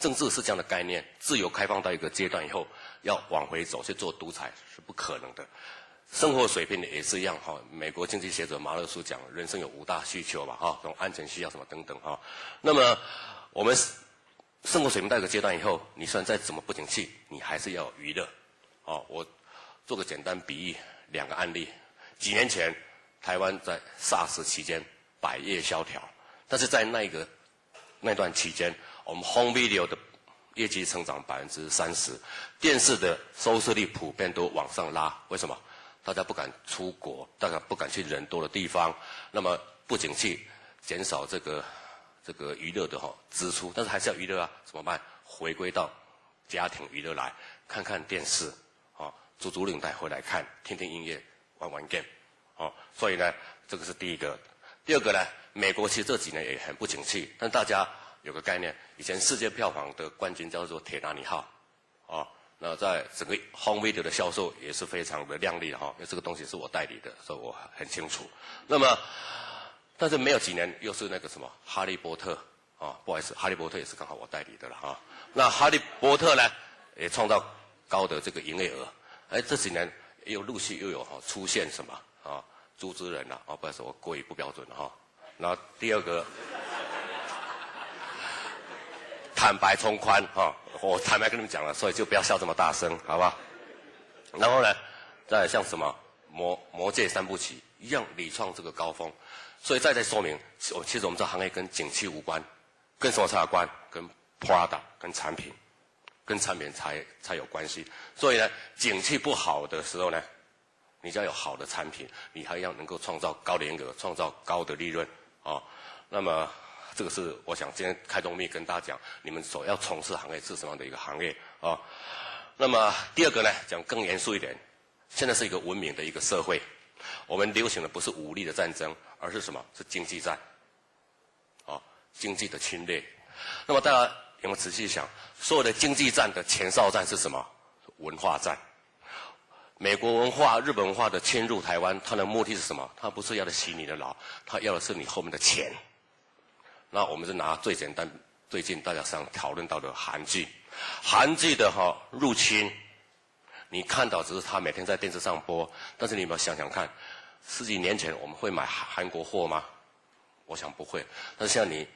政治是这样的概念，自由开放到一个阶段以后，要往回走去做独裁是不可能的。生活水平也是一样哈。美国经济学者马勒苏讲，人生有5大需求吧哈，这种安全需要什么等等哈。那么我们生活水平到一个阶段以后，你虽然再怎么不景气，你还是要有娱乐。哦，我做个简单比喻，2个案例。几年前，台湾在 SARS 期间百业萧条，但是在那段期间，我们 Home Video 的业绩成长30%，电视的收视率普遍都往上拉。为什么？大家不敢出国，大家不敢去人多的地方，那么不景气，减少这个娱乐的支出，但是还是要娱乐啊，怎么办？回归到家庭娱乐来，看看电视，租领带回来看，听听音乐，玩 game，所以呢，这个是第一个。第二个呢，美国其实这几年也很不景气，但大家有个概念，以前世界票房的冠军叫做《铁达尼号》，那在整个 Home Video 的销售也是非常的亮丽的因为这个东西是我代理的，所以我很清楚。那么，但是没有几年又是那个什么《哈利波特》不好意思，《哈利波特》也是刚好我代理的了那《哈利波特》呢，也创造高的这个营业额。这几年又陆续又有出现什么猪之人不好意思，我国语不标准然后第二个。坦白从宽我坦白跟你们讲了，所以就不要笑这么大声，好不好？然后呢，再像什么魔戒3部曲一样屡创这个高峰，所以再说明，其实我们这行业跟景气无关，跟什么才有关？跟 product 跟产品，跟产品才有关系。所以呢，景气不好的时候呢，你只要有好的产品，你还要能够创造高的营业额，创造高的利润那么。这个是我想今天开宗明义跟大家讲，你们所要从事行业是什么样的一个行业那么第二个呢，讲更严肃一点，现在是一个文明的一个社会，我们流行的不是武力的战争，而是什么？是经济战经济的侵略。那么大家有没有仔细想，所有的经济战的前哨战是什么？文化战。美国文化、日本文化的侵入台湾，它的目的是什么？它不是要的洗你的脑，它要的是你后面的钱。那我们是拿最简单，最近大家常讨论到的韩剧，韩剧的入侵，你看到只是他每天在电视上播，但是你有没有想想看，10几年前我们会买韩国货吗？我想不会。但是现在你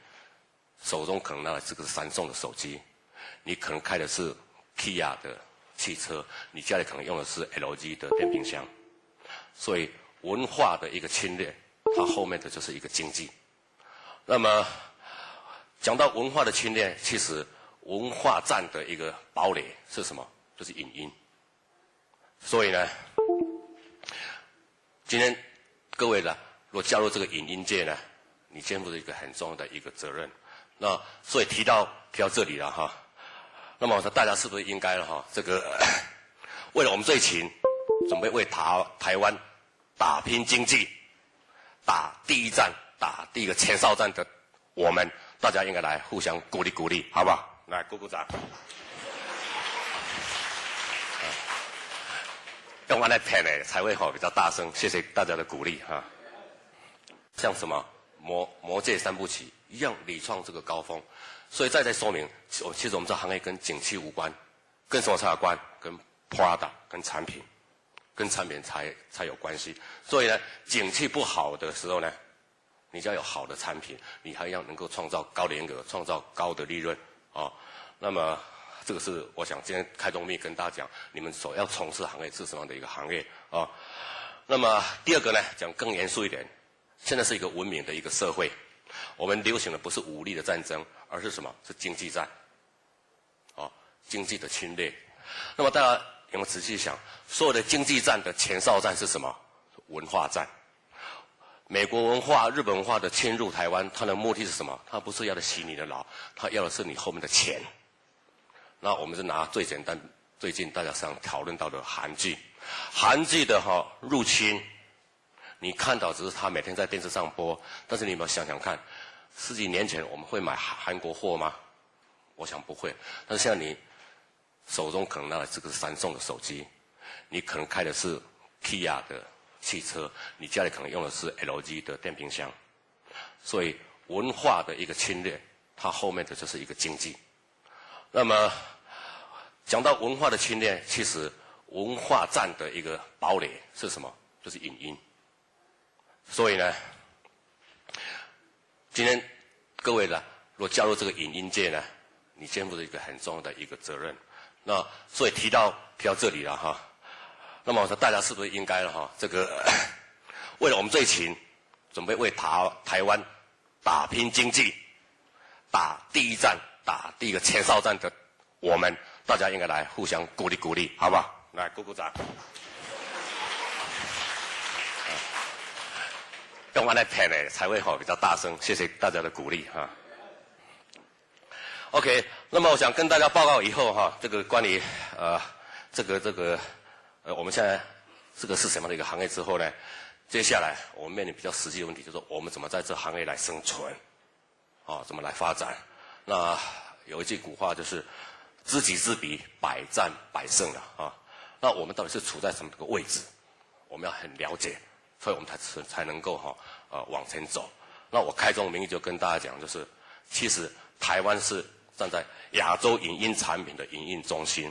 手中可能拿的这个是Samsung的手机，你可能开的是 Kia 的汽车，你家里可能用的是 LG 的电冰箱。所以文化的一个侵略，它后面的就是一个经济。那么讲到文化的侵略，其实文化战的一个堡垒是什么？就是影音。所以呢，今天各位呢，如果加入这个影音界呢，你肩负着一个很重要的一个责任。那所以提到这里了那么我说大家是不是应该了这个为了我们这一群准备为台湾打拼经济，打第一战，打第一个前哨战的我们，大家应该来互相鼓励鼓励，好不好？来鼓鼓掌。用完来拍呢才会比较大声，谢谢大家的鼓励像什么魔戒3部曲一样屡创这个高峰，所以再说明，其实我们这行业跟景气无关，跟什么才有关？跟 product 跟产品，跟产品才有关系。所以呢，景气不好的时候呢，你只要有好的产品，你还要能够创造高的营业额，创造高的利润那么这个是我想今天开宗明义跟大家讲，你们所要从事行业是什么样的一个行业那么第二个呢，讲更严肃一点，现在是一个文明的一个社会，我们流行的不是武力的战争，而是什么？是经济战经济的侵略。那么大家有没有仔细想，所有的经济战的前哨战是什么？文化战。美国文化、日本文化的侵入台湾，它的目的是什么？它不是要的洗你的脑，它要的是你后面的钱。那我们是拿最简单，最近大家常讨论到的韩剧，韩剧的入侵，你看到只是他每天在电视上播，但是你有没有想想看，10几年前我们会买韩国货吗？我想不会。但是现在你手中可能拿的这个是Samsung的手机，你可能开的是 Kia 的汽车，你家里可能用的是 LG 的电冰箱。所以文化的一个侵略，它后面的就是一个经济。那么讲到文化的侵略，其实文化战的一个堡垒是什么？就是影音。所以呢，今天各位呢，如果加入这个影音界呢，你肩负着一个很重要的一个责任。那所以提到这里了哈，那么我说大家是不是应该了哈？这个为了我们这一群准备为台湾打拼经济、打第一战、打第一个前哨战的我们，大家应该来互相鼓励鼓励，好不好？来鼓鼓掌。用完来拍呢才会比较大声，谢谢大家的鼓励哈。OK， 那么我想跟大家报告以后哈，这个关于我们现在这个是什么的一个行业之后呢，接下来我们面临比较实际的问题，就是我们怎么在这行业来生存，怎么来发展？那有一句古话就是“知己知彼，百战百胜”了啊。那我们到底是处在什么个位置？我们要很了解，所以我们才能够往前走。那我开宗明义就跟大家讲，就是其实台湾是站在亚洲影音产品的营运中心。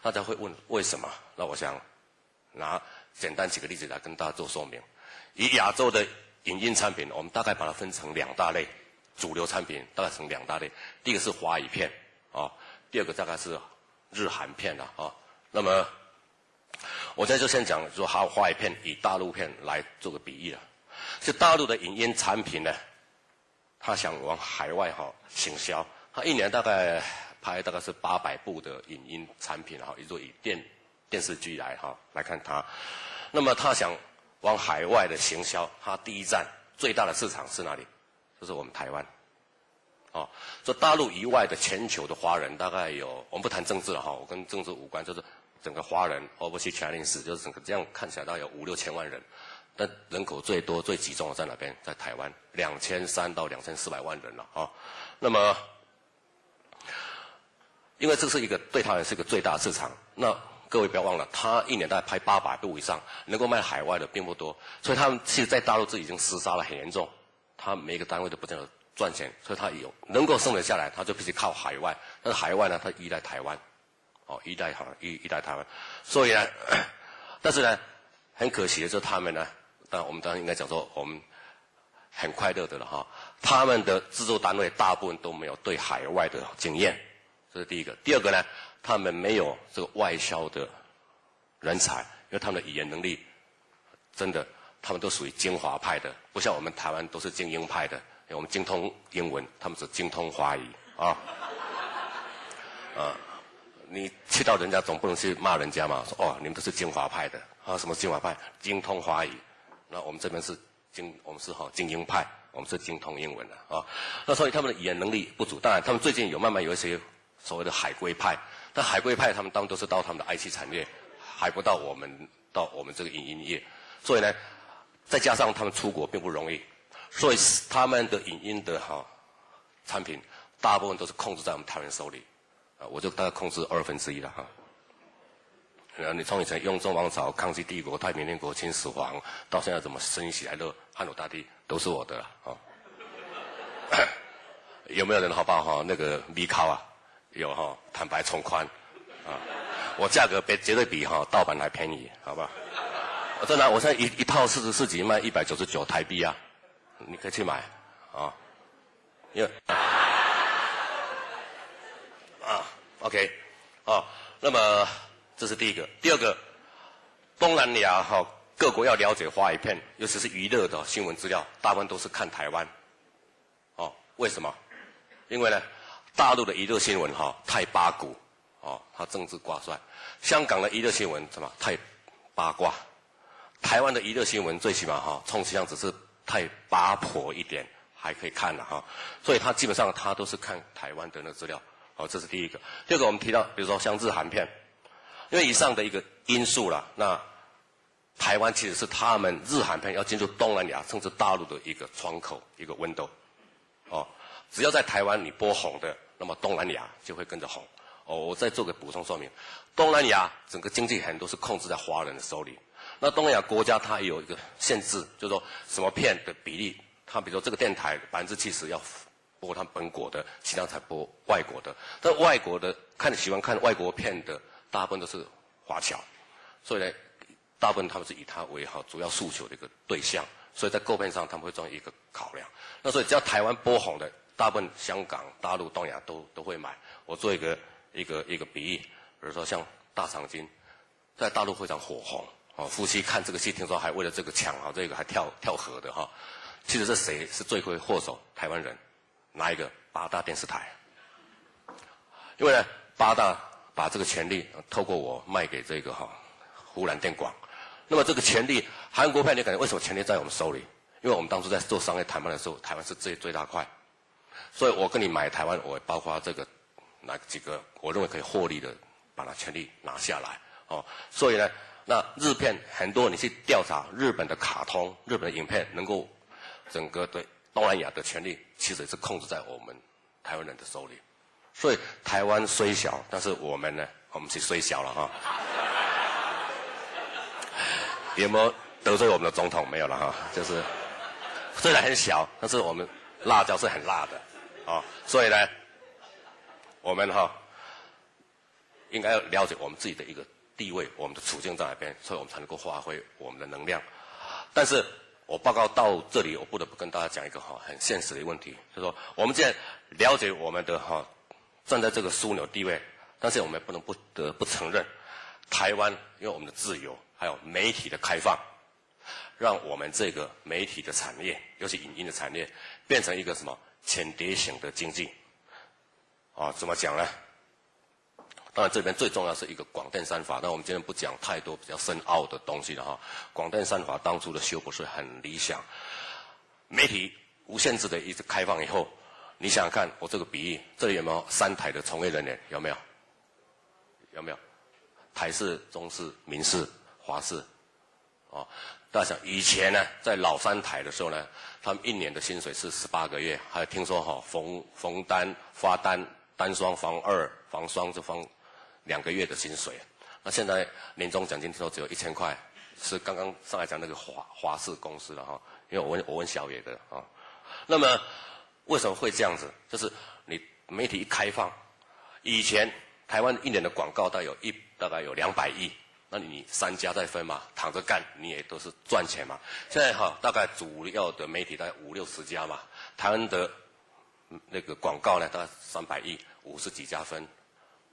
大家会问为什么？那我想拿简单几个例子来跟大家做说明。以亚洲的影音产品，我们大概把它分成2大类，主流产品大概成2大类。第一个是华语片第二个大概是日韩片那么我现在就先讲说华语片以大陆片来做个比喻了。就大陆的影音产品呢，他想往海外行销，他一年大概拍大概是800部的影音产品也就以电视剧来看它。那么他想往海外的行销，他第一站最大的市场是哪里？就是我们台湾。这大陆以外的全球的华人大概有，我们不谈政治了我跟政治无关，就是整个华人 overseas Chinese， 就是整个这样看起来大概有5、6千万人，但人口最多最集中的在哪边？在台湾，2300到2400万人了那么因为这是一个对他来是一个最大的市场，那各位不要忘了，他一年大概拍800部以上，能够卖海外的并不多，所以他们其实在大陆已经厮杀了很严重，他每一个单位都不见得赚钱，所以他能够生存下来，他就必须靠海外。但是海外呢，他依赖台湾，依赖台湾。所以呢，但是呢，很可惜的就是他们呢，我们当然应该讲说，我们很快乐的了他们的制作单位大部分都没有对海外的经验，这是第一个。第二个呢，他们没有这个外销的人才，因为他们的语言能力真的，他们都属于精华派的，不像我们台湾都是精英派的。我们精通英文，他们是精通华语你去到人家总不能去骂人家嘛，说你们都是精华派的什么精华派？精通华语。那我们这边是我们是精英派，我们是精通英文的那所以他们的语言能力不足。当然，他们最近慢慢有一些所谓的海归派，但海归派他们当然都是到他们的 IT 产业，还不到我们这个影音业。所以呢，再加上他们出国并不容易。所以他们的影音的产品大部分都是控制在我们台湾手里我就大概控制1/2了你从以前雍正王朝、康熙帝国、太平天国、秦始皇，到现在怎么升起来的汉武大帝，都是我的了有没有人把那个米考有坦白从宽我价格绝对比盗版还便宜，好不好？真的，我现在一套44集卖199台币你可以去买因为OK 那么这是第一个。第二个，东南亚各国要了解华语片，尤其是娱乐的新闻资料，大部分都是看台湾为什么？因为呢，大陆的娱乐新闻太八股它政治挂帅，香港的娱乐新闻太八卦，台湾的娱乐新闻最起码充其量只是太八婆一点，还可以看了所以他基本上他都是看台湾的那个资料这是第一个。第二个，我们提到比如说像日韩片，因为以上的一个因素啦，那台湾其实是他们日韩片要进入东南亚甚至大陆的一个窗口，一个 window 只要在台湾你播红的，那么东南亚就会跟着红我再做个补充说明，东南亚整个经济很多是控制在华人的手里。那东南亚国家它也有一个限制，就是说什么片的比例，它比如说这个电台70%要播他们本国的，其他才播外国的。但外国的喜欢看外国片的，大部分都是华侨，所以呢，大部分他们是以他为主要诉求的一个对象，所以在购片上他们会作为一个考量。那所以只要台湾播红的，大部分香港、大陆、东亚都会买。我做一个比喻，比如说像大长今，在大陆非常火红。夫妻看这个戏，听说还为了这个抢这个还跳河的其实是谁是罪魁祸首？台湾人，哪一个？八大电视台。因为呢，八大把这个权利透过我卖给这个湖南电广。那么这个权利，韩国片你感觉为什么权利在我们手里？因为我们当初在做商业谈判的时候，台湾是最大块，所以我跟你买台湾，我包括这个哪几个我认为可以获利的，把它权利拿下来所以呢。那日片很多，你去调查日本的卡通、日本的影片，能够整个对东南亚的权利，其实也是控制在我们台湾人的手里。所以台湾虽小，但是我们呢，我们是虽小了有没有得罪我们的总统？没有了就是虽然很小，但是我们辣椒是很辣的所以呢，我们应该要了解我们自己的一个地位，我们的处境在哪边，所以我们才能够发挥我们的能量。但是我报告到这里，我不得不跟大家讲一个很现实的问题，就是说我们既然了解我们的站在这个枢纽地位，但是我们不得不承认，台湾因为我们的自由还有媒体的开放，让我们这个媒体的产业，尤其影音的产业，变成一个什么浅碟型的经济怎么讲呢？当然，这边最重要是一个广电三法，但我们今天不讲太多比较深奥的东西了广电三法当初的修不是很理想，媒体无限制的一直开放以后，你想想看，我这个比喻，这里有没有3台的从业人员？有没有？有没有？台视、中视、民视、华视大家想以前呢，在老3台的时候呢，他们1年的薪水是18个月，还有听说逢单发单双房2，房双就放2个月的薪水。那现在年终奖金听说只有1000块，是刚刚上来讲那个华视公司的因为我问小野的那么为什么会这样子？就是你媒体一开放，以前台湾1年的广告大概有200亿，那你3家再分嘛，躺着干你也都是赚钱嘛。现在大概主要的媒体大概50-60家嘛，台湾的那个广告呢大概300亿，50几家分，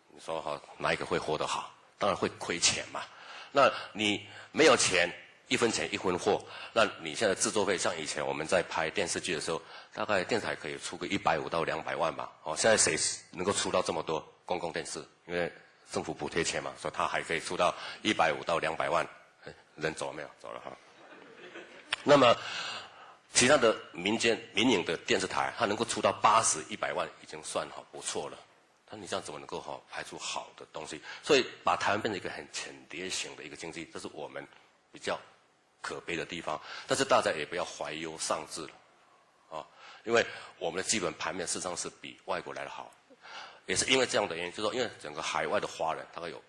你说哪一个会活得好？当然会亏钱嘛。那你没有钱，1分钱1分货，那你现在制作费像以前我们在拍电视剧的时候，大概电视台可以出个150到200万吧。现在谁能够出到这么多公共电视？因为政府补贴钱嘛，所以他还可以出到150到200万。人走了没有？走了那么其他的民营的电视台，它能够出到80、100万，已经算不错了。但你这样怎么能够拍出好的东西？所以把台湾变成一个很浅碟型的一个经济，这是我们比较可悲的地方。但是大家也不要怀忧丧志了因为我们的基本盘面事实上是比外国来的好，也是因为这样的原因，就是说因为整个海外的华人大概有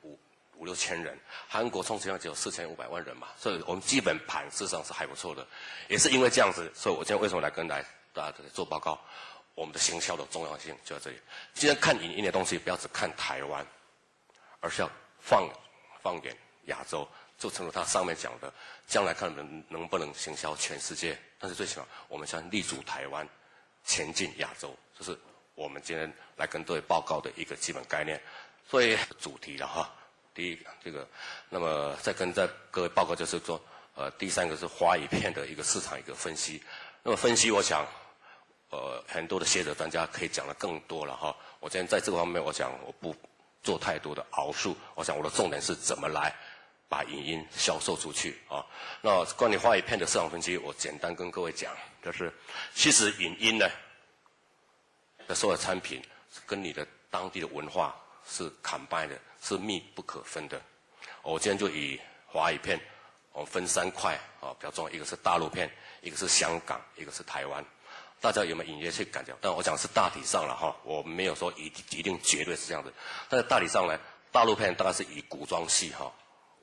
5-6千人，韩国充其量只有4500万人嘛，所以我们基本盘事实上是还不错的。也是因为这样子，所以我今天为什么来跟大家做报告？我们的行销的重要性就在这里。既然看影音的东西，不要只看台湾，而是要放眼亚洲，就正如他上面讲的，将来看能不能行销全世界。但是最起码我们想立足台湾，前进亚洲，这是我们今天来跟各位报告的一个基本概念。所以主题了第一这个，那么再跟各位报告就是说，第3个是华语片的一个市场一个分析。那么分析，我想，很多的学者专家可以讲得更多了我今天在这个方面，我想我不做太多的熬述。我想我的重点是怎么来把影音销售出去那关于华语片的市场分析，我简单跟各位讲，就是其实影音呢的所有产品跟你的当地的文化是 combine 的，是密不可分的。我今天就以华语片，我分3块比较重要，一个是大陆片，一个是香港，一个是台湾。大家有没有隐约去感觉？但我讲是大体上了我没有说一定绝对是这样子。但是大体上呢，大陆片大概是以古装戏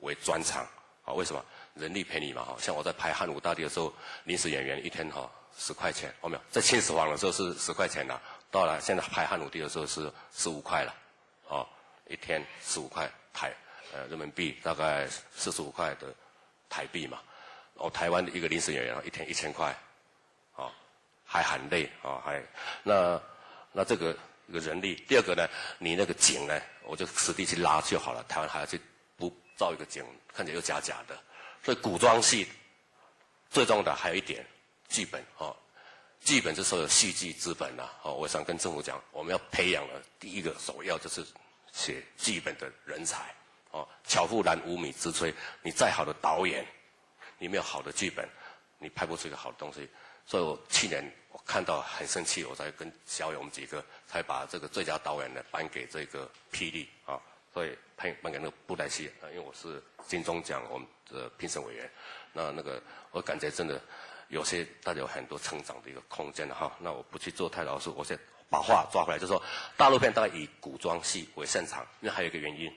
为专长为什么？人力便宜嘛像我在拍汉武大帝的时候，临时演员一天10块钱，没有，在秦始皇的时候是10块钱啦，到了现在拍汉武帝的时候是15块了，一天15块人民币，大概45块的台币嘛。台湾的一个临时演员一天1000块，还含累那这个一个人力。第二个呢，你那个井呢，我就实地去拉就好了。台湾还要去造一个井，看起来又假假的。所以古装戏最重要的还有一点剧本剧本是所有戏剧之本啦。我想跟政府讲，我们要培养的第一个首要就是写剧本的人才。巧妇难无米之炊，你再好的导演，你没有好的剧本，你拍不出一个好的东西。所以我去年我看到很生气，我才跟小友我们几个才把这个最佳导演呢颁给这个霹雳所以颁给那个布袋戏因为我是金钟奖我们的评审委员，那个我感觉真的有些大家有很多成长的一个空间那我不去做太老实，我先把话抓回来，就是说大陆片大概以古装戏为擅长，因为还有一个原因，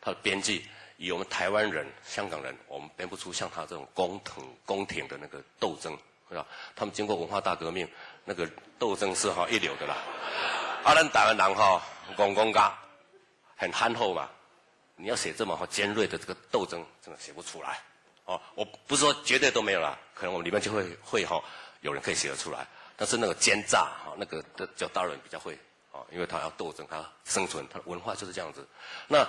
它的编剧以我们台湾人、香港人，我们编不出像他这种宫廷的那个斗争。他们经过文化大革命，那个斗争是一流的啦。咱台湾人公家很憨厚嘛，你要写这么尖锐的这个斗争，真的写不出来。我不是说绝对都没有啦，可能我们里面就会有人可以写得出来，但是那个奸诈那个叫大陆人比较会因为他要斗争，他生存，他的文化就是这样子。那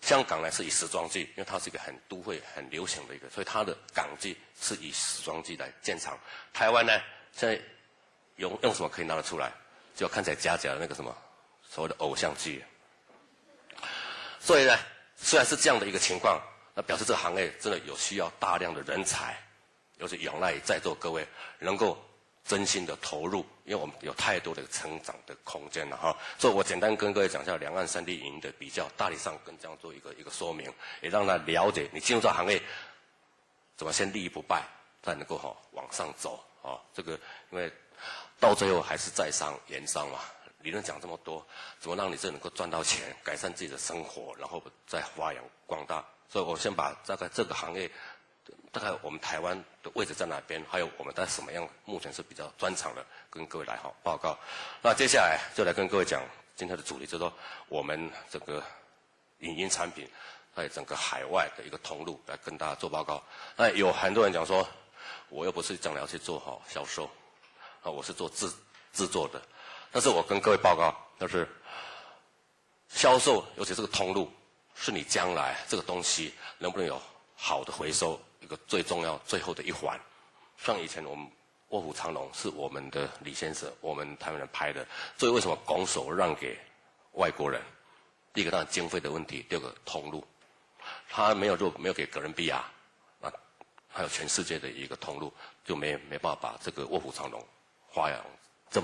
香港呢是以时装剧，因为它是一个很都会很流行的一个，所以它的港剧是以时装剧来建厂。台湾呢现在用什么可以拿得出来？就看起来假假的那个什么所谓的偶像剧。所以呢，虽然是这样的一个情况，那表示这个行业真的有需要大量的人才，尤其仰赖于在座各位能够真心的投入，因为我们有太多的成长的空间了所以我简单跟各位讲一下两岸3地影音的比较，大体上跟这样做一个说明，也让他了解你进入这个行业怎么先立于不败，才能够往上走这个因为到最后还是在商言商嘛，理论讲这么多，怎么让你这能够赚到钱，改善自己的生活，然后再发扬光大。所以我先把大概这个行业大概我们台湾的位置在哪边，还有我们在什么样目前是比较专长的，跟各位来报告。那接下来就来跟各位讲今天的主题，就是说我们这个影音产品在整个海外的一个通路来跟大家做报告。那有很多人讲说，我又不是将来要去做销售我是做制作的。但是我跟各位报告，就是销售，尤其这个通路，是你将来这个东西能不能有好的回收一个最重要最后的一环。像以前我们《卧虎藏龙》是我们的李先生，我们台湾人拍的，所以为什么拱手让给外国人？第一个当然经费的问题，第二个通路，他没有给哥伦比亚还有全世界的一个通路，就没办法把这个《卧虎藏龙》发扬这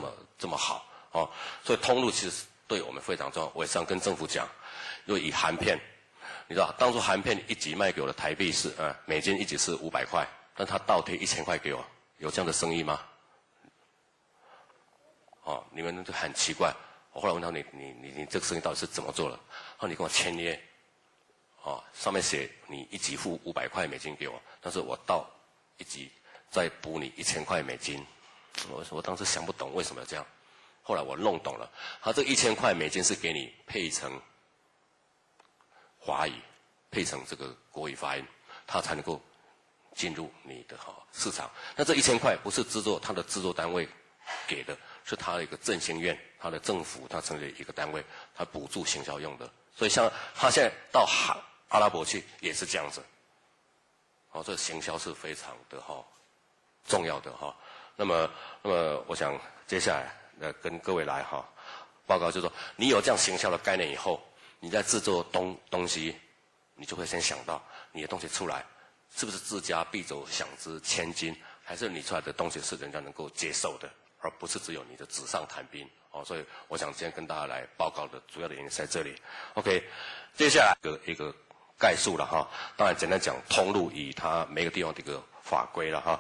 么好所以通路其实对我们非常重要。我也想跟政府讲，因为以韩片，你知道当初韩片一集卖给我的台币是美金一集是500块，但他倒贴1000块给我，有这样的生意吗？你们就很奇怪。我后来问他你这个生意到底是怎么做的？你跟我签约上面写你一集付500块美金给我，但是我到一集再补你1000块美金。我当时想不懂为什么要这样，后来我弄懂了，他这1000块美金是给你配成华语，配成这个国语发音，它才能够进入你的市场。那这1000块不是他的制作单位给的，是他的一个振兴院，他的政府他成立一个单位，他补助行销用的。所以像他现在到阿拉伯去也是这样子，这行销是非常的重要的那么我想接下来跟各位来报告，就是说你有这样行销的概念以后，你在制作东西，你就会先想到你的东西出来是不是自家必走想之千金，还是你出来的东西是人家能够接受的，而不是只有你的纸上谈兵所以我想今天跟大家来报告的主要的原因在这里。OK， 接下来一个概述了当然简单讲通路以它每个地方的一个法规了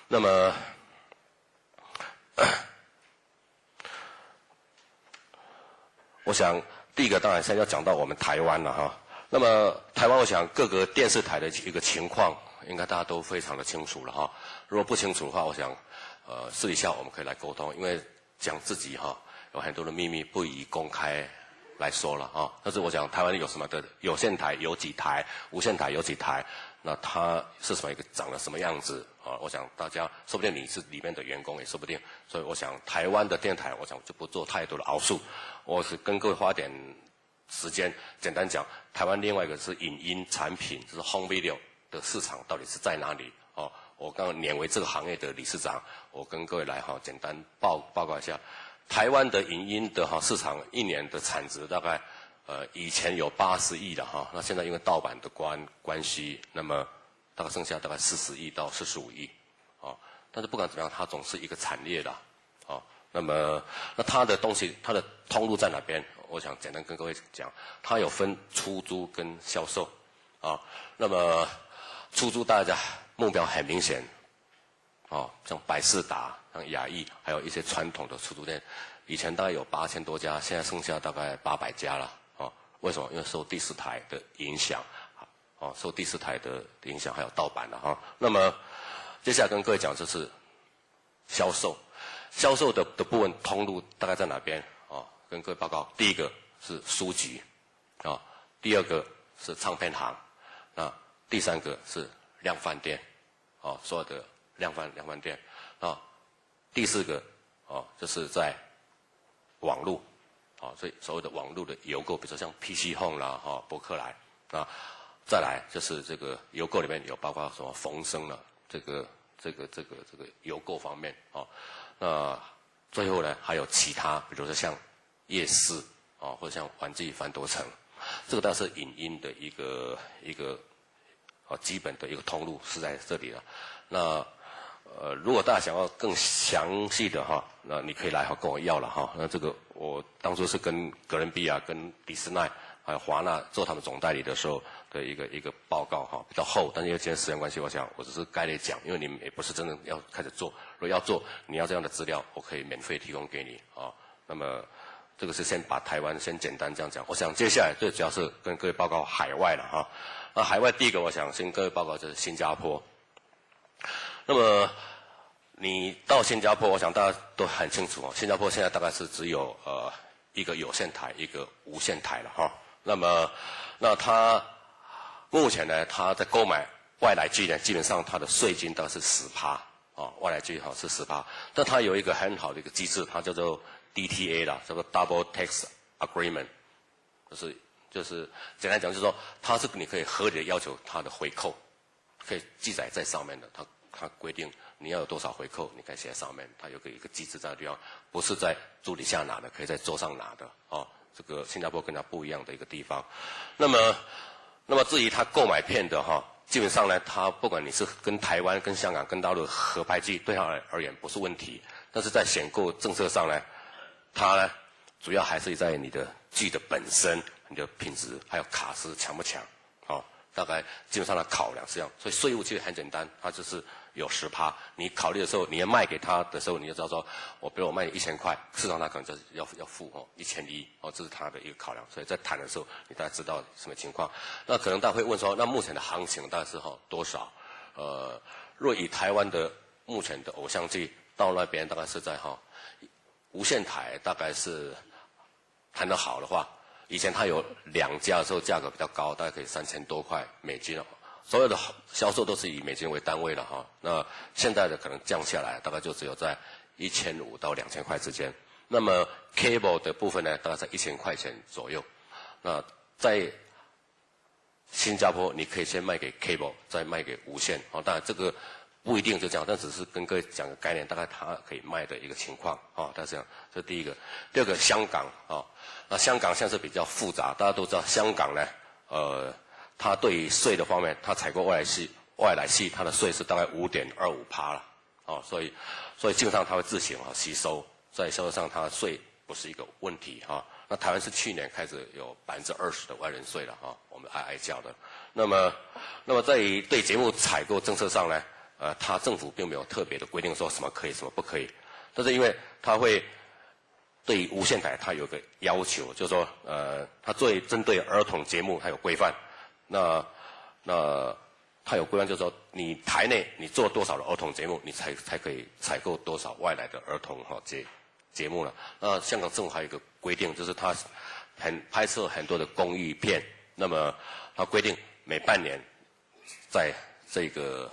那么我想第一个当然现在要讲到我们台湾了那么台湾我想各个电视台的一个情况应该大家都非常的清楚了如果不清楚的话，我想私底下我们可以来沟通，因为讲自己有很多的秘密不宜公开来说了但是我讲台湾有什么的有线台有几台，无线台有几台，那它是什么一个长得什么样子我想大家说不定你是里面的员工也说不定，所以我想台湾的电台，我想就不做太多的描述，我是跟各位花点时间简单讲台湾另外一个是影音产品，就是 home video 的市场到底是在哪里我刚刚年为这个行业的理事长，我跟各位来简单报告一下，台湾的影音的市场一年的产值大概以前有80亿的那现在因为盗版的关系，那么大概剩下大概40亿到45亿但是不管怎么样，它总是一个产业的那么那它的东西它的通路在哪边？我想简单跟各位讲，它有分出租跟销售那么出租大家目标很明显像百视达、像雅艺，还有一些传统的出租店，以前大概有8000多家，现在剩下大概800家了为什么？因为受第四台的影响受第四台的影响，还有盗版了那么接下来跟各位讲就是销售的部分通路大概在哪边跟各位报告，第一个是书局第二个是唱片行第三个是量贩店所有的量贩店第四个就是在网络所以所谓的网络的邮购，比如说像 PC Home 啦博客来再来就是这个邮购里面有包括什么冯生了这个邮购方面那最后呢还有其他，比如说像夜市或者像玩具反斗城，这个倒是影音的一个基本的一个通路是在这里了。那如果大家想要更详细的那你可以来跟我要了那这个我当初是跟哥伦比亚、跟迪士尼还有华纳做他们总代理的时候的一个报告比较厚，但是因为今天时间关系，我想我只是概略讲，因为你们也不是真的要开始做。如果要做，你要这样的资料，我可以免费提供给你那么这个是先把台湾先简单这样讲。我想接下来最主要是跟各位报告海外了那海外第一个我想先跟各位报告就是新加坡。那么你到新加坡，我想大家都很清楚新加坡现在大概是只有一个有线台，一个无线台了那么那它目前呢，它在购买外来机呢，基本上它的税金大概是10%外来机是10%，但它有一个很好的一个机制，它叫做 DTA 啦，叫做 Double Tax Agreement， 就是简单讲就是说，它是你可以合理的要求它的回扣，可以记载在上面的，它规定你要有多少回扣，你可以写在上面，它有一个机制在的地方，不是在桌底下拿的，可以在桌上拿的这个新加坡跟它不一样的一个地方。那么至于它购买片的基本上呢，它不管你是跟台湾、跟香港、跟大陆合拍剧，对它而言不是问题。但是在选购政策上呢，它呢主要还是在你的剧的本身、你的品质，还有卡司强不强大概基本上的考量是这样。所以税务其实很简单，它就是有10%。你考虑的时候，你要卖给他的时候，你就知道说，比如我卖你1000块，市场他可能就是要付1100这是他的一个考量。所以在谈的时候，你大概知道什么情况。那可能大家会问说，那目前的行情大概是多少？若以台湾的目前的偶像剧到那边大概是在无线台大概是谈得好的话，以前它有2家的时候价格比较高，大概可以3000多块美金所有的销售都是以美金为单位了那现在的可能降下来，大概就只有在1500到2000块之间。那么 cable 的部分呢，大概在1000块钱左右。那在新加坡，你可以先卖给 cable， 再卖给无线当然这个不一定就这样，但只是跟各位讲个概念，大概它可以卖的一个情况大概这样。这是第一个。第二个，香港那香港现在是比较复杂，大家都知道香港呢它对于税的方面，它采购外来戏它的税是大概5.25%了所以基本上它会自行吸收，在销售上它的税不是一个问题那台湾是去年开始有20%的外人税了我们哀叫的。那么在于对节目采购政策上呢，它政府并没有特别的规定说什么可以什么不可以，但是因为它会对于无线台它有个要求，就是说它针对儿童节目它有规范。那它有规范，就是说你台内你做多少的儿童节目，你才可以采购多少外来的儿童节目了。那香港政府还有一个规定，就是它拍摄很多的公益片，那么它规定每半年在这个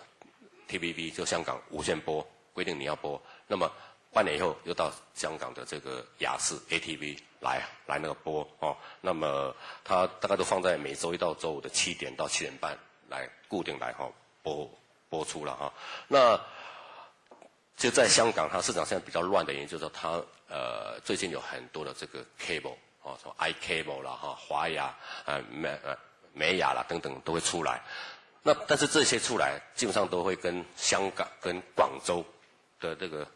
TVB 就香港无线播，规定你要播，那么半年以后又到香港的这个亚视 ATV 来那个播哦，那么它大概都放在每周一到周五的7点到7点半来固定来播出了哈。那就在香港，它市场现在比较乱的原因，就是说它最近有很多的这个 cable 哦，什么 iCable 啦哈，华雅美雅啦等等都会出来。那但是这些出来基本上都会跟香港跟广州的这个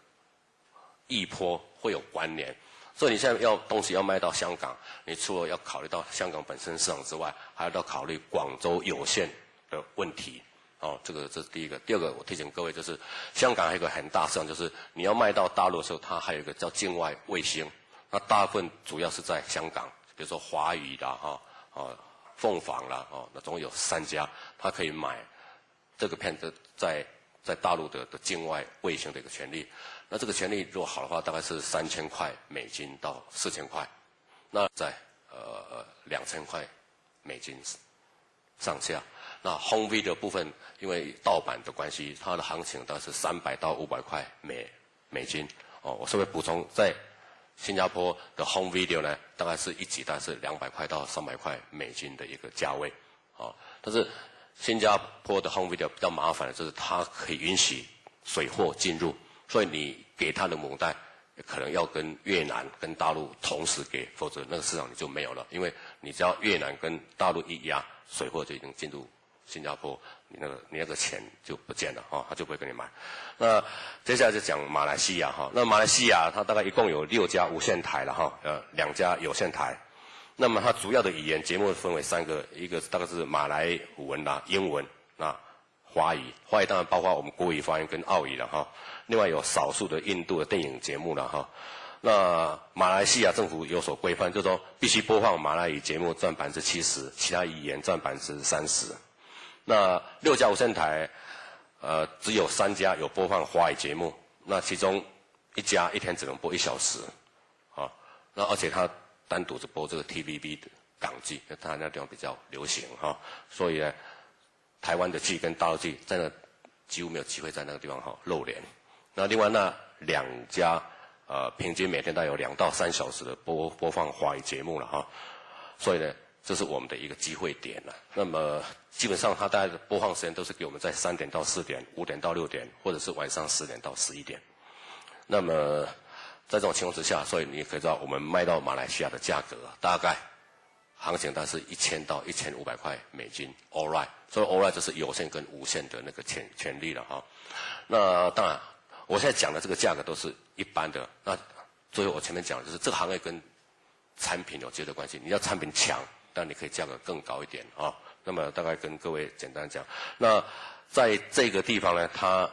易波会有关联，所以你现在东西要卖到香港，你除了要考虑到香港本身市场之外，还要考虑广州有线的问题。哦，这是第一个。第二个，我提醒各位，就是香港还有一个很大市场，就是你要卖到大陆的时候，它还有一个叫境外卫星。那大部分主要是在香港，比如说华语啦，凤凰啦，那总共有3家，它可以买这个片子在大陆的境外卫星的一个权利。那这个权利如果好的话，大概是$3000到$4000，那在$2000上下。那 home video 部分，因为盗版的关系，它的行情大概是$300到$500美金。哦，我稍微补充，在新加坡的 home video 呢，大概是一集大概是$200到$300美金的一个价位。哦，但是新加坡的 home video 比较麻烦的就是它可以允许水货进入，所以你给它的母带可能要跟越南跟大陆同时给，否则那个市场你就没有了，因为你只要越南跟大陆一压，水货就已经进入新加坡，你那个钱就不见了哈，他就不会跟你买。那接下来就讲马来西亚哈，那马来西亚它大概一共有6家无线台了哈，2家有线台。那么它主要的语言节目分为3个，一个大概是马来文啦、英文那华语当然包括我们国语发音跟澳语了哈。另外有少数的印度的电影节目了哈。那马来西亚政府有所规范，就是说必须播放马来语节目占70%，其他语言占30%。那6家无线台，只有3家有播放华语节目，那其中1家一天只能播1小时，啊，那而且它单独只播这个 TVB 的港剧，因为它那地方比较流行哈，所以呢，台湾的剧跟大陆剧在那几乎没有机会在那个地方露脸。那另外那2家平均每天大概有2到3小时的播放华语节目了哈，所以呢，这是我们的一个机会点了。那么基本上它大概的播放时间都是给我们在3点到4点、5点到6点，或者是晚上10点到11点。那么在这种情况之下，所以你可以知道我们卖到马来西亚的价格大概行情大概是$1000到$1500美金 ，all right。所以 all right 就是有线跟无线的那个权利了哈。那当然，我现在讲的这个价格都是一般的。那最后我前面讲的就是这个行业跟产品有直接的关系，你要产品强，但你可以价格更高一点啊。那么大概跟各位简单讲，那在这个地方呢，它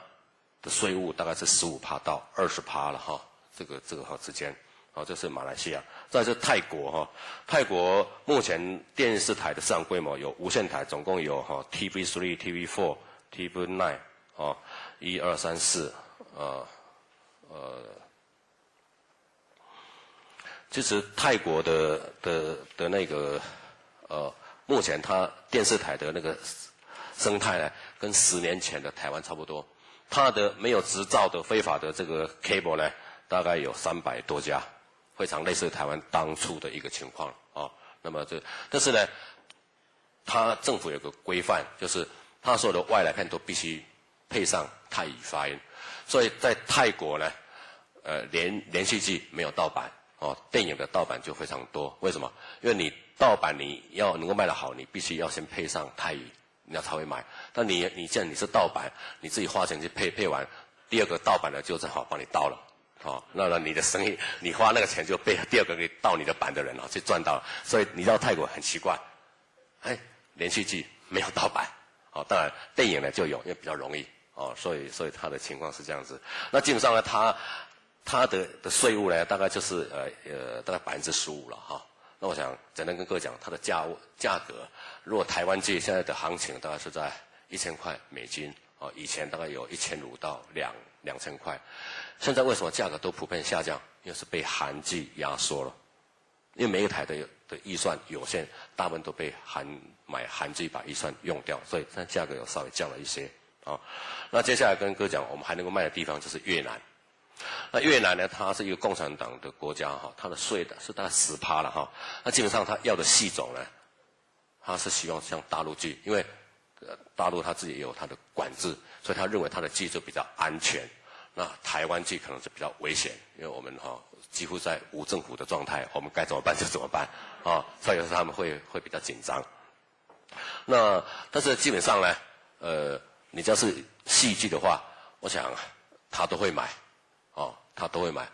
的税务大概是15%到20%了哈，这个之间，好，这是马来西亚。再是泰国哈，泰国目前电视台的市场规模有无线台总共有TV3、TV4、TV9 哦，1、2、3、4，其实泰国的那个目前它电视台的那个生态呢，跟10年前的台湾差不多。它的没有执照的非法的这个 cable 呢，大概有300多家，非常类似台湾当初的一个情况啊。那么但是呢，它政府有个规范，就是它所有的外来片都必须配上泰语发音，所以在泰国呢，连续剧没有盗版。哦，电影的盗版就非常多，为什么？因为你盗版你要能够卖得好，你必须要先配上泰语，人家才会买。但你既然你是盗版，你自己花钱去配完，第2个盗版的就正好帮你盗了，哦，那你的生意，你花那个钱就被第2个给盗你的版的人去赚到了。所以你到泰国很奇怪，连续剧没有盗版，哦，当然电影呢就有，因为比较容易，哦，所以它的情况是这样子。那基本上呢，它的税务呢，大概就是大概15%了哈。那我想简单跟各位讲，它的价格，如果台湾剧现在的行情大概是在1000块美金啊，以前大概有1500到2000块，现在为什么价格都普遍下降？因为是被韩剧压缩了，因为每一台的预算有限，大部分都被买韩剧把预算用掉，所以现在价格有稍微降了一些啊。那接下来跟各位讲，我们还能够卖的地方就是越南。那越南呢，它是一个共产党的国家哈，它的税的是大概10%了哈。那基本上它要的戏种呢，它是希望像大陆剧，因为大陆它自己也有它的管制，所以他认为它的剧就比较安全。那台湾剧可能是比较危险，因为我们几乎在无政府的状态，我们该怎么办就怎么办啊，所以有时候他们会比较紧张。那但是基本上呢，你只要是戏剧的话，我想他都会买。他都会买，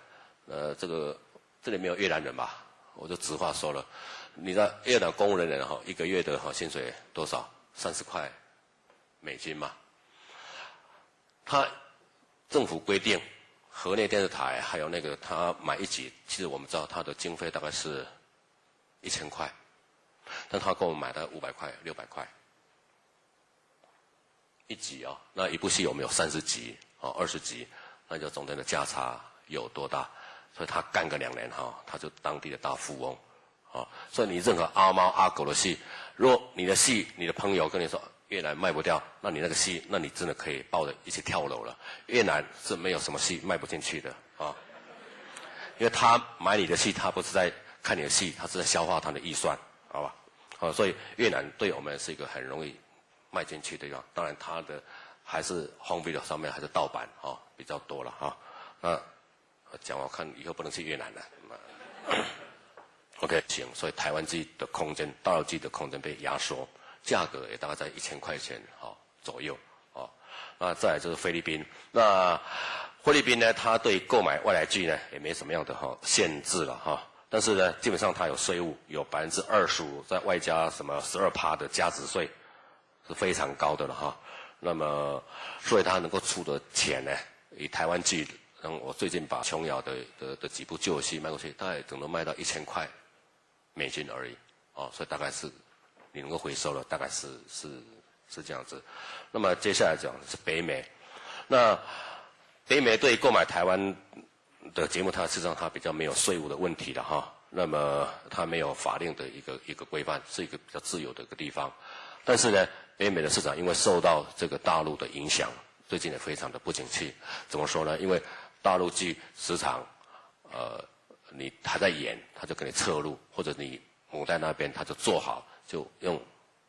这里没有越南人吧？我就直话说了，你的越南公务人员一个月的薪水多少？30块美金嘛。他政府规定，河内电视台还有他买一集，其实我们知道他的经费大概是1000块，但他给我们买的500块、600块一集啊。那一部戏我们有30集20集，那就中间的价差有多大？所以他干个2年他就当地的大富翁所以你任何阿猫阿狗的戏，如果你的戏你的朋友跟你说越南卖不掉，那你那个戏，那你真的可以抱着一起跳楼了。越南是没有什么戏卖不进去的因为他买你的戏，他不是在看你的戏，他是在消化他的预算，好吧？所以越南对我们是一个很容易卖进去的地方。当然他的还是 home video 上面还是盗版比较多了那讲我看以后不能去越南了OK 行，所以台湾剧的空间，大陆剧的空间被压缩，价格也大概在1000块钱左右那再来就是菲律宾，那菲律宾呢，它对购买外来剧呢也没什么样的限制了但是呢，基本上它有税务，有25%，再外加什么12%的加值税，是非常高的了那么，所以他能够出的钱呢，以台湾剧，我最近把琼瑶的几部旧戏卖过去，大概只能卖到1000块美金而已所以大概是你能够回收了，大概是这样子。那么接下来讲是北美，那北美对购买台湾的节目，它事实上它比较没有税务的问题了那么它没有法令的一个规范，是一个比较自由的一个地方。但是呢，北美的市场因为受到这个大陆的影响，最近也非常的不景气。怎么说呢？因为大陆剧时常，你还在演，他就给你撤路，或者你母带那边他就做好，就用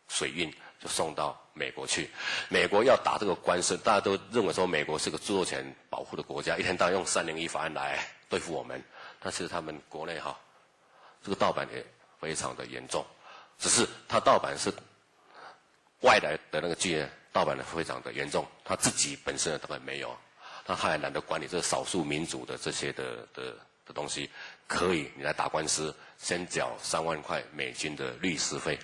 水运就送到美国去。美国要打这个官司，大家都认为说美国是个著作权保护的国家，一天到晚用301法案来对付我们。但是他们国内这个盗版也非常的严重，只是他盗版是外来的那个剧呢，盗版的非常的严重，他自己本身大概没有，他还懒得管理这少数民族的这些的东西，可以你来打官司，先缴3万块美金的律师费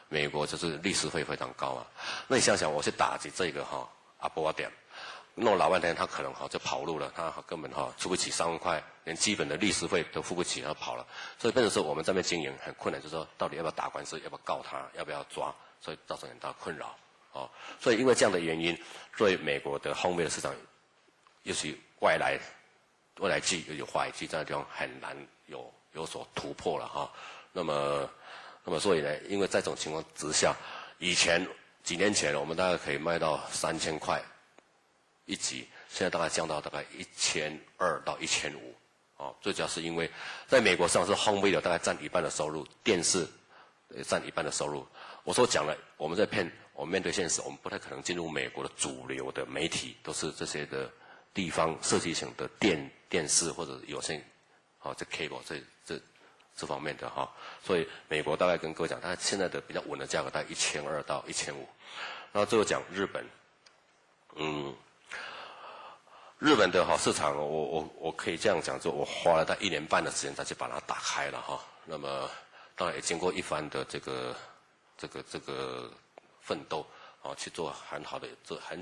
美国就是律师费非常高那你想想，我去打击这个阿波点，弄老半天，他可能就跑路了，他根本出不起3万块，连基本的律师费都付不起，他跑了。所以变成说我们这边经营很困难，就是说到底要不要打官司，要不要告他，要不要抓，所以造成很大困扰所以因为这样的原因，所以美国的home video市场，尤其外来剧有华语剧这样的地方很难有所突破了那么所以呢，因为在这种情况之下，几年前我们大概可以卖到3000块一集，现在大概降到大概1200到1500最主要是因为在美国上是 home video 大概占1半的收入，电视占1半的收入。我说讲了，我们面对现实，我们不太可能进入美国的主流的媒体，都是这些的地方设计型的电视或者有线这 cable 这方面的所以美国大概跟各位讲，它现在的比较稳的价格大概1200到1500。然后最后讲日本，日本的市场，我可以这样讲，就我花了大概1年半的时间才去把它打开了那么当然也经过一番的这个奋斗去做很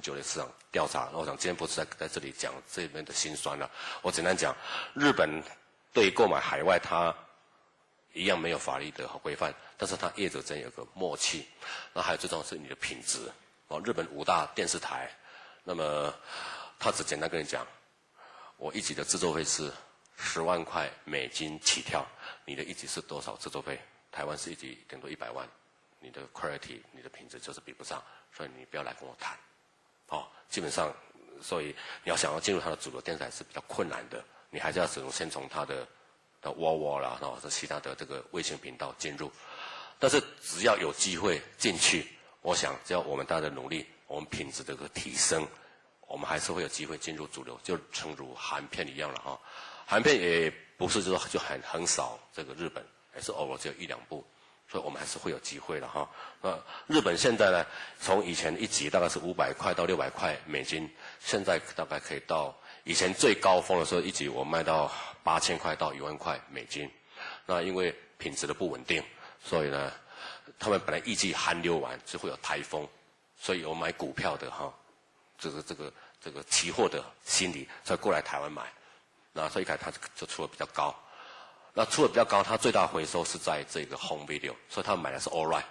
久的市场调查。那我想今天不是在这里讲这边的辛酸了，我简单讲，日本对购买海外它一样没有法律的规范，但是它业者之间有个默契。那还有最重要是你的品质日本5大电视台，那么他只简单跟你讲，我一集的制作费是10万块美金起跳，你的一集是多少制作费？台湾是一集顶多100万，你的 quality 你的品质就是比不上，所以你不要来跟我谈，基本上，所以你要想要进入它的主流电视台是比较困难的，你还是要先从它的WOWO啦，或者其他的这个卫星频道进入，但是只要有机会进去，我想只要我们大家的努力，我们品质的一个提升，我们还是会有机会进入主流，就诚如韩片一样了韩片也不是就很少，这个日本也是偶尔只有1、2部，所以我们还是会有机会的那日本现在呢，从以前一集大概是500块到600块美金，现在大概可以到以前最高峰的时候，一集我卖到8000块到1万块美金。那因为品质的不稳定，所以呢，他们本来预计寒流完就会有台风，所以有买股票的这个期货的心理才过来台湾买。那所以看它就出的比较高。那出的比较高，它最大回收是在这个 home video， 所以他们买的是 all right。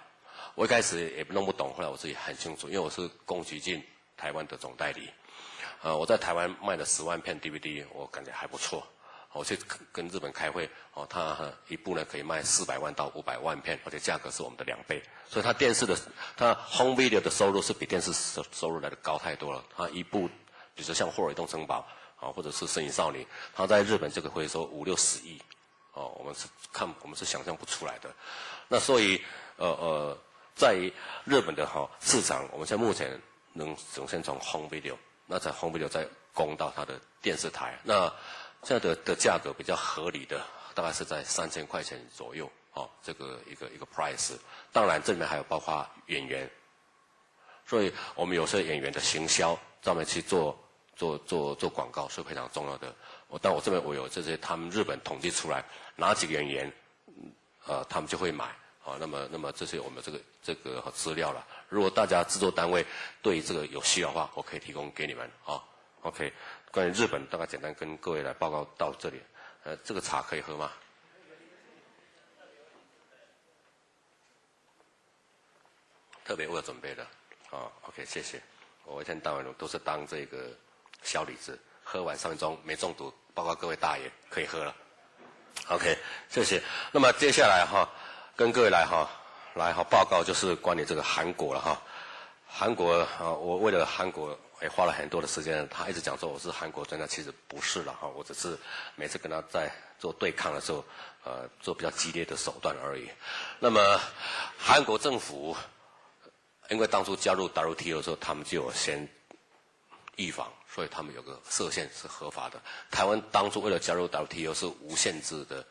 我一开始也弄不懂，后来我自己很清楚，因为我是宫崎骏台湾的总代理。我在台湾卖了10万片 DVD， 我感觉还不错。我去跟日本开会，他一部呢可以卖400万到500万片，而且价格是我们的2倍，所以他他 home video 的收入是比电视收入来的高太多了。他一部，比如说像《霍尔移动城堡》或者是《神隐少女》，他在日本这个回收5、60亿。我们是想象不出来的。那所以在日本的市场，我们现在目前首先从 home video， 那在 home video 再攻到它的电视台。那现在的价格比较合理的，大概是在3000块钱左右这个一个 price。当然这里面还有包括演员，所以我们有些演员的行销，专门去做广告是非常重要的。但我这边我有这些他们日本统计出来哪几个演员，他们就会买那么这些我们这个资料了。如果大家制作单位对这个有需要的话，我可以提供给你们OK， 关于日本大概简单跟各位来报告到这里。这个茶可以喝吗？特别为我准备的OK， 谢谢。我一天到晚都是当这个小李子，喝完3分钟没中毒，报告各位大爷可以喝了。OK， 谢谢。那么接下来跟各位来报告就是关于这个韩国了韩国我为了韩国也花了很多的时间。他一直讲说我是韩国专家，其实不是了我只是每次跟他在做对抗的时候做比较激烈的手段而已。那么韩国政府因为当初加入 WTO 的时候，他们就有先预防，所以他们有个设限是合法的。台湾当初为了加入 WTO 是无限制的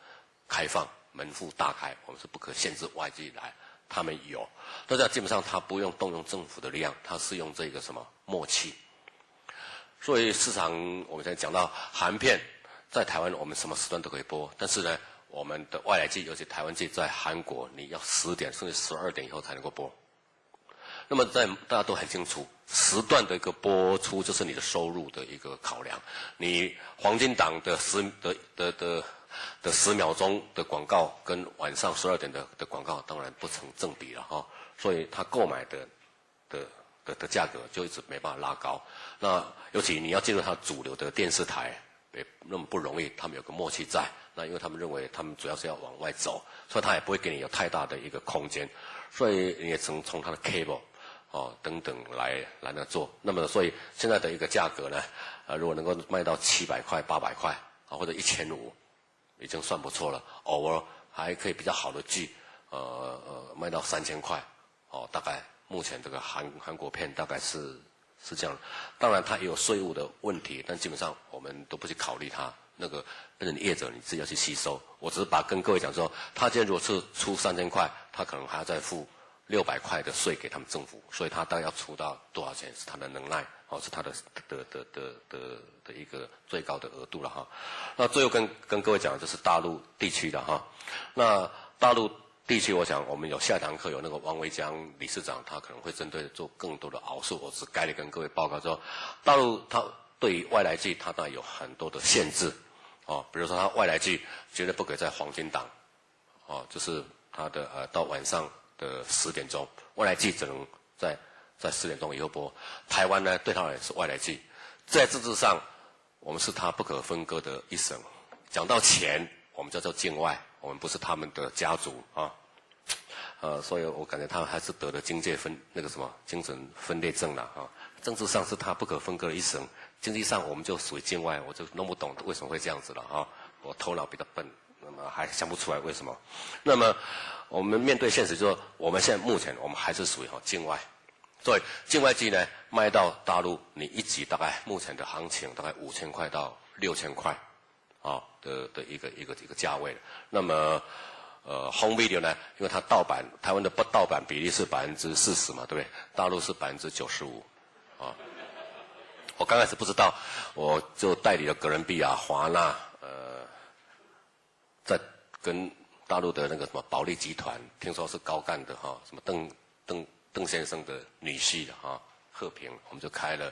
开放，门户大开，我们是不可限制外界来。他们有，大家基本上他不用动用政府的力量，他是用这个什么默契。所以市场我们现在讲到韩片，在台湾我们什么时段都可以播，但是呢，我们的外来剧，尤其台湾剧，在韩国你要10点甚至12点以后才能够播。那么大家都很清楚，时段的一个播出就是你的收入的一个考量。你黄金档的10秒钟的广告跟晚上12点的广告当然不成正比了所以他购买的价格就一直没办法拉高。那尤其你要进入他主流的电视台，也那么不容易，他们有个默契在。那因为他们认为他们主要是要往外走，所以他也不会给你有太大的一个空间，所以你也从他的 cable等等来那做。那么所以现在的一个价格呢，如果能够卖到700块、800块或者1500，已经算不错了。偶尔还可以比较好的剧，卖到3000块，大概目前这个韩国片大概是这样。当然它也有税务的问题，但基本上我们都不去考虑它。那个业者你自己要去吸收。我只是跟各位讲说，他今天如果是出3000块，他可能还要再付600块的税给他们政府，所以他大概要出到多少钱是他的能耐，是他的一个最高的额度了那最后跟各位讲的就是大陆地区的那大陆地区，我想我们有下堂课有那个王维江理事长，他可能会针对做更多的描述。我只概略跟各位报告说，大陆它对于外来剧，它当然有很多的限制比如说它外来剧绝对不可以在黄金档就是它的到晚上的10点钟，外来剧只能在在10点钟以后播。台湾呢，对他也是外来剧，在政治上，我们是他不可分割的一省。讲到钱，我们叫做境外，我们不是他们的家族啊。所以我感觉他还是得了精神分裂症了啊。政治上是他不可分割的一省，经济上我们就属于境外，我就弄不懂为什么会这样子了啊。我头脑比较笨，那么还想不出来为什么。那么我们面对现实，就是说我们现在目前我们还是属于境外，所以境外机呢卖到大陆，你一集大概目前的行情大概5000块到6000块啊的一个价位。那么home video 呢，因为它盗版，台湾的不盗版比例是40%嘛，对不对？大陆是95%啊。我刚开始不知道，我就代理了哥伦比亚、华纳，在跟大陆的那个什么保利集团，听说是高干的哈，什么邓先生的女婿的哈，贺平，我们就开了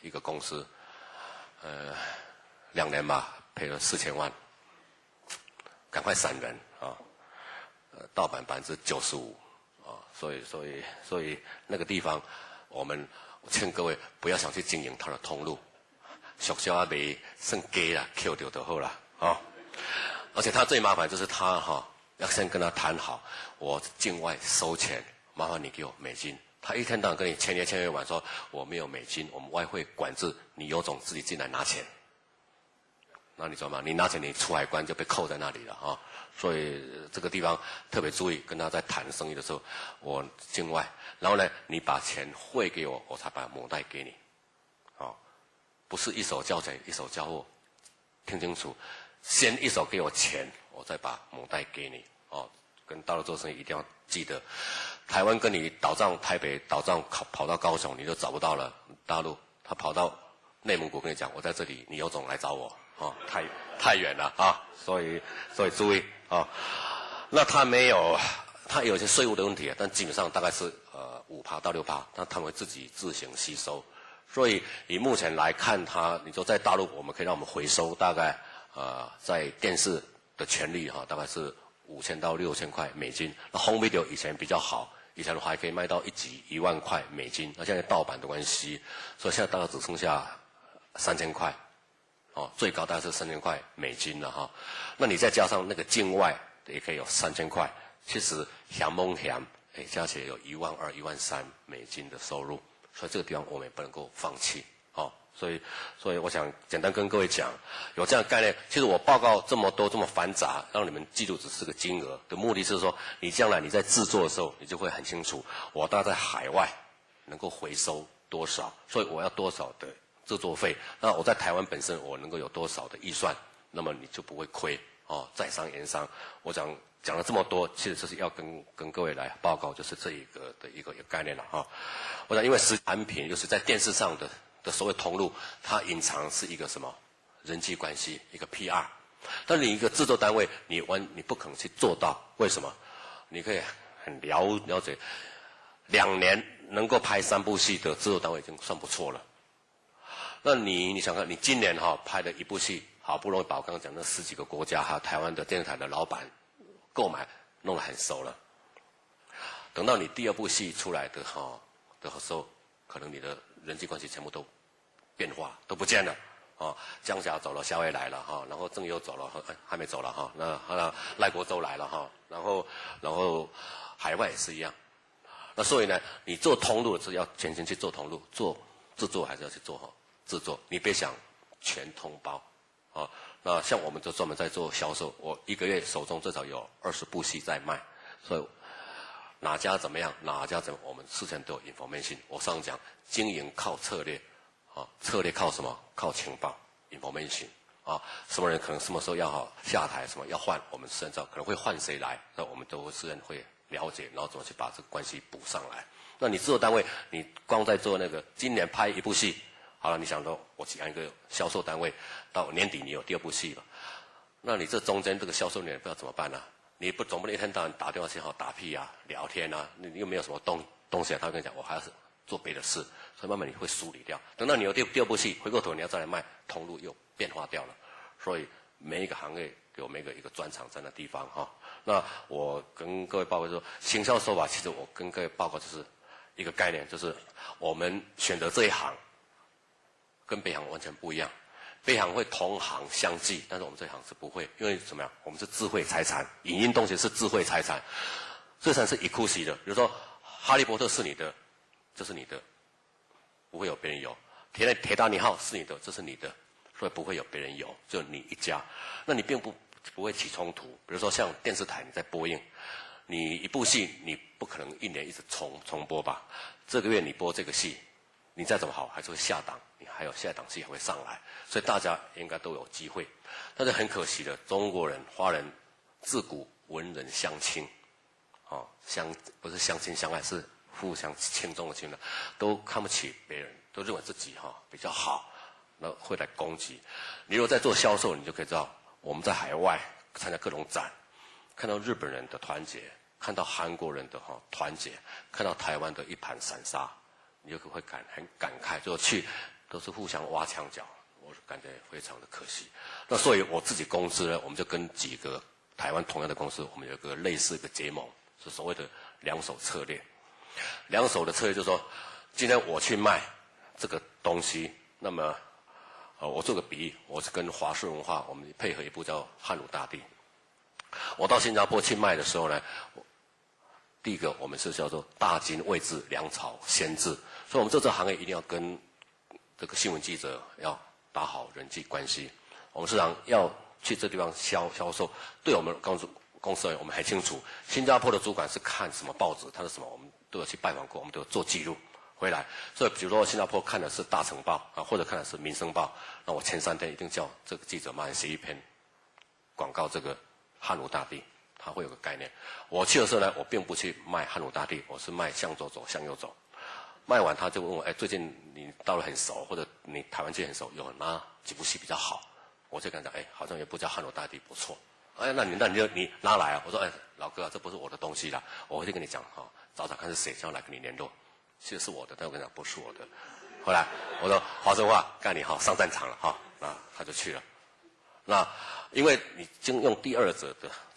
一个公司，2年吧，赔了4000万，赶快闪人啊！盗版95%啊，所以那个地方，我劝各位不要想去经营它的通路，小小啊没剩给啦 ，Q 掉就好了啊。而且他最麻烦就是他要先跟他谈好，我境外收钱，麻烦你给我美金。他一天到晚跟你签约完说我没有美金，我们外汇管制，你有种自己进来拿钱。那你知道吗？你拿钱你出海关就被扣在那里了啊。所以这个地方特别注意，跟他在谈生意的时候，我境外，然后呢，你把钱汇给我，我才把母带给你，不是一手交钱一手交货，听清楚，先一手给我钱，我再把母带给你，跟大陆做生意一定要记得，台湾跟你倒账台北倒账跑到高雄你就找不到了，大陆他跑到内蒙古跟你讲，我在这里，你有种来找我。太远了啊，所以注意啊。那他有一些税务的问题，但基本上大概是5%到6%，那他们会自行吸收。所以以目前来看，你说在大陆我们可以让我们回收大概在电视的权利大概是5000到6000块美金。那 home video 以前比较好，以前的话还可以卖到一集1万块美金。那现在盗版的关系，所以现在大概只剩下3000块。最高大概是3000块美金了哈，那你再加上那个境外也可以有3000块，其实咸蒙咸，加起来有12000、13000美金的收入，所以这个地方我们也不能够放弃，所以我想简单跟各位讲，有这样的概念。其实我报告这么多这么繁杂，让你们记住只是个金额的目的是说，你将来你在制作的时候，你就会很清楚，我大概在海外能够回收多少，所以我要多少的制作费，那我在台湾本身我能够有多少的预算，那么你就不会亏在商言商。我讲了这么多，其实就是要跟各位来报告，就是这一个的一个概念了哈。我想因为产品就是在电视上的所谓通路，它隐藏是一个什么人际关系，一个 PR。但你一个制作单位，你不可能去做到，为什么？你可以很了解，2年能够拍3部戏的制作单位已经算不错了。那你想看，你今年拍了1部戏，好不容易把我刚刚讲的10几个国家还有台湾的电视台的老板购买弄得很熟了，等到你第2部戏出来的时候，可能你的人际关系全部都变化都不见了江霞走了，夏威来了然后郑优走了，还没走了那赖国洲来了然后海外也是一样。那所以呢，你做通路是要全心去做通路，做制作还是要去做好制作，你别想全通包那像我们就专门在做销售，我1个月手中至少有20部戏在卖，所以哪家怎么样，我们事前都有 information。我上讲经营靠策略策略靠什么？靠情报 information 什么人可能什么时候要下台，什么要换，我们事先知道可能会换谁来，那我们都事先会了解，然后怎么去把这个关系补上来。那你制作单位，你光在做那个今年拍1部戏，好了，你想说我起一个销售单位，到年底你有第2部戏了，那你这中间这个销售人员不知道怎么办呢？你总不能一天到晚打电话去打屁聊天你又没有什么东西他会跟你讲我还要做别的事，所以慢慢你会梳理掉。等到你有第2部戏，回过头你要再来卖，通路又变化掉了。所以每一个行业有每一个专长在那地方那我跟各位报告说，行销手法其实我跟各位报告就是一个概念，就是我们选择这一行，跟北行完全不一样。北行会同行相忌，但是我们这一行是不会，因为怎么样？我们是智慧财产，影音东西是智慧财产，这才是exclusive的。比如说，哈利波特是你的，这是你的，不会有别人有；铁达尼号是你的，这是你的，所以不会有别人有，就你一家。那你并不会起冲突。比如说像电视台你在播映，你一部戏你不可能一年一直重播吧？这个月你播这个戏，你再怎么好还是会下档，你还有下一档戏还会上来，所以大家应该都有机会。但是很可惜的，中国人、华人自古文人相轻，不是相亲相爱，是互相轻重的轻的，都看不起别人，都认为自己比较好，那会来攻击。你如果在做销售，你就可以知道，我们在海外参加各种展，看到日本人的团结，看到韩国人的团结，看到台湾的一盘散沙，你就会很感慨，就去都是互相挖墙脚，我感觉非常的可惜。那所以我自己公司呢，我们就跟几个台湾同样的公司，我们有一个类似一个结盟，是所谓的两手策略。两手的策略就是说，今天我去卖这个东西，那么我做个比喻，我是跟华视文化我们配合一部叫《汉武大帝》。我到新加坡去卖的时候呢，第一个我们是叫做大金未至，粮草先至，所以我们这行业一定要跟这个新闻记者要打好人际关系。我们市场要去这地方销售，对我们公司而言，我们很清楚，新加坡的主管是看什么报纸，他是什么，我们都有去拜访过，我们都有做记录回来。所以比如说新加坡看的是大成报或者看的是民生报，那我前3天一定叫这个记者马上写一篇广告这个汉武大帝，他会有个概念。我去的时候呢，我并不去卖汉武大帝，我是卖向左走向右走。卖完他就问我，最近你到了很熟，或者你台湾剧很熟，有哪几部戏比较好？我就跟他讲，好像有部叫汉武大帝不错。那你拿来啊？我说，老哥这不是我的东西啦，我会跟你讲找看是谁想要来跟你联络。其实是我的，但我跟你讲不是我的。后来我说华生话干你上战场了那他就去了。那因为你经用第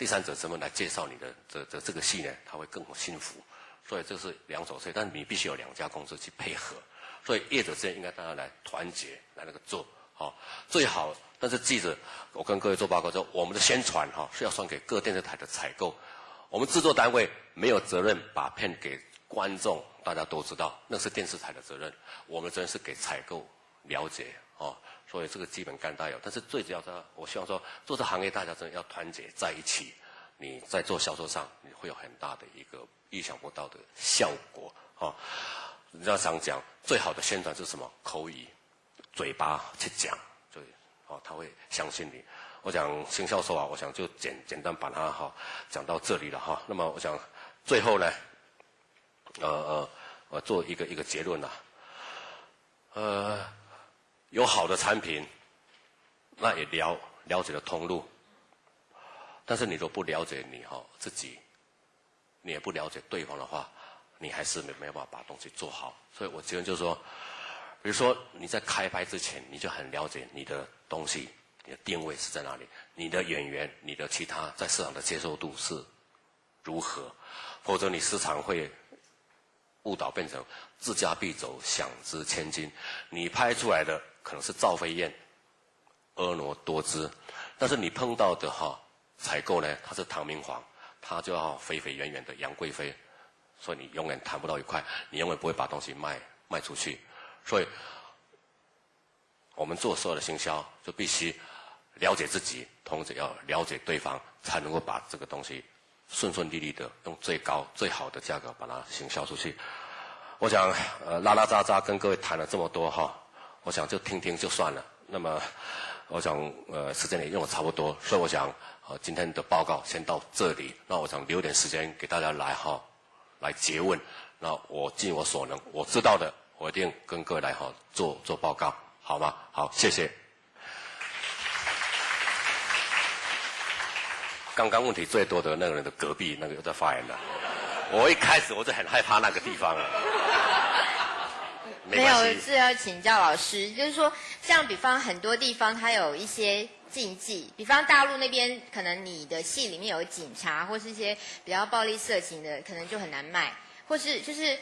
三者身份来介绍你的这个戏呢，他会更幸福。所以这是两手策略，但是你必须有2家公司去配合。所以业者之间应该大家来团结，来那个做最好。但是记者，我跟各位做报告说，我们的宣传是要算给各电视台的采购，我们制作单位没有责任把片给观众，大家都知道，那是电视台的责任。我们的责任是给采购了解所以这个基本概念有。但是最主要的，我希望说，做这行业大家真的要团结在一起。你在做销售上，你会有很大的一个意想不到的效果人家常讲，最好的宣传是什么？口语，嘴巴去讲，对他会相信你。我讲行销手法，我想就简单把它讲到这里了那么我想最后呢，我做一个结论有好的产品，那也了解了通路。但是你都不了解你自己，你也不了解对方的话，你还是没办法把东西做好。所以我结论就是说，比如说你在开拍之前，你就很了解你的东西，你的定位是在哪里，你的演员，你的其他在市场的接受度是如何，否则你时常会误导变成自家必走，想值千金。你拍出来的可能是赵飞燕，婀娜多姿，但是你碰到的采购呢，他是唐明皇，他就要肥肥圆圆的杨贵妃，所以你永远谈不到一块，你永远不会把东西卖出去。所以，我们做所有的行销，就必须了解自己，同时要了解对方，才能够把这个东西顺顺利利的用最高最好的价格把它行销出去。我想拉拉杂杂跟各位谈了这么多我想就听听就算了。那么我想时间也用得差不多，所以我想今天的报告先到这里。那我想留点时间给大家来诘问。那我尽我所能，我知道的我一定跟各位来做报告，好吗？好，谢谢。刚刚问题最多的那个人的隔壁那个又在发言了。我一开始我就很害怕那个地方没有，是要请教老师，就是说，像比方很多地方它有一些禁忌，比方大陆那边可能你的戏里面有警察或是一些比较暴力色情的，可能就很难卖，或是就是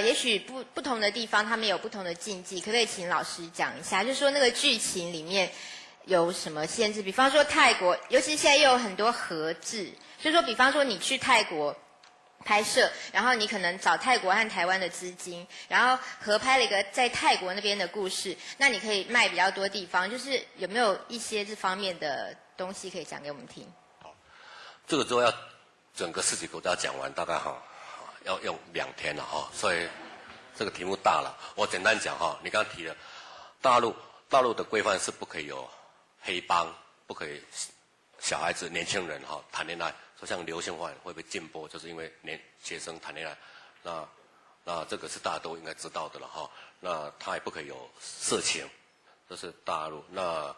也许不同的地方他们有不同的禁忌，可不可以请老师讲一下？就是说那个剧情里面有什么限制？比方说泰国，尤其现在又有很多合制，所以说比方说你去泰国拍摄，然后你可能找泰国和台湾的资金，然后合拍了一个在泰国那边的故事，那你可以卖比较多地方，就是有没有一些这方面的东西可以讲给我们听？好，这个都要整个世纪国家讲完，大概要用2天了所以这个题目大了。我简单讲你刚刚提了，大陆的规范是不可以有黑帮，不可以小孩子、年轻人谈恋爱。说像流星花园会被禁播，就是因为学生谈恋爱，那这个是大家都应该知道的了那他也不可以有色情，这是大陆。那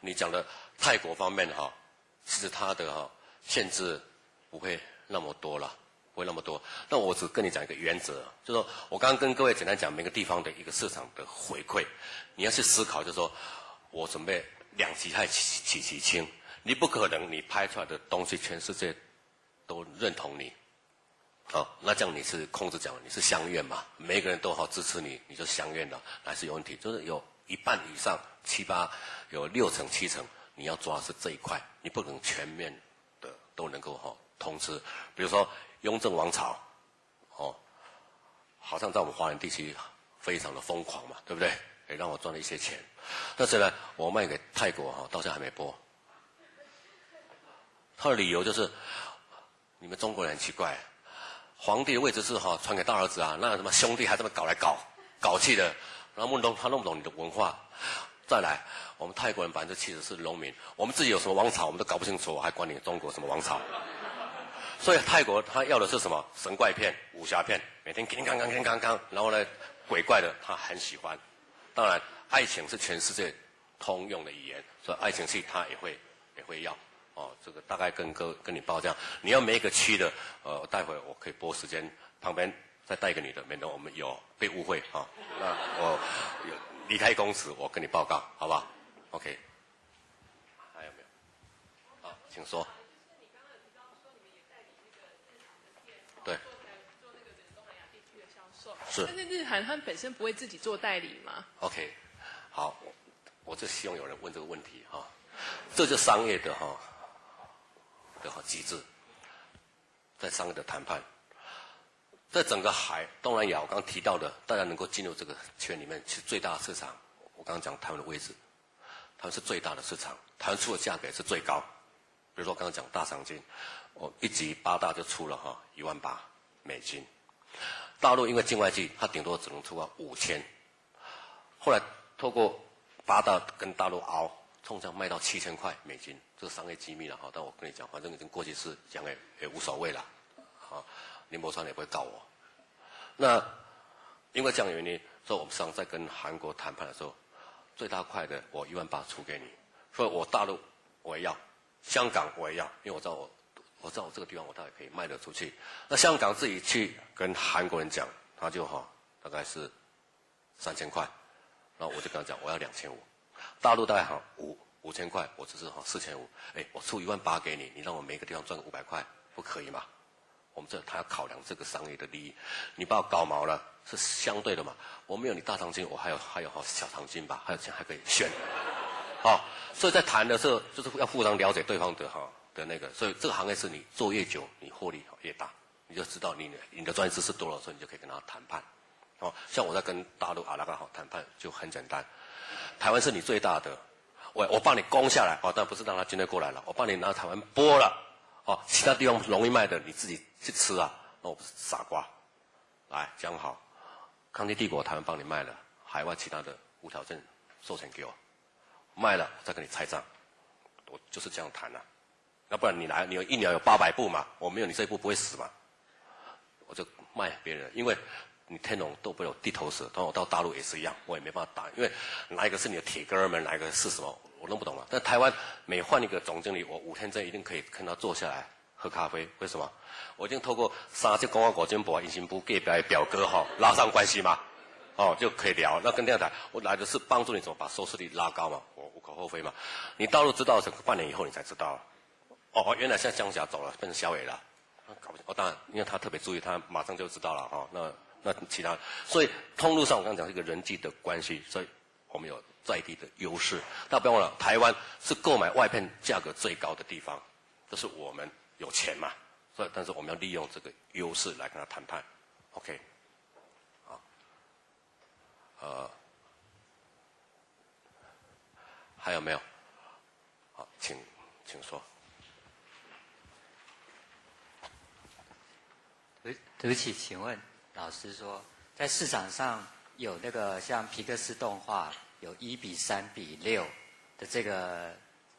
你讲的泰国方面其实它的限制不会那么多了，不会那么多。那我只跟你讲一个原则，就是说我刚刚跟各位简单讲每个地方的一个市场的回馈，你要去思考，就是说我准备两极害取其轻。你不可能，你拍出来的东西全世界都认同你，那这样你是控制讲，你是相愿嘛？每个人都支持你，你就相愿了，还是有问题？就是有1半以上7、8，有6成7成，你要抓的是这一块，你不能全面的都能够通吃。比如说雍正王朝，好像在我们华人地区非常的疯狂嘛，对不对？也让我赚了一些钱，但是呢，我卖给泰国到现在还没播。他的理由就是，你们中国人很奇怪，皇帝的位置是传给大儿子啊，那什么兄弟还这么搞来搞去的，然后他弄不懂你的文化。再来，我们泰国人70%是农民，我们自己有什么王朝我们都搞不清楚，我还管你中国什么王朝？所以泰国他要的是什么神怪片、武侠片，每天铿锵锵，然后呢鬼怪的他很喜欢。当然，爱情是全世界通用的语言，所以爱情戏他也会要。这个大概跟你报这样，你要每一个区的，待会我可以拨时间，旁边再带一个女的，免得我们有被误会那我离开公司，我跟你报告，好不好 ？OK。还有没有？好，请说。对。是。但是日韩他们本身不会自己做代理吗 ？OK， 好，我就希望有人问这个问题这就是商业的机制，在商业的谈判，在整个东南亚，我刚刚提到的，大家能够进入这个圈里面，其实最大的市场，我刚刚讲台湾的位置，台湾是最大的市场，台湾出的价格也是最高。比如说我刚刚讲大长今，我1集8大就出了$18,000，大陆因为境外剧，它顶多只能出到5000，后来透过8大跟大陆熬。通常卖到$7000，这是商业机密了但我跟你讲，反正已经过去式，讲也无所谓了林柏川也不会告我。那因为这样的原因，所以我们实际上在跟韩国谈判的时候，最大块的我18000出给你，所以我大陆我也要，香港我也要，因为我知道我这个地方我大概可以卖得出去。那香港自己去跟韩国人讲，他就大概是3000块，然后我就跟他讲我要2500。大陆大概5000块，我只是4500，我出18000给你，你让我每个地方赚个500块，不可以吗？我们他要考量这个商业的利益，你把我搞毛了，是相对的嘛。我没有你大长今，我还有小长今吧，还有钱还可以选，所以在谈的时候就是要互相了解对方的那个，所以这个行业是你做越久，你获利越大，你就知道你的专业知识多了，所以你就可以跟他谈判。像我在跟大陆阿拉伯谈判就很简单。台湾是你最大的，我帮你攻下来但不是让他军队过来了，我帮你拿台湾剥了其他地方容易卖的你自己去吃那我不是傻瓜。来讲好，康熙帝国台湾帮你卖了，海外其他的无条件授权给我，卖了我再跟你拆账，我就是这样谈要不然你来，你一年有800部嘛，我没有你这一部不会死嘛，我就卖别人，因为。你天龙斗不了地头蛇，当我到大陆也是一样，我也没办法打，因为哪一个是你的铁哥们，哪一个是什么，我弄不懂了。但台湾每换一个总经理，我5天之内一定可以跟他坐下来喝咖啡。为什么？我已经透过3届公安国监部、隐形部给表哥拉上关系嘛，就可以聊。那跟电视台，我来的是帮助你怎么把收视率拉高嘛，我无可厚非嘛。你大陆知道整个半年以后你才知道，原来现在江霞走了，变成小伟了，搞不清当然，因为他特别注意，他马上就知道了哈。那其他，所以通路上我刚刚讲是一个人际的关系，所以我们有在地的优势。但不要忘了，台湾是购买外片价格最高的地方，这是我们有钱嘛。所以，但是我们要利用这个优势来跟他谈判。OK， 好，还有没有？好，请说。对不起，请问老师说，在市场上有那个像皮克斯动画有1:3:6的这个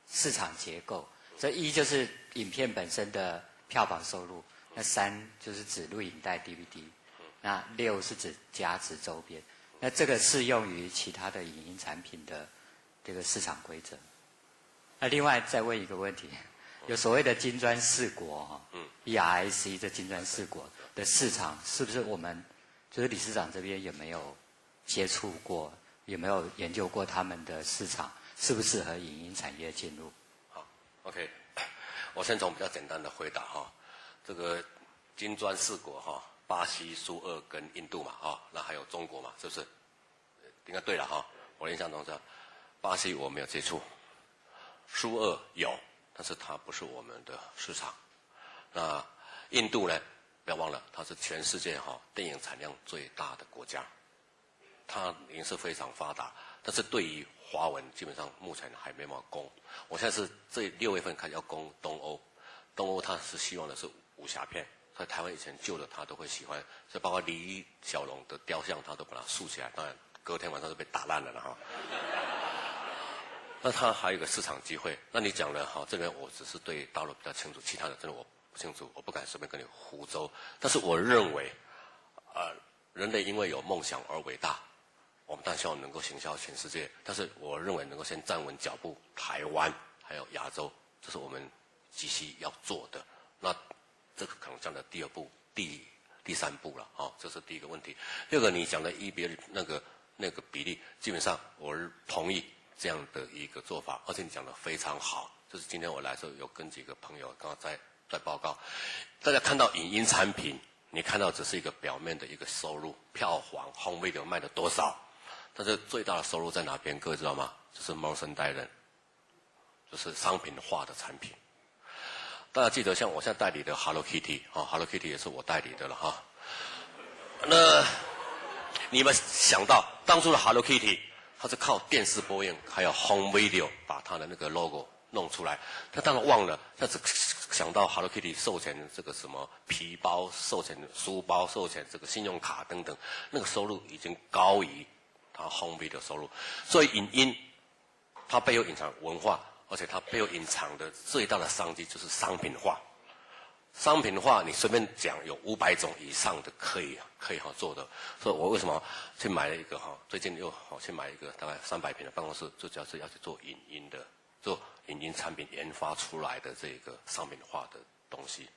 市场结构，这1就是影片本身的票房收入，那3就是指录影带 DVD， 那6是指加值周边，那这个适用于其他的影音产品的这个市场规则。那另外再问一个问题。有所谓的金砖4国BRIC 这金砖4国的市场，是不是我们就是理事长这边有没有接触过，有没有研究过他们的市场适不适合影音产业进入？好 ，OK， 我先从比较简单的回答哈，这个金砖4国哈，巴西、苏俄跟印度嘛哈，那还有中国嘛，是不是？应该对了哈，我印象中是巴西我没有接触，苏俄有。但是它不是我们的市场。那印度呢？不要忘了，它是全世界电影产量最大的国家，它已经是非常发达。但是对于华文，基本上目前还没办法攻。我现在是这6月份开始要攻东欧，东欧它是希望的是武侠片，所以台湾以前旧的他都会喜欢，所以包括李小龙的雕像，他都把它竖起来。当然，隔天晚上就被打烂了哈。那它还有一个市场机会。那你讲了这边我只是对大陆比较清楚，其他的真的我不清楚，我不敢随便跟你胡诌。但是我认为，人类因为有梦想而伟大，我们当然希望能够行销全世界。但是我认为能够先站稳脚步，台湾还有亚洲，这是我们急需要做的。那这个可能讲的第2步、第3步了这是第一个问题。第二个，你讲的那个比例，基本上我同意。这样的一个做法，而且你讲得非常好。就是今天我来的时候，有跟几个朋友刚刚在报告，大家看到影音产品，你看到只是一个表面的一个收入，票房、home video 卖了多少，但是最大的收入在哪边？各位知道吗？就是 merchandise， 就是商品化的产品。大家记得，像我现在代理的 Hello Kitty，Hello Kitty 也是我代理的了哈。那你们想到当初的 Hello Kitty？他是靠电视播映，还有 home video 把他的那个 logo 弄出来。他当然忘了，他只想到 Hello Kitty 授权这个什么皮包、授权书包、授权这个信用卡等等，那个收入已经高于他 home video 收入。所以影音它背后隐藏文化，而且它背后隐藏的最大的商机就是商品化。商品化，你随便讲有500种以上的可以做的，所以我为什么去买了一个最近又去买一个大概300平的办公室，就主要是要去做影音的，做影音产品研发出来的这个商品化的东西，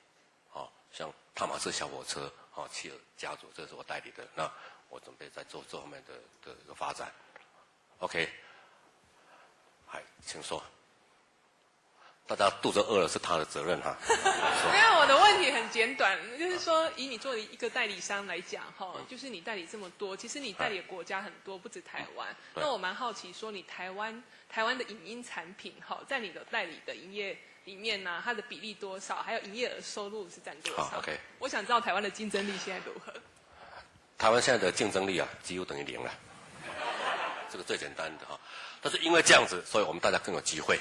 像汤马斯小火车，企鹅家族，这是我代理的，那我准备在做这方面的一个发展。OK， 嗨，请说。大家肚子饿了是他的责任哈。因为我的问题很简短，就是说以你作为一个代理商来讲就是你代理这么多，其实你代理的国家很多，不止台湾。那我蛮好奇说，你台湾的影音产品在你的代理的营业里面呢，它的比例多少？还有营业额收入是占多少 ？OK， 我想知道台湾的竞争力现在如何？台湾现在的竞争力几乎等于0了，这个最简单的但是因为这样子，所以我们大家更有机会。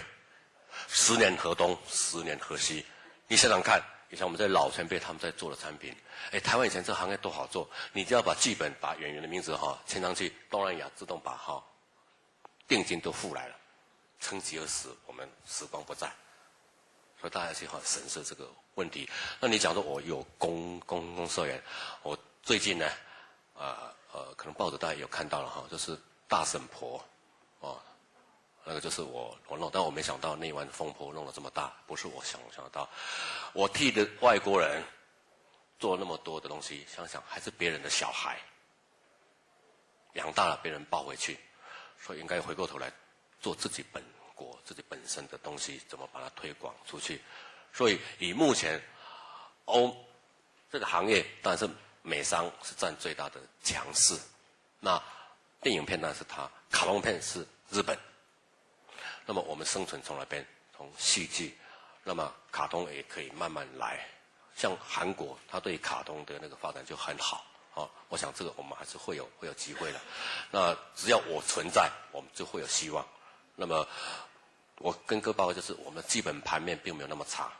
10年河东，10年河西。你想想看，以前我们在老前辈他们在做的产品，台湾以前这个行业多好做，你只要把剧本、把演员的名字签上去，东南亚自动把定金都付来了。曾几何时，我们时光不再，所以大家去审视这个问题。那你讲说我有公社员，我最近呢，可能报纸大家有看到了就是大婶婆，那个就是我弄，但我没想到那湾风波弄得这么大，不是我想得到。我替的外国人做那么多的东西，想想还是别人的小孩，养大了别人抱回去，所以应该回过头来做自己本国自己本身的东西，怎么把它推广出去。所以以目前这个行业当然是美商是占最大的强势，那电影片当然是它，卡通片是日本。那么我们生存从那边，从戏剧，那么卡通也可以慢慢来。像韩国，它对卡通的那个发展就很好。我想这个我们还是会有机会的。那只要我存在，我们就会有希望。那么我跟各位报告就是，我们的基本盘面并没有那么差，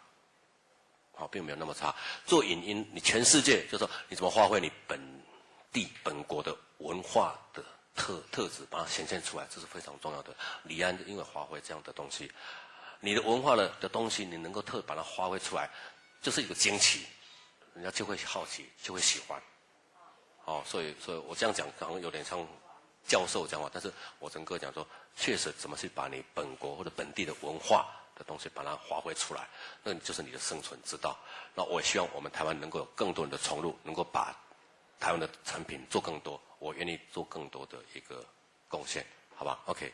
并没有那么差。做影音，你全世界就是说你怎么发挥你本地本国的文化的特质，把它显现出来，这是非常重要的。李安因为发挥这样的东西，你的文化的东西，你能够把它发挥出来，就是一个惊奇，人家就会好奇，就会喜欢。所以我这样讲可能有点像教授讲话，但是我跟各位讲说，确实怎么去把你本国或者本地的文化的东西把它发挥出来，那就是你的生存之道。那我也希望我们台湾能够有更多人的重入，能够把台湾的产品做更多，我愿意做更多的一个贡献，好吧 ？OK。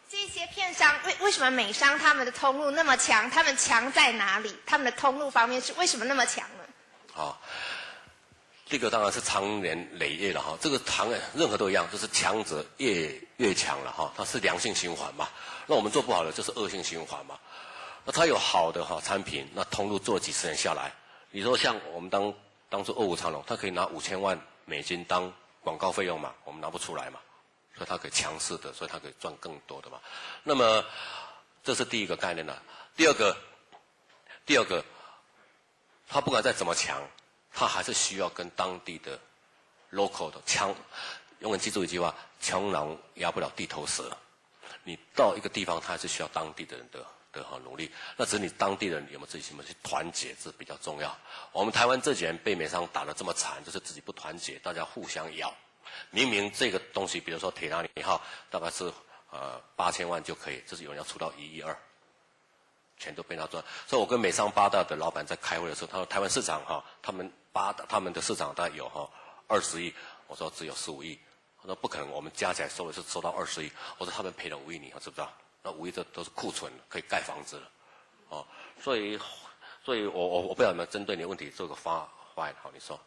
这些片商为什么美商他们的通路那么强？他们强在哪里？他们的通路方面是为什么那么强呢？好，这个当然是长年累月了哈。这个行业任何都一样，就是强者越强了哈，它是良性循环嘛。那我们做不好的就是恶性循环嘛。那它有好的产品，那通路做几十年下来，你说像我们当初卧虎藏龙，它可以拿5000万美金当广告费用嘛，我们拿不出来嘛。所以它可以强势的，所以它可以赚更多的嘛。那么这是第一个概念了。第二个，它不管再怎么强，它还是需要跟当地的 local 的永远记住一句话：强狼压不了地头蛇。你到一个地方，它还是需要当地的人的努力。那只是你当地人有没有自己什么去团结，这比较重要。我们台湾这几年被美商打得这么惨，就是自己不团结，大家互相咬。明明这个东西，比如说铁达尼号，大概是8000万就可以，就是有人要出到1亿2，钱都被他赚。所以我跟美商8大的老板在开会的时候，他说台湾市场他们的市场大概有20亿，我说只有15亿，他说不可能，我们加起来收到20亿，我说他们赔了5亿，你知不知道？那5亿这都是库存，可以盖房子了，所以我不知道有没有针对你的问题做个发言，好，你说。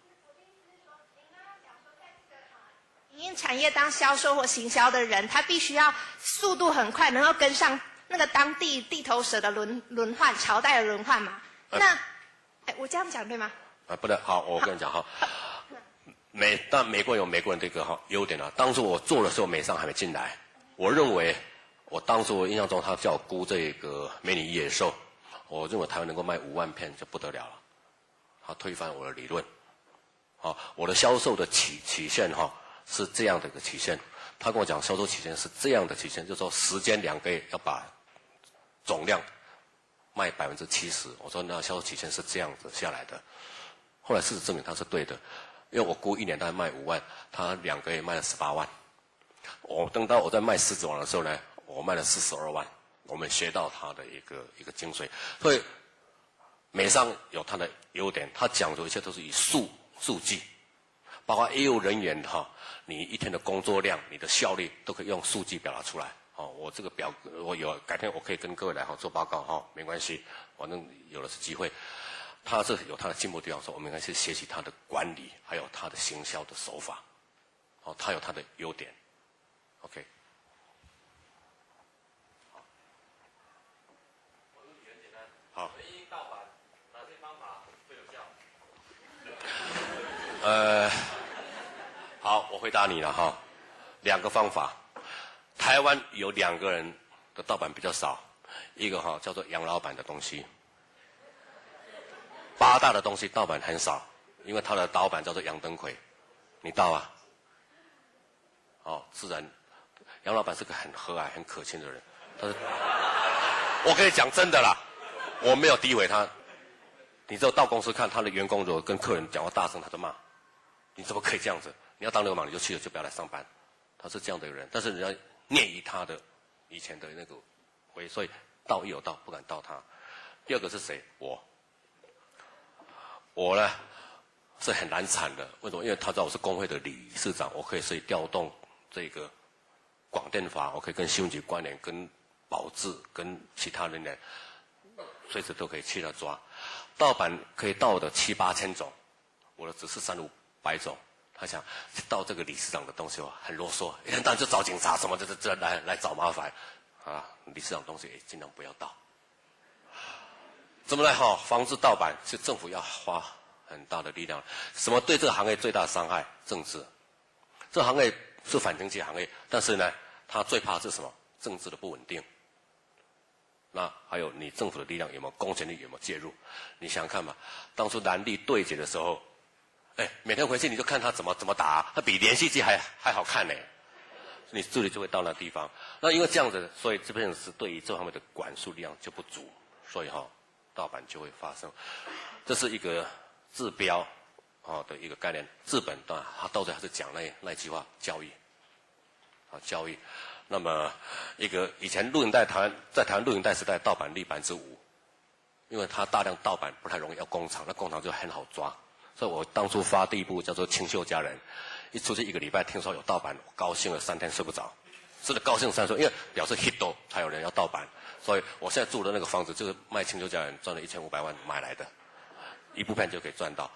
影音产业当销售或行销的人，他必须要速度很快，能够跟上那个当地地头蛇的轮换、朝代的轮换嘛。那，我这样讲对吗？不对，好，我跟你讲但美国有美国人的一个优点啊。当初我做的时候，美商还没进来，我认为当初我印象中他叫我估这个美女野兽，我认为台湾能够卖5万片就不得了了，他推翻我的理论，我的销售的期限是这样的一个期限，他跟我讲销售期限是这样的期限，就是说时间2个月要把总量卖70%。我说那销售期限是这样子下来的。后来事实证明他是对的，因为我估1年大概卖5万，他2个月卖了18万。等到我在卖狮子王的时候呢，我卖了42万。我们学到他的一个精髓，所以美商有他的优点，他讲究一切都是以数据。包括业务人员你一天的工作量、你的效率都可以用数据表达出来。我这个改天我可以跟各位来做报告没关系，反正有的是机会。他是有他的进步地方，说我们应该去学习他的管理，还有他的行销的手法。他有他的优点。OK。好。唯一盗版哪些方法最有效？好，我回答你了2个方法。台湾有2个人的盗版比较少，一个叫做杨老板的东西，8大的东西盗版很少，因为他的老板叫做杨登魁，你盗啊？自然，杨老板是个很和蔼、很可亲的人。我跟你讲真的啦，我没有诋毁他。你只有到公司看他的员工，如果跟客人讲话大声，他就骂。你怎么可以这样子？你要当流氓，你就去了，就不要来上班。他是这样的一个人，但是人家念以他的以前的那个所以盗亦有盗，不敢盗他。第2个是谁？我呢是很难产的，为什么？因为他知道我是工会的理事长，我可以调动这个广电法，我可以跟新闻局关联，跟保质，跟其他人员，随时都可以去那抓。盗版可以盗的7、8千种，我的只是3、500种。他想盗这个理事长的东西哦，很啰嗦，一天到晚就找警察什么这来找麻烦啊！理事长东西也尽量不要盗。怎么来防治盗版？是政府要花很大的力量。什么对这个行业最大的伤害？政治。这个行业是反经济行业，但是呢，它最怕的是什么？政治的不稳定。那还有你政府的力量有没有公权力有没有介入？你想想看嘛，当初蓝绿对决的时候，每天回去你就看他怎么打，他比连续剧还好看呢。你助理就会到那地方。那因为这样子，所以这边是对于这方面的管束力量就不足，所以盗版就会发生。这是一个治标的一个概念。治本当然他到最后还是讲那一句话，教育。教育。那么一个以前录影带在台湾录影带时代盗版率5%，因为它大量盗版不太容易，要工厂，那工厂就很好抓。所以我当初发第一部叫做《清秀佳人》，一出去1个礼拜，听说有盗版，我高兴了3天睡不着，真的高兴3天，因为表示 hit 才有人要盗版。所以我现在住的那个房子就是卖《清秀佳人》赚了1500万买来的，一部片就可以赚到。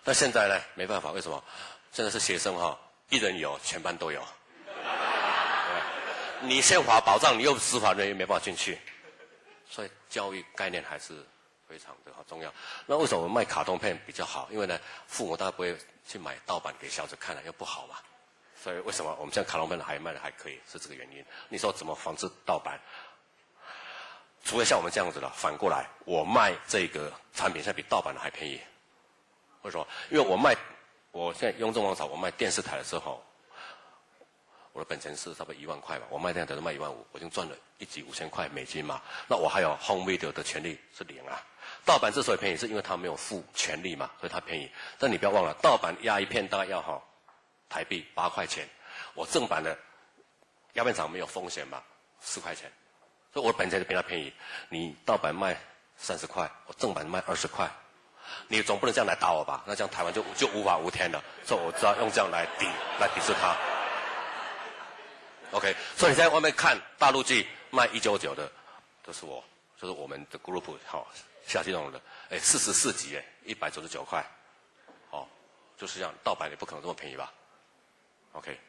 但现在呢，没办法，为什么？现在是学生一人有，全班都有。你宪法保障，你又司法人员没办法进去，所以教育概念还是非常的重要。那为什么我们卖卡通片比较好？因为呢，父母大概不会去买盗版给小孩子看了，又不好嘛。所以为什么我们现在卡通片还卖的还可以，是这个原因。你说怎么防治盗版？除了像我们这样子的，反过来，我卖这个产品现在比盗版的还便宜。为什么？因为我现在雍正王朝，我卖电视台的时候，我的本钱是差不多1万块嘛，我卖电视台都卖15000，我已经赚了1集5000块美金嘛。那我还有 home video 的权利是0啊。盗版之所以便宜，是因为它没有付权利嘛，所以它便宜。但你不要忘了，盗版压一片大概要台币8块钱，我正版的压片厂没有风险嘛，4块钱，所以我的本钱就比它便宜。你盗版卖30块，我正版卖20块，你总不能这样来打我吧？那这样台湾就无法无天了。所以我知道用这样来抵制它。OK， 所以你在外面看大陆剧卖199的，都是就是我们的 group 下去弄的，44集199块，就是这样，盗版也不可能这么便宜吧 ？OK。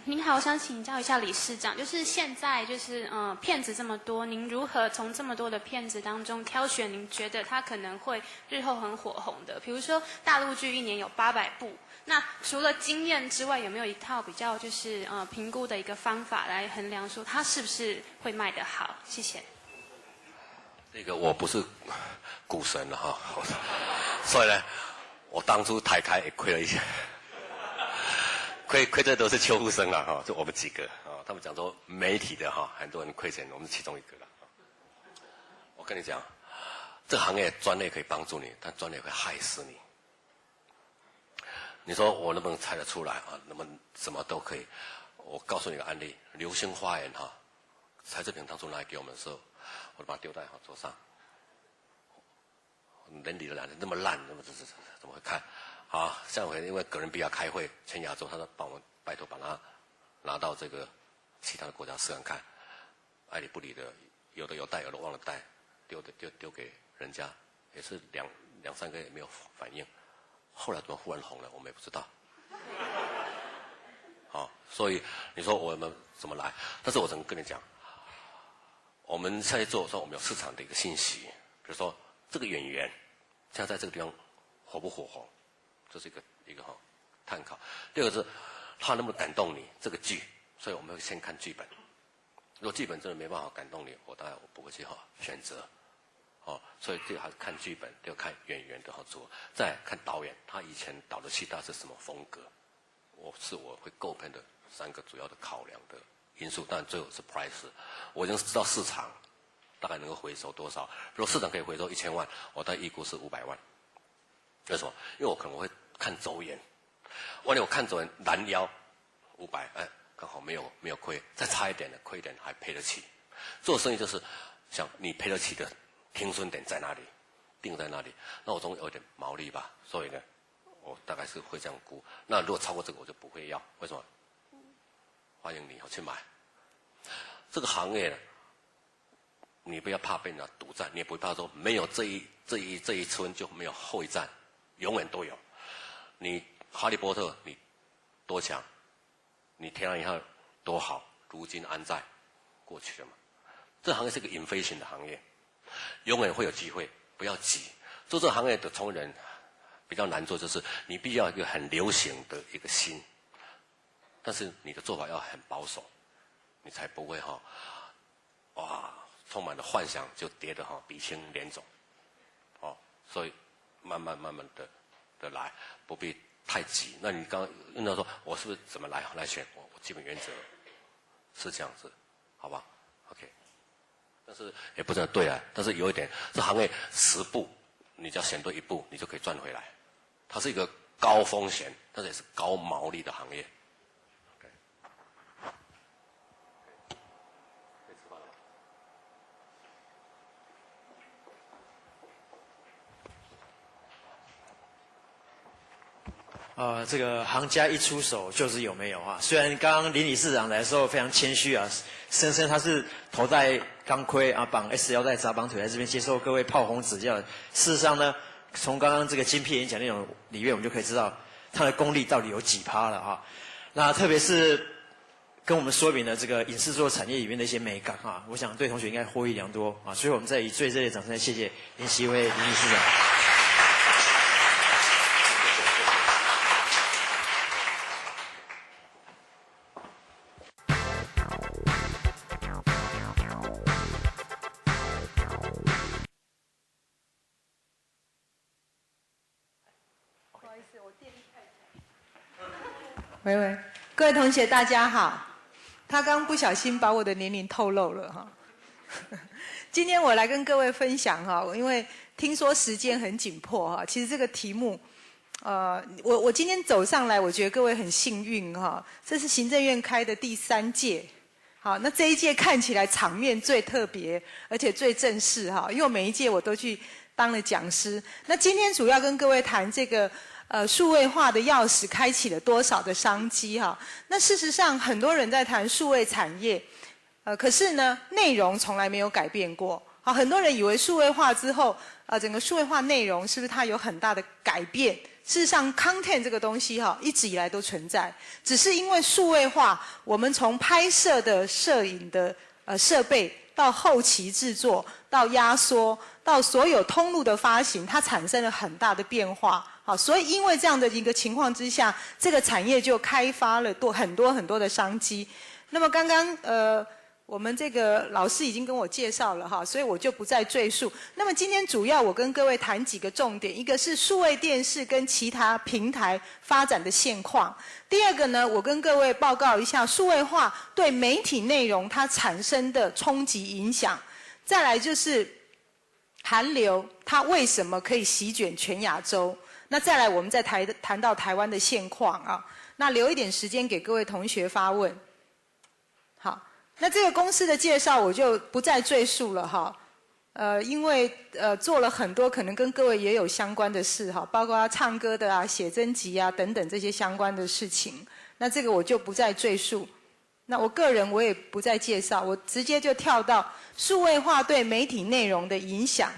您好，我想请教一下理事长，就是现在骗子这么多，您如何从这么多的骗子当中挑选您觉得他可能会日后很火红的？比如说大陆剧1年有800部，那除了经验之外，有没有一套比较评估的一个方法来衡量说他是不是会卖得好？谢谢。这个我不是股神了所以呢，我当初台开也亏了一些。亏这都是邱福生了就我们几个他们讲说媒体的很多人亏钱，我们是其中一个了。我跟你讲，这个行业专业可以帮助你，但专业会害死你。你说我能不能猜得出来能不能什么都可以？我告诉你个案例，流星花园蔡志平当初拿来给我们的时候，我就把它丢在桌上。人理的两人那么烂，怎么会看？上回因为哥伦比亚开会，全亚洲，他说帮我拜托把它拿到这个其他的国家试看，爱理不理的，有的有带，有的忘了带，丢给人家，也是两三个月没有反应，后来怎么忽然红了，我们也不知道。所以你说我们怎么来？但是我只能跟你讲，我们现在做的时候，我们有市场的一个信息，比如说这个演员现在在这个地方火不火红。这是一个探讨。第二个是他能不能感动你这个剧，所以我们会先看剧本。如果剧本真的没办法感动你，我不会去选择。所以这个还是看剧本，要看演员的做，再看导演他以前导的戏大是什么风格，我会构片的3个主要的考量的因素。当然最后是 price， 我已经知道市场大概能够回收多少。如果市场可以回收1000万，我大概预估是500万。为什么？因为我可能会看走眼，万一我看走眼拦腰500，刚好没有亏，再差一点的亏一点还赔得起。做生意就是想你赔得起的停损点在哪里，定在哪里，那我总有一点毛利吧。所以呢，我大概是会这样估。那如果超过这个，我就不会要。为什么？欢迎你去买。这个行业呢，你不要怕被人家独占，你也不会怕说没有这一村就没有后一站，永远都有。你哈利波特你多强，你天然一号多好，如今安在，过去了嘛。这行业是个引飞型的行业，永远会有机会，不要急。做这个行业的从人比较难做，就是你必须要有一个很流行的一个心，但是你的做法要很保守，你才不会哇，充满了幻想就跌得鼻青脸肿，所以慢慢的来，不必太急。那你刚刚问到说我是不是怎么来选？我基本原则是这样子，好吧 ？OK。但是也不是对啊，但是有一点，这行业10步，你只要选对1步，你就可以赚回来。它是一个高风险，但是也是高毛利的行业。OK。可以吃饭了。这个行家一出手就是有没有啊？虽然刚刚林理事长来的时候非常谦虚啊，声称他是头戴钢盔啊，绑 S 腰带扎绑腿，在这边接受各位炮轰指教。事实上呢，从刚刚这个精辟演讲内容里面，我们就可以知道他的功力到底有几趴了哈。那特别是跟我们说明了这个影视作产业里面的一些美感啊，我想对同学应该获益良多啊。所以我们再以最热烈的掌声来谢谢林锡辉林理事长。喂，各位同学大家好。他刚不小心把我的年龄透露了哈。今天我来跟各位分享哈，因为听说时间很紧迫哈。其实这个题目，我今天走上来，我觉得各位很幸运哈。这是行政院开的第3届，好，那这一届看起来场面最特别，而且最正式哈。因为我每一届我都去当了讲师。那今天主要跟各位谈这个。数位化的钥匙开启了多少的商机哈？那事实上，很多人在谈数位产业，可是呢，内容从来没有改变过。好，很多人以为数位化之后，整个数位化内容是不是它有很大的改变？事实上 ，content 这个东西哈，一直以来都存在，只是因为数位化，我们从拍摄的摄影的设备到后期制作，到压缩，到所有通路的发行，它产生了很大的变化。好，所以因为这样的一个情况之下，这个产业就开发了很多的商机。那么刚刚我们这个老师已经跟我介绍了哈，所以我就不再赘述。那么今天主要我跟各位谈几个重点，一个是数位电视跟其他平台发展的现况。第二个呢，我跟各位报告一下数位化对媒体内容它产生的冲击影响。再来就是韩流它为什么可以席卷全亚洲？那再来我们再谈到台湾的现况啊。那留一点时间给各位同学发问。好，那这个公司的介绍我就不再赘述了哈。因为做了很多可能跟各位也有相关的事哈，包括唱歌的啊、写真集啊等等这些相关的事情。那这个我就不再赘述。那我个人我也不再介绍，我直接就跳到数位化对媒体内容的影响。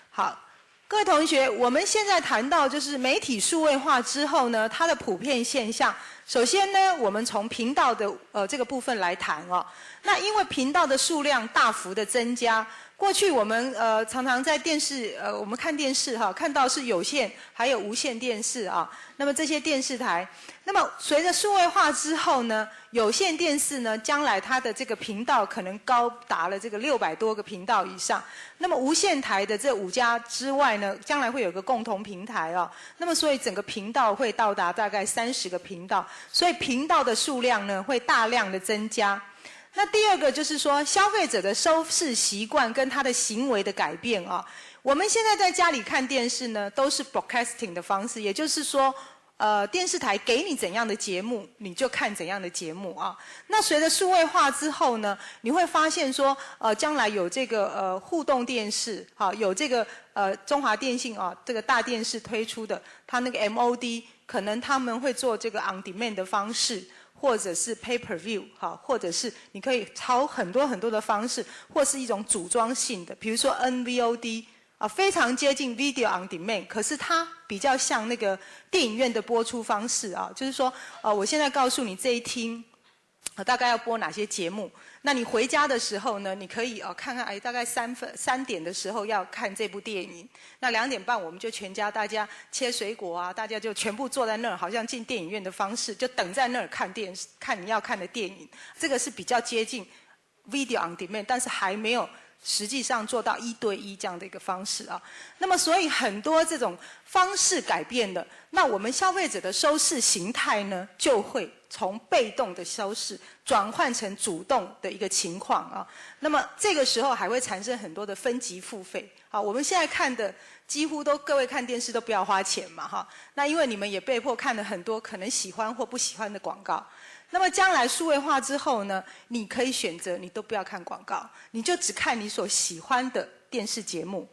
好。各位同学，我们现在谈到就是媒体数位化之后呢，它的普遍现象。首先呢，我们从频道的这个部分来谈哦。那因为频道的数量大幅的增加，过去我们常常在电视我们看电视哈，看到是有线还有无线电视啊。那么这些电视台，那么随着数位化之后呢，有线电视呢，将来它的这个频道可能高达了这个600多个频道以上。那么无线台的这5家之外呢，将来会有个共同平台哦。那么所以整个频道会到达大概30个频道，所以频道的数量呢会大量的增加。那第二个就是说，消费者的收视习惯跟他的行为的改变啊。我们现在在家里看电视呢，都是 broadcasting 的方式，也就是说，电视台给你怎样的节目，你就看怎样的节目啊。那随着数位化之后呢，你会发现说，将来有这个互动电视，有这个中华电信啊，这个大电视推出的，它那个 MOD 可能他们会做这个 on demand 的方式，或者是 pay per view 或者是你可以朝很多很多的方式，或是一种组装性的，比如说 NVOD。非常接近 video on demand， 可是它比较像那个电影院的播出方式啊，就是说，我现在告诉你这一厅，大概要播哪些节目，那你回家的时候呢，你可以看看，大概3点的时候要看这部电影，那2点半我们就全家大家切水果啊，大家就全部坐在那儿，好像进电影院的方式，就等在那儿看你要看的电影，这个是比较接近 video on demand， 但是还没有实际上做到1对1这样的一个方式啊，那么所以很多这种方式改变了，那我们消费者的收视形态呢，就会从被动的收视转换成主动的一个情况啊。那么这个时候还会产生很多的分级付费。好，我们现在看的几乎都各位看电视都不要花钱嘛哈，那因为你们也被迫看了很多可能喜欢或不喜欢的广告。那么将来数位化之后呢，你可以选择你都不要看广告，你就只看你所喜欢的电视节目。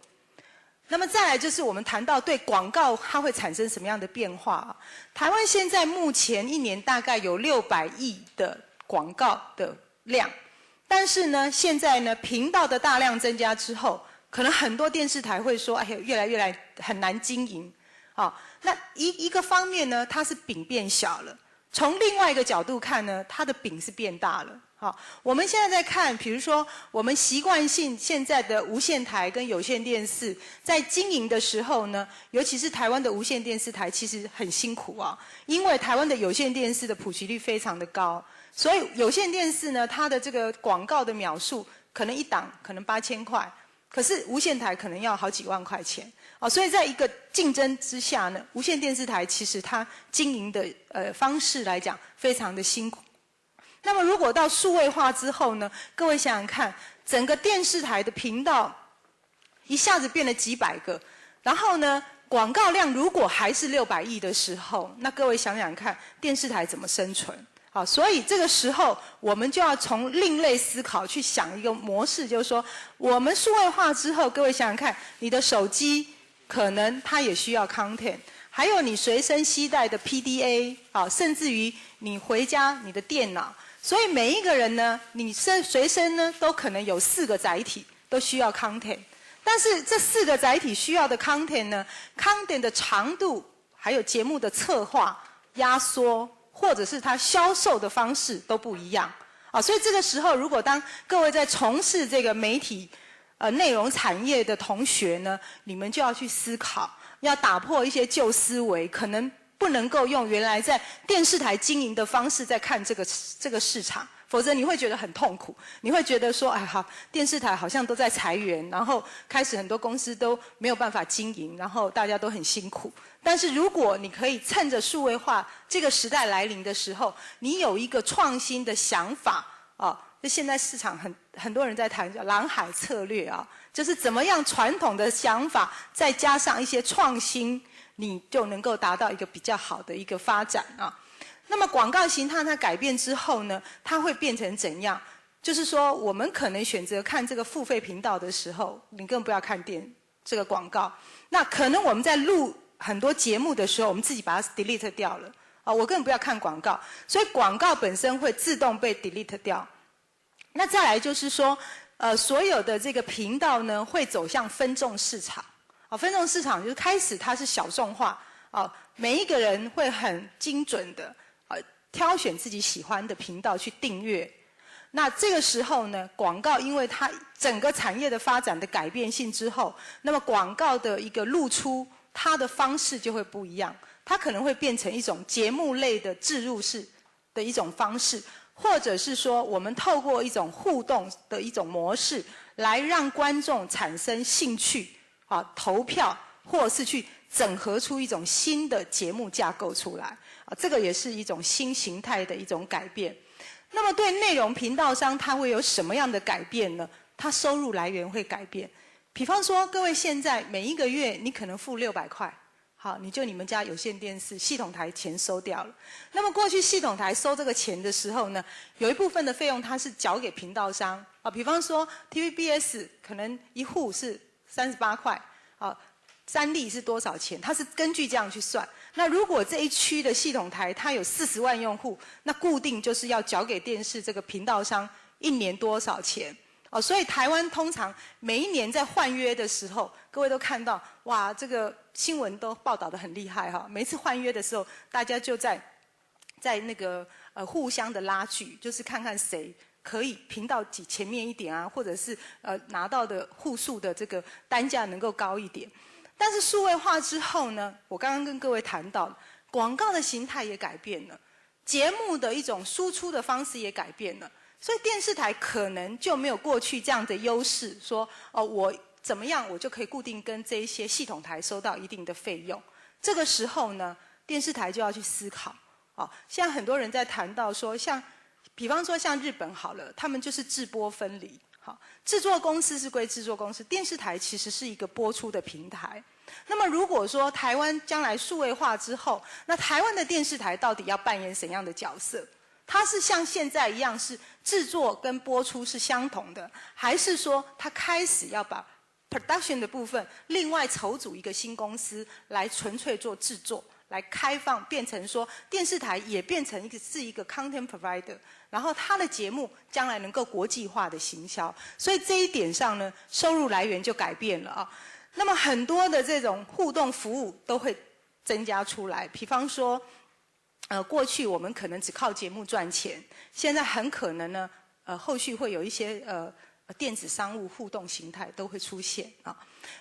那么再来就是我们谈到对广告它会产生什么样的变化啊？台湾现在目前1年大概有600亿的广告的量，但是呢，现在呢频道的大量增加之后，可能很多电视台会说，哎呀，越来很难经营。那一个方面呢，它是饼变小了。从另外一个角度看呢，它的饼是变大了。好，我们现在在看，比如说我们习惯性现在的无线台跟有线电视在经营的时候呢，尤其是台湾的无线电视台其实很辛苦啊，因为台湾的有线电视的普及率非常的高，所以有线电视呢，它的这个广告的秒数可能一档可能8000块，可是无线台可能要好几万块钱。所以在一个竞争之下呢，无线电视台其实它经营的方式来讲非常的辛苦。那么如果到数位化之后呢，各位想想看，整个电视台的频道一下子变了几百个，然后呢，广告量如果还是600亿的时候，那各位想想看，电视台怎么生存？好，所以这个时候我们就要从另类思考去想一个模式，就是说，我们数位化之后，各位想想看，你的手机可能它也需要 content， 还有你随身携带的 PDA， 甚至于你回家你的电脑，所以每一个人呢，你随身呢都可能有4个载体都需要 content， 但是这4个载体需要的 content 呢 ，content 的长度还有节目的策划、压缩，或者是它销售的方式都不一样所以这个时候，如果当各位在从事这个媒体内容产业的同学呢，你们就要去思考，要打破一些旧思维，可能不能够用原来在电视台经营的方式在看这个市场，否则你会觉得很痛苦，你会觉得说，哎好，电视台好像都在裁员，然后开始很多公司都没有办法经营，然后大家都很辛苦。但是如果你可以趁着数位化这个时代来临的时候，你有一个创新的想法就现在市场很多人在谈叫蓝海策略就是怎么样传统的想法再加上一些创新，你就能够达到一个比较好的一个发展那么广告形态它改变之后呢，它会变成怎样？就是说我们可能选择看这个付费频道的时候，你更不要看这个广告。那可能我们在录很多节目的时候，我们自己把它 delete 掉了我根本不要看广告，所以广告本身会自动被 delete 掉。那再来就是说，所有的这个频道呢，会走向分众市场。分众市场就是开始它是小众化每一个人会很精准的挑选自己喜欢的频道去订阅。那这个时候呢，广告因为它整个产业的发展的改变性之后，那么广告的一个露出，它的方式就会不一样，它可能会变成一种节目类的置入式的一种方式。或者是说，我们透过一种互动的一种模式，来让观众产生兴趣投票，或者是去整合出一种新的节目架构出来这个也是一种新形态的一种改变。那么对内容频道商，它会有什么样的改变呢？它收入来源会改变。比方说，各位现在每一个月你可能付600块，好，你们家有线电视系统台钱收掉了。那么过去系统台收这个钱的时候呢，有一部分的费用它是缴给频道商啊，比方说 TVBS 可能一户是38块啊，3例是多少钱？它是根据这样去算。那如果这一区的系统台它有40万用户，那固定就是要缴给电视这个频道商1年多少钱？哦，所以台湾通常每一年在换约的时候，各位都看到，哇，这个新闻都报道得很厉害哈。每次换约的时候，大家就在那个互相的拉锯，就是看看谁可以频道挤前面一点啊，或者是拿到的户数的这个单价能够高一点。但是数位化之后呢，我刚刚跟各位谈到，广告的形态也改变了，节目的一种输出的方式也改变了。所以电视台可能就没有过去这样的优势，说我怎么样我就可以固定跟这一些系统台收到一定的费用。这个时候呢，电视台就要去思考。现在很多人在谈到说，比方说像日本好了，他们就是制播分离。制作公司是归制作公司，电视台其实是一个播出的平台。那么如果说台湾将来数位化之后，那台湾的电视台到底要扮演怎样的角色？它是像现在一样是制作跟播出是相同的，还是说它开始要把 production 的部分另外筹组一个新公司来纯粹做制作，来开放变成说电视台也变成是一个 content provider， 然后它的节目将来能够国际化的行销，所以这一点上呢，收入来源就改变了啊。那么很多的这种互动服务都会增加出来，比方说。过去我们可能只靠节目赚钱，现在很可能呢，后续会有一些电子商务互动形态都会出现啊。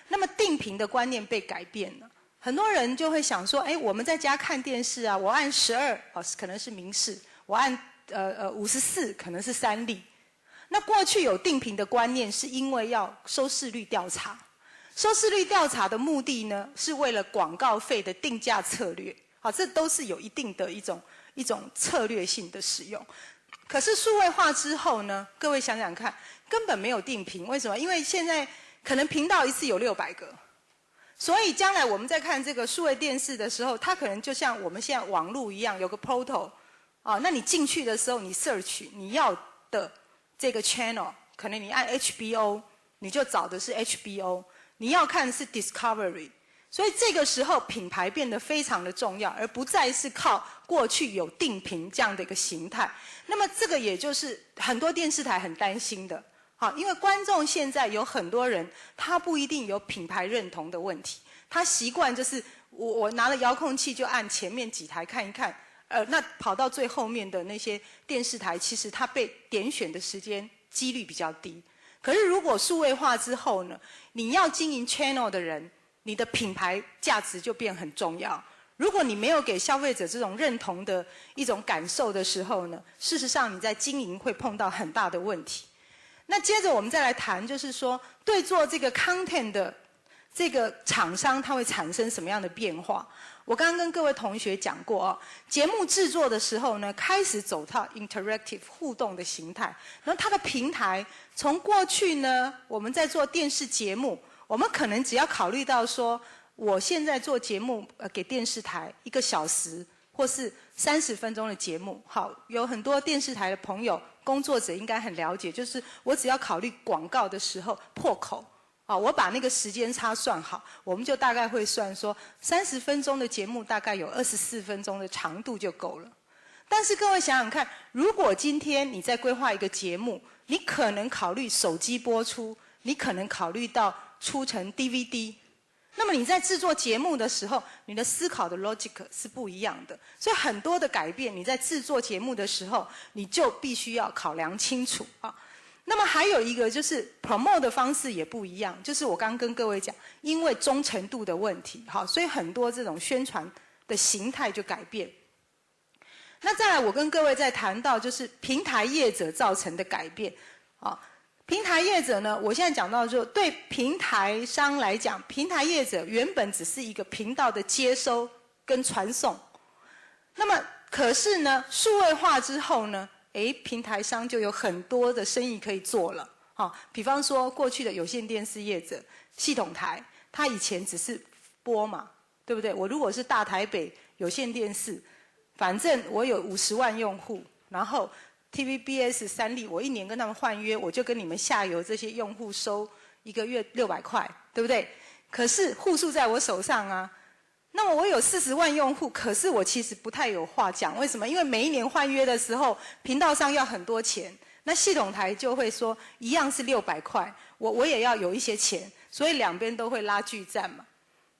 那么定频的观念被改变了，很多人就会想说，我们在家看电视啊，我按12可能是民视，我按54可能是3立。那过去有定频的观念，是因为要收视率调查，收视率调查的目的呢，是为了广告费的定价策略。好，这都是有一定的一种策略性的使用。可是数位化之后呢，各位想想看，根本没有定频。为什么？因为现在可能频道一次有600个，所以将来我们在看这个数位电视的时候，它可能就像我们现在网络一样，有个 portal 那你进去的时候，你 search 你要的这个 channel， 可能你按 HBO， 你就找的是 HBO， 你要看的是 Discovery。所以这个时候品牌变得非常的重要，而不再是靠过去有定频这样的一个形态。那么这个也就是很多电视台很担心的，因为观众现在有很多人他不一定有品牌认同的问题，他习惯就是我拿了遥控器就按前面几台看一看，那跑到最后面的那些电视台，其实它被点选的时间几率比较低。可是如果数位化之后呢，你要经营 channel 的人，你的品牌价值就变很重要。如果你没有给消费者这种认同的一种感受的时候呢，事实上你在经营会碰到很大的问题。那接着我们再来谈，就是说对做这个 content 的这个厂商，它会产生什么样的变化？我刚刚跟各位同学讲过节目制作的时候呢，开始走到 interactive 互动的形态，然后它的平台从过去呢，我们在做电视节目。我们可能只要考虑到说，我现在做节目给电视台1个小时或是30分钟的节目，好，有很多电视台的朋友、工作者应该很了解，就是我只要考虑广告的时候破口，我把那个时间差算好，我们就大概会算说30分钟的节目大概有24分钟的长度就够了。但是各位想想看，如果今天你在规划一个节目，你可能考虑手机播出，你可能考虑到出成 DVD， 那么你在制作节目的时候，你的思考的 logic 是不一样的，所以很多的改变，你在制作节目的时候，你就必须要考量清楚那么还有一个就是 promote 的方式也不一样，就是我刚刚跟各位讲，因为忠诚度的问题，所以很多这种宣传的形态就改变。那再来，我跟各位再谈到就是平台业者造成的改变平台业者呢，我现在讲到就对平台商来讲，平台业者原本只是一个频道的接收跟传送，那么可是呢，数位化之后呢，平台商就有很多的生意可以做了比方说过去的有线电视业者系统台，它以前只是播嘛，对不对？我如果是大台北有线电视，反正我有50万用户，然后 TVBS 3立，我1年跟他们换约，我就跟你们下游这些用户收1个月600块，对不对？可是户数在我手上啊。那么我有40万用户，可是我其实不太有话讲，为什么？因为每1年换约的时候，频道上要很多钱，那系统台就会说一样是600块，我也要有一些钱，所以两边都会拉锯战嘛。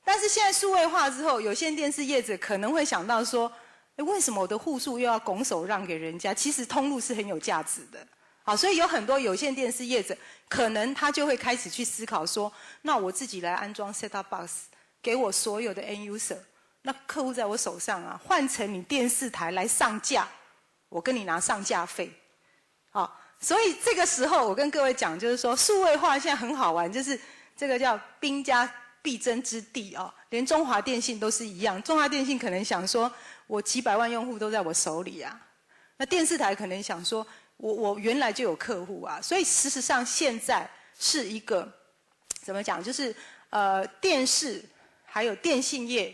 但是现在数位化之后，有线电视业者可能会想到说，为什么我的户数又要拱手让给人家？其实通路是很有价值的。好，所以有很多有线电视业者，可能他就会开始去思考说，那我自己来安装 set-top box。给我所有的 end user， 那客户在我手上啊，换成你电视台来上架，我跟你拿上架费，好，所以这个时候我跟各位讲，就是说数位化现在很好玩，就是这个叫兵家必争之地啊，连中华电信都是一样，中华电信可能想说，我几百万用户都在我手里啊，那电视台可能想说，我原来就有客户啊，所以事实上现在是一个怎么讲，就是电视。还有电信业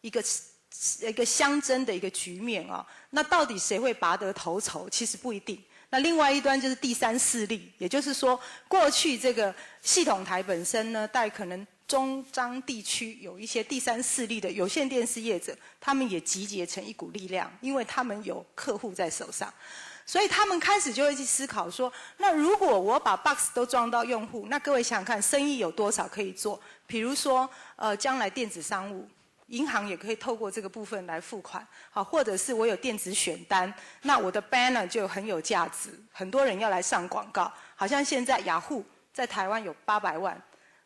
一个相争的一个局面啊，那到底谁会拔得头筹？其实不一定。那另外一端就是第三势力，也就是说，过去这个系统台本身呢，在可能中彰地区有一些第三势力的有线电视业者，他们也集结成一股力量，因为他们有客户在手上。所以他们开始就会去思考说，那如果我把 box 都装到用户，那各位想想看，生意有多少可以做？比如说，将来电子商务，银行也可以透过这个部分来付款，好，或者是我有电子选单，那我的 banner 就很有价值，很多人要来上广告。好像现在雅虎在台湾有800万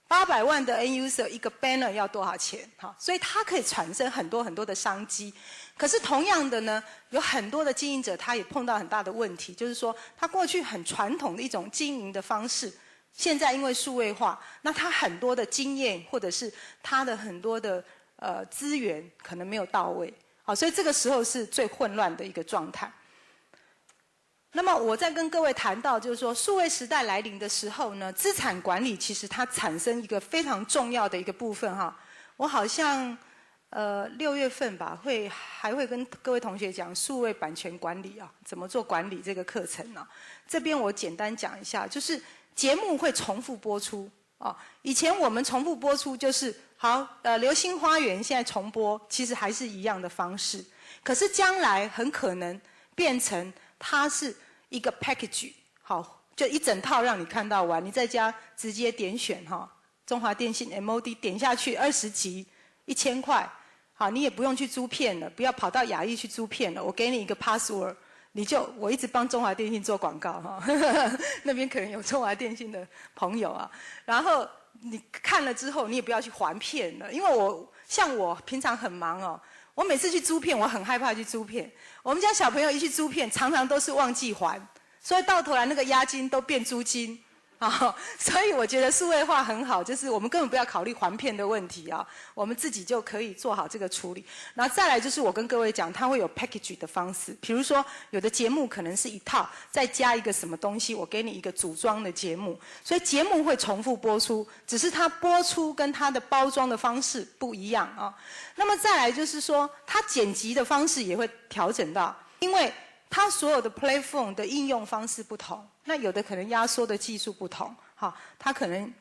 ，800万的 end user 一个 banner 要多少钱？好，所以它可以产生很多很多的商机。可是同样的呢，有很多的经营者他也碰到很大的问题，就是说他过去很传统的一种经营的方式，现在因为数位化，那他很多的经验或者是他的很多的资源可能没有到位，好，所以这个时候是最混乱的一个状态。那么我在跟各位谈到，就是说数位时代来临的时候呢，资产管理其实它产生一个非常重要的一个部分哈。我好像6月份吧，还会跟各位同学讲数位版权管理啊，怎么做管理这个课程啊。这边我简单讲一下，就是节目会重复播出啊。以前我们重复播出就是好，流星花园现在重播，其实还是一样的方式。可是将来很可能变成它是一个 package， 好，就一整套让你看到完，你在家直接点选哈，中华电信 MOD 点下去20集1000块。好，你也不用去租片了，不要跑到亚艺去租片了。我给你一个 password， 我一直帮中华电信做广告哈，那边可能有中华电信的朋友啊。然后你看了之后，你也不要去还片了，因为我平常很忙哦，我每次去租片，我很害怕去租片。我们家小朋友一去租片，常常都是忘记还，所以到头来那个押金都变租金。所以我觉得数位化很好，就是我们根本不要考虑还片的问题啊，我们自己就可以做好这个处理。然后再来就是我跟各位讲，它会有 package 的方式，比如说有的节目可能是一套，再加一个什么东西，我给你一个组装的节目，所以节目会重复播出，只是它播出跟它的包装的方式不一样啊。那么再来就是说，它剪辑的方式也会调整到，因为它所有的 platform 的应用方式不同，那有的可能压缩的技术不同，好，它可能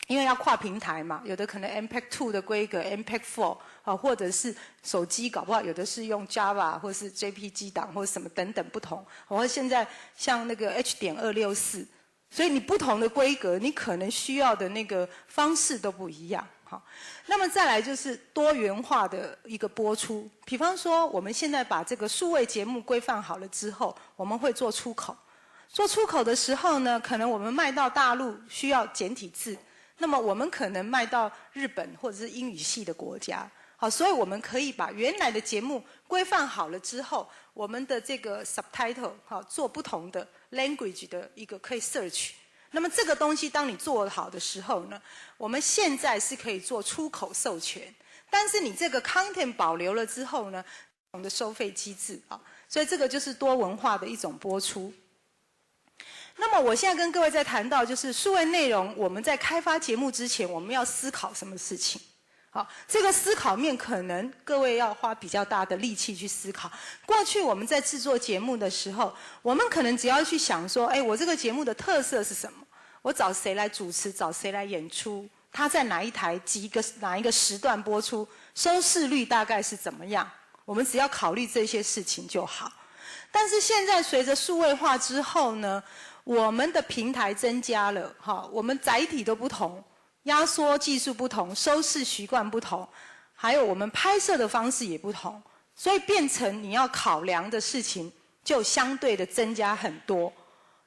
因为要跨平台嘛，有的可能 MPEG-2 的规格 MPEG-4， 好，或者是手机搞不好有的是用 Java 或是 JPG 档或者什么等等不同，或者现在像那个 H.264， 所以你不同的规格，你可能需要的那个方式都不一样。好，那么再来就是多元化的一个播出，比方说我们现在把这个数位节目规范好了之后，我们会做出口。做出口的时候呢，可能我们卖到大陆需要简体字，那么我们可能卖到日本或者是英语系的国家。好，所以我们可以把原来的节目规范好了之后，我们的这个 subtitle 好做不同的 language 的一个可以 search。那么这个东西当你做好的时候呢，我们现在是可以做出口授权，但是你这个 content 保留了之后呢，不同的收费机制啊，所以这个就是多文化的一种播出。那么我现在跟各位在谈到，就是数位内容，我们在开发节目之前，我们要思考什么事情？好，这个思考面可能各位要花比较大的力气去思考。过去我们在制作节目的时候，我们可能只要去想说，哎，我这个节目的特色是什么？我找谁来主持？找谁来演出？他在哪一台哪一个时段播出？收视率大概是怎么样？我们只要考虑这些事情就好。但是现在随着数位化之后呢，我们的平台增加了，我们载体都不同。压缩技术不同，收视习惯不同，还有我们拍摄的方式也不同，所以变成你要考量的事情就相对的增加很多。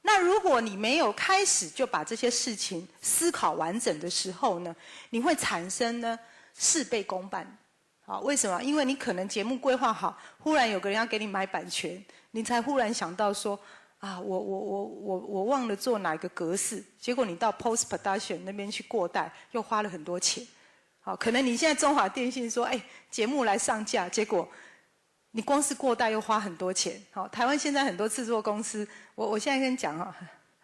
那如果你没有开始就把这些事情思考完整的时候呢，你会产生呢事倍功半。好，为什么？因为你可能节目规划好，忽然有个人要给你买版权，你才忽然想到说，啊，我忘了做哪个格式，结果你到 post production 那边去过带，又花了很多钱。好，可能你现在中华电信说，哎，节目来上架，结果你光是过带又花很多钱。好，台湾现在很多制作公司，我现在跟你讲哈，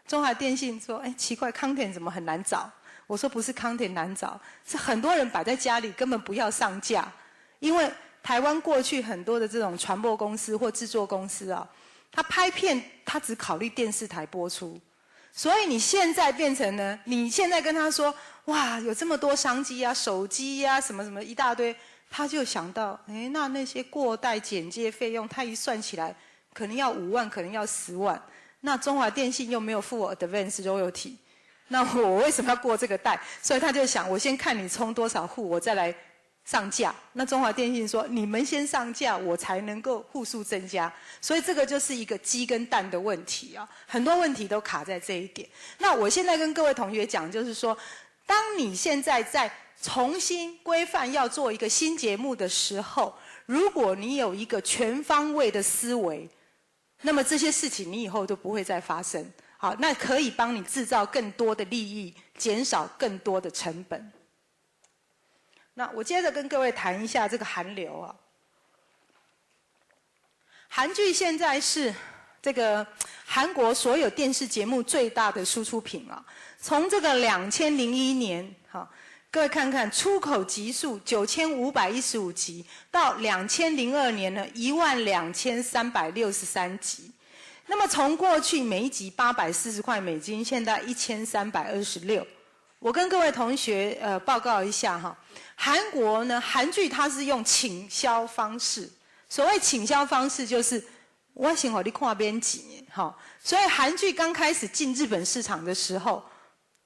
中华电信说，哎，奇怪 ，content 怎么很难找？我说不是 content 难找，是很多人摆在家里根本不要上架，因为台湾过去很多的这种传播公司或制作公司啊。他拍片，他只考虑电视台播出，所以你现在变成呢，你现在跟他说，哇，有这么多商机啊，手机啊，什么什么一大堆，他就想到，哎，那些过带剪接费用，他一算起来，可能要5万，可能要10万，那中华电信又没有付我 advance royalty， 那我为什么要过这个带？所以他就想，我先看你充多少户，我再来上架。那中华电信说，你们先上架，我才能够户数增加。所以这个就是一个鸡跟蛋的问题啊，很多问题都卡在这一点。那我现在跟各位同学讲，就是说，当你现在在重新规范要做一个新节目的时候，如果你有一个全方位的思维，那么这些事情你以后都不会再发生。好，那可以帮你制造更多的利益，减少更多的成本。那我接着跟各位谈一下这个韩流啊。韩剧现在是这个韩国所有电视节目最大的输出品啊。从这个2001年，好，各位看看出口集数9515集，到2002年呢12363集。那么从过去每一集840块美金，现在1326。我跟各位同学报告一下哈，韩国呢，韩剧它是用倾销方式。所谓倾销方式，就是我先给你看编辑，好，所以韩剧刚开始进日本市场的时候，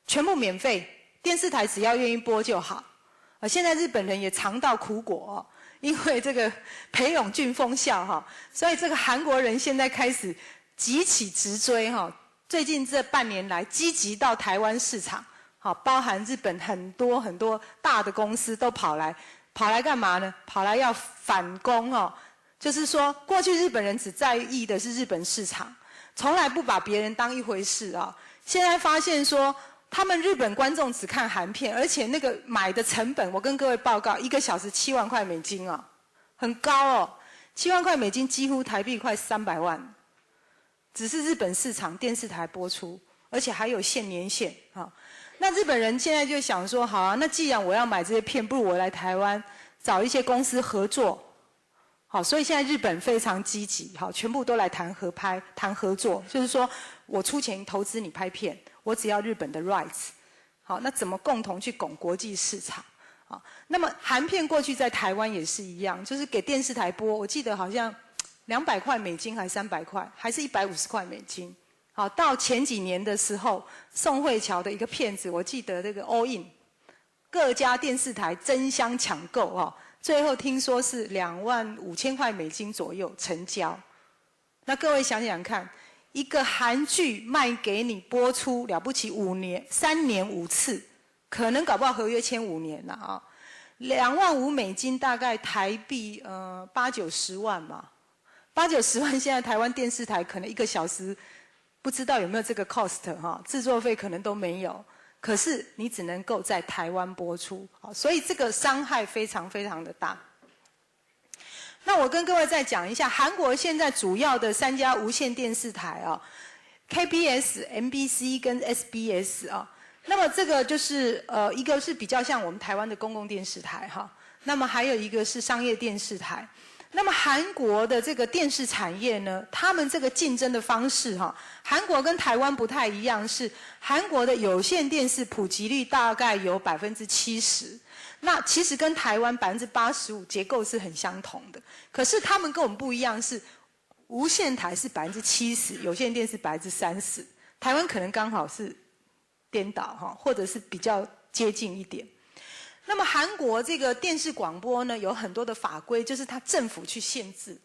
全部免费，电视台只要愿意播就好。现在日本人也尝到苦果，因为这个裴勇俊封校哈，所以这个韩国人现在开始急起直追哈，最近这半年来积极到台湾市场。好，包含日本很多大的公司都跑来干嘛呢？跑来要反攻哦，就是说过去日本人只在意的是日本市场，从来不把别人当一回事啊。现在发现说，他们日本观众只看韩片，而且那个买的成本，我跟各位报告，1个小时7万块美金啊，很高哦，7万块美金几乎台币快300万，只是日本市场电视台播出，而且还有限年限啊。那日本人现在就想说，好啊，那既然我要买这些片，不如我来台湾找一些公司合作。好，所以现在日本非常积极，好，全部都来谈合拍、谈合作，就是说我出钱投资你拍片，我只要日本的 rights。好，那怎么共同去拱国际市场？好，那么韩片过去在台湾也是一样，就是给电视台播，我记得好像200块美金还是300块，还是150块美金。好，到前几年的时候，宋慧乔的一个片子，我记得这个 All In， 各家电视台争相抢购哦，最后听说是25000块美金左右成交。那各位想想看，一个韩剧卖给你播出了不起3年5次，可能搞不好合约签5年了啊，25000美金大概台币8-10万嘛，8-10万现在台湾电视台可能1个小时。不知道有没有这个 cost 哈，制作费可能都没有，可是你只能够在台湾播出，所以这个伤害非常非常的大。那我跟各位再讲一下，韩国现在主要的3家无线电视台啊 ，KBS、MBC 跟 SBS 啊，那么这个就是一个是比较像我们台湾的公共电视台哈，那么还有一个是商业电视台。那么韩国的这个电视产业呢，他们这个竞争的方式哈，韩国跟台湾不太一样，是韩国的有线电视普及率大概有70%，那其实跟台湾85%结构是很相同的。可是他们跟我们不一样，是无线台是70%，有线电视30%，台湾可能刚好是颠倒哈，或者是比较接近一点。那么韩国这个电视广播呢，有很多的法规，就是它政府去限制，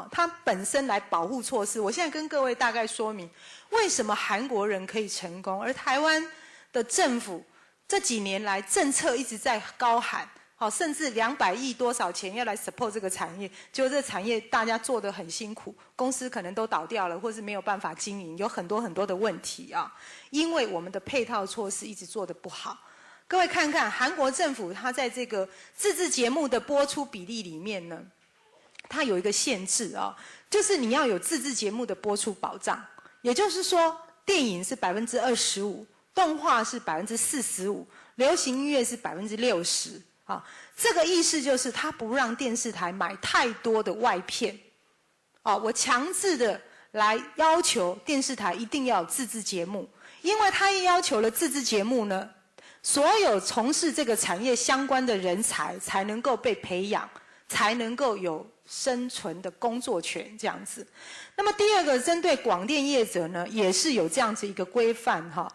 它本身来保护措施。我现在跟各位大概说明，为什么韩国人可以成功，而台湾的政府这几年来政策一直在高喊，甚至200亿多少钱要来 support 这个产业，结果这个产业大家做得很辛苦，公司可能都倒掉了，或是没有办法经营，有很多很多的问题啊，因为我们的配套措施一直做得不好。各位看看韩国政府，它在这个自制节目的播出比例里面呢，它有一个限制啊，就是你要有自制节目的播出保障，也就是说，电影是25%，动画是45%，流行音乐是60%啊。这个意思就是它不让电视台买太多的外片，我强制的来要求电视台一定要有自制节目，因为它一要求了自制节目呢，所有从事这个产业相关的人才才能够被培养，才能够有生存的工作权这样子。那么第二个，针对广电业者呢，也是有这样子一个规范哈，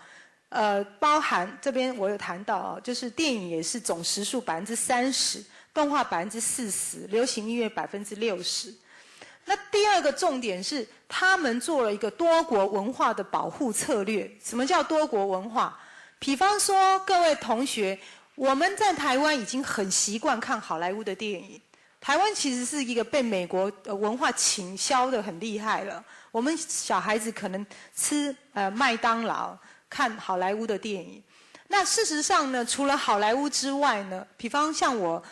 包含这边我有谈到就是电影也是总时数30%，动画40%，流行音乐60%。那第二个重点是，他们做了一个多国文化的保护策略。什么叫多国文化？比方说，各位同学，我们在台湾已经很习惯看好莱坞的电影。台湾其实是一个被美国文化倾销的很厉害了。我们小孩子可能吃麦当劳，看好莱坞的电影。那事实上呢，除了好莱坞之外呢，比方像我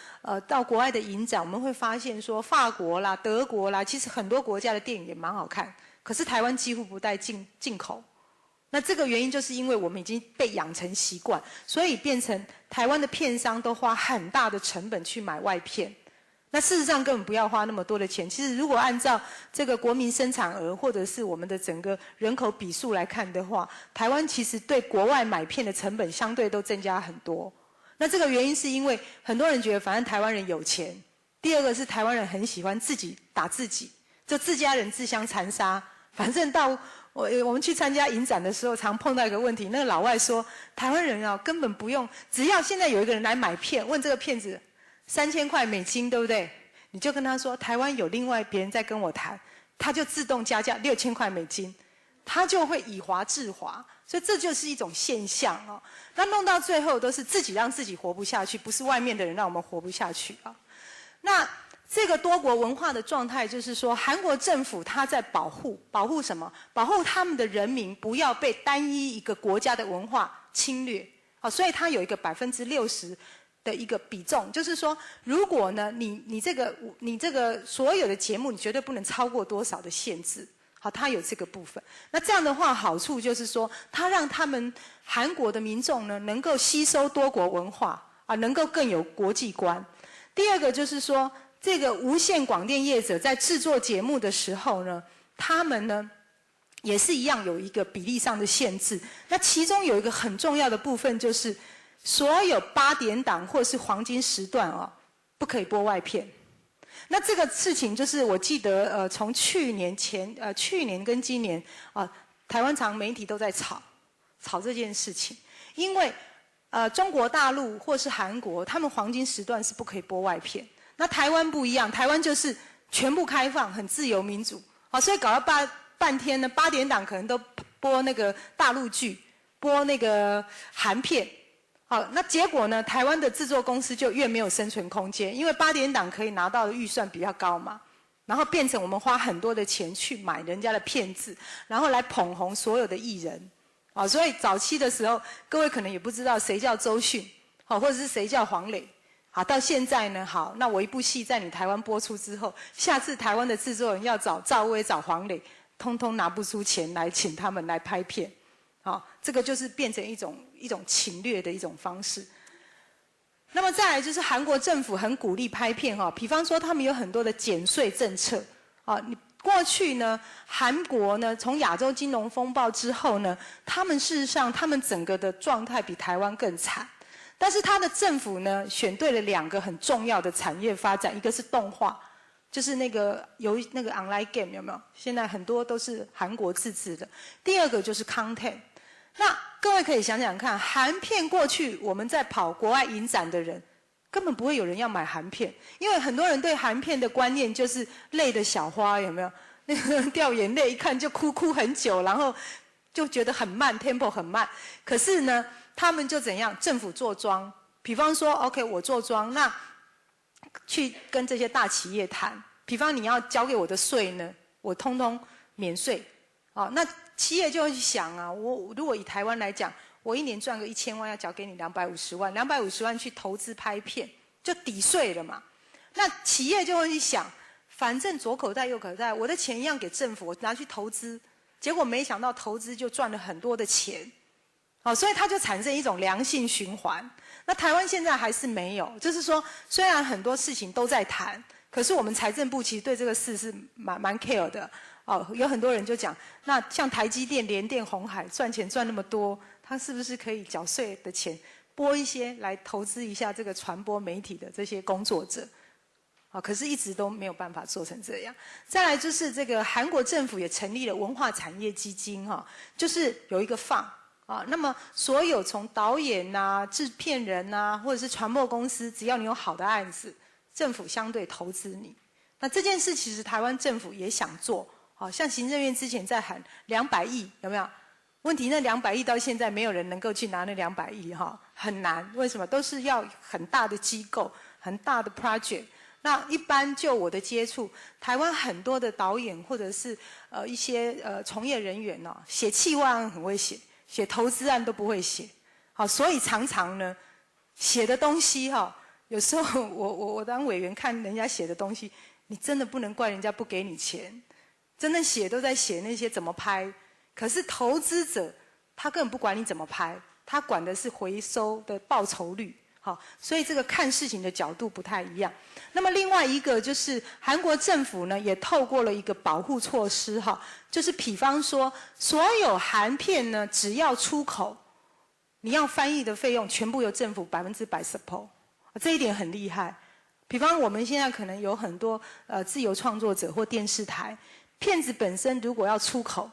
到国外的影展，我们会发现说，法国啦、德国啦，其实很多国家的电影也蛮好看，可是台湾几乎不带进口。那这个原因就是因为我们已经被养成习惯，所以变成台湾的片商都花很大的成本去买外片。那事实上根本不要花那么多的钱。其实如果按照这个国民生产额或者是我们的整个人口比数来看的话，台湾其实对国外买片的成本相对都增加很多。那这个原因是因为很多人觉得反正台湾人有钱，第二个是台湾人很喜欢自己打自己，就自家人自相残杀。反正到我们去参加影展的时候，常碰到一个问题，那个老外说，台湾人根本不用，只要现在有一个人来买片，问这个片子$3000美金，对不对？你就跟他说，台湾有另外别人在跟我谈，他就自动加价$6000美金，他就会以华制华，所以这就是一种现象哦。那弄到最后都是自己让自己活不下去，不是外面的人让我们活不下去啊。那这个多国文化的状态，就是说，韩国政府它在保护什么？保护他们的人民不要被单一一个国家的文化侵略。所以它有一个60%的一个比重，就是说，如果呢，你这个所有的节目，你绝对不能超过多少的限制。好，它有这个部分。那这样的话，好处就是说，它让他们韩国的民众呢，能够吸收多国文化能够更有国际观。第二个就是说，这个无线广电业者在制作节目的时候呢，他们呢也是一样有一个比例上的限制。那其中有一个很重要的部分，就是所有8点档或是黄金时段不可以播外片。那这个事情就是我记得从去年跟今年台湾常媒体都在吵这件事情，因为中国大陆或是韩国，他们黄金时段是不可以播外片。那台湾不一样，台湾就是全部开放，很自由民主，所以搞到半天呢，8点档可能都播那个大陆剧，播那个韩片，那结果呢，台湾的制作公司就越没有生存空间，因为8点档可以拿到的预算比较高嘛，然后变成我们花很多的钱去买人家的片子，然后来捧红所有的艺人，所以早期的时候，各位可能也不知道谁叫周迅，或者是谁叫黄磊。好，到现在呢，好，那我一部戏在你台湾播出之后，下次台湾的制作人要找赵薇、找黄磊，通通拿不出钱来请他们来拍片，好，这个就是变成一一种侵略的一种方式。那么再来就是韩国政府很鼓励拍片哈，比方说他们有很多的减税政策啊。你过去呢，韩国呢从亚洲金融风暴之后呢，他们事实上他们整个的状态比台湾更惨，但是他的政府呢选对了2个很重要的产业发展，一个是动画，就是那个有那个 online game 有没有？现在很多都是韩国自制的。第2个就是 content。那各位可以想想看，韩片过去我们在跑国外影展的人，根本不会有人要买韩片，因为很多人对韩片的观念就是泪的小花，有没有？那个掉眼泪一看就哭很久，然后就觉得很慢 ，tempo 很慢。可是呢，他们就怎样？政府做庄，比方说 ，OK， 我做庄，那去跟这些大企业谈，比方你要交给我的税呢，我通通免税。哦，那企业就会去想啊，我如果以台湾来讲，我1年赚个1000万，要交给你250万，250万去投资拍片，就抵税了嘛。那企业就会去想，反正左口袋右口袋，我的钱一样给政府，我拿去投资，结果没想到投资就赚了很多的钱，哦，所以它就产生一种良性循环。那台湾现在还是没有，就是说，虽然很多事情都在谈，可是我们财政部其实对这个事是蛮 care 的。哦，有很多人就讲，那像台积电、联电、鸿海赚钱赚那么多，他是不是可以缴税的钱拨一些来投资一下这个传播媒体的这些工作者？啊，可是一直都没有办法做成这样。再来就是这个韩国政府也成立了文化产业基金哈，就是有一个fund啊，那么所有从导演呐、制片人呐，或者是传播公司，只要你有好的案子，政府相对投资你。那这件事其实台湾政府也想做。好像行政院之前在喊200亿，有没有？问题那200亿到现在没有人能够去拿那200亿哈，很难。为什么？都是要很大的机构、很大的 project。那一般就我的接触，台湾很多的导演或者是一些从业人员呢，写企划案很会写，写投资案都不会写。好，所以常常呢，写的东西哈，有时候我当委员看人家写的东西，你真的不能怪人家不给你钱。真的写都在写那些怎么拍，可是投资者他根本不管你怎么拍，他管的是回收的报酬率。好，所以这个看事情的角度不太一样。那么另外一个就是韩国政府呢，也透过了一个保护措施哈，就是比方说所有韩片呢，只要出口，你要翻译的费用全部由政府100% support， 这一点很厉害。比方我们现在可能有很多自由创作者或电视台。片子本身如果要出口，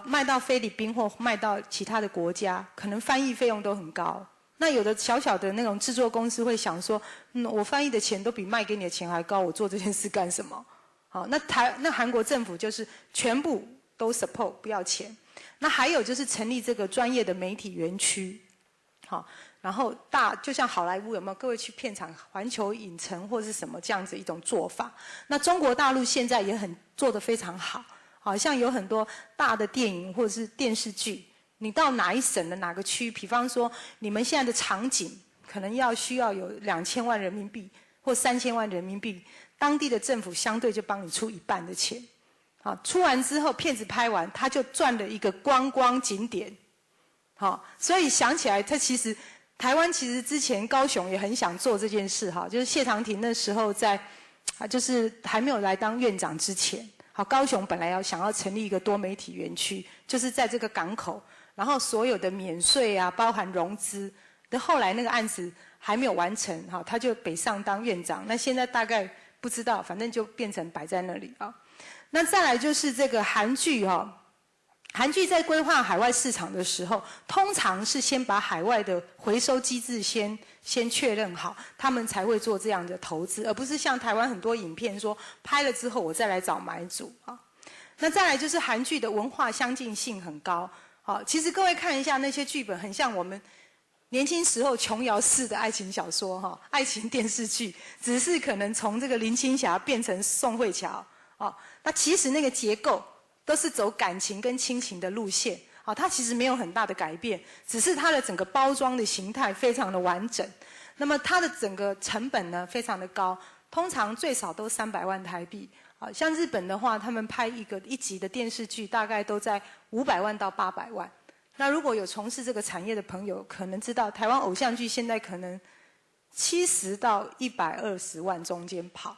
卖到菲律宾或卖到其他的国家，可能翻译费用都很高。那有的小小的那种制作公司会想说，我翻译的钱都比卖给你的钱还高，我做这件事干什么？好，那韩国政府就是全部都 support 不要钱。那还有就是成立这个专业的媒体园区，好。然后就像好莱坞有没有？各位去片场，环球影城或是什么这样子一种做法。那中国大陆现在也做得非常好，好像有很多大的电影或者是电视剧，你到哪一省的哪个区，比方说你们现在的场景可能需要有2000万人民币或3000万人民币，当地的政府相对就帮你出1半的钱。好，出完之后片子拍完，他就赚了一个观光景点。好，所以想起来，他其实。台湾其实之前高雄也很想做这件事哈，就是谢长廷那时候就是还没有来当院长之前，好，高雄本来想要成立一个多媒体园区，就是在这个港口，然后所有的免税啊，包含融资，但后来那个案子还没有完成哈，他就北上当院长，那现在大概不知道，反正就变成摆在那里啊。那再来就是这个韩剧哈。韩剧在规划海外市场的时候，通常是先把海外的回收机制先确认好，他们才会做这样的投资，而不是像台湾很多影片说拍了之后我再来找买主啊。那再来就是韩剧的文化相近性很高，好，其实各位看一下那些剧本，很像我们年轻时候琼瑶式的爱情小说哈，爱情电视剧，只是可能从这个林青霞变成宋慧乔，哦，那其实那个结构。都是走感情跟亲情的路线，好，它其实没有很大的改变，只是它的整个包装的形态非常的完整。那么它的整个成本呢非常的高，通常最少都300万台币。好，像日本的话，他们拍一集的电视剧大概都在500万到800万。那如果有从事这个产业的朋友，可能知道台湾偶像剧现在可能70到120万中间跑。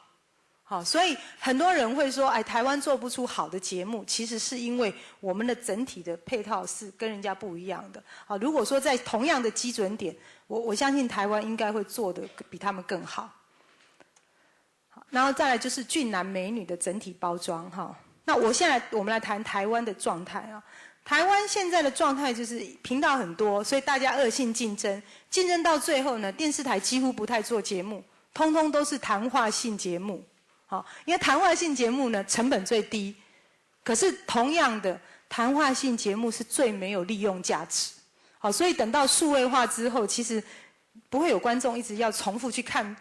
好，所以很多人会说，哎，台湾做不出好的节目，其实是因为我们的整体的配套是跟人家不一样的。好，如果说在同样的基准点，我相信台湾应该会做得比他们更好。好，然后再来就是俊男美女的整体包装哈。那我们来谈台湾的状态啊。台湾现在的状态就是频道很多，所以大家恶性竞争，竞争到最后呢，电视台几乎不太做节目，通通都是谈话性节目。好，因为谈话性节目呢成本最低，可是同样的谈话性节目是最没有利用价值。好，所以等到数位化之后，其实不会有观众一直要重复去看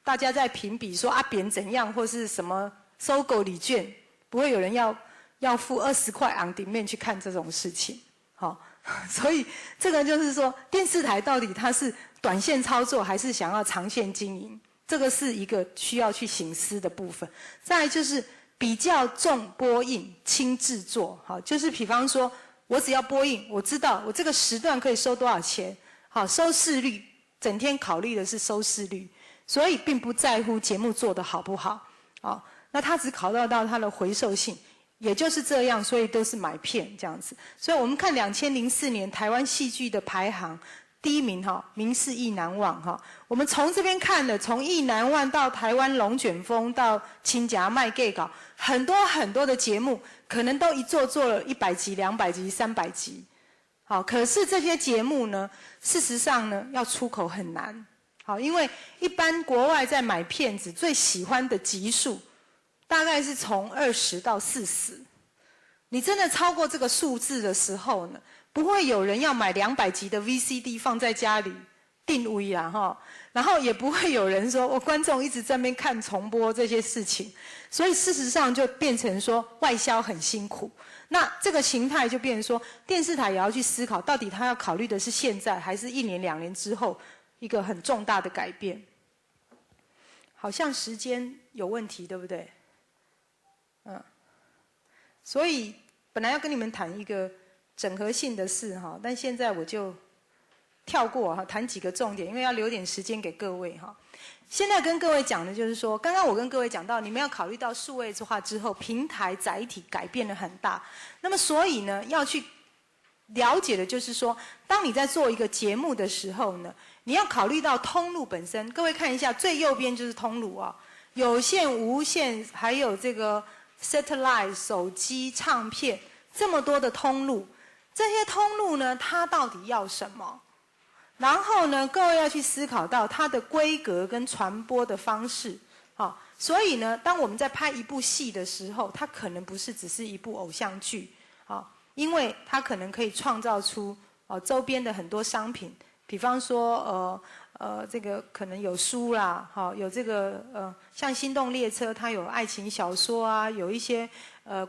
大家在评比说啊扁怎样或是什么搜狗礼券，不会有人要付20块昂顶面去看这种事情。好，所以这个就是说电视台到底它是短线操作还是想要长线经营？这个是一个需要去省思的部分。再来就是比较重播映轻制作，好，就是比方说我只要播映，我知道我这个时段可以收多少钱，好，收视率，整天考虑的是收视率，所以并不在乎节目做得好不好，好，那他只考虑到它的回收性，也就是这样，所以都是买片这样子。所以我们看2004年台湾戏剧的排行。第一名哈，民视意难忘哈。我们从这边看的，从意难忘到台湾龙卷风到亲家卖 gay 稿，很多的节目，可能都一做了100集、200集、300集。好，可是这些节目呢，事实上呢，要出口很难。好，因为一般国外在买片子最喜欢的集数，大概是从20到40。你真的超过这个数字的时候呢？不会有人要买200集的 VCD 放在家里定位啦哈，然后也不会有人说我观众一直在那边看重播这些事情，所以事实上就变成说外销很辛苦。那这个形态就变成说电视台也要去思考，到底他要考虑的是现在还是1年2年之后一个很重大的改变。好像时间有问题，对不对？所以本来要跟你们谈一个整合性的事哈，但现在我就跳过哈，谈几个重点，因为要留点时间给各位哈。现在跟各位讲的就是说，刚刚我跟各位讲到，你们要考虑到数位化之后，平台载体改变得很大，那么所以呢，要去了解的就是说，当你在做一个节目的时候呢，你要考虑到通路本身。各位看一下，最右边就是通路啊，有线、无线，还有这个 satellite 手机、唱片，这么多的通路。这些通路呢，它到底要什么？然后呢，各位要去思考到它的规格跟传播的方式。好，所以呢，当我们在拍一部戏的时候，它可能不是只是一部偶像剧，好，因为它可能可以创造出周边的很多商品，比方说这个可能有书啦，好，有这个像心动列车，它有爱情小说啊，有一些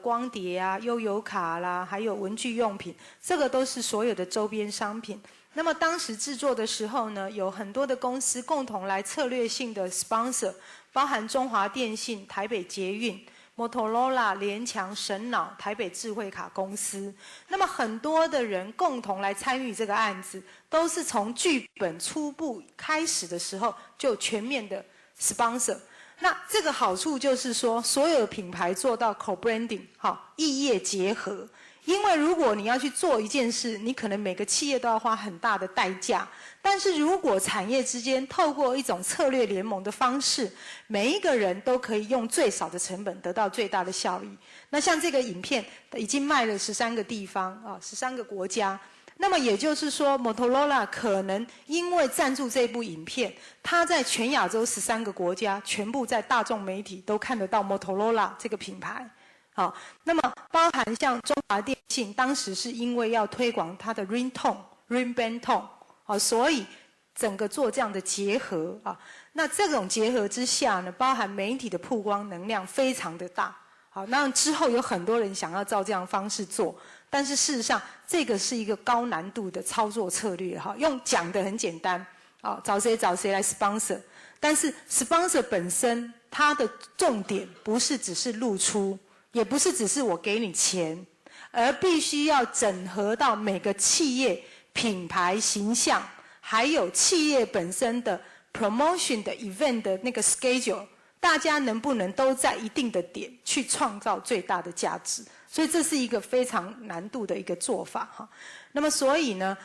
光碟啊、悠游卡啦，还有文具用品，这个都是所有的周边商品。那么当时制作的时候呢，有很多的公司共同来策略性的 sponsor， 包含中华电信、台北捷运、Motorola、联强、神脑、台北智慧卡公司。那么很多的人共同来参与这个案子，都是从剧本初步开始的时候就全面的 sponsor。那这个好处就是说，所有的品牌做到 co-branding， 好，异业结合。因为如果你要去做一件事，你可能每个企业都要花很大的代价。但是如果产业之间透过一种策略联盟的方式，每一个人都可以用最少的成本得到最大的效益。那像这个影片已经卖了13个地方啊，13个国家。那么也就是说 ，Motorola 可能因为赞助这部影片，它在全亚洲13个国家，全部在大众媒体都看得到 Motorola 这个品牌。好，那么包含像中华电信，当时是因为要推广它的 ringtone、ringband tone， 好，所以整个做这样的结合啊。那这种结合之下呢，包含媒体的曝光能量非常的大。好，那之后有很多人想要照这样的方式做，但是事实上这个是一个高难度的操作策略哈。用讲的很简单，啊，找谁来 sponsor， 但是 sponsor 本身它的重点不是只是露出。也不是只是我给你钱，而必须要整合到每个企业品牌形象，还有企业本身的 promotion 的 event 的那个 schedule， 大家能不能都在一定的点去创造最大的价值？所以这是一个非常难度的一个做法哈。那么所以呢，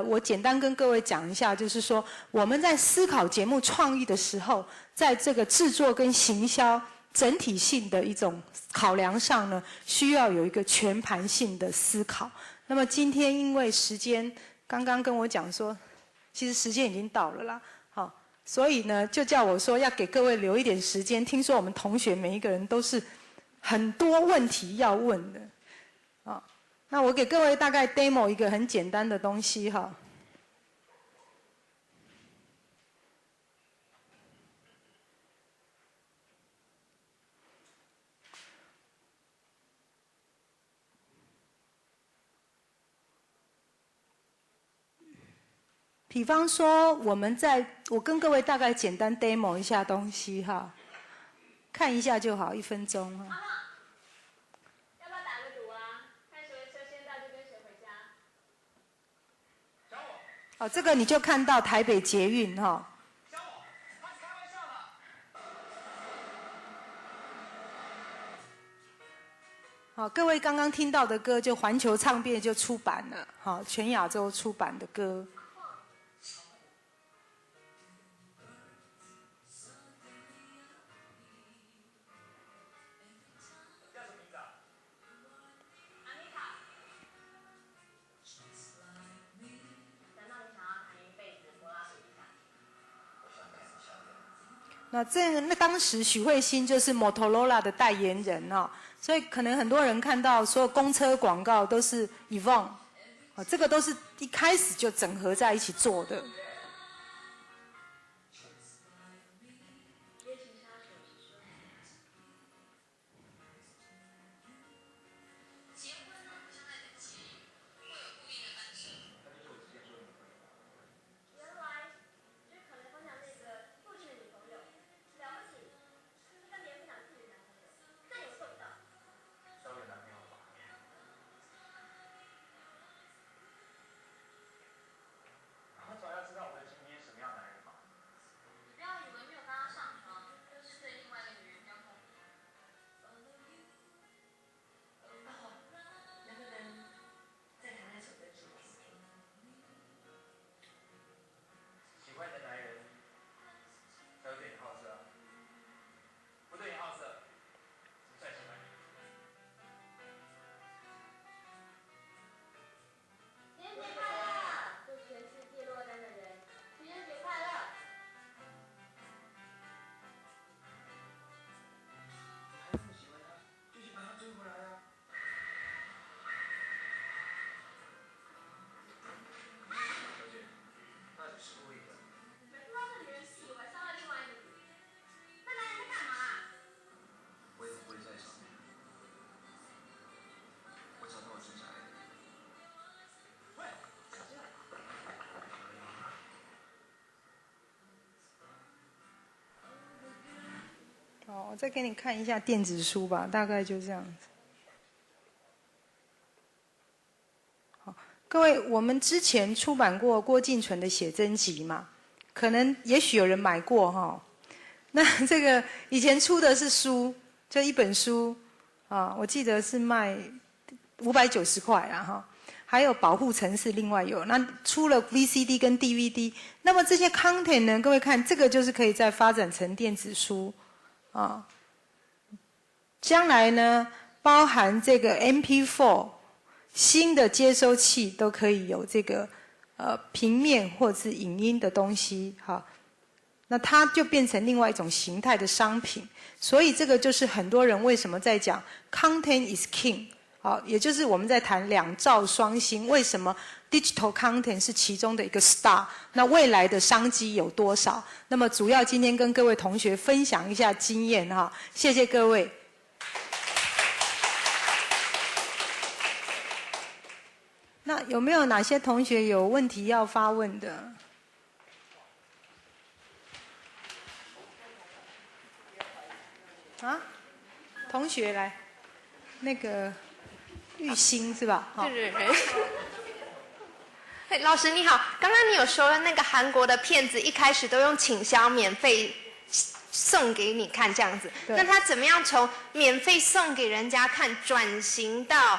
我简单跟各位讲一下，就是说我们在思考节目创意的时候，在这个制作跟行销整体性的一种考量上呢，需要有一个全盘性的思考。那么今天因为时间刚刚跟我讲说，其实时间已经到了啦，好，所以呢就叫我说要给各位留一点时间。听说我们同学每一个人都是很多问题要问的，啊，那我给各位大概 demo 一个很简单的东西哈。比方说，我跟各位大概简单 demo 一下东西哈，看一下就好，1分钟哈。要不要打个赌啊？看谁车先到就跟谁回家。哦，这个你就看到台北捷运哈。好，各位刚刚听到的歌就环球唱片就出版了，好，全亚洲出版的歌。那当时许慧欣就是 Motorola 的代言人哦，所以可能很多人看到所有公车广告都是 Yvonne， 这个都是一开始就整合在一起做的。我再给你看一下电子书吧，大概就这样子。好，各位，我们之前出版过郭敬淳的写真集嘛，可能也许有人买过哈。那这个以前出的是书，就一本书啊，我记得是卖590块啊哈。还有保护层是另外有，那出了 VCD 跟 DVD， 那么这些 content 呢，各位看，这个就是可以再发展成电子书。将来呢，包含这个 MP4 新的接收器都可以有这个平面或是影音的东西，哈，那它就变成另外一种形态的商品。所以这个就是很多人为什么在讲 content is king， 好，也就是我们在谈两兆双星，为什么 digital content 是其中的一个 star， 那未来的商机有多少？那么主要今天跟各位同学分享一下经验哈，谢谢各位。那有没有哪些同学有问题要发问的？啊，同学来，那个玉兴是吧？对对对。老师你好，刚刚你有说那个韩国的片子一开始都用倾销免费送给你看这样子，那他怎么样从免费送给人家看转型到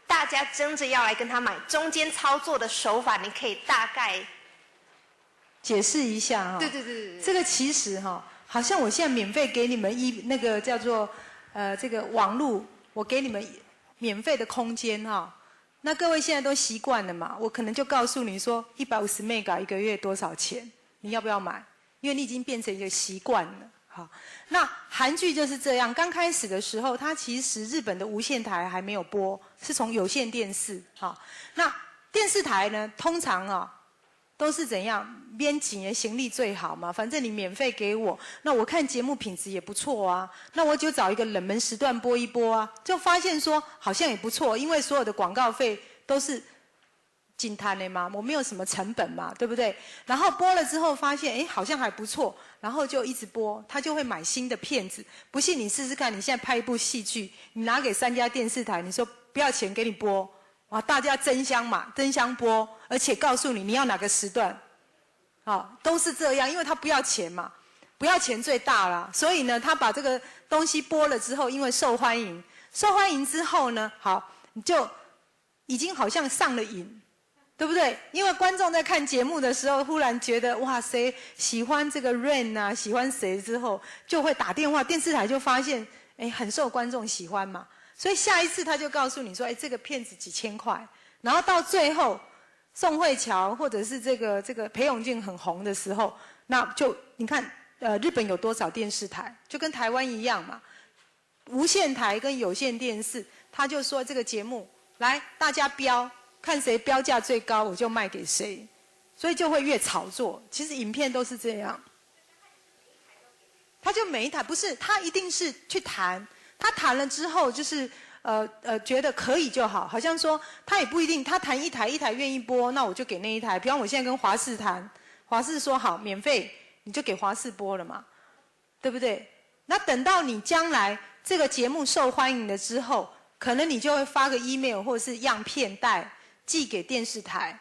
大家争着要来跟他买，中间操作的手法你可以大概解释一下哈？对对对对，这个其实哈，好像我现在免费给你们那个叫做这个网络，我给你们免费的空间哈。那各位现在都习惯了嘛？我可能就告诉你说，150 mega 一个月多少钱？你要不要买？因为你已经变成一个习惯了。好，那韩剧就是这样。刚开始的时候，它其实日本的无线台还没有播，是从有线电视。好，那电视台呢，通常啊都是怎样？编辑的行力最好嘛，反正你免费给我，那我看节目品质也不错啊，那我就找一个冷门时段播一播啊，就发现说好像也不错，因为所有的广告费都是净摊的嘛，我没有什么成本嘛，对不对？然后播了之后发现，哎，好像还不错，然后就一直播，他就会买新的片子。不信你试试看，你现在拍一部戏剧，你拿给3家电视台，你说不要钱给你播，啊，大家争相嘛，争相播，而且告诉你要哪个时段。好，都是这样，因为他不要钱嘛，不要钱最大啦，所以呢，他把这个东西播了之后，因为受欢迎，受欢迎之后呢，好，你就已经好像上了瘾，对不对？因为观众在看节目的时候，忽然觉得哇，谁喜欢这个 Rain 啊，喜欢谁之后，就会打电话，电视台就发现，哎，很受观众喜欢嘛，所以下一次他就告诉你说，哎，这个片子几千块，然后到最后。宋慧乔或者是这个裴勇俊很红的时候，那就你看，日本有多少电视台，就跟台湾一样嘛，无线台跟有线电视，他就说这个节目来大家标，看谁标价最高，我就卖给谁，所以就会越炒作。其实影片都是这样，他就每一台不是，他一定是去谈，他谈了之后就是。觉得可以就好，好像说他也不一定，他谈一台愿意播，那我就给那一台。比方我现在跟华视谈，华视说好免费，你就给华视播了嘛，对不对？那等到你将来这个节目受欢迎了之后，可能你就会发个 email 或者是样片带寄给电视台，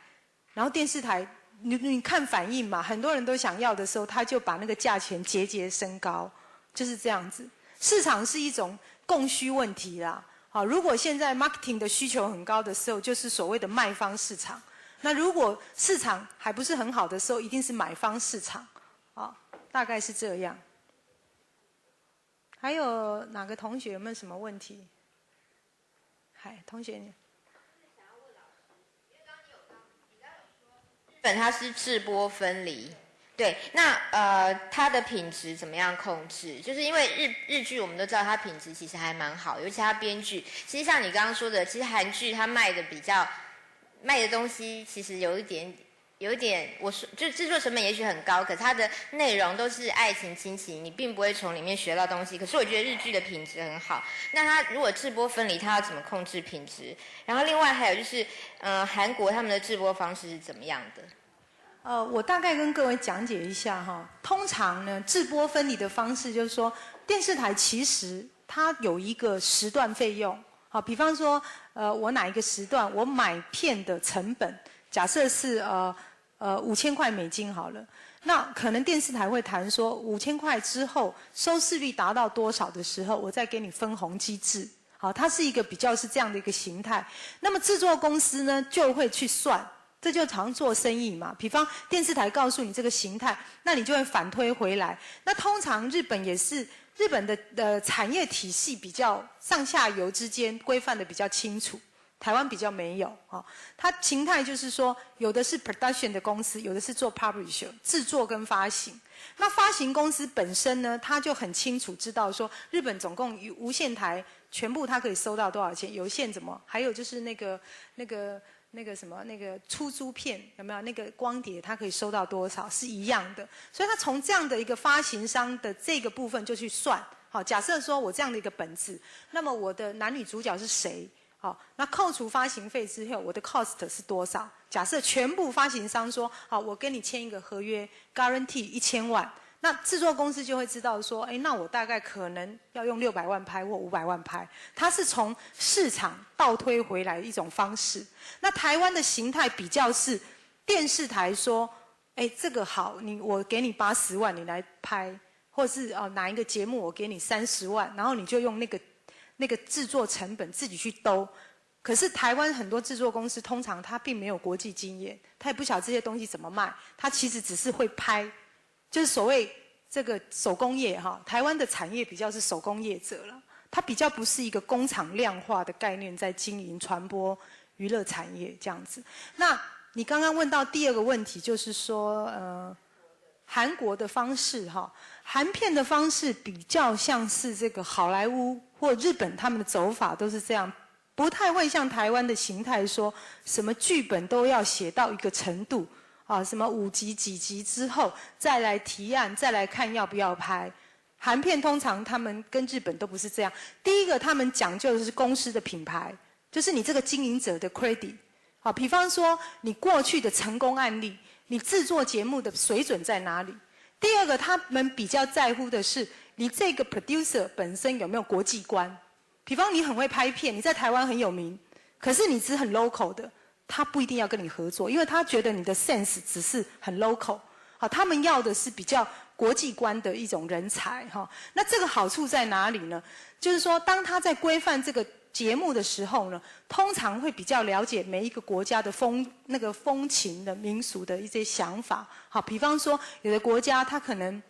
然后电视台你看反应嘛，很多人都想要的时候，他就把那个价钱节节升高，就是这样子。市场是一种供需问题啦。好，如果现在 marketing 的需求很高的时候，就是所谓的卖方市场。那如果市场还不是很好的时候，一定是买方市场。好，大概是这样。还有哪个同学有没有什么问题？嗨，同学你。日本它是制播分离。对，那它的品质怎么样控制？就是因为日剧我们都知道它品质其实还蛮好，尤其它编剧。其实像你刚刚说的，其实韩剧它卖的东西其实有一点，我说就制作成本也许很高，可是它的内容都是爱情亲情，你并不会从里面学到东西。可是我觉得日剧的品质很好，那它如果制播分离，它要怎么控制品质？然后另外还有就是，韩国他们的制播方式是怎么样的？我大概跟各位讲解一下哈。通常呢，制播分离的方式就是说，电视台其实它有一个时段费用。好，比方说，我哪一个时段我买片的成本，假设是5000块美金好了，那可能电视台会谈说5000块之后收视率达到多少的时候，我再给你分红机制。好，它是一个比较是这样的一个形态。那么制作公司呢就会去算。这就常做生意嘛，比方电视台告诉你这个形态，那你就会反推回来。那通常日本也是日本的产业体系比较上下游之间规范的比较清楚，台湾比较没有啊。它形态就是说，有的是 production 的公司，有的是做 publisher 制作跟发行。那发行公司本身呢，它就很清楚知道说，日本总共无线台全部它可以收到多少钱，有线怎么，还有就是那个出租片有没有？那个光碟它可以收到多少是一样的，所以它从这样的一个发行商的这个部分就去算。好，假设说我这样的一个本子，那么我的男女主角是谁？好，那扣除发行费之后，我的 cost 是多少？假设全部发行商说好，我跟你签一个合约 ，guarantee 1000万，那制作公司就会知道说，哎，那我大概可能要用600万拍或500万拍，它是从市场倒推回来的一种方式。那台湾的形态比较是电视台说，哎，这个好，我给你80万，你来拍，或是哪一个节目我给你30万，然后你就用那个制作成本自己去兜。可是台湾很多制作公司通常他并没有国际经验，他也不晓得这些东西怎么卖，他其实只是会拍。就是所谓这个手工业哈，台湾的产业比较是手工业者了，它比较不是一个工厂量化的概念在经营传播娱乐产业这样子。那你刚刚问到第二个问题，就是说韩国的方式哈，韩片的方式比较像是这个好莱坞或日本他们的走法都是这样，不太会像台湾的形态说什么剧本都要写到一个程度。什么5集几集之后再来提案，再来看要不要拍。韩片通常他们跟日本都不是这样。第一个，他们讲究的是公司的品牌，就是你这个经营者的 credit。比方说你过去的成功案例，你制作节目的水准在哪里。第二个，他们比较在乎的是你这个 producer 本身有没有国际观。比方你很会拍片，你在台湾很有名，可是你只很 local 的。他不一定要跟你合作，因为他觉得你的 sense 只是很 local。好，他们要的是比较国际观的一种人才哈。那这个好处在哪里呢？就是说，当他在规范这个节目的时候呢，通常会比较了解每一个国家的风情的民俗的一些想法。好，比方说，有的国家他可能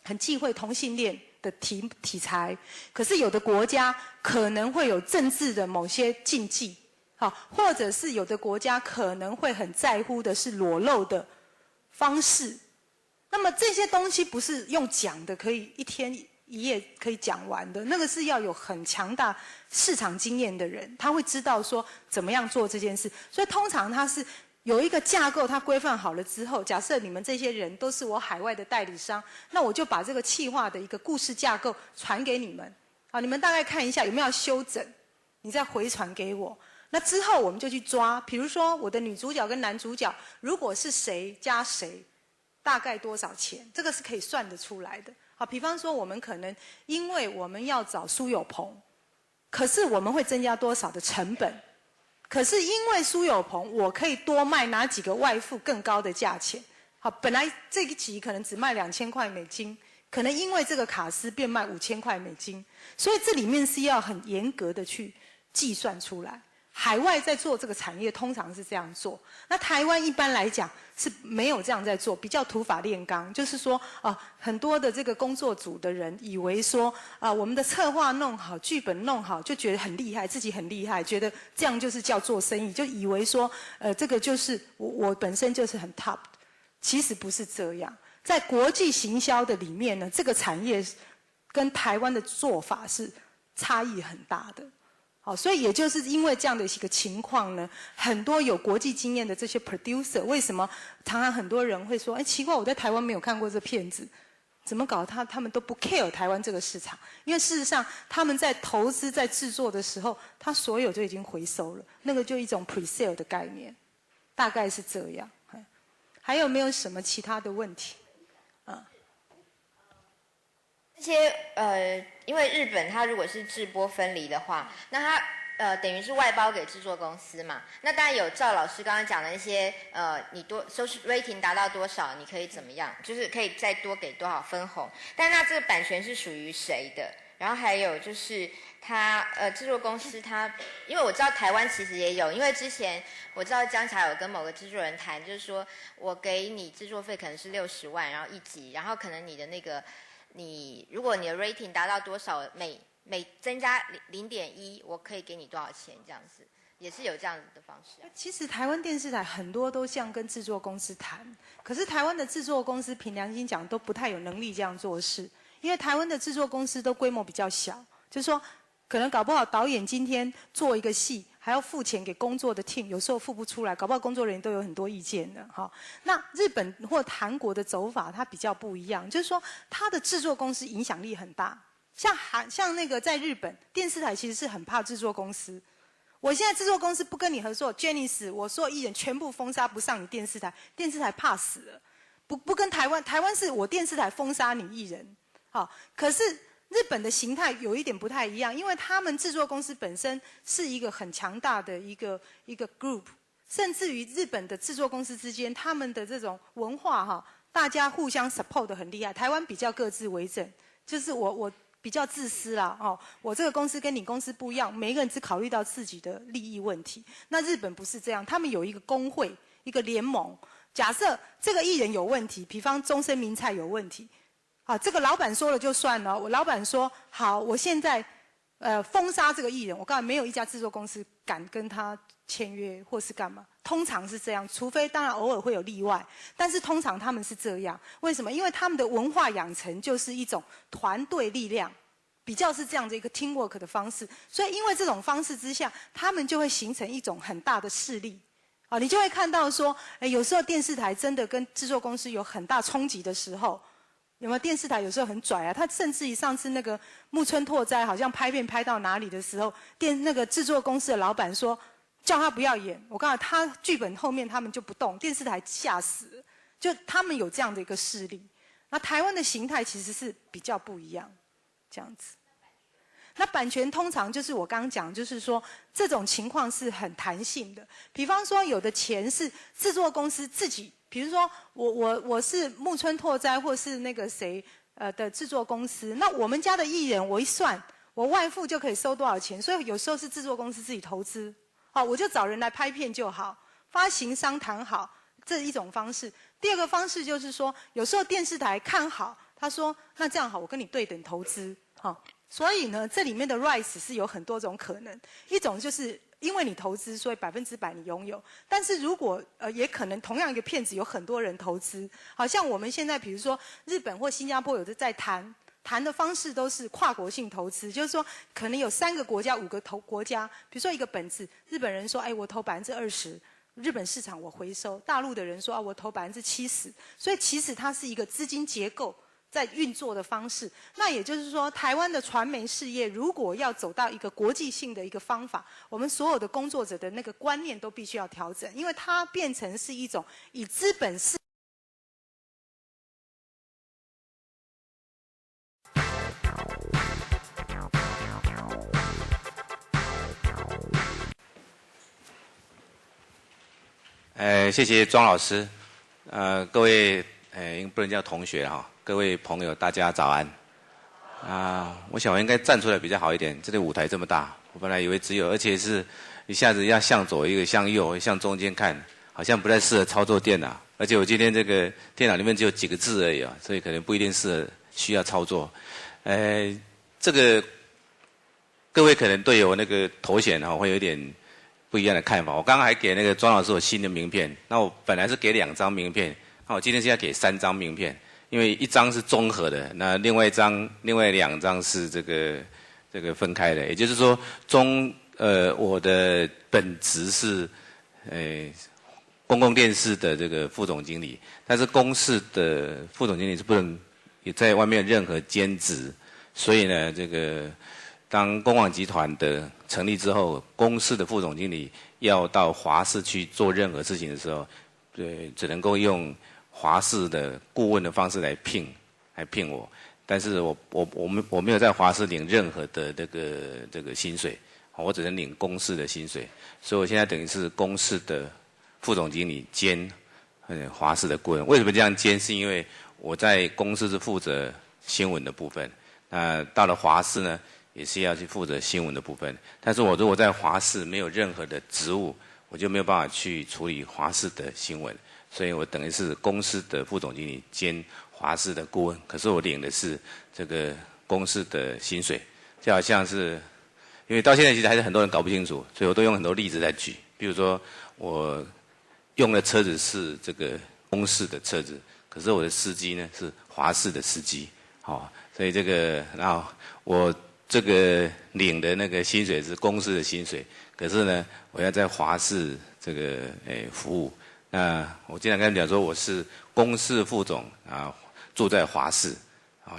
很忌讳同性恋的题材，可是有的国家可能会有政治的某些禁忌。好，或者是有的国家可能会很在乎的是裸露的方式，那么这些东西不是用讲的可以一天一夜可以讲完的，那个是要有很强大市场经验的人，他会知道说怎么样做这件事。所以通常他是有一个架构，他规范好了之后，假设你们这些人都是我海外的代理商，那我就把这个企划的一个故事架构传给你们，好，你们大概看一下有没有要修整，你再回传给我。那之后我们就去抓，比如说我的女主角跟男主角，如果是谁加谁，大概多少钱，这个是可以算得出来的。好，比方说我们可能因为我们要找苏有朋，可是我们会增加多少的成本？可是因为苏有朋，我可以多卖哪几个外附更高的价钱。好，本来这一集可能只卖$2000，可能因为这个卡司变卖$5000，所以这里面是要很严格的去计算出来。海外在做这个产业通常是这样做，那台湾一般来讲是没有这样在做，比较土法炼钢，就是说很多的这个工作组的人以为说我们的策划弄好，剧本弄好，就觉得很厉害，自己很厉害，觉得这样就是叫做生意，就以为说这个就是我本身就是很 top， 其实不是这样。在国际行销的里面呢，这个产业跟台湾的做法是差异很大的。好，所以也就是因为这样的一个情况呢，很多有国际经验的这些 producer， 为什么常常很多人会说，哎，奇怪，我在台湾没有看过这片子，怎么搞？他们都不 care 台湾这个市场，因为事实上他们在投资在制作的时候，他所有就已经回收了，那个就一种 pre-sale 的概念，大概是这样。还有没有什么其他的问题？这些因为日本它如果是制播分离的话，那它等于是外包给制作公司嘛。那当然有赵老师刚刚讲的那些你收视 rating 达到多少，你可以怎么样，就是可以再多给多少分红。但那这个版权是属于谁的？然后还有就是它制作公司它，因为我知道台湾其实也有，因为之前我知道江乔有跟某个制作人谈，就是说我给你制作费可能是60万，然后一集，然后可能你的那个。如果你的 rating 达到多少，每增加0.1，我可以给你多少钱，这样子也是有这样子的方式。其实台湾电视台很多都像跟制作公司谈，可是台湾的制作公司凭良心讲都不太有能力这样做事，因为台湾的制作公司都规模比较小，就是说可能搞不好导演今天做一个戏，还要付钱给工作的 team， 有时候付不出来，搞不好工作人员都有很多意见的哈。那日本或韩国的走法它比较不一样，就是说它的制作公司影响力很大。像那个在日本电视台其实是很怕制作公司。我现在制作公司不跟你合作 ，Jenny 死，我所有艺人全部封杀不上你电视台，电视台怕死了。不跟台湾，台湾是我电视台封杀你艺人，好，可是日本的形态有一点不太一样，因为他们制作公司本身是一个很强大的一个 group， 甚至于日本的制作公司之间，他们的这种文化哈，大家互相 support 得很厉害。台湾比较各自为政，就是我比较自私啦，哦，我这个公司跟你公司不一样，每一个人只考虑到自己的利益问题。那日本不是这样，他们有一个工会，一个联盟。假设这个艺人有问题，比方终身名菜有问题，啊，这个老板说了就算了。我老板说好，我现在封杀这个艺人，我告诉你，没有一家制作公司敢跟他签约或是干嘛。通常是这样，除非当然偶尔会有例外，但是通常他们是这样。为什么？因为他们的文化养成就是一种团队力量，比较是这样的一个 teamwork 的方式。所以因为这种方式之下，他们就会形成一种很大的势力。啊，你就会看到说，有时候电视台真的跟制作公司有很大冲击的时候，有没有？电视台有时候很拽啊，他甚至于上次那个木村拓哉好像拍片拍到哪里的时候，那个制作公司的老板说叫他不要演，我告诉他剧本后面他们就不动，电视台吓死了，就他们有这样的一个势力。那台湾的形态其实是比较不一样，这样子。那版权通常就是我刚刚讲，就是说这种情况是很弹性的。比方说，有的钱是制作公司自己，比如说我是木村拓哉或是那个谁的制作公司，那我们家的艺人我一算，我外付就可以收多少钱，所以有时候是制作公司自己投资，好，我就找人来拍片就好，发行商谈好，这是一种方式。第二个方式就是说，有时候电视台看好，他说那这样好，我跟你对等投资，好。所以呢，这里面的 rights 是有很多种可能。一种就是因为你投资，所以100%你拥有。但是如果也可能同样一个片子有很多人投资，好像我们现在比如说日本或新加坡有的在谈的方式都是跨国性投资，就是说可能有3个国家、5个国家，比如说一个本子，日本人说，哎，我投20%，日本市场我回收；大陆的人说啊，我投70%，所以其实它是一个资金结构在运作的方式。那也就是说，台湾的传媒事业如果要走到一个国际性的一个方法，我们所有的工作者的那个观念都必须要调整，因为它变成是一种以资本市。谢谢庄老师，各位不能叫同学哈，各位朋友大家早安。我想我应该站出来比较好一点，这里舞台这么大，我本来以为只有，而且是一下子要向左一个向右，向中间看，好像不太适合操作电脑，而且我今天这个电脑里面只有几个字而已啊，所以可能不一定适合需要操作。这个各位可能对我那个头衔会有一点不一样的看法。我刚刚还给那个庄老师我新的名片，那我本来是给2张名片，那我今天现在给3张名片，因为1张是综合的，那另外2张是这个分开的，也就是说我的本职是公共电视的这个副总经理，但是公视的副总经理是不能也在外面任何兼职，所以呢，这个当公广集团的成立之后，公视的副总经理要到华视去做任何事情的时候，对，只能够用华视的顾问的方式来聘我，但是我没有在华视领任何的这个薪水，我只能领公视的薪水，所以我现在等于是公视的副总经理兼华视的顾问。为什么这样兼？是因为我在公视是负责新闻的部分，到了华视呢，也是要去负责新闻的部分。但是我如果在华视没有任何的职务，我就没有办法去处理华视的新闻，所以我等于是公司的副总经理兼华视的顾问。可是我领的是这个公司的薪水，就好像是因为到现在其实还是很多人搞不清楚，所以我都用很多例子来举。比如说我用的车子是这个公司的车子，可是我的司机呢是华视的司机，所以然后我这个领的那个薪水是公司的薪水，可是呢，我要在华视这个服务。那我经常跟他们讲说，我是公视副总住在华视，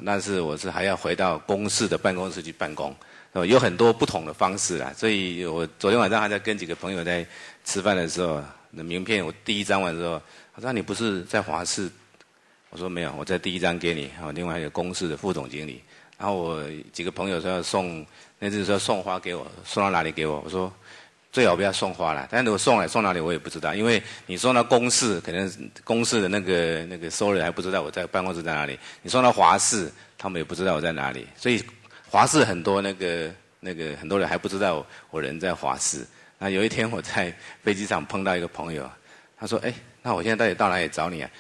但是我是还要回到公视的办公室去办公，有很多不同的方式啦。所以我昨天晚上还在跟几个朋友在吃饭的时候，那名片我第1张完之后，他说你不是在华视我说没有，我在第一张给你，另外还有公司的副总经理。然后我几个朋友说要送，那次说送花给我，送到哪里给我？我说最好不要送花了，但如果送哪里我也不知道，因为你送到公司，可能公司的那个收人还不知道我在办公室在哪里，你送到华视，他们也不知道我在哪里，所以华视很多那个很多人还不知道我人在华视。那有一天我在飞机上碰到一个朋友，他说：“那我现在到底到哪里找你啊？”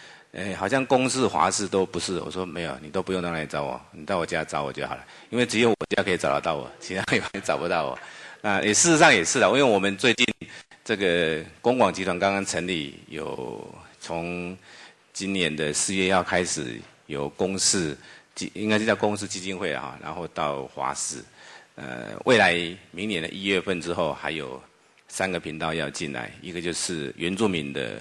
好像公司、华视都不是。我说没有，你都不用到那里找我，你到我家找我就好了，因为只有我家可以找得到我，其他地方也找不到我。那事实上也是的，因为我们最近这个公广集团刚刚成立，有从今年的4月1号开始有公视，应该是叫公视基金会啊，然后到华视，未来明年的1月份之后还有3个频道要进来，一个就是原住民的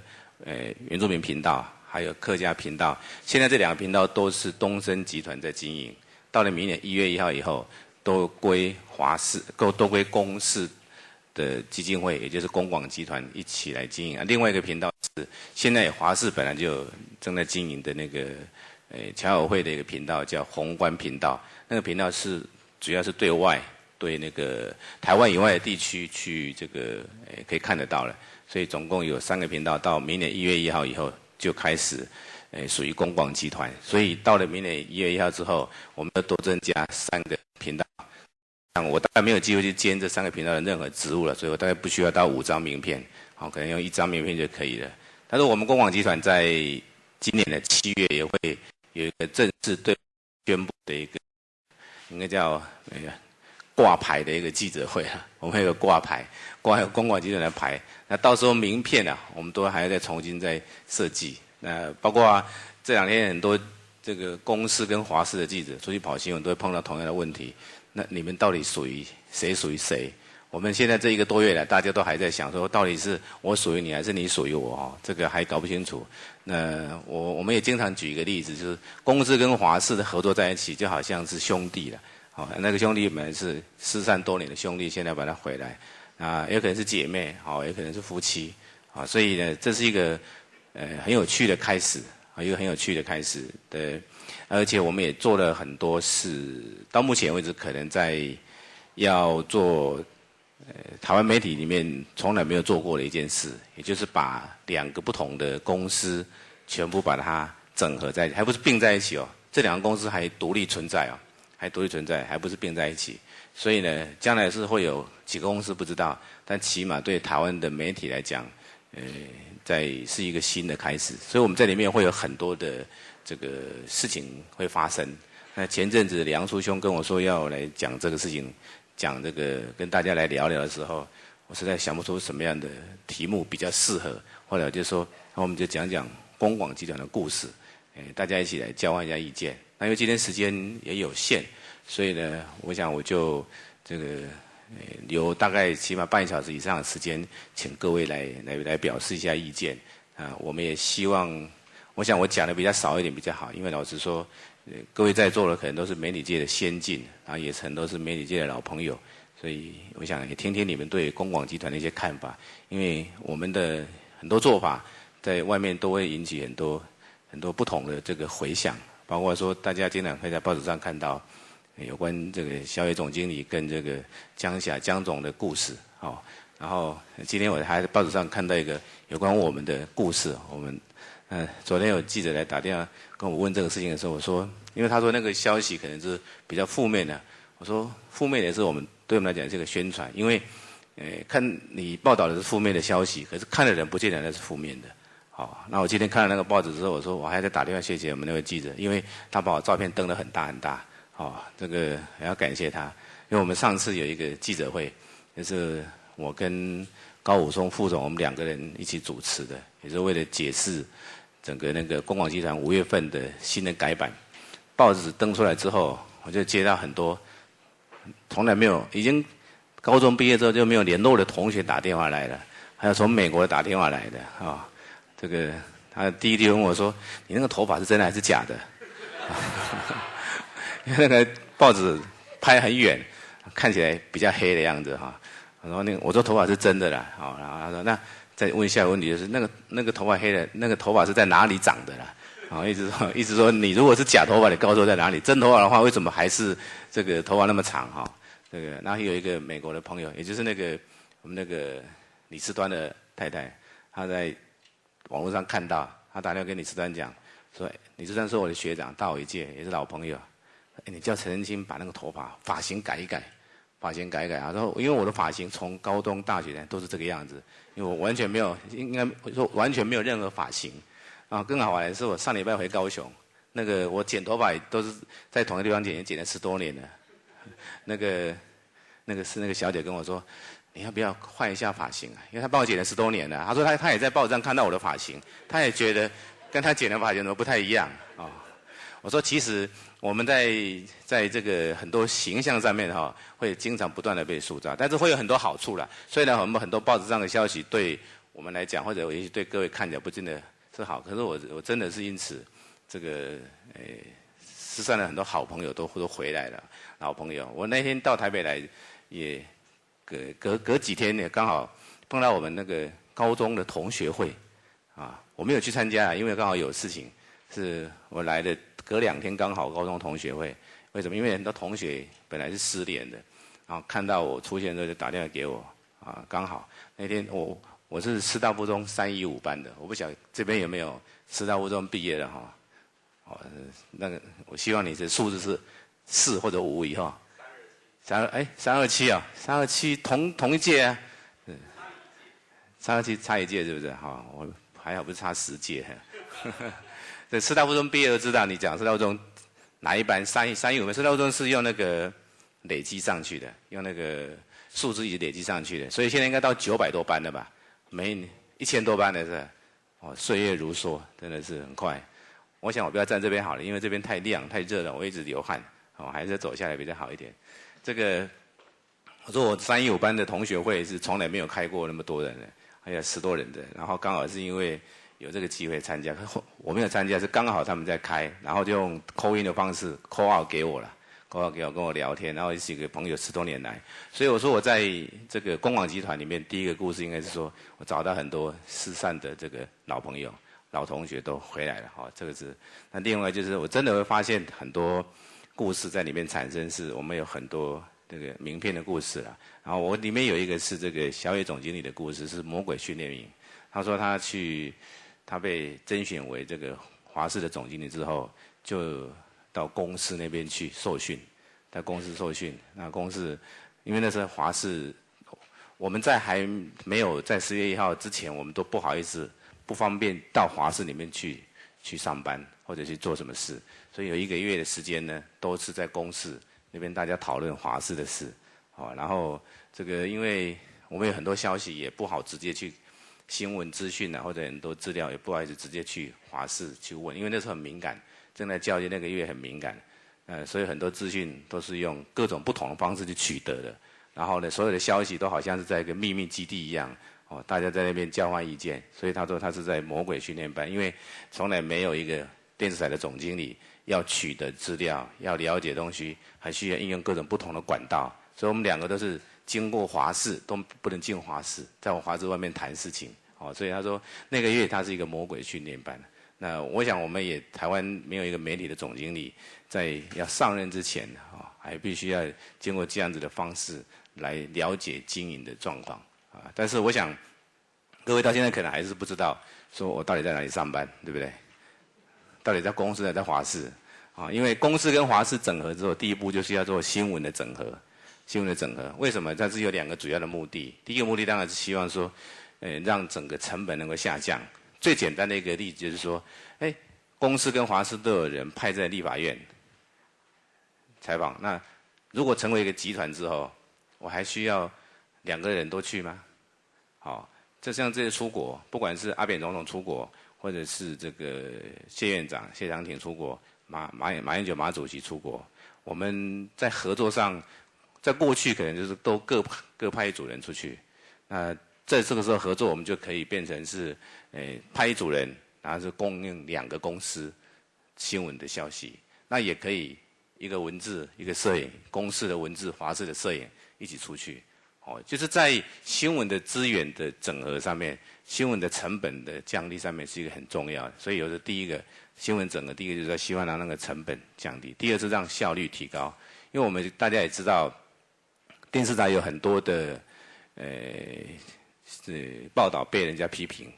原住民频道。还有客家频道，现在这2个频道都是东森集团在经营。到了明年1月1号以后，都归华视，都归公视的基金会，也就是公广集团一起来经营。另外一个频道是现在华视本来就正在经营的那个侨委会的一个频道，叫宏观频道。那个频道是主要是对外，对那个台湾以外的地区去这个可以看得到了。所以总共有3个频道，到明年1月1号以后。就开始，属于公广集团，所以到了明年1月1号之后，我们要多增加3个频道。我大概没有机会去兼这3个频道的任何职务了，所以我大概不需要到5张名片，可能用1张名片就可以了。但是我们公广集团在今年的7月也会有一个正式对宣布的一个，应该叫挂牌的一个记者会啊，我们有个挂牌，挂有公广集团的牌。那到时候名片啊，我们都还要再重新再设计。那包括这2天很多这个公司跟华视的记者出去跑新闻，都会碰到同样的问题。那你们到底属于谁？我们现在这1个多月来，大家都还在想说，到底是我属于你，还是你属于我？这个还搞不清楚。那我们也经常举一个例子，就是公司跟华视的合作在一起，就好像是兄弟了。那个兄弟本来是失散多年的兄弟，现在把他回来。有可能是姐妹，也可能是夫妻，所以呢，这是一个很有趣的开始，一个很有趣的开始的，而且我们也做了很多事，到目前为止可能在要做台湾媒体里面从来没有做过的一件事，也就是把2个不同的公司全部把它整合在一起，还不是并在一起哦，这2个公司还独立存在哦，还不是并在一起。所以呢，将来是会有几个公司不知道，但起码对台湾的媒体来讲，是一个新的开始。所以我们在里面会有很多的这个事情会发生。那前阵子梁叔兄跟我说要来讲这个事情，讲这个跟大家来聊聊的时候，我实在想不出什么样的题目比较适合。后来我就说，那我们就讲讲公广集团的故事，大家一起来交换一下意见。那因为今天时间也有限。所以呢，我想我就这个留大概起码半小时以上的时间，请各位来表示一下意见啊。我们也希望，我想我讲的比较少一点比较好，因为老实说，各位在座的可能都是媒体界的先进，然后也很多是媒体界的老朋友，所以我想也听听你们对公广集团的一些看法，因为我们的很多做法在外面都会引起很多不同的这个回响，包括说大家经常会在报纸上看到。有关这个小野总经理跟这个江总的故事，然后今天我还在报纸上看到一个有关我们的故事。我们昨天有记者来打电话跟我问这个事情的时候，我说，因为他说那个消息可能是比较负面的，我说负面也是对我们来讲是个宣传，因为看你报道的是负面的消息，可是看的人不见得那是负面的。那我今天看了那个报纸之后，我说我还在打电话谢谢我们那位记者，因为他把我照片登得很大很大。这个还要感谢他，因为我们上次有一个记者会，就是我跟高武松副总我们2个人一起主持的，也是为了解释整个那个公广集团5月份的新的改版。报纸登出来之后，我就接到很多从来没有，已经高中毕业之后就没有联络的同学打电话来了，还有从美国打电话来的这个他第一句问我说：“你那个头发是真的还是假的？”因为那个报纸拍很远，看起来比较黑的样子然后我说头发是真的啦，然后他说那再问下一个问题就是那个头发黑的，那个头发是在哪里长的啦？一直说你如果是假头发，你告诉我在哪里？真头发的话，为什么还是这个头发那么长哈？这个，然后有一个美国的朋友，也就是我们那个李四端的太太，她在网络上看到，她打电话跟李四端讲，说李四端是我的学长，大我一届，也是老朋友。你叫陈仁清把那个发型改一改，发型改一改。他说，因为我的发型从高中、大学都是这个样子，因为我完全没有，应该说完全没有任何发型。啊，更好玩的是，我上礼拜回高雄，我剪头发都是在同一个地方剪了10多年了。那个小姐跟我说，你要不要换一下发型啊？因为她帮我剪了10多年了。她说她也在报纸上看到我的发型，她也觉得跟她剪的发型怎么不太一样啊。我说其实我们在这个很多形象上面会经常不断的被塑造，但是会有很多好处啦。虽然我们很多报纸上的消息对我们来讲，或者也许对各位看起来不见得是好，可是我真的是因此这个失散了很多好朋友都回来了，老朋友。我那天到台北来，也隔几天也刚好碰到我们那个高中的同学会，啊，我没有去参加，因为刚好有事情，是我来的隔2天刚好高中同学会。为什么？因为很多同学本来是失联的，然后看到我出现之后就打电话给我，啊，刚好那天我是师大附中315班的，我不晓得这边有没有师大附中毕业的哈。我希望你的数字是4或者5以后。327啊，327同一届啊，327差一届是不是？哈，我还好不是差10届。这师大附中毕业都知道，你讲师大附中哪一班？315班，师大附中是用那个累积上去的，用那个数字一直累积上去的，所以现在应该到900多班了吧？每1000多班的是，岁月如梭，真的是很快。我想我不要站这边好了，因为这边太亮太热了，我一直流汗，还是走下来比较好一点。我说我315班的同学会是从来没有开过那么多人的，还有10多人的，然后刚好是因为有这个机会参加，我没有参加，是刚好他们在开，然后就用 call in 的方式 call out 给我了，call out 给我跟我聊天，然后是一个朋友10多年来，所以我说我在这个公广集团里面第一个故事应该是说我找到很多失散的这个老朋友。老同学都回来了，这个是。那另外就是我真的会发现很多故事在里面产生，是我们有很多这个名片的故事啦。然后我里面有一个是这个小野总经理的故事，是魔鬼训练营。他说他被甄选为这个华视的总经理之后，就到公司那边去受训，在公司受训。那公司因为那时候华视，我们在还没有在10月1号之前，我们都不好意思。不方便到华视里面去上班或者去做什么事，所以有1个月的时间呢，都是在公司那边大家讨论华视的事，然后这个因为我们有很多消息也不好直接去新闻资讯或者很多资料也不好意思直接去华视去问，因为那时候很敏感，正在交接那个月很敏感，所以很多资讯都是用各种不同的方式去取得的，然后呢，所有的消息都好像是在一个秘密基地一样。大家在那边交换意见，所以他说他是在魔鬼训练班，因为从来没有一个电视台的总经理要取得资料、要了解东西，还需要应用各种不同的管道，所以我们2个都是经过华视，都不能进华视，在我华视外面谈事情，所以他说那个月他是一个魔鬼训练班。那我想我们也台湾没有一个媒体的总经理在要上任之前，还必须要经过这样子的方式来了解经营的状况。但是我想，各位到现在可能还是不知道，说我到底在哪里上班，对不对？到底在公司还是在华视？因为公司跟华视整合之后，第一步就是要做新闻的整合。新闻的整合，为什么？它是有2个主要的目的。第一个目的当然是希望说，让整个成本能够下降。最简单的一个例子就是说，公司跟华视都有人派在立法院采访。那如果成为一个集团之后，我还需要2个人都去吗？就像这些出国，不管是阿扁总统出国，或者是这个谢院长谢长廷出国，马英九马主席出国，我们在合作上，在过去可能就是都各派一组人出去。那在这个时候合作，我们就可以变成是，派一组人，然后是供应2个公司新闻的消息。那也可以一个文字一个摄影，公视的文字、华视的摄影一起出去。就是在新闻的资源的整合上面，新闻的成本的降低上面是一个很重要的。所以有的第一个新闻整合，第一个就是说希望让那个成本降低，第二是让效率提高。因为我们大家也知道，电视台有很多的报道被人家批评，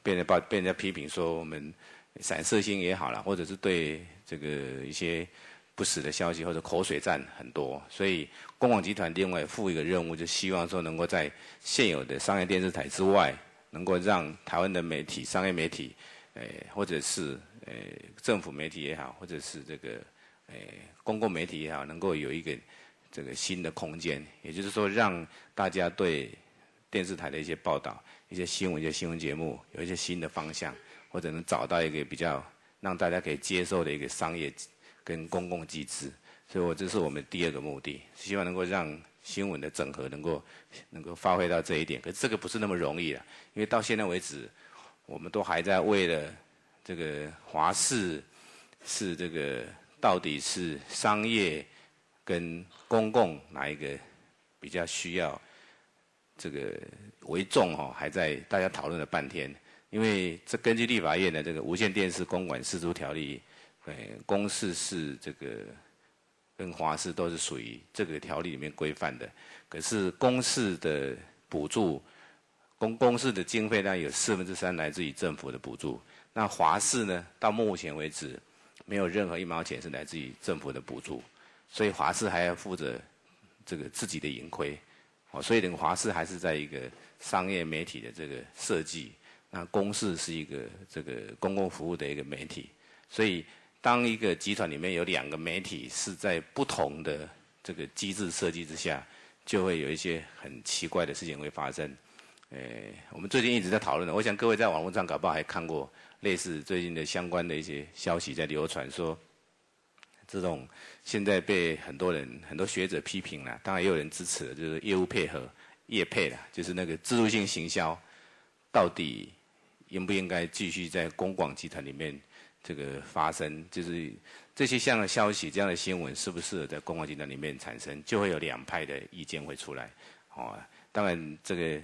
被人家批评说我们散射性也好啦，或者是对这个一些不实的消息或者口水战很多，所以公广集团另外负一个任务，就希望说能够在现有的商业电视台之外，能够让台湾的媒体、商业媒体，或者是政府媒体也好，或者是这个公共媒体也好，能够有一个这个新的空间，也就是说让大家对电视台的一些报道、一些新闻、一些新闻节目有一些新的方向，或者能找到一个比较让大家可以接受的一个商业跟公共机制。所以这是我们第二个目的，希望能够让新闻的整合能够发挥到这一点。可是这个不是那么容易啦，因为到现在为止，我们都还在为了这个华视是这个到底是商业跟公共哪一个比较需要这个为重还在大家讨论了半天。因为这根据立法院的这个无线电视公管释出条例，公视是这个跟华视都是属于这个条例里面规范的。可是公视的补助，公视的经费呢有3/4来自于政府的补助，那华视呢到目前为止没有任何1毛钱是来自于政府的补助，所以华视还要负责这个自己的盈亏，所以等于华视还是在一个商业媒体的这个设计，那公视是一个这个公共服务的一个媒体，所以当一个集团里面有2个媒体是在不同的这个机制设计之下，就会有一些很奇怪的事情会发生。我们最近一直在讨论的，我想各位在网络上搞不好还看过类似最近的相关的一些消息在流传，说这种现在被很多学者批评了，当然也有人支持了，就是业务配合、业配啦，就是那个制度性行销，到底应不应该继续在公广集团里面这个发生？就是这些像的消息、这样的新闻，适不适合在公广集团里面产生，就会有2派的意见会出来。当然这个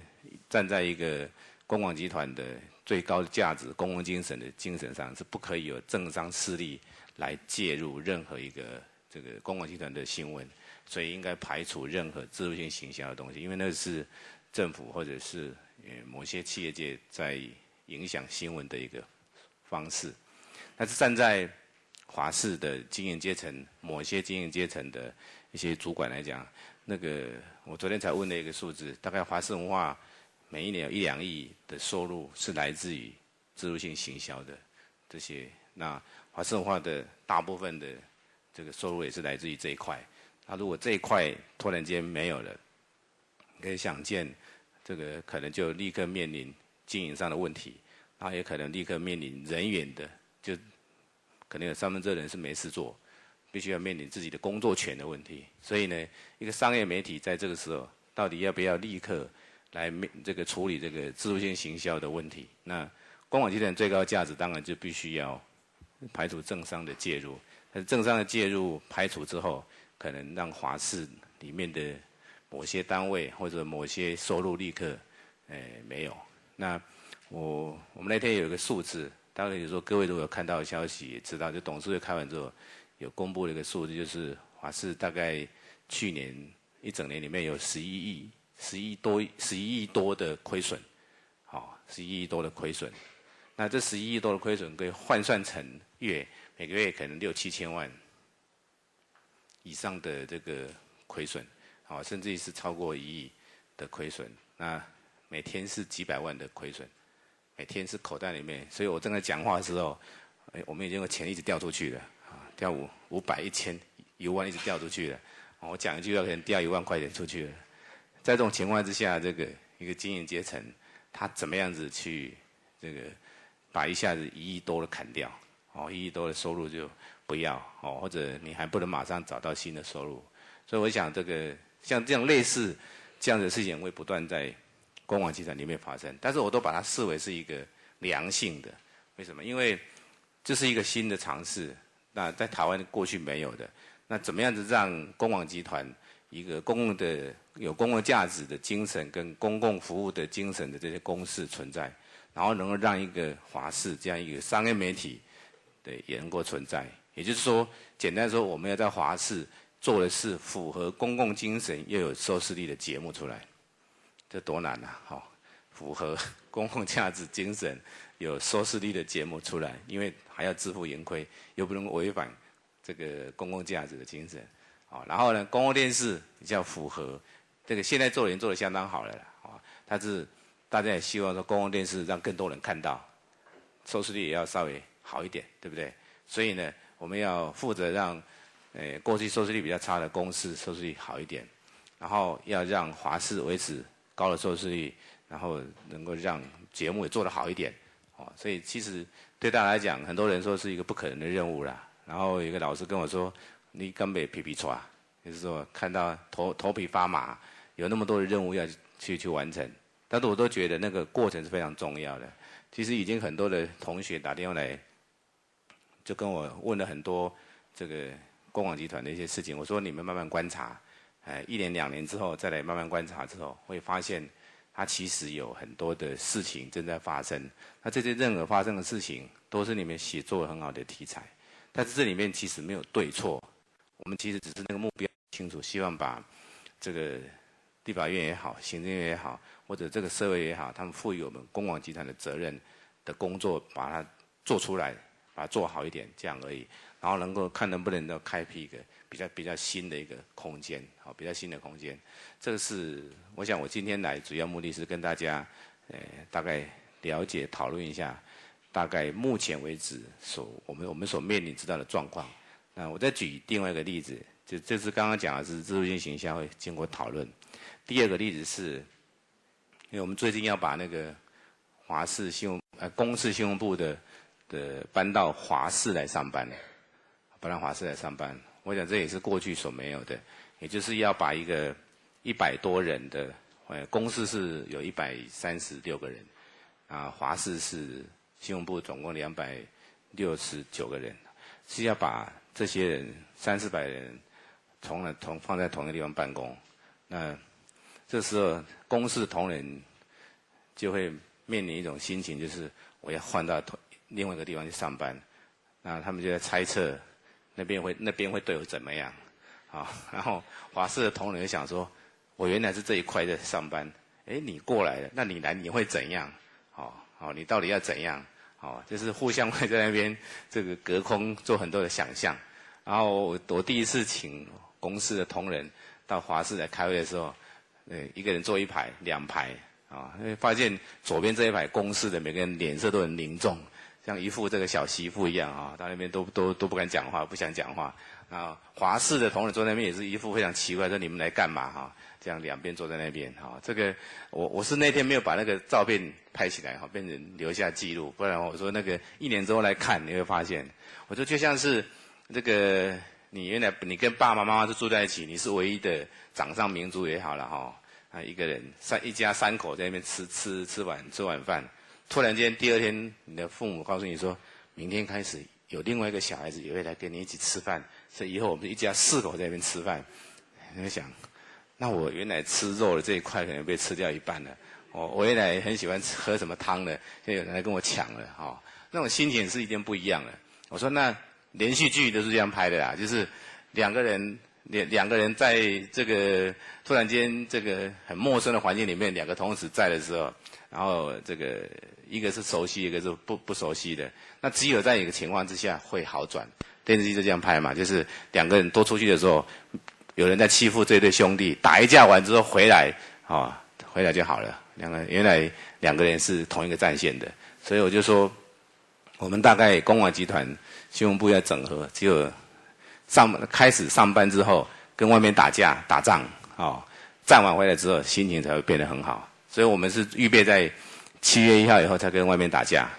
站在一个公广集团的最高的价值、公共精神的精神上，是不可以有政商势力来介入任何一个这个公广集团的新闻，所以应该排除任何制度性行销的东西，因为那是政府或者是某些企业界在影响新闻的一个方式。但是站在华视的经营阶层，某些经营阶层的一些主管来讲，那个我昨天才问了一个数字，大概华视文化每一年有1-2亿的收入是来自于制度性行销的这些，那华视文化的大部分的这个收入也是来自于这一块。那如果这一块突然间没有了，你可以想见，这个可能就立刻面临经营上的问题，然后也可能立刻面临人员的，就可能有2/3人是没事做，必须要面临自己的工作权的问题。所以呢，一个商业媒体在这个时候到底要不要立刻来这个处理这个制度性行销的问题？那公广集团最高价值当然就必须要排除政商的介入，但是政商的介入排除之后，可能让华视里面的某些单位或者某些收入立刻没有。那我们那天有一个数字，当然有时候各位如果有看到消息也知道，就董事会开完之后有公布了一个数字，就是华视大概去年一整年里面有11亿多的亏损，11亿多的亏损。那这11亿多的亏损可以换算成每个月可能6-7千万以上的这个亏损，甚至于是超过1亿的亏损。那每天是几百万的亏损，每天是口袋里面。所以我正在讲话的时候，我们已经有钱一直掉出去了，掉500、1000、1万一直掉出去了。我讲一句话可能掉1万块钱出去了。在这种情况之下，这个一个经营阶层，他怎么样子去这个把一下子1亿多的砍掉，1亿多的收入就不要，或者你还不能马上找到新的收入。所以我想这个像这样类似这样的事情会不断在公广集团里面发生，但是我都把它视为是一个良性的。为什么？因为这是一个新的尝试，那在台湾过去没有的。那怎么样子让公广集团一个公共的有公共价值的精神跟公共服务的精神的这些公司存在，然后能够让一个华视这样一个商业媒体对也能够存在。也就是说，简单说，我们要在华视做的是符合公共精神又有收视率的节目出来，这多难啊！好，符合公共价值精神有收视率的节目出来，因为还要自负盈亏，又不能违反这个公共价值的精神。好，然后呢，公共电视比较符合这个，现在做的已经做得相当好了啦。啊，但是大家也希望说公共电视让更多人看到，收视率也要稍微好一点，对不对？所以呢，我们要负责让过去收视率比较差的公视收视率好一点，然后要让华视维持高的收视率，然后能够让节目也做得好一点。哦，所以其实对大家来讲，很多人说是一个不可能的任务啦。然后有一个老师跟我说：“你根本皮皮抓，就是说看到头皮发麻，有那么多的任务要去完成。”但是我都觉得那个过程是非常重要的。其实已经很多的同学打电话来，就跟我问了很多这个公广集团的一些事情。我说你们慢慢观察，1年2年之后再来慢慢观察之后，会发现它其实有很多的事情正在发生。那这些任何发生的事情，都是你们写作很好的题材。但是这里面其实没有对错，我们其实只是那个目标清楚，希望把这个立法院也好，行政院也好，或者这个社会也好，他们赋予我们公广集团的责任的工作，把它做出来，把它做好一点，这样而已。然后能够看能不能够开辟一个比较新的一个空间，好，比较新的空间。这个是我想我今天来主要目的是跟大家，大概了解讨论一下，大概目前为止我们所面临知道的状况。那我再举另外一个例子，就这次刚刚讲的是自助性行销会经过讨论。第二个例子是，因为我们最近要把那个华视公视新闻部的搬到华视来上班，搬到华视来上班。我想这也是过去所没有的，也就是要把一个100多人的，公视是有136个人，啊，华视是新闻部总共269个人，是要把这些人300-400人放在同一个地方办公。那这时候公视同仁就会面临一种心情，就是我要换到另外一个地方去上班。那他们就在猜测那边会对我怎么样，啊，然后华视的同仁就想说，我原来是这一块在上班，你过来了，那你来你会怎样？好，你到底要怎样？好，就是互相会在那边这个隔空做很多的想象。然后我第一次请公视的同仁到华视来开会的时候，一个人坐1排、2排，啊，发现左边这一排公视的每个人脸色都很凝重，像一副这个小媳妇一样啊，到那边都不敢讲话，不想讲话。然后华视的同仁坐在那边也是一副非常奇怪，说你们来干嘛哈？这样两边坐在那边哈，这个我是那天没有把那个照片拍起来哈，变成留下记录，不然我说那个1年之后来看，你会发现，我说就像是这个你原来你跟爸爸妈妈是住在一起，你是唯一的掌上明珠也好了哈，啊一个人一家3口在那边吃晚饭，突然间第2天你的父母告诉你说，明天开始有另外一个小孩子也会来跟你一起吃饭，所以以后我们一家4口在那边吃饭，你会想。那我原来吃肉的这一块可能被吃掉一半了，我原来很喜欢喝什么汤的，现在有人来跟我抢了，哈，那种心情是一定不一样的。我说那连续剧都是这样拍的啦，就是两个人在这个突然间这个很陌生的环境里面，2个同时在的时候，然后这个一个是熟悉，一个是不熟悉的，那只有在一个情况之下会好转。电视剧就这样拍嘛，就是2个人多出去的时候。有人在欺负这对兄弟，打一架完之后回来，回来就好了。原来2个人是同一个战线的，所以我就说，我们大概公广集团新闻部要整合，只有开始上班之后，跟外面打仗，战完回来之后，心情才会变得很好。所以我们是预备在7月1号以后才跟外面打架，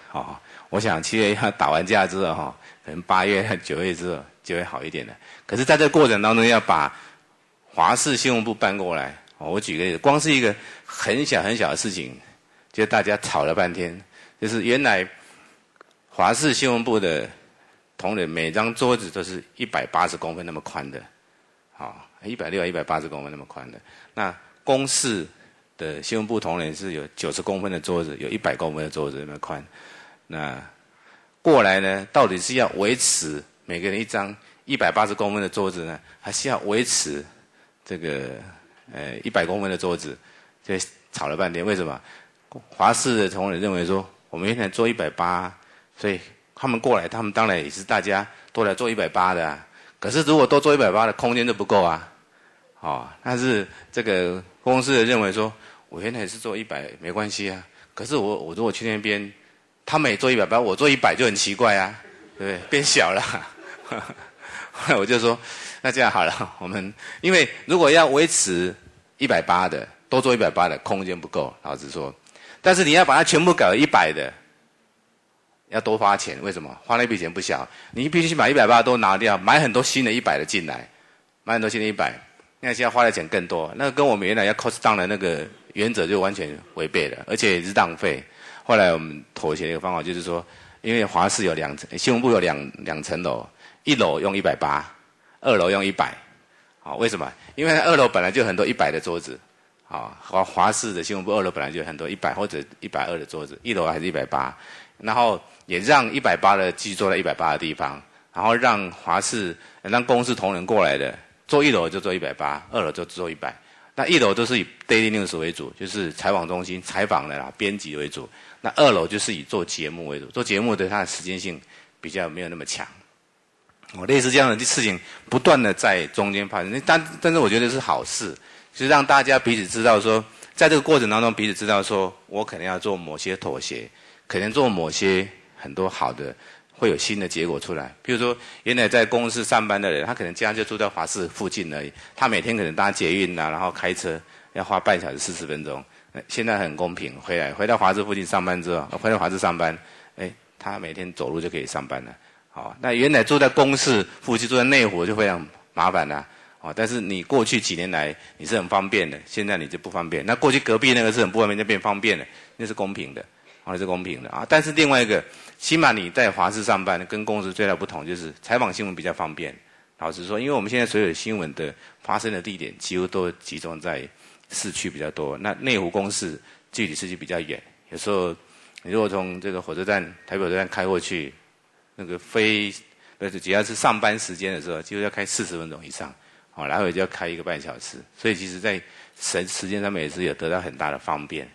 我想7月1号打完架之后，可能8月、9月之后就会好一点了。可是在这个过程当中，要把华视新闻部搬过来，我举个例子，光是一个很小的事情，就大家吵了半天。就是原来华视新闻部的同仁每张桌子都是180公分那么宽的， 160、180公分那么宽的。那公视的新闻部同仁是有90公分的桌子，有100公分的桌子那么宽。那过来呢，到底是要维持每个人一张180公分的桌子呢，还是要维持这个100公分的桌子？就吵了半天，为什么？华视的同仁认为说，我们原来做180，所以他们过来，他们当然也是大家都来做180的啊。可是如果都做180的，空间就不够啊。但是这个公司认为说，我原来也是做100没关系啊。可是我如果去那边，他们也做180，我做100就很奇怪啊，对不对？变小了。后来我就说，那这样好了，我们因为如果要维持180的，都做180的，空间不够，老实说。但是你要把它全部改为100的，要多花钱。为什么？花那笔钱不小，你必须把180都拿掉，买很多新的100的进来，买很多新的100，那现在花的钱更多。那跟我们原来要 cost down 的那个原则就完全违背了，而且也是浪费。后来我们妥协的一个方法就是说，因为华视有2层，新闻部有两层楼，1楼用180，2楼用100。为什么？因为2楼本来就很多100的桌子。华视的新闻部2楼本来就有很多100或者120的桌子，1楼还是180，然后也让180的继续坐在180的地方，然后让让公司同仁过来的，坐1楼就坐180，2楼就坐100。那1楼都是以 daily news 为主，就是采访中心采访的啦，编辑为主。那2楼就是以做节目为主，做节目的它的时间性比较没有那么强。类似这样的事情不断的在中间发生，但是我觉得是好事。就是让大家彼此知道说，在这个过程当中彼此知道说，我可能要做某些妥协，可能做某些很多好的，会有新的结果出来。比如说，原来在公司上班的人，他可能家就住在华视附近而已，他每天可能搭捷运然后开车要花半小时40分钟。现在很公平，回到华视附近上班之后，回到华视上班，他每天走路就可以上班了。那原来住在公视附近，住在内湖就非常麻烦了。但是你过去几年来你是很方便的，现在你就不方便。那过去隔壁那个是很不方便，就变方便了，那是公平的，是公平的啊。但是另外一个，起码你在华视上班，跟公司最大的不同就是采访新闻比较方便。老实说，因为我们现在所有的新闻的发生的地点几乎都集中在市区比较多，那内湖公视距离市区比较远，有时候你如果从这个台北火车站开过去，那个只要是上班时间的时候，几乎要开40分钟以上。来回就要开1个半小时，所以其实在时间上面也是有得到很大的方便。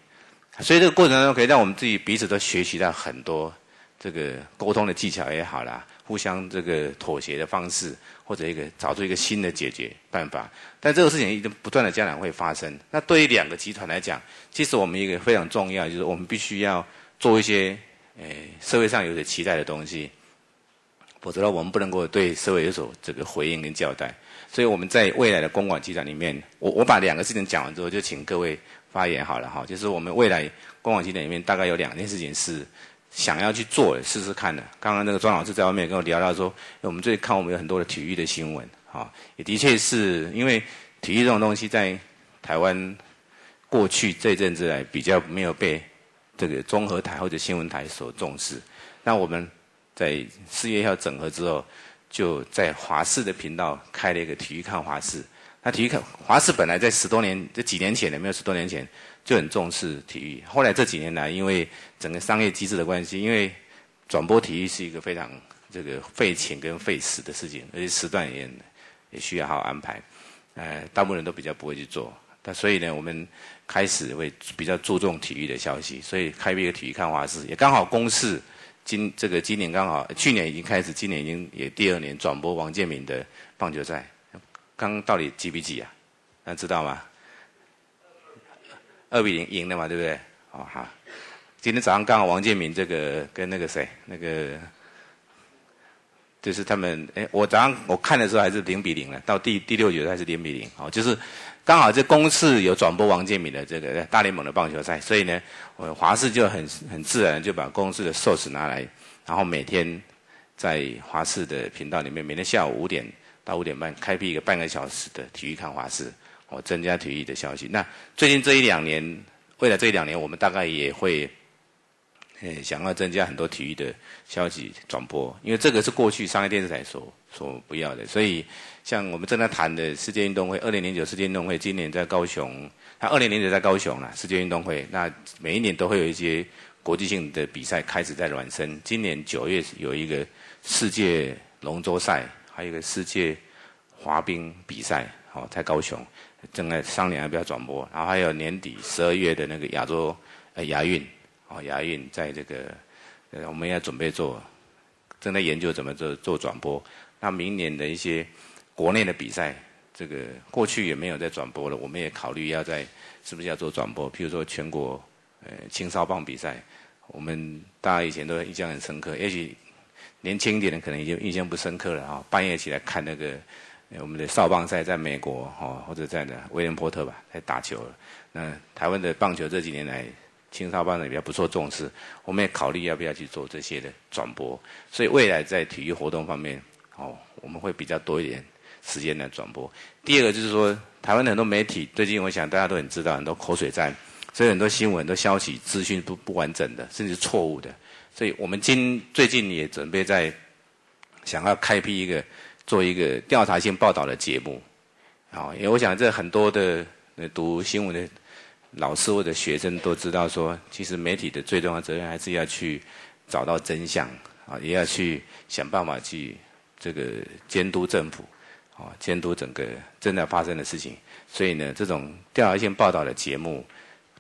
所以这个过程当中可以让我们自己彼此都学习到很多这个沟通的技巧也好啦，互相这个妥协的方式，或者找出一个新的解决办法。但这个事情一定不断的将来会发生。那对于2个集团来讲，其实我们一个非常重要，就是我们必须要做一些社会上有点期待的东西，否则我们不能够对社会有所这个回应跟交代。所以我们在未来的公广集团里面，我把2个事情讲完之后，就请各位发言好了哈。就是我们未来公广集团里面大概有2件事情是想要去做的，试试看的。刚刚那个庄老师在外面跟我聊到说，我们最近看我们有很多的体育的新闻，也的确是因为体育这种东西在台湾过去这阵子来比较没有被这个综合台或者新闻台所重视。那我们在4月1号整合之后，就在华视的频道开了一个体育看华视。那华视本来在10多年，这几年前没有10多年前就很重视体育。后来这几年来，因为整个商业机制的关系，因为转播体育是一个非常这个费钱跟费时的事情，而且时段也需要好好安排。大部分人都比较不会去做。所以呢，我们开始会比较注重体育的消息，所以开辟一个体育看华视，也刚好公视。今年刚好，去年已经开始，今年已经也第2年转播王建民的棒球赛。刚到底几比几啊？大家知道吗？2比0赢了嘛，对不对？好。今天早上刚好王建民这个跟那个谁，就是他们，我早上我看的时候还是0比0了，到第6局还是0比0，就是刚好这公视有转播王建民的这个大联盟的棒球赛，所以呢，华视就很自然就把公视的 source 拿来，然后每天在华视的频道里面，每天下午5点到5点半开辟一个半个小时的体育看华视，增加体育的消息。那最近这1-2年，未来这1-2年，我们大概也会想要增加很多体育的消息转播，因为这个是过去商业电视台所不要的。所以像我们正在谈的世界运动会，2009世界运动会今年在高雄，它2009在高雄啦，世界运动会，那每一年都会有一些国际性的比赛开始在暖身。今年9月有一个世界龙舟赛，还有一个世界滑冰比赛，在高雄正在商量要不要转播。然后还有年底12月的那个亚运。亚运在这个，我们要准备正在研究怎么做转播。那明年的一些国内的比赛，这个过去也没有在转播了，我们也考虑是不是要做转播。譬如说全国青少棒比赛，我们大家以前都印象很深刻，也许年轻一点的可能已经印象不深刻了半夜起来看那个我们的少棒赛，在美国或者在威廉波特吧，在打球了。那台湾的棒球这几年来，青少棒也比较不受重视，我们也考虑要不要去做这些的转播。所以未来在体育活动方面，我们会比较多一点时间来转播。第二个就是说，台湾的很多媒体最近我想大家都很知道，很多口水战，所以很多新闻、很多消息资讯不完整的，甚至错误的。所以我们最近也准备想要开辟做一个调查性报道的节目，因为我想这很多的读新闻的老师或者学生都知道说，其实媒体的最重要的责任还是要去找到真相也要去想办法去这个监督政府监督整个正在发生的事情。所以呢，这种调查性报道的节目，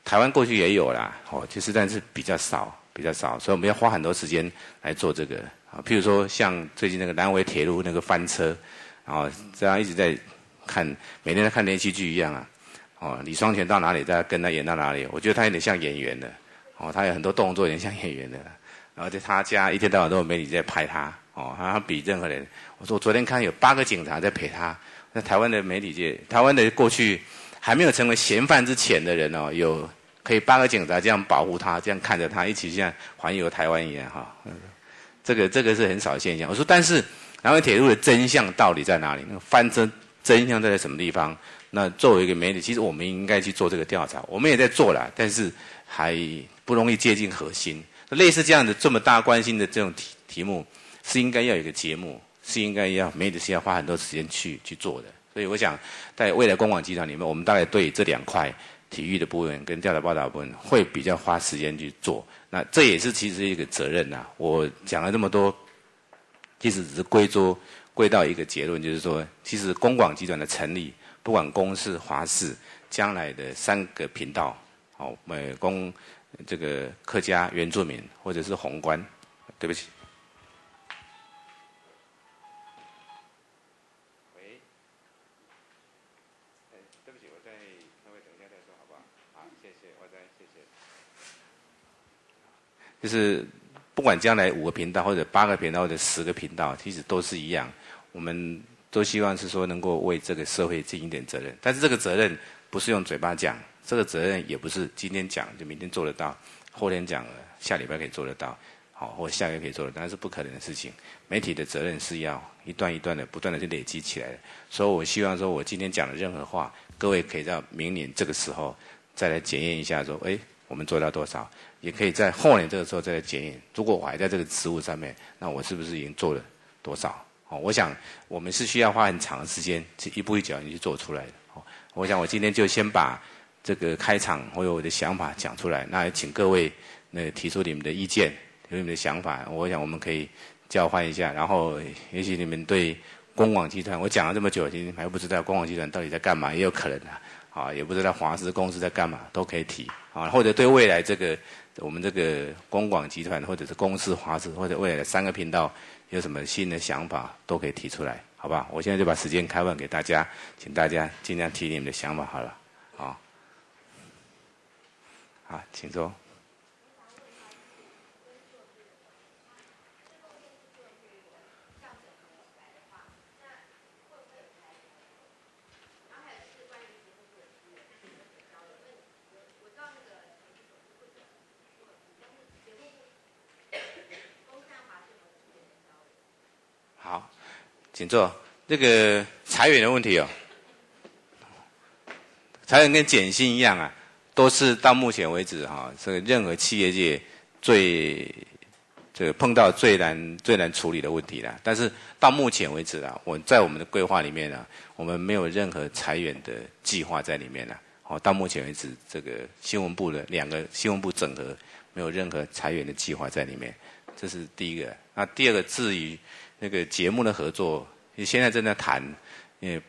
台湾过去也有啦就是但是比较少，所以我们要花很多时间来做这个譬如说像最近那个南回铁路那个翻车这样一直在看，每天在看连续剧一样李双全到哪里，大家跟他演到哪里。我觉得他有点像演员的他有很多动作有点像演员的。然后在他家一天到晚都有媒体在拍他他比任何人。我昨天看有8个警察在陪他。那台湾的媒体界，台湾的过去还没有成为嫌犯之前的人有可以8个警察这样保护他，这样看着他一起像环游台湾一样这个是很少的现象。我说，但是南回铁路的真相到底在哪里？那个翻车真相在什么地方？那作为一个媒体，其实我们应该去做这个调查，我们也在做啦，但是还不容易接近核心。类似这样的这么大关心的这种题目，是应该要有一个节目，是应该要媒体是要花很多时间去做的。所以我想，在未来公广集团里面，我们大概对这2块体育的部分跟调查报道的部分会比较花时间去做。那这也是其实一个责任我讲了这么多，其实只是归到一个结论，就是说，其实公广集团的成立，不管公视、华视，将来的3个频道，供这个客家、原住民或者是宏观，对不起。喂，对不起，我再稍微等一下再说，好不好？好，谢谢，谢谢。就是不管将来5个频道或者8个频道或者10个频道，其实都是一样，我们都希望是说能够为这个社会尽一点责任。但是这个责任不是用嘴巴讲，这个责任也不是今天讲就明天做得到，后天讲了下礼拜可以做得到，或下个月可以做得到，那是不可能的事情。媒体的责任是要一段一段的不断的去累积起来的。所以我希望说我今天讲的任何话，各位可以到明年这个时候再来检验一下说，我们做到多少，也可以在后年这个时候再来检验，如果我还在这个职务上面，那我是不是已经做了多少。我想我们是需要花很长的时间一步一脚印去做出来的。我想我今天就先把这个开场或者我的想法讲出来，那也请各位提出你们的意见，有你们的想法，我想我们可以交换一下。然后也许你们对公广集团，我讲了这么久，其实还不知道公广集团到底在干嘛，也有可能也不知道华视公司在干嘛，都可以提或者对未来我们这个公广集团或者是公视、华视或者未来的3个频道有什么新的想法，都可以提出来，好吧？我现在就把时间开放给大家，请大家尽量提你们的想法好了。好，请坐。好，请坐。这个裁员的问题裁员跟减薪一样都是到目前为止这个任何企业界碰到最难处理的问题啦。但是到目前为止啦，在我们的规划里面啊，我们没有任何裁员的计划在里面啦。到目前为止，这个新闻部的2个新闻部整合没有任何裁员的计划在里面，这是第一个。那第二个，至于那个节目的合作，现在正在谈，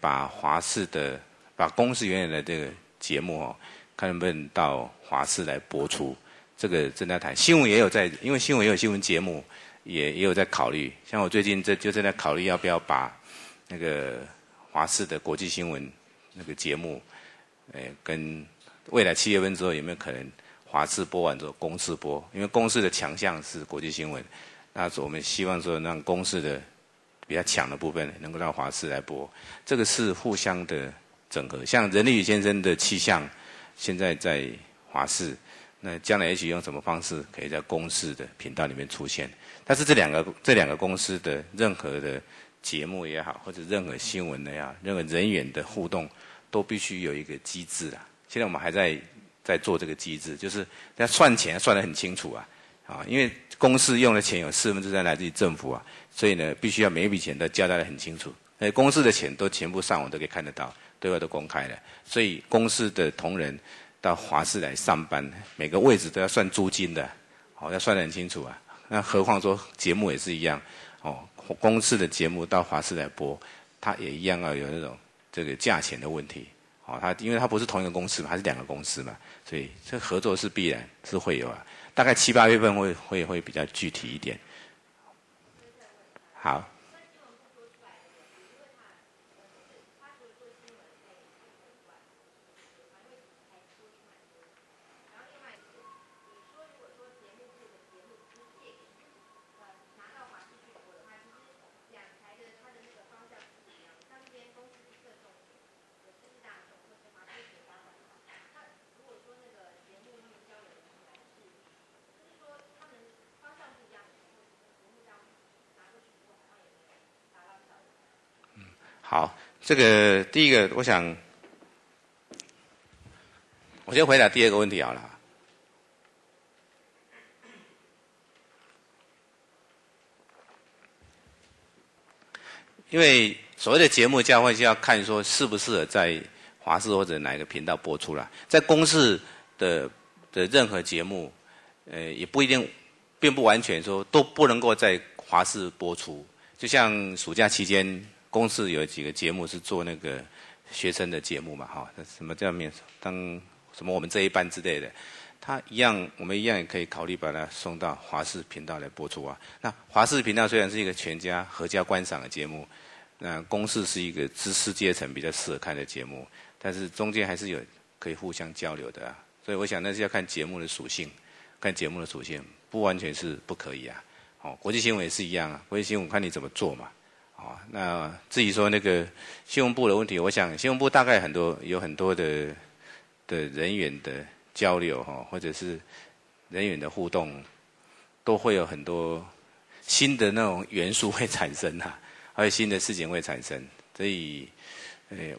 把公视原来的这个节目看能不能到华视来播出，这个正在谈。新闻也有在，因为新闻也有新闻节目，也有在考虑。像我最近就正在考虑要不要把那个华视的国际新闻那个节目，跟未来7月份之后有没有可能华视播完之后公视播？因为公视的强项是国际新闻，那我们希望说让公视的比较强的部分能够让华视来播，这个是互相的整合。像任立宇先生的气象，现在在华视，那将来也许用什么方式可以在公视的频道里面出现？但是这两个公司的任何的节目也好，或者任何新闻的也好，任何人员的互动，都必须有一个机制啦。现在我们还在做这个机制，就是要算钱算得很清楚啊，因为公司用的钱有3/4来自于政府啊，所以呢，必须要每一笔钱都交代得很清楚。公司的钱都全部上网都可以看得到，对外都公开了，所以公司的同仁到华视来上班，每个位置都要算租金的，要算得很清楚啊。那何况说节目也是一样，公司的节目到华视来播，它也一样要有那种这个价钱的问题。因为它不是同一个公司嘛，它是2个公司嘛，所以这合作是必然是会有啊。大概7、8月份会比较具体一点。好。好，这个第一个，我想，我先回答第2个问题好了。因为所谓的节目交换是要看说适不适合在华视或者哪一个频道播出啦。在公视的任何节目，也不一定，并不完全说都不能够在华视播出。就像暑假期间，公视有几个节目是做那个学生的节目嘛，什么叫什么我们这一班之类的，我们一样也可以考虑把它送到华视频道来播出啊。那华视频道虽然是一个全家合家观赏的节目，那公视是一个知识阶层比较适合看的节目，但是中间还是有可以互相交流的啊。所以我想那是要看节目的属性，不完全是不可以啊。国际新闻也是一样啊，国际新闻看你怎么做嘛。那至于说那个新闻部的问题，我想新闻部大概有很多的人员的交流或者是人员的互动，都会有很多新的那种元素会产生啊，还有新的事情会产生。所以，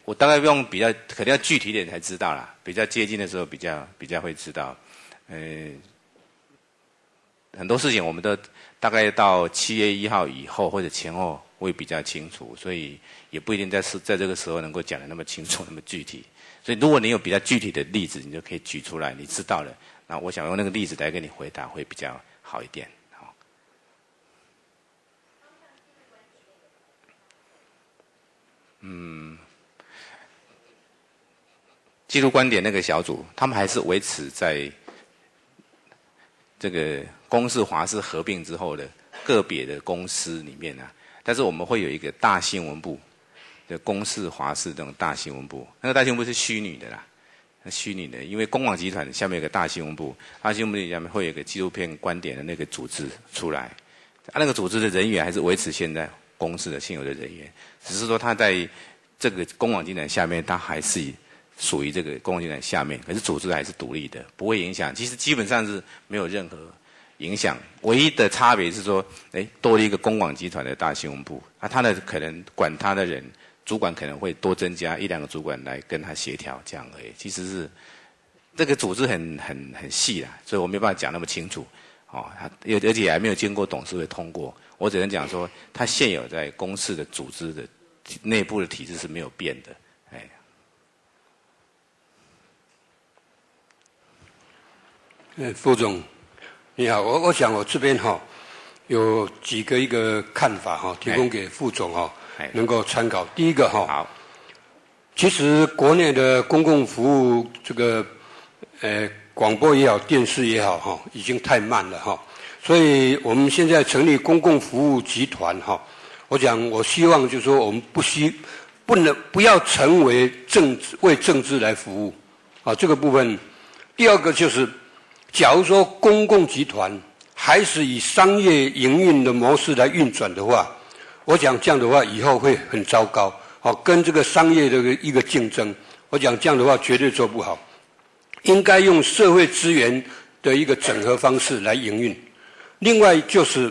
我大概用可能要具体一点才知道啦，比较接近的时候比较会知道。很多事情我们都大概到7月1号以后或者前后会比较清楚，所以也不一定在这个时候能够讲得那么清楚那么具体。所以如果你有比较具体的例子，你就可以举出来，你知道了，那我想用那个例子来跟你回答会比较好一点。记录观点那个小组，他们还是维持在这个公视华视合并之后的个别的公司里面啊，但是我们会有一个大新闻部，的公视华视这种大新闻部，那个大新闻部是虚拟的啦，虚拟的，因为公广集团下面有个大新闻部，大新闻部下面会有一个纪录片观点的那个组织出来，那个组织的人员还是维持现在公视的现有的人员，只是说他在这个公广集团下面，他还是属于这个公广集团下面，可是组织还是独立的，不会影响。其实基本上是没有任何影响，唯一的差别是说，多了一个公广集团的大新闻部，他的可能管他的人，主管可能会多增加1、2个主管来跟他协调，这样而已。其实是这个组织很细啦，所以我没办法讲那么清楚。而且还没有经过董事会通过。我只能讲说，它现有在公司的组织的内部的体制是没有变的。副总，你好，我想我这边有几个一个看法提供给副总能够参考。第一个其实国内的公共服务这个广播也好，电视也好已经太慢了所以我们现在成立公共服务集团我希望就是说我们不要成为为政治来服务这个部分。第二个就是假如说公共集团还是以商业营运的模式来运转的话，我讲这样的话以后会很糟糕跟这个商业的一个竞争，我讲这样的话绝对做不好。应该用社会资源的一个整合方式来营运。另外就是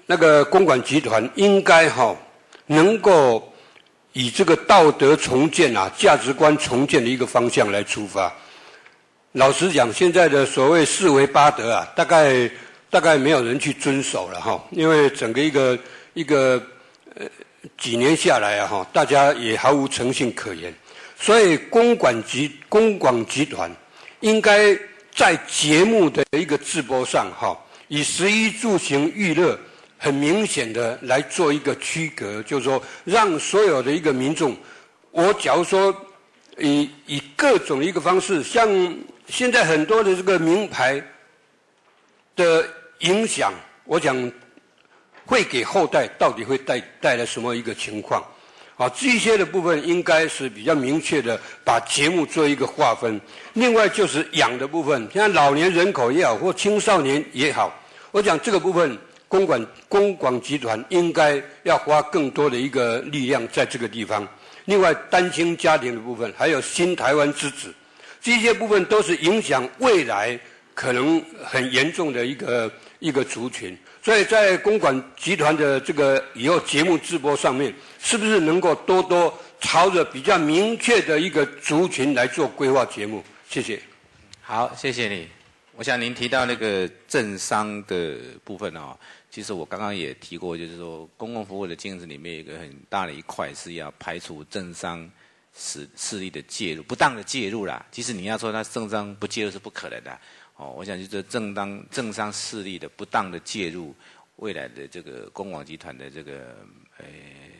那个公管集团应该能够以这个道德重建价值观重建的一个方向来出发。老实讲，现在的所谓四维八德大概没有人去遵守了因为整个一个几年下来大家也毫无诚信可言。所以公广集团应该在节目的一个制播上以食衣住行娱乐很明显的来做一个区隔，就是说让所有的一个民众，我假如说以各种一个方式，像现在很多的这个名牌的影响，我讲会给后代到底会带来什么一个情况这些的部分应该是比较明确的把节目做一个划分。另外就是养的部分，像老年人口也好或青少年也好，我讲这个部分公广集团应该要花更多的一个力量在这个地方。另外单亲家庭的部分，还有新台湾之子，这些部分都是影响未来可能很严重的一个族群。所以在公管集团的这个以后节目制播上面，是不是能够多朝着比较明确的一个族群来做规划节目？谢谢。好，谢谢你。我想您提到那个政商的部分其实我刚刚也提过，就是说公共服务的精神里面有一个很大的一块是要排除政商势力的介入，不当的介入啦。其实你要说他政商不介入是不可能的。我想就是政商势力的不当的介入未来的这个公广集团的这个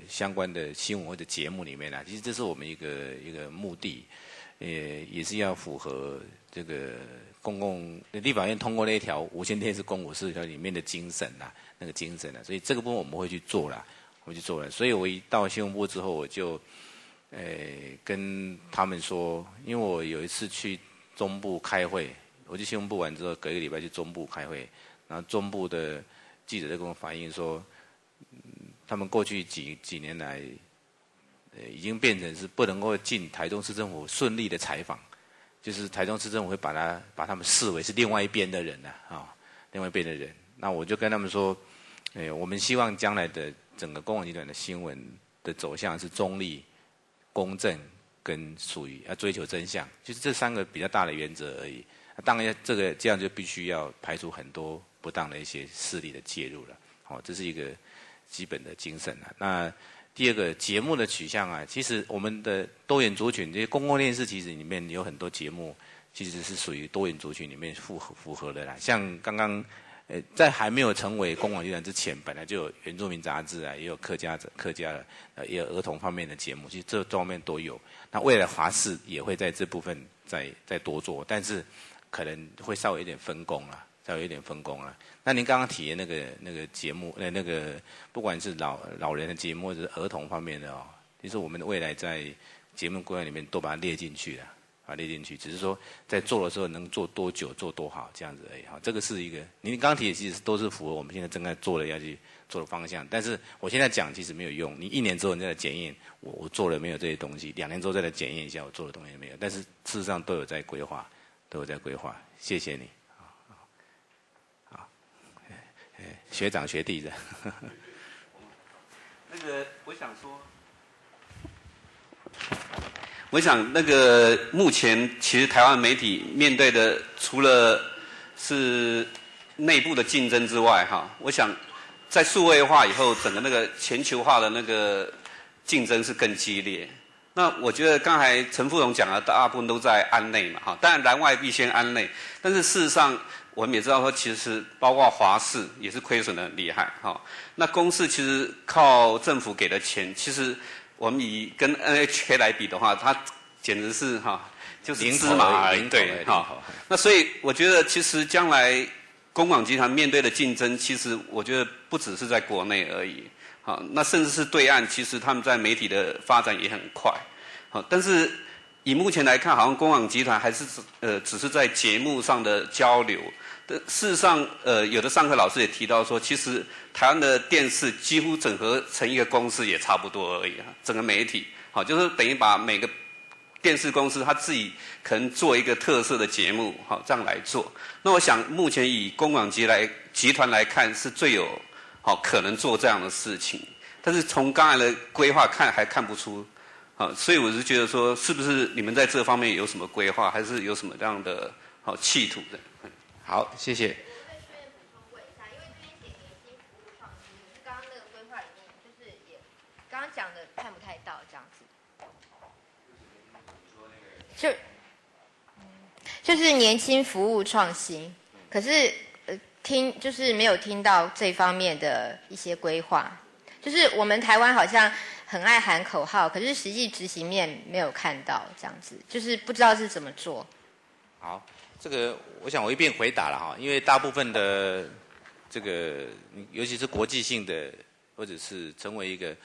相关的新闻或者节目里面其实这是我们一个目的，也是要符合这个立法院通过那一条无线电视公股4条里面的精神那个精神所以这个部分我们会去做啦，所以我一到新闻部之后，我就跟他们说，因为我有一次去中部开会。我去新闻部完之后，隔一个礼拜去中部开会，然后中部的记者就跟我反映说，他们过去几年来，已经变成是不能够进台中市政府顺利的采访，就是台中市政府会把他们视为是另外一边的人另外一边的人。那我就跟他们说，我们希望将来的整个公广集团的新闻的走向是中立、公正跟属于要追求真相，就是这3个比较大的原则而已。当然，这样就必须要排除很多不当的一些势力的介入了。这是一个基本的精神那第二个节目的取向其实我们的多元族群，这些公共电视其实里面有很多节目，其实是属于多元族群里面符合的啦。像刚刚在还没有成为公广集团之前，本来就有原住民杂志也有客家的也有儿童方面的节目，其实这方面都有。那未来华视也会在这部分再多做，但是可能会稍微有点分工啦。那您刚刚提的那个节目，那个不管是老人的节目或者是儿童方面的其实我们未来在节目规划里面都把它列进去了，只是说在做的时候能做多久、做多好这样子而已这个是一个您刚刚提的，其实都是符合我们现在正在做的要去做的方向。但是我现在讲其实没有用，你1年之后你再来检验我做了没有这些东西，2年之后再来检验一下我做的东西没有。但是事实上都有在规划。谢谢你。好，学长学弟的。那个，我想那个目前其实台湾媒体面对的，除了是内部的竞争之外，哈，我想在数位化以后，整个那个全球化的那个竞争是更激烈。那我觉得刚才陈富荣讲的大部分都在安内嘛，哈，当然蓝外必先安内，但是事实上我们也知道说，其实包括华视也是亏损的很厉害，哈。那公视其实靠政府给的钱，其实我们以跟 NHK 来比的话，它简直是哈，就是芝麻而已，对，哈。那所以我觉得其实将来公广集团面对的竞争，其实我觉得不只是在国内而已，好，那甚至是对岸，其实他们在媒体的发展也很快，好，但是以目前来看，好像公广集团还是只是在节目上的交流。事实上，有的上课老师也提到说，其实台湾的电视几乎整合成一个公司也差不多而已啊，整个媒体，好，就是等于把每个电视公司他自己可能做一个特色的节目，好，这样来做。那我想目前以公广集团来看是最有好可能做这样的事情，但是从刚才的规划看还看不出，好，所以我是觉得说，是不是你们在这方面有什么规划，还是有什么这样的好企图的？好，谢谢。刚刚讲的看不太到这样子。就是年轻服务创新，可是就是没有听到这方面的一些规划。就是我们台湾好像很爱喊口号，可是实际执行面没有看到这样子，就是不知道是怎么做。好，这个我想我一并回答了哈，因为大部分的这个，尤其是国际性的，或者是成为一个，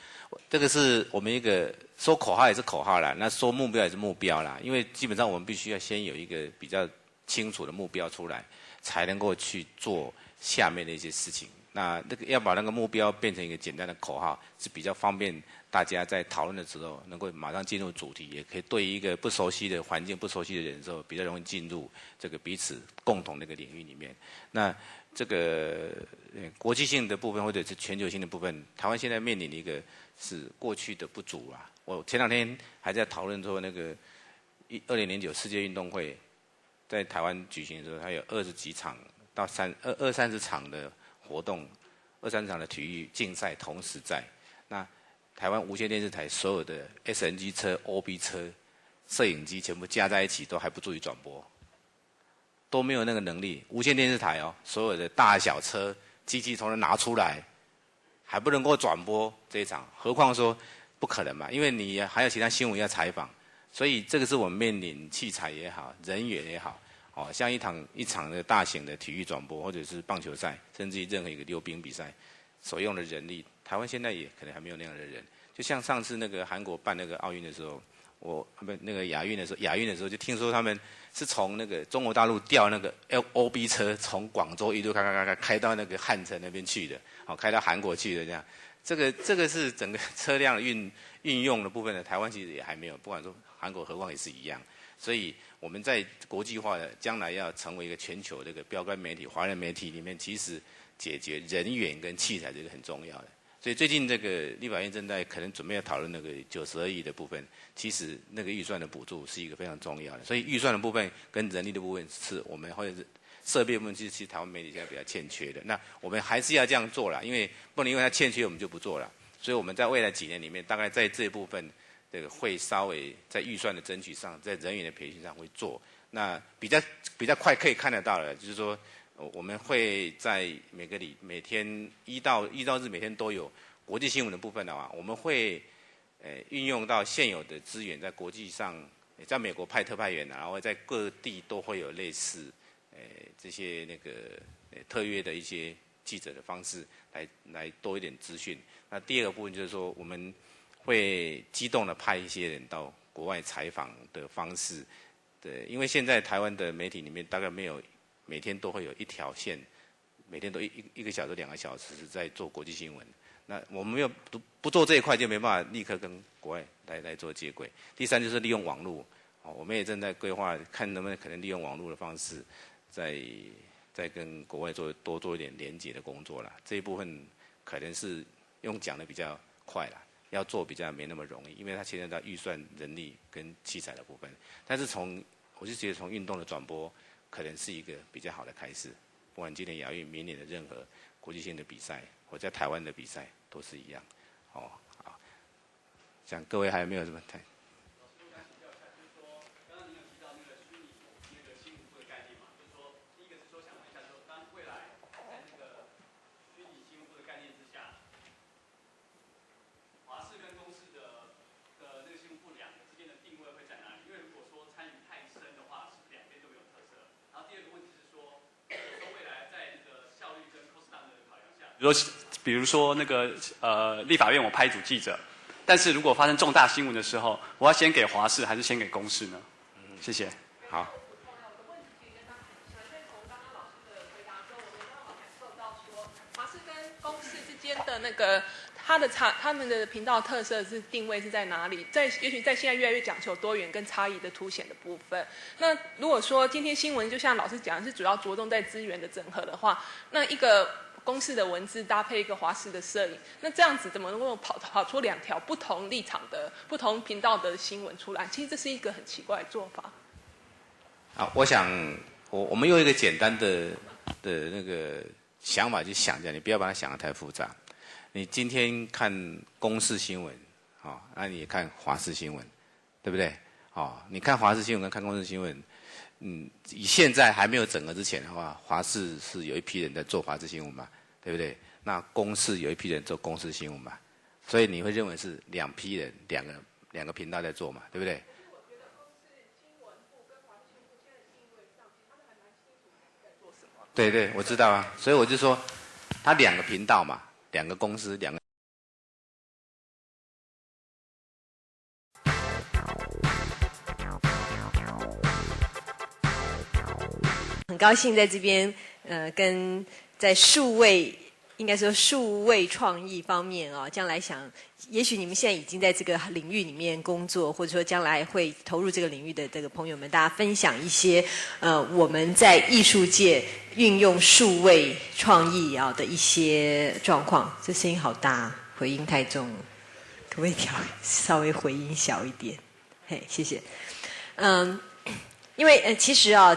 这个是我们一个说口号也是口号啦，那说目标也是目标啦，因为基本上我们必须要先有一个比较清楚的目标出来，才能够去做下面的一些事情。那个要把那个目标变成一个简单的口号，是比较方便大家在讨论的时候能够马上进入主题，也可以对于一个不熟悉的环境、不熟悉的人的时候，比较容易进入这个彼此共同的一个领域里面。那这个国际性的部分或者是全球性的部分，台湾现在面临的一个是过去的不足啊。我前两天还在讨论说，那个2009世界运动会在台湾举行的时候，它有20几场到30场的活动，23场的体育竞赛同时在。那台湾无线电视台所有的 SNG 车、OB 车、摄影机全部加在一起，都还不足以转播，都没有那个能力。无线电视台哦，所有的大小车、机器从那拿出来，还不能够转播这一场，何况说不可能嘛？因为你还有其他新闻要采访，所以这个是我们面临器材也好、人员也好。哦，像一场的大型的体育转播，或者是棒球赛，甚至于任何一个溜冰比赛，所用的人力，台湾现在也可能还没有那样的人。就像上次那个韩国办那个奥运的时候，那个亚运的时候，就听说他们是从那个中国大陆调那个 OB 车，从广州一路开到那个汉城那边去的，好，开到韩国去的这样。这个是整个车辆运用的部分呢，台湾其实也还没有，不管说韩国，何况也是一样。所以我们在国际化的将来要成为一个全球这个标杆媒体、华人媒体里面，其实解决人员跟器材这个很重要的。所以最近这个立法院正在可能准备要讨论那个92亿的部分，其实那个预算的补助是一个非常重要的。所以预算的部分跟人力的部分是我们或者是设备部分，其实台湾媒体现在比较欠缺的。那我们还是要这样做啦，因为不能因为它欠缺我们就不做了。所以我们在未来几年里面，大概在这一部分。这个会稍微在预算的争取上，在人员的培训上会做。那比较快可以看得到的，就是说我们会在每天一到日每天都有国际新闻的部分的话，我们会运用到现有的资源，在国际上，在美国派特派员，然后在各地都会有类似这些那个特约的一些记者的方式来多一点资讯。那第二个部分就是说我们会机动的派一些人到国外采访的方式，对，因为现在台湾的媒体里面大概没有每天都会有一条线，每天都一个小时、2个小时是在做国际新闻。那我们没有不做这一块，就没办法立刻跟国外来做接轨。第三就是利用网络，我们也正在规划，看能不能可能利用网络的方式，再跟国外多做一点连结的工作啦。这一部分可能是用讲的比较快啦。要做比较没那么容易，因为它牵涉到预算、人力跟器材的部分。但是我就觉得从运动的转播，可能是一个比较好的开始。不管今年亚运、明年的任何国际性的比赛，或在台湾的比赛都是一样。哦，好，想各位还有没有什么？比如说那个立法院我派一组记者，但是如果发生重大新闻的时候，我要先给华视还是先给公视呢？谢谢。好。华视跟公视之间的那个他们的频道特色是定位是在哪里？也许在现在越来越讲求多元跟差异的凸显的部分。那如果说今天新闻就像老师讲的是主要着重在资源的整合的话，那一个公视的文字搭配一个华视的摄影，那这样子怎么能够跑出2条不同立场的、不同频道的新闻出来？其实这是一个很奇怪的做法。好，我想我们用一个简单的那个想法去想一下，你不要把它想得太复杂。你今天看公视新闻，那你也看华视新闻，对不对？你看华视新闻跟看公视新闻。以现在还没有整合之前的话，华视是有一批人在做华视新闻嘛，对不对？那公视有一批人做公视新闻嘛，所以你会认为是2批人，两个频道在做嘛，对不对？对对，我知道啊，所以我就说，他2个频道嘛，2个公司，2个。很高兴在这边，跟在数位，应该说数位创意方面啊，将来想，也许你们现在已经在这个领域里面工作，或者说将来会投入这个领域的这个朋友们，大家分享一些我们在艺术界运用数位创意啊的一些状况。这声音好大，回音太重了，可不可以稍微回音小一点？嘿，谢谢。因为其实啊，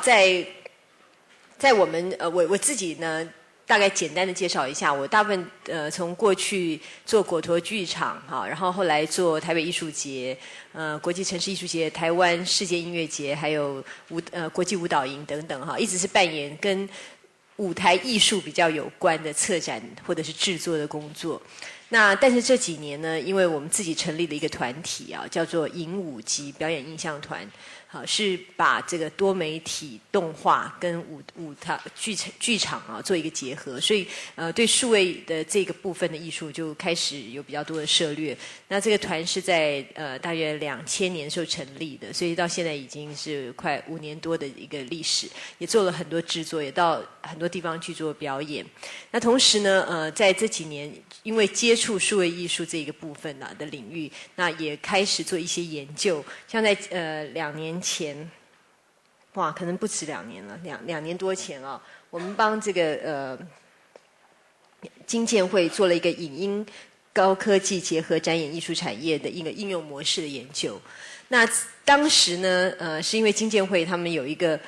在我们我自己呢，大概简单的介绍一下，我大部分从过去做果陀剧场哈，然后后来做台北艺术节、国际城市艺术节、台湾世界音乐节，还有国际舞蹈营等等哈，一直是扮演跟舞台艺术比较有关的策展或者是制作的工作。那但是这几年呢，因为我们自己成立了一个团体啊，叫做影舞集表演印象团。好，是把这个多媒体动画跟舞台剧场啊做一个结合，所以对数位的这个部分的艺术就开始有比较多的涉略。那这个团是在大约2000年时候成立的，所以到现在已经是快5年多的一个历史，也做了很多制作，也到很多地方去做表演。那同时呢，在这几年因为接触数位艺术这个部分的领域，那也开始做一些研究，像在2年前，哇，可能不止2年了，2年多前啊，我们帮这个经建会做了一个影音高科技结合展演艺术产业的一个应用模式的研究。那当时呢，是因为经建会他们有一个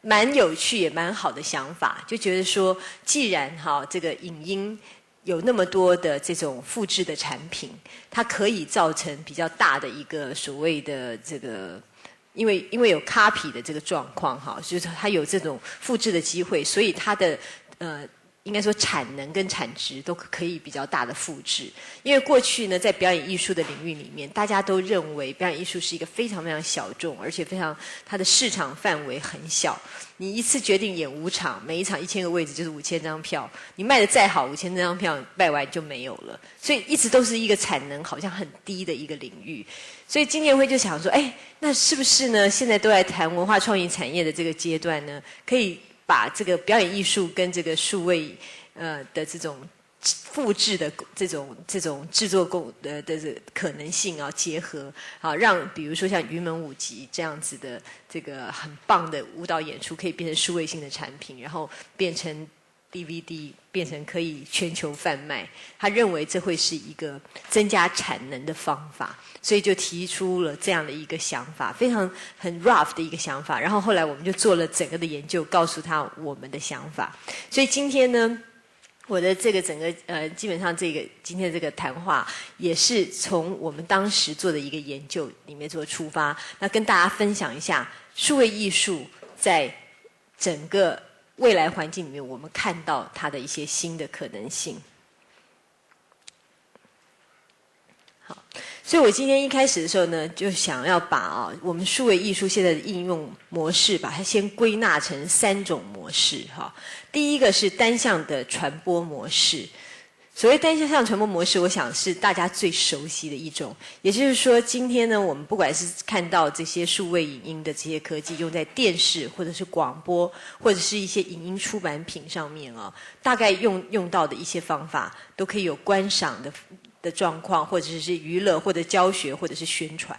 蛮有趣也蛮好的想法，就觉得说，既然这个影音有那么多的这种复制的产品，它可以造成比较大的一个所谓的这个，因为有 copy 的这个状况就是它有这种复制的机会，所以它的应该说产能跟产值都可以比较大的复制。因为过去呢，在表演艺术的领域里面，大家都认为表演艺术是一个非常非常小众，而且它的市场范围很小。你一次决定演5场，每一场1000个位置就是5000张票，你卖的再好，5000张票卖完就没有了。所以一直都是一个产能好像很低的一个领域。所以经建会就想说，那是不是呢？现在都在谈文化创意产业的这个阶段呢，可以把这个表演艺术跟这个数位的这种复制的这种制作的可能性结合，让比如说像云门舞集这样子的这个很棒的舞蹈演出可以变成数位性的产品，然后变成 DVD 变成可以全球贩卖，他认为这会是一个增加产能的方法，所以就提出了这样的一个想法，非常很 rough 的一个想法。然后后来我们就做了整个的研究，告诉他我们的想法。所以今天呢，我的这个整个基本上这个今天的这个谈话也是从我们当时做的一个研究里面做出发，那跟大家分享一下数位艺术在整个未来环境里面，我们看到它的一些新的可能性。好，所以我今天一开始的时候呢，就想要把我们数位艺术现在的应用模式，把它先归纳成3种模式哈。第一个是单向的传播模式。所谓单向传播模式，我想是大家最熟悉的一种。也就是说，今天呢，我们不管是看到这些数位影音的这些科技用在电视或者是广播，或者是一些影音出版品上面大概用到的一些方法，都可以有观赏的状况，或者是娱乐，或者教学，或者是宣传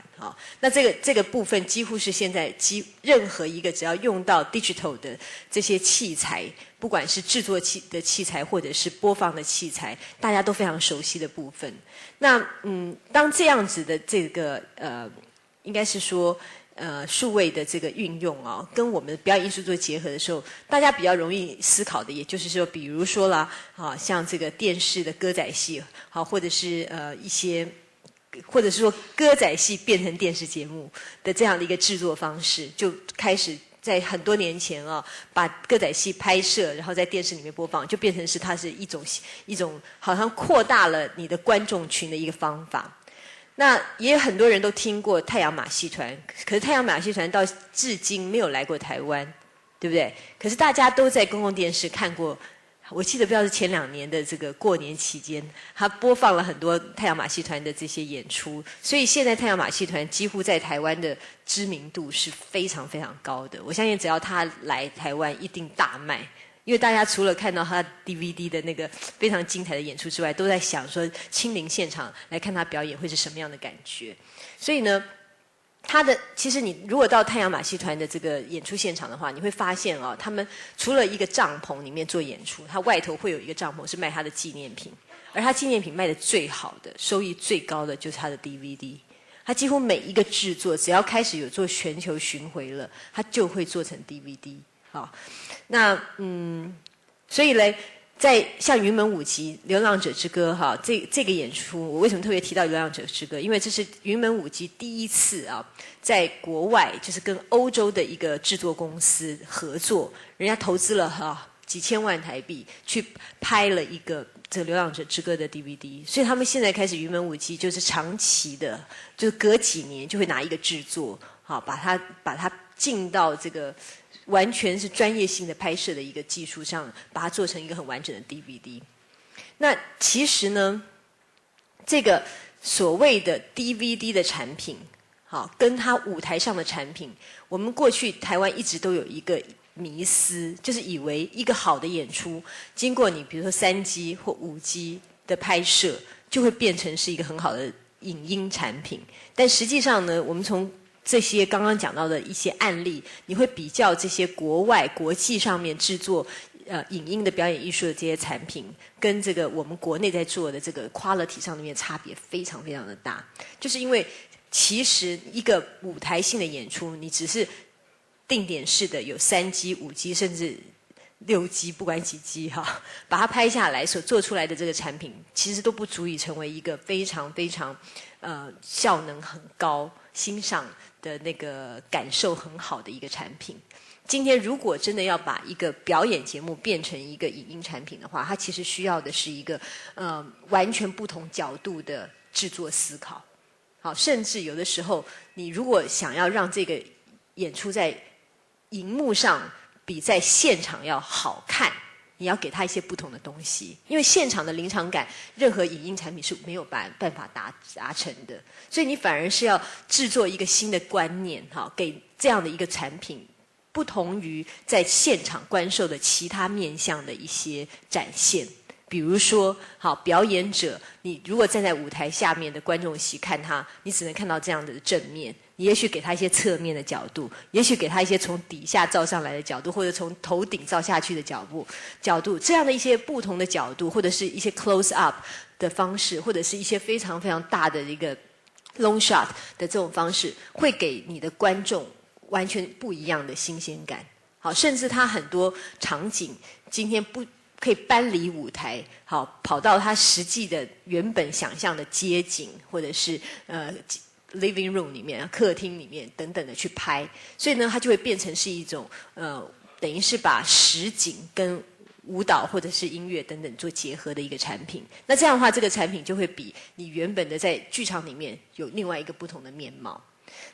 那这个部分几乎是现在任何一个只要用到 digital 的这些器材，不管是制作的器材或者是播放的器材，大家都非常熟悉的部分。那当这样子的这个应该是说数位的这个运用跟我们的表演艺术做结合的时候，大家比较容易思考的，也就是说，比如说啦像这个电视的歌仔戏或者是一些。或者是说歌仔戏变成电视节目的这样的一个制作方式，就开始在很多年前把歌仔戏拍摄，然后在电视里面播放，就变成是它是一种好像扩大了你的观众群的一个方法。那也有很多人都听过太阳马戏团，可是太阳马戏团到至今没有来过台湾，对不对？可是大家都在公共电视看过。我记得不知道是前2年的这个过年期间，他播放了很多太阳马戏团的这些演出，所以现在太阳马戏团几乎在台湾的知名度是非常非常高的。我相信只要他来台湾，一定大卖，因为大家除了看到他 DVD 的那个非常精彩的演出之外，都在想说亲临现场来看他表演会是什么样的感觉。所以呢，其实你如果到太阳马戏团的这个演出现场的话，你会发现他们除了一个帐篷里面做演出，它外头会有一个帐篷是卖他的纪念品，而他纪念品卖的最好的、收益最高的就是他的 DVD。他几乎每一个制作，只要开始有做全球巡回了，他就会做成 DVD。那所以呢。在像云门舞集《流浪者之歌》这个演出，我为什么特别提到《流浪者之歌》？因为这是云门舞集第一次在国外就是跟欧洲的一个制作公司合作，人家投资了几千万台币去拍了一个这个《流浪者之歌》的 DVD， 所以他们现在开始云门舞集就是长期的，就是隔几年就会拿一个制作把它进到这个。完全是专业性的拍摄的一个技术上，把它做成一个很完整的 DVD。那其实呢，这个所谓的 DVD 的产品，跟它舞台上的产品，我们过去台湾一直都有一个迷思，就是以为一个好的演出，经过你比如说3G 或5G 的拍摄，就会变成是一个很好的影音产品。但实际上呢，我们从这些刚刚讲到的一些案例，你会比较这些国外国际上面制作影音的表演艺术的这些产品，跟这个我们国内在做的这个 quality 上面差别非常非常的大。就是因为其实一个舞台性的演出，你只是定点式的有3G、5G 甚至6G，不管几 G 把它拍下来所做出来的这个产品，其实都不足以成为一个非常非常效能很高、欣赏的那个感受很好的一个产品。今天如果真的要把一个表演节目变成一个影音产品的话，它其实需要的是一个完全不同角度的制作思考。甚至有的时候，你如果想要让这个演出在荧幕上比在现场要好看，你要给他一些不同的东西，因为现场的临场感，任何影音产品是没有办法达成的，所以你反而是要制作一个新的观念，给这样的一个产品，不同于在现场观受的其他面向的一些展现，比如说，好，表演者，你如果站在舞台下面的观众席看他，你只能看到这样的正面。你也许给他一些侧面的角度，也许给他一些从底下照上来的角度，或者从头顶照下去的角度，这样的一些不同的角度，或者是一些 close up 的方式，或者是一些非常非常大的一个 long shot 的这种方式，会给你的观众完全不一样的新鲜感。好，甚至他很多场景今天不可以搬离舞台，好，跑到他实际的原本想象的街景，或者是living room 里面、客厅里面等等的去拍，所以呢，它就会变成是一种等于是把实景跟舞蹈或者是音乐等等做结合的一个产品。那这样的话，这个产品就会比你原本的在剧场里面有另外一个不同的面貌。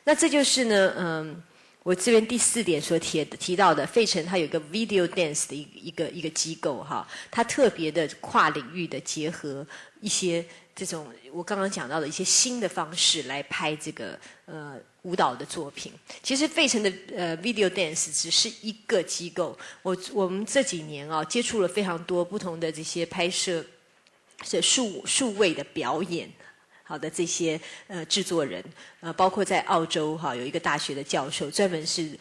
那这就是呢，我这边第4点所提到的，费城它有一个 video dance 的一个机构哈，它特别的跨领域的结合一些这种我刚刚讲到的一些新的方式来拍这个舞蹈的作品。其实费城的video dance 只是一个机构，我们这几年啊接触了非常多不同的这些拍摄是数位的表演。好的，这些制作人，包括在澳洲哈有一个大学的教授，专门是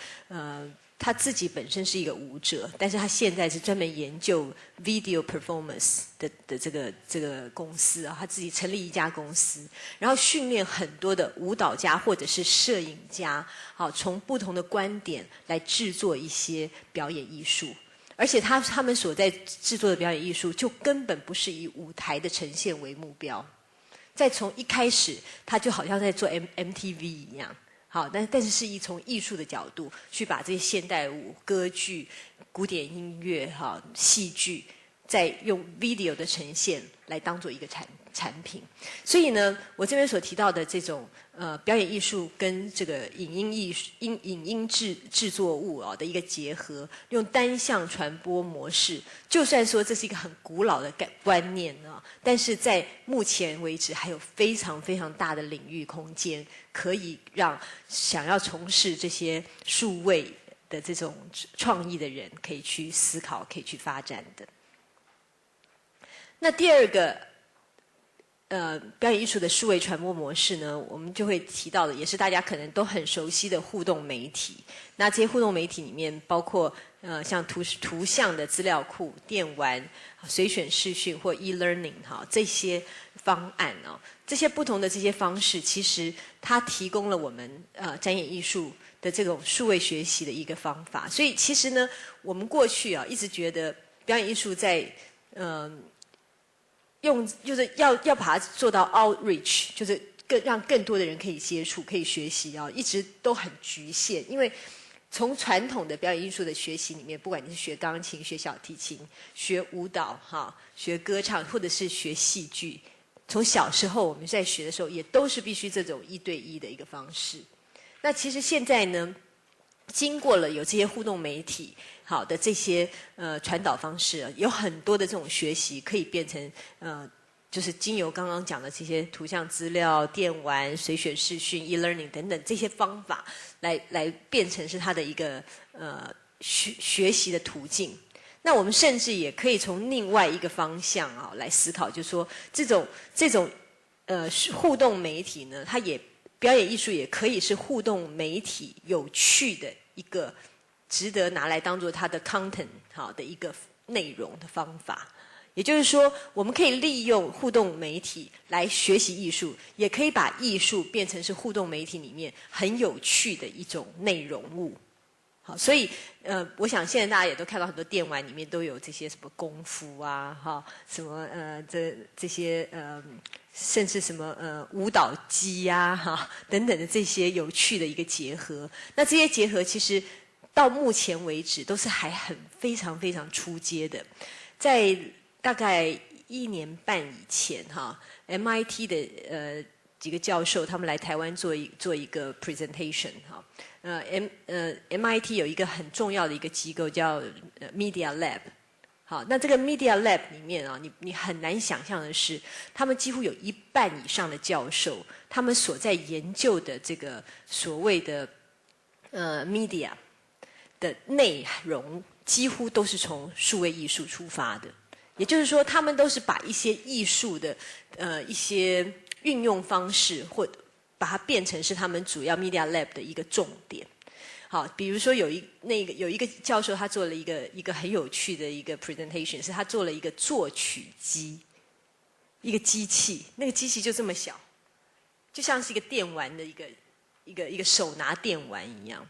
他自己本身是一个舞者，但是他现在是专门研究 video performance 的这个公司啊，他自己成立一家公司，然后训练很多的舞蹈家或者是摄影家，好，从不同的观点来制作一些表演艺术。而且他们所在制作的表演艺术，就根本不是以舞台的呈现为目标。再从一开始，他就好像在做 MTV 一样，好，但是以从艺术的角度去把这些现代舞、歌剧、古典音乐、哈戏剧，再用 video 的呈现来当做一个产品。所以呢，我这边所提到的这种表演艺术跟这个影音制作物的一个结合，用单向传播模式，就算说这是一个很古老的观念啊，但是在目前为止还有非常非常大的领域空间，可以让想要从事这些数位的这种创意的人可以去思考，可以去发展的。那第二个表演艺术的数位传播模式呢，我们就会提到的，也是大家可能都很熟悉的互动媒体。那这些互动媒体里面，包括像图像的资料库、电玩、随选视讯或 e-learning 哈这些方案哦，这些不同的这些方式，其实它提供了我们展演艺术的这种数位学习的一个方法。所以其实呢，我们过去一直觉得表演艺术在就是要把它做到 outreach， 就是让更多的人可以接触、可以学习一直都很局限。因为从传统的表演艺术的学习里面，不管你是学钢琴、学小提琴、学舞蹈、学歌唱，或者是学戏剧，从小时候我们在学的时候，也都是必须这种1对1的一个方式。那其实现在呢，经过了有这些互动媒体好的这些传导方式，有很多的这种学习可以变成就是经由刚刚讲的这些图像资料、电玩、随选视讯、e-learning 等等这些方法来变成是它的一个学习的途径。那我们甚至也可以从另外一个方向来思考，就是说这种互动媒体呢，它也表演艺术也可以是互动媒体有趣的一个值得拿来当做它的 content 好的一个内容的方法。也就是说，我们可以利用互动媒体来学习艺术，也可以把艺术变成是互动媒体里面很有趣的一种内容物。好，所以我想现在大家也都看到很多电玩里面都有这些什么功夫啊，什么这些甚至什么舞蹈机呀等等的这些有趣的一个结合。那这些结合其实到目前为止都是还很非常非常初阶的。在大概1年半以前MIT 的几个教授他们来台湾做一个 presentation MIT 有一个很重要的一个机构叫Media Lab。好，那这个 Media Lab 里面你很难想象的是，他们几乎有1半以上的教授，他们所在研究的这个所谓的media 的内容，几乎都是从数位艺术出发的。也就是说，他们都是把一些艺术的一些运用方式，或把它变成是他们主要 Media Lab 的一个重点。好，比如说有一个教授，他做了一个很有趣的一个 presentation， 是他做了一个作曲机，一个机器，那个机器就这么小，就像是一个电玩的一个手拿电玩一样。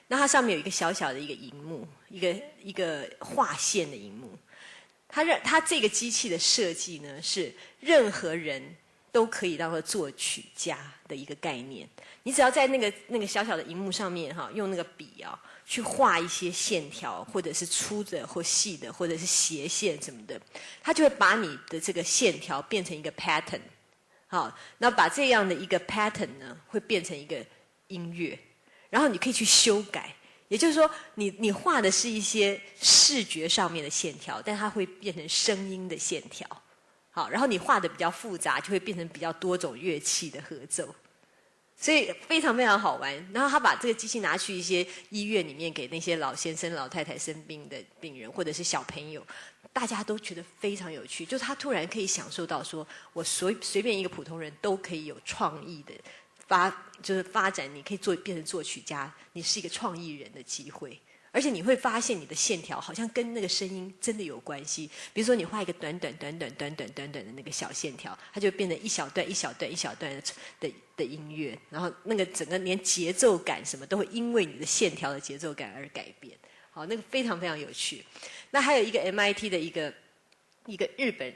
那它上面有一个小小的一个萤幕，一个画线的萤幕。它这个机器的设计呢，是任何人都可以当做作曲家的一个概念。你只要在那个小小的萤幕上面用那个笔去画一些线条，或者是粗的或细的，或者是斜线什么的，它就会把你的这个线条变成一个 pattern。好，那把这样的一个 pattern 呢，会变成一个音乐，然后你可以去修改。也就是说，你画的是一些视觉上面的线条，但它会变成声音的线条。好，然后你画的比较复杂，就会变成比较多种乐器的合奏，所以非常非常好玩。然后他把这个机器拿去一些医院里面，给那些老先生、老太太生病的病人，或者是小朋友，大家都觉得非常有趣。就是他突然可以享受到说，我随便一个普通人都可以有创意的发展，你可以变成作曲家，你是一个创意人的机会。而且你会发现你的线条好像跟那个声音真的有关系。比如说你画一个短短的那个小线条，它就变成一小段的音乐，然后那个整个连节奏感什么都会因为你的线条的节奏感而改变。好，那个非常非常有趣。那还有一个 MIT 的一个日本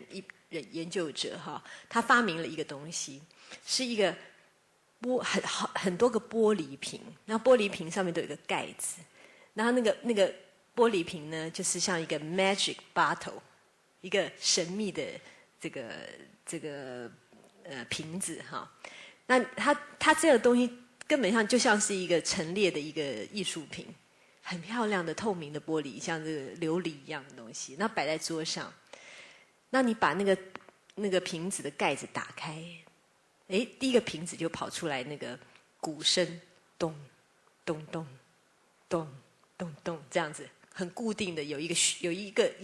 研究者他发明了一个东西，是一个很多个玻璃瓶，然后玻璃瓶上面都有一个盖子。然后那个玻璃瓶呢，就是像一个 magic bottle， 一个神秘的这个瓶子那它这个东西根本上就像是一个陈列的一个艺术品，很漂亮的透明的玻璃，像这个琉璃一样的东西，那摆在桌上。那你把那个瓶子的盖子打开，第一个瓶子就跑出来那个鼓声，咚咚咚咚。咚咚，这样子很固定的有一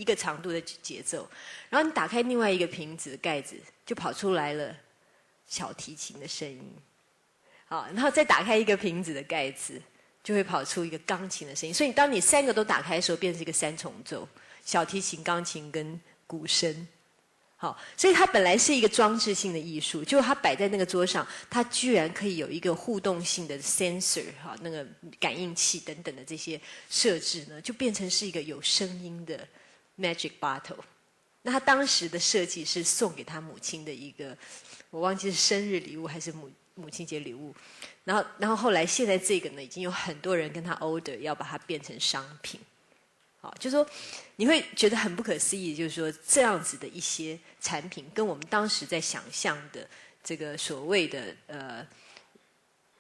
个长度的节奏，然后你打开另外一个瓶子的盖子，就跑出来了小提琴的声音。好，然后再打开一个瓶子的盖子，就会跑出一个钢琴的声音。所以当你3个都打开的时候，变成一个3重奏：小提琴、钢琴跟鼓声。好，所以它本来是一个装置性的艺术，结果它摆在那个桌上，它居然可以有一个互动性的 sensor 那个感应器等等的这些设置呢，就变成是一个有声音的 magic bottle。那他当时的设计是送给他母亲的一个，我忘记是生日礼物还是母亲节礼物。然后后来现在这个呢，已经有很多人跟他 order 要把它变成商品。好，就是说你会觉得很不可思议，就是说这样子的一些产品，跟我们当时在想象的这个所谓的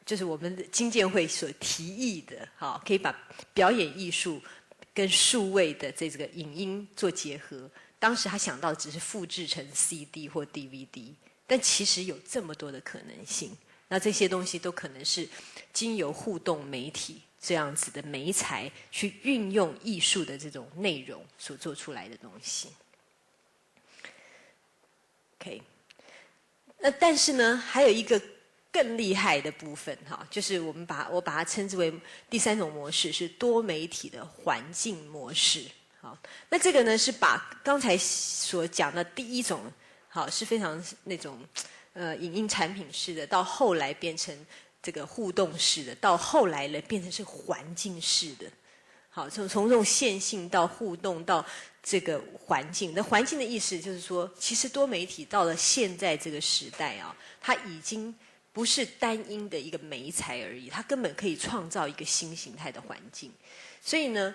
就是我们的经建会所提议的，可以把表演艺术跟数位的这个影音做结合。当时他想到只是复制成 CD 或 DVD， 但其实有这么多的可能性。那这些东西都可能是经由互动媒体这样子的媒材去运用艺术的这种内容所做出来的东西。OK， 那但是呢，还有一个更厉害的部分就是我把它称之为第3种模式，是多媒体的环境模式。好，那这个呢是把刚才所讲的第1种是非常那种影音产品式的，到后来变成这个互动式的，到后来呢变成是环境式的。好，从这种线性到互动到这个环境。那环境的意思就是说，其实多媒体到了现在这个时代它已经不是单一的一个媒材而已，它根本可以创造一个新形态的环境。所以呢，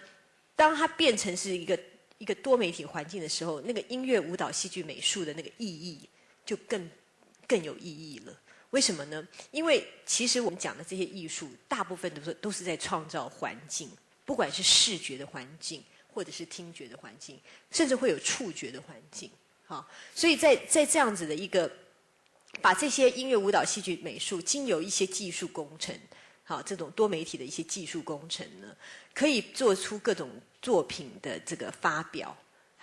当它变成是一个多媒体环境的时候，那个音乐、舞蹈、戏剧、美术的那个意义就更有意义了。为什么呢？因为其实我们讲的这些艺术，大部分都是在创造环境，不管是视觉的环境，或者是听觉的环境，甚至会有触觉的环境。好，所以在这样子的一个，把这些音乐、舞蹈、戏剧、美术，经由一些技术工程，好，这种多媒体的一些技术工程呢，可以做出各种作品的这个发表，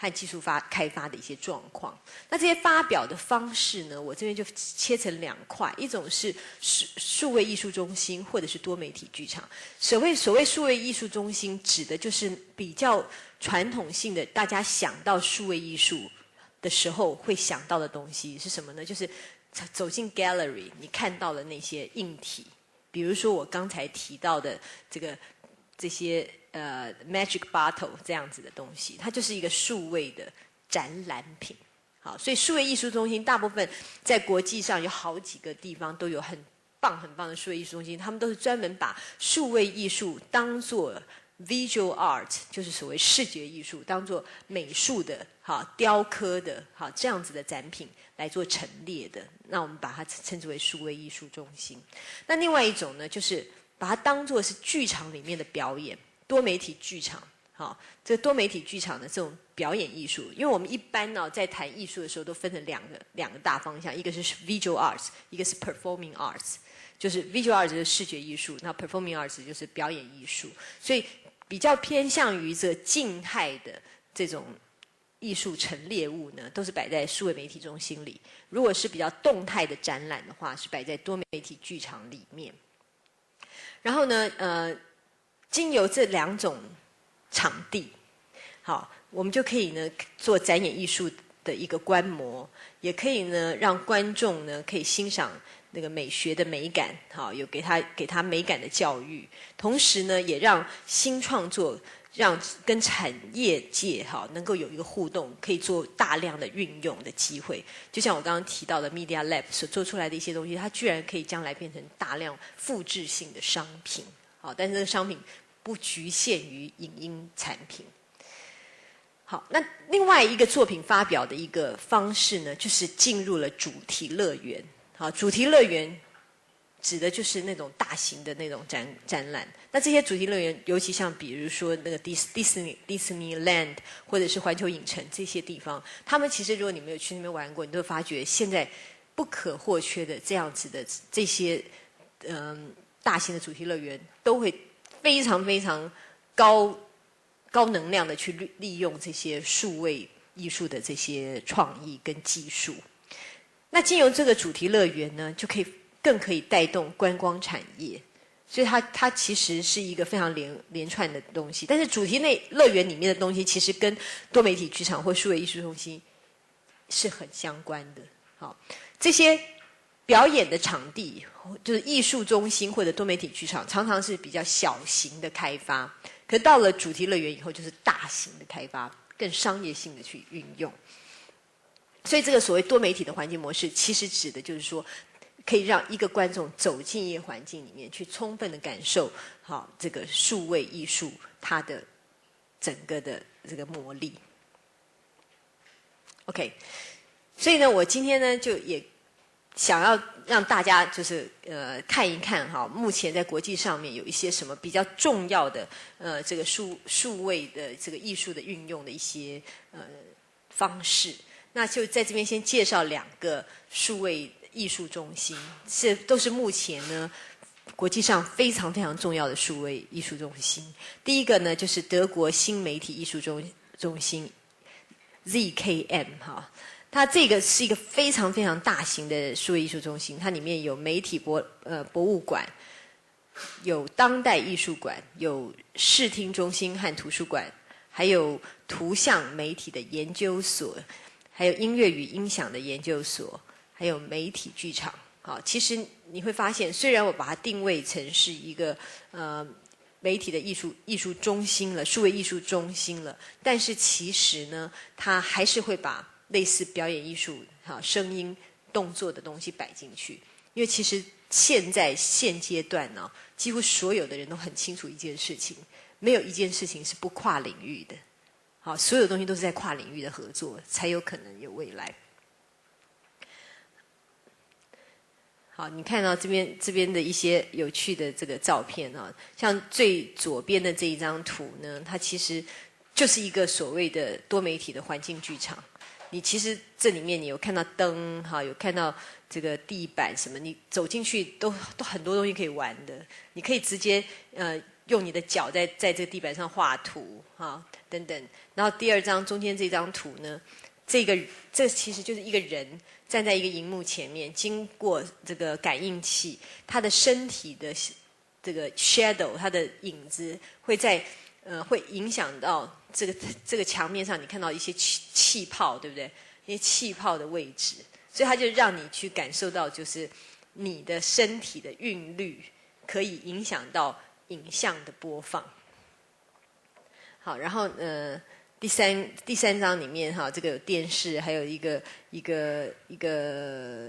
和技术开发的一些状况。那这些发表的方式呢，我这边就切成2块，一种是数位艺术中心或者是多媒体剧场。所谓数位艺术中心，指的就是比较传统性的，大家想到数位艺术的时候会想到的东西是什么呢？就是走进 gallery， 你看到的那些硬体，比如说我刚才提到的这些magic bottle 这样子的东西，它就是一个数位的展览品。好，所以数位艺术中心大部分在国际上有好几个地方都有很棒的数位艺术中心，他们都是专门把数位艺术当作 visual art， 就是所谓视觉艺术，当作美术的、雕刻的、这样子的展品来做陈列的。那我们把它称之为数位艺术中心。那另外一种呢，就是把它当作是剧场里面的表演，多媒体剧场。好，这个多媒体剧场的这种表演艺术，因为我们一般呢在谈艺术的时候都分成两个大方向，一个是 visual arts， 一个是 performing arts。就是 visual arts 是视觉艺术，那 performing arts 就是表演艺术，所以比较偏向于这静态的这种艺术陈列物呢，都是摆在数位媒体中心里。如果是比较动态的展览的话，是摆在多媒体剧场里面。然后呢，经由这2种场地，好，我们就可以呢做展演艺术的一个观摩，也可以呢让观众呢可以欣赏那个美学的美感，好，有给他美感的教育，同时呢也让新创作让跟产业界能够有一个互动，可以做大量的运用的机会。就像我刚刚提到的 Media Lab 所做出来的一些东西，它居然可以将来变成大量复制性的商品，好，但是这个商品不局限于影音产品。好，那另外一个作品发表的一个方式呢，就是进入了主题乐园。好，主题乐园指的就是那种大型的那种展览。那这些主题乐园，尤其像比如说那个Disneyland 或者是环球影城这些地方，他们其实如果你没有去那边玩过，你都会发觉现在不可或缺的这样子的这些大型的主题乐园，都会非常非常高能量的去利用这些数位艺术的这些创意跟技术。那经由这个主题乐园呢，就更可以带动观光产业，所以它其实是一个非常连串的东西。但是主题乐园里面的东西，其实跟多媒体剧场或数位艺术中心是很相关的。好，这些表演的场地，就是艺术中心或者多媒体剧场，常常是比较小型的开发，可到了主题乐园以后，就是大型的开发，更商业性的去运用。所以这个所谓多媒体的环境模式，其实指的就是说，可以让一个观众走进一个环境里面，去充分的感受好这个数位艺术它的整个的这个魔力。OK， 所以呢，我今天呢就也想要让大家就是看一看哈，目前在国际上面有一些什么比较重要的这个数位的这个艺术的运用的一些方式。那就在这边先介绍2个数位艺术中心，都是目前呢国际上非常非常重要的数位艺术中心。第一个呢就是德国新媒体艺术中心 ZKM 哈，它这个是一个非常非常大型的数位艺术中心，它里面有媒体博物馆，有当代艺术馆，有视听中心和图书馆，还有图像媒体的研究所，还有音乐与音响的研究所，还有媒体剧场。好，其实你会发现，虽然我把它定位成是一个媒体的艺术中心了，数位艺术中心了，但是其实呢，它还是会把类似表演艺术、声音、动作的东西摆进去。因为其实现阶段呢，几乎所有的人都很清楚一件事情，没有一件事情是不跨领域的。好，所有东西都是在跨领域的合作，才有可能有未来。好，你看到这边的一些有趣的这个照片啊，像最左边的这一张图呢，它其实就是一个所谓的多媒体的环境剧场。你其实这里面你有看到灯，哈，有看到这个地板什么，你走进去都很多东西可以玩的。你可以直接用你的脚在这个地板上画图啊等等。然后第2张中间这张图呢，这其实就是一个人站在一个荧幕前面，经过这个感应器，他的身体的这个 shadow， 他的影子会影响到这个墙面上，你看到一些气泡，对不对？一些气泡的位置，所以它就让你去感受到，就是你的身体的韵律可以影响到影像的播放。好，然后第三章里面哈，这个有电视，还有一个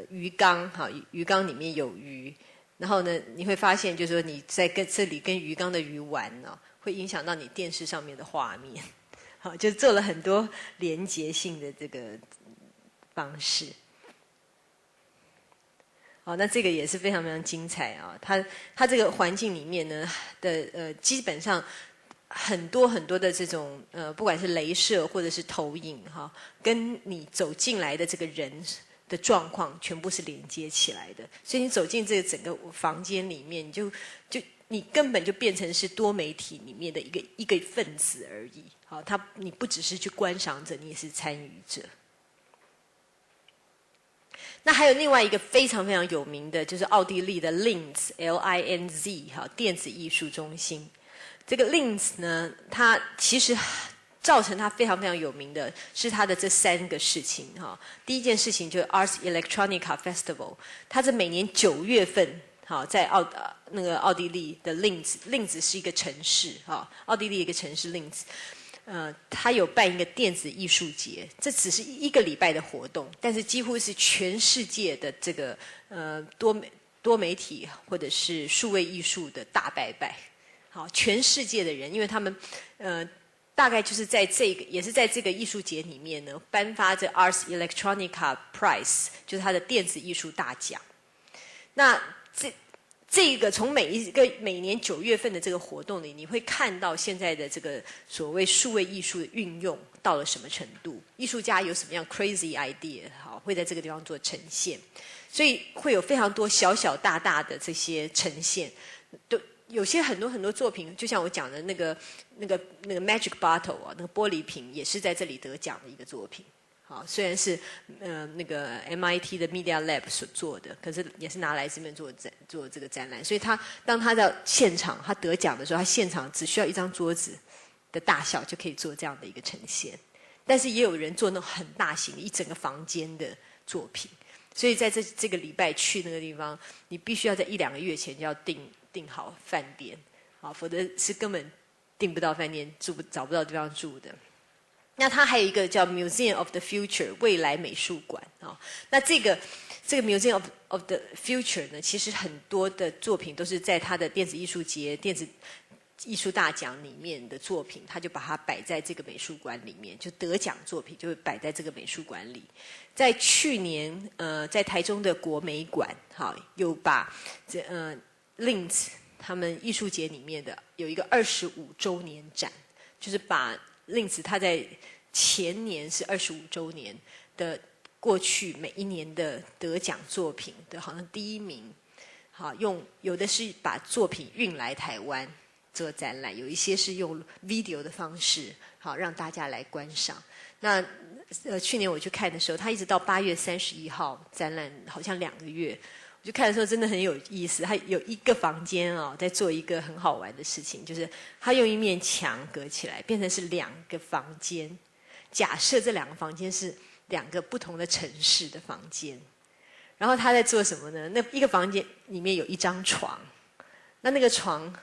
鱼缸哈，鱼缸里面有鱼，然后呢，你会发现就是说你在这里跟鱼缸的鱼玩呢，会影响到你电视上面的画面，好，就做了很多连结性的这个方式。好，那这个也是非常非常精彩啊！它这个环境里面呢基本上很多的这种不管是雷射或者是投影哈，跟你走进来的这个人的状况全部是连接起来的，所以你走进这个整个房间里面，你根本就变成是多媒体里面的一个分子而已。好，你不只是去观赏者，你也是参与者。那还有另外一个非常非常有名的，就是奥地利的 Linz L-I-N-Z 哈电子艺术中心。这个 Linz 呢，它其实造成它非常非常有名的是它的这3个事情哈。第一件事情就是 Ars Electronica Festival， 它是每年9月份好在奥地利的 Linz 是一个城市哈，奥地利一个城市 Linz。他有办一个电子艺术节，这只是1个礼拜的活动，但是几乎是全世界的这个多媒体或者是数位艺术的大拜拜。好，全世界的人，因为他们大概就是也是在这个艺术节里面呢，颁发这 Ars Electronica Prize， 就是他的电子艺术大奖。那这个从每年9月份的这个活动里，你会看到现在的这个所谓数位艺术的运用到了什么程度，艺术家有什么样 crazy idea， 好，会在这个地方做呈现，所以会有非常多小小大大的这些呈现，都有些很多作品，就像我讲的那个 Magic Bottle 啊，那个玻璃瓶也是在这里得奖的一个作品。好，虽然是那个 MIT 的 Media Lab 所做的，可是也是拿来这边做这个展览。所以当他到现场，他得奖的时候，他现场只需要1张桌子的大小就可以做这样的一个呈现。但是也有人做那种很大型的一整个房间的作品。所以在这个礼拜去那个地方，你必须要在1-2个月前就要订好饭店，好，否则是根本订不到饭店，找不到地方住的。那它还有一个叫 Museum of the Future 未来美术馆啊。那这个 Museum of the Future 呢，其实很多的作品都是在它的电子艺术节、电子艺术大奖里面的作品，它就把它摆在这个美术馆里面，就得奖作品就会摆在这个美术馆里。在去年在台中的国美馆，好，有把Linz 他们艺术节里面的有一个25周年展，就是把Linz他在前年是25周年的过去每一年的得奖作品的好像第1名，好，有的是把作品运来台湾做展览，有一些是用 video 的方式，好让大家来观赏。那去年我去看的时候，他一直到8月31号展览，好像2个月。我就看的时候真的很有意思，他有一个房间哦，在做一个很好玩的事情，就是他用一面墙隔起来，变成是2个房间。假设这2个房间是2个不同的城市的房间，然后他在做什么呢？那一个房间里面有1张床，那个床，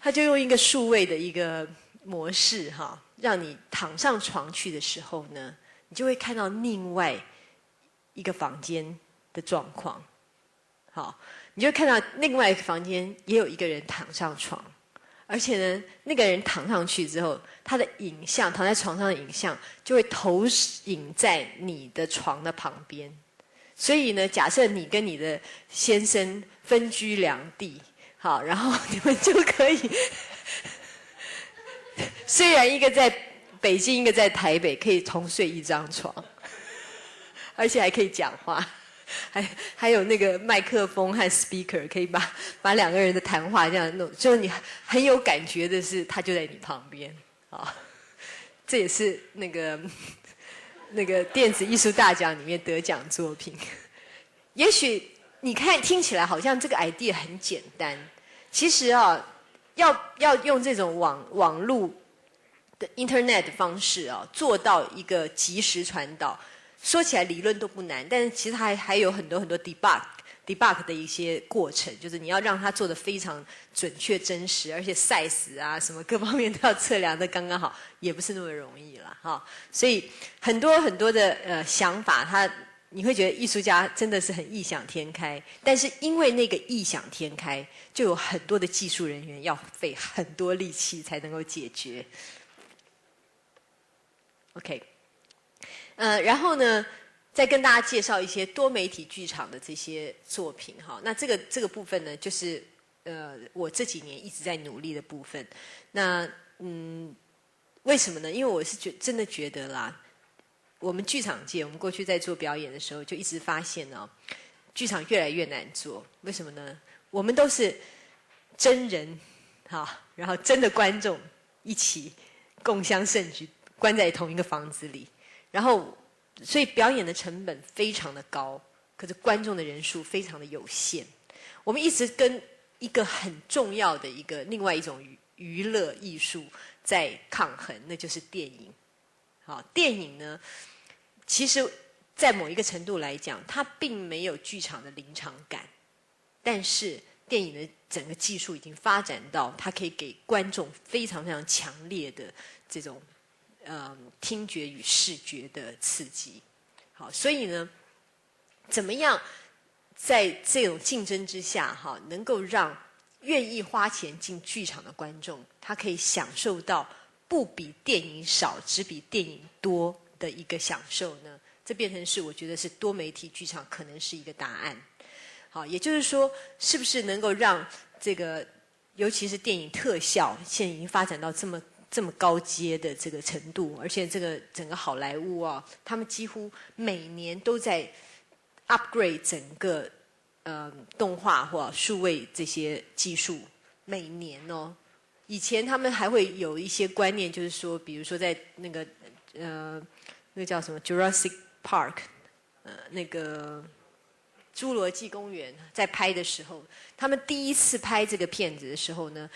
他就用一个数位的一个模式哈，让你躺上床去的时候呢，你就会看到另外一个房间的状况。好，你就看到另外一个房间也有一个人躺上床，而且呢，那个人躺上去之后，他的影像躺在床上的影像就会投影在你的床的旁边。所以呢，假设你跟你的先生分居2地，好，然后你们就可以，虽然一个在北京，一个在台北，可以同睡1张床，而且还可以讲话。还有那个麦克风和 speaker， 可以把两个人的谈话这样弄，就是你很有感觉的是他就在你旁边啊。这也是那个电子艺术大奖里面得奖作品。也许你看听起来好像这个 idea 很简单，其实啊，要用这种网络的 internet 的方式啊，做到一个即时传导，说起来理论都不难，但是其实还有很多很多 debug 的一些过程，就是你要让它做得非常准确真实，而且 size 啊什么各方面都要测量得刚刚好，也不是那么容易了哈。所以很多很多的想法，你会觉得艺术家真的是很异想天开，但是因为那个异想天开，就有很多的技术人员要费很多力气才能够解决。OK， 然后呢，再跟大家介绍一些多媒体剧场的这些作品哈。那这个部分呢，就是我这几年一直在努力的部分。那为什么呢？因为我是真的觉得啦，我们剧场界，我们过去在做表演的时候，就一直发现哦，剧场越来越难做。为什么呢？我们都是真人哈，然后真的观众一起共襄盛举，关在同一个房子里，然后所以表演的成本非常的高，可是观众的人数非常的有限。我们一直跟一个很重要的另外一种娱乐艺术在抗衡，那就是电影。好，电影呢，其实在某一个程度来讲，它并没有剧场的临场感，但是电影的整个技术已经发展到它可以给观众非常非常强烈的这种听觉与视觉的刺激。好，所以呢，怎么样在这种竞争之下哈，能够让愿意花钱进剧场的观众，他可以享受到不比电影少，只比电影多的一个享受呢？这变成是我觉得是多媒体剧场可能是一个答案。好，也就是说，是不是能够让这个，尤其是电影特效，现在已经发展到这么高阶的这个程度，而且这个整个好莱坞啊，他们几乎每年都在 upgrade 整个动画或数位这些技术，每年哦。以前他们还会有一些观念，就是说，比如说在那个叫什么 Jurassic Park， 那个侏罗纪公园在拍的时候，他们第一次拍这个片子的时候呢，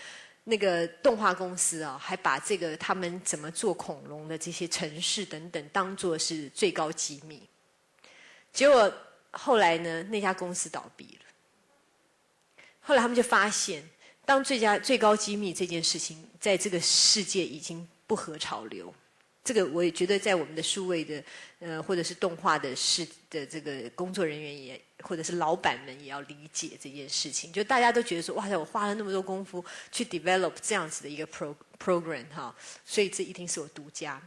那个动画公司啊，还把这个他们怎么做恐龙的这些程式等等，当作是最高机密。结果后来呢，那家公司倒闭了。后来他们就发现，当最高机密这件事情，在这个世界已经不合潮流。这个我也觉得，在我们的数位的或者是动画的这个工作人员也，或者是老板们也要理解这件事情。就大家都觉得说，哇塞，我花了那么多功夫去 develop 这样子的一个 program 哈，所以这一定是我独家。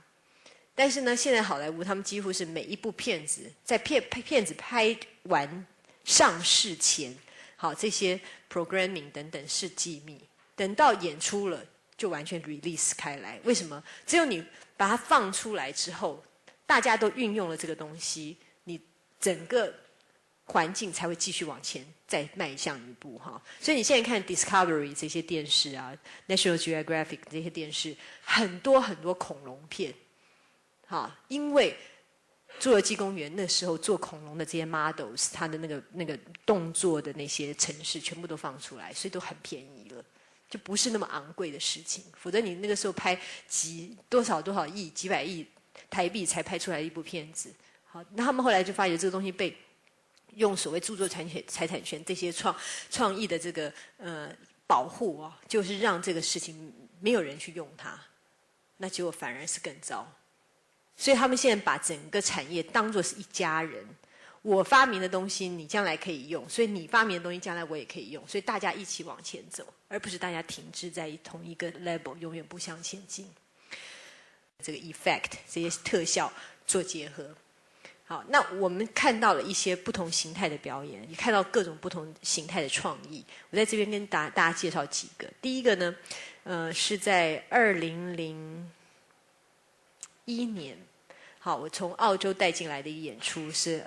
但是呢，现在好莱坞他们几乎是每一部片子在片子拍完上市前，好，这些 programming 等等是机密，等到演出了就完全 release 开来。为什么？只有你把它放出来之后，大家都运用了这个东西，你整个环境才会继续往前再迈向一步哈。所以你现在看 Discovery 这些电视啊 ，National Geographic 这些电视，很多很多恐龙片，哈，因为侏罗纪公园那时候做恐龙的这些 models， 它的那个动作的那些程式全部都放出来，所以都很便宜了。就不是那么昂贵的事情，否则你那个时候拍多少亿、几百亿台币才拍出来一部片子。好，那他们后来就发觉这个东西被用所谓著作财产权这些创意的这个保护啊，就是让这个事情没有人去用它，那结果反而是更糟。所以他们现在把整个产业当作是一家人。我发明的东西，你将来可以用，所以你发明的东西将来我也可以用，所以大家一起往前走，而不是大家停滞在同一个 level， 永远不向前进。这个 effect 这些特效做结合，好，那我们看到了一些不同形态的表演，也看到各种不同形态的创意。我在这边跟大家介绍几个。第一个呢，是在2001年。好，我从澳洲带进来的一个演出是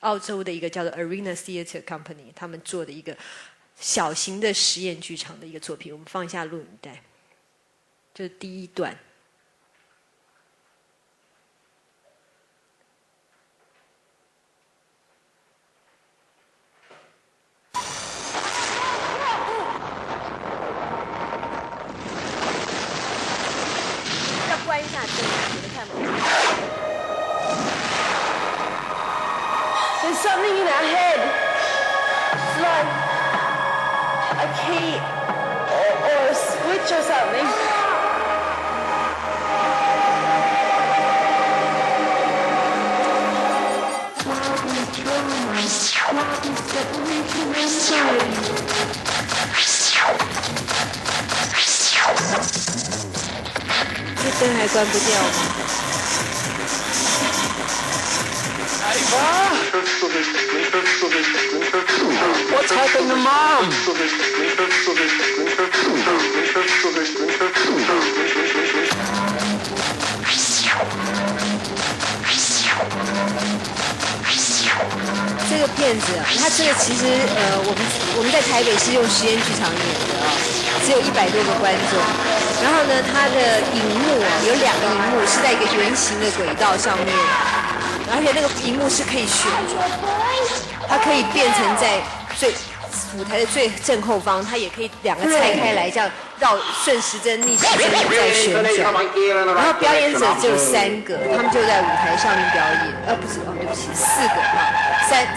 澳洲的一个叫做 Arena Theatre Company 他们做的一个小型的实验剧场的一个作品。我们放一下录影带，这是第一段。要关一下灯，你们看不见。There's something in our head. It's like a key or a switch or something. .这灯还关不掉吗？What's happened to Mom? 这个片子啊，它这个其实我们在台北是用实验剧场演的啊，只有100多个观众。然后呢，它的荧幕啊有2个荧幕是在一个圆形的轨道上面，而且那个荧幕是可以旋转，它可以变成在舞台的最正后方，它也可以2个拆开来，这样顺时针、逆时针在旋转。然后表演者只有3个，他们就在舞台上面表演。不是对不起，4个哈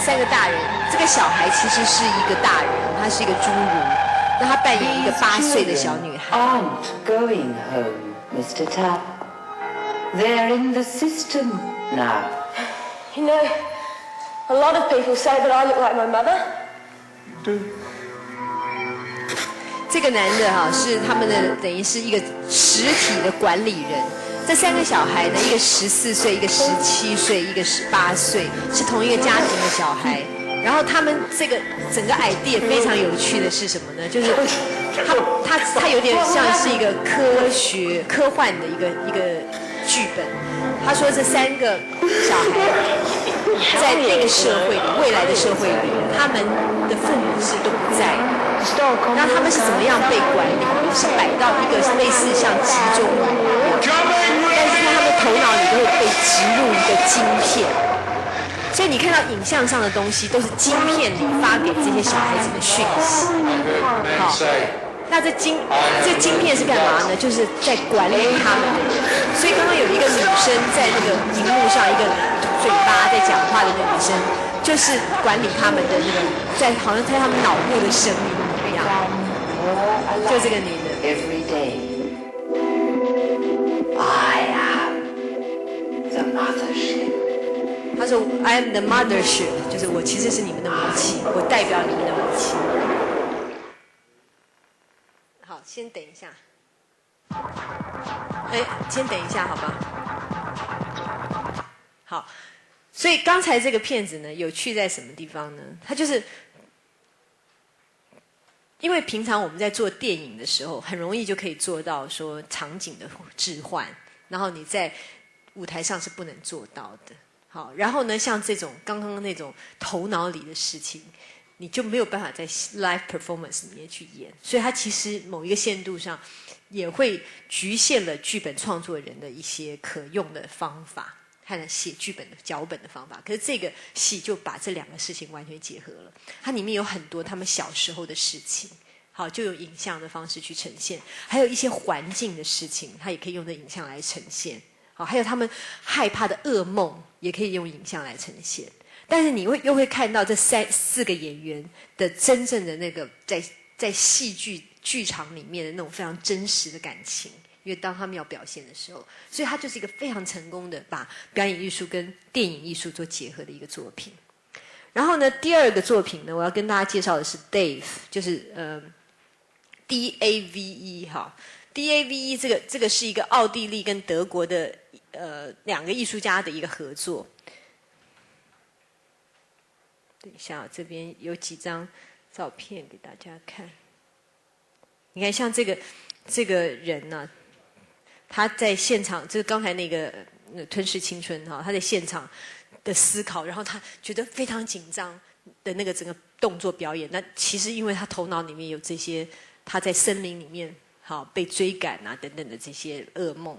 ，3个大人。这个小孩其实是一个大人，他是一个侏儒。那他扮演一个8岁的小女孩。Aren't going home, Mr. Tapp. They're in the system now. You know, a lot of people say that I look like my mother. 这个男的哈是他们的等于是一个实体的管理人。这3个小孩呢，一个14岁，一个17岁，一个18岁，是同一个家庭的小孩。然后他们这个整个 idea 非常有趣的是什么呢？就是它有点像是一个科幻的一个剧本。他说这3个小孩在那个社会里，未来的社会里，他们的父母都不在，那他们是怎么样被管理？是摆到一个类似像集中营一样，但是他们头脑里都会被植入一个晶片。所以你看到影像上的东西都是晶片里发给这些小孩子的讯息。好，那这晶片是干嘛呢？就是在管理他们的人。所以刚刚有一个女生在那个荧幕上，一个嘴巴在讲话的那个女生，就是管理他们的那个，好像在他们脑部的声音一样。就这个女的。Every day, I am the mothership. 他说 I am the mothership， 就是我其实是你们的母亲，我代表你们的母亲。好，先等一下。先等一下，好吧？好，所以刚才这个片子呢，有趣在什么地方呢？它就是因为平常我们在做电影的时候，很容易就可以做到说场景的置换，然后你在舞台上是不能做到的。好，然后呢，像这种刚刚那种头脑里的事情，你就没有办法在 live performance 里面去演，所以它其实某一个限度上也会局限了剧本创作人的一些可用的方法和写剧本的脚本的方法。可是这个戏就把这2个事情完全结合了，它里面有很多他们小时候的事情，好，就用影像的方式去呈现，还有一些环境的事情，它也可以用这影像来呈现。好，还有他们害怕的噩梦，也可以用影像来呈现。但是你又会看到这4个演员的真正的那个在戏剧场里面的那种非常真实的感情，因为当他们要表现的时候，所以它就是一个非常成功的把表演艺术跟电影艺术做结合的一个作品。然后呢，第2个作品呢，我要跟大家介绍的是 Dave， 就是DAVE 哈。DAVE 这个是一个奥地利跟德国的2个艺术家的一个合作。等一下，这边有几张照片给大家看。你看，像这个人呢、他在现场，就是刚才那个吞噬青春哈，他在现场的思考，然后他觉得非常紧张的那个整个动作表演。那其实因为他头脑里面有这些他在森林里面好被追赶啊等等的这些噩梦。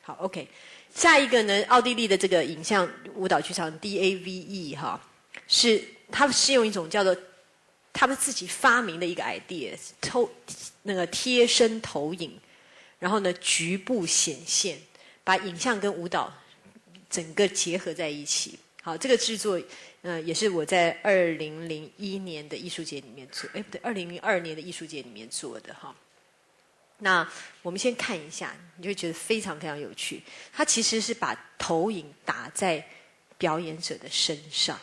好 ，OK， 下一个呢，奥地利的这个影像舞蹈剧场 DAVE 哈，他们是用一种叫做他们自己发明的一个 idea， 那个贴身投影，然后呢局部显现，把影像跟舞蹈整个结合在一起。好，这个制作也是我在2001年的艺术节里面做，不对，2002年的艺术节里面做的哈。那我们先看一下，你就会觉得非常非常有趣。它其实是把投影打在表演者的身上。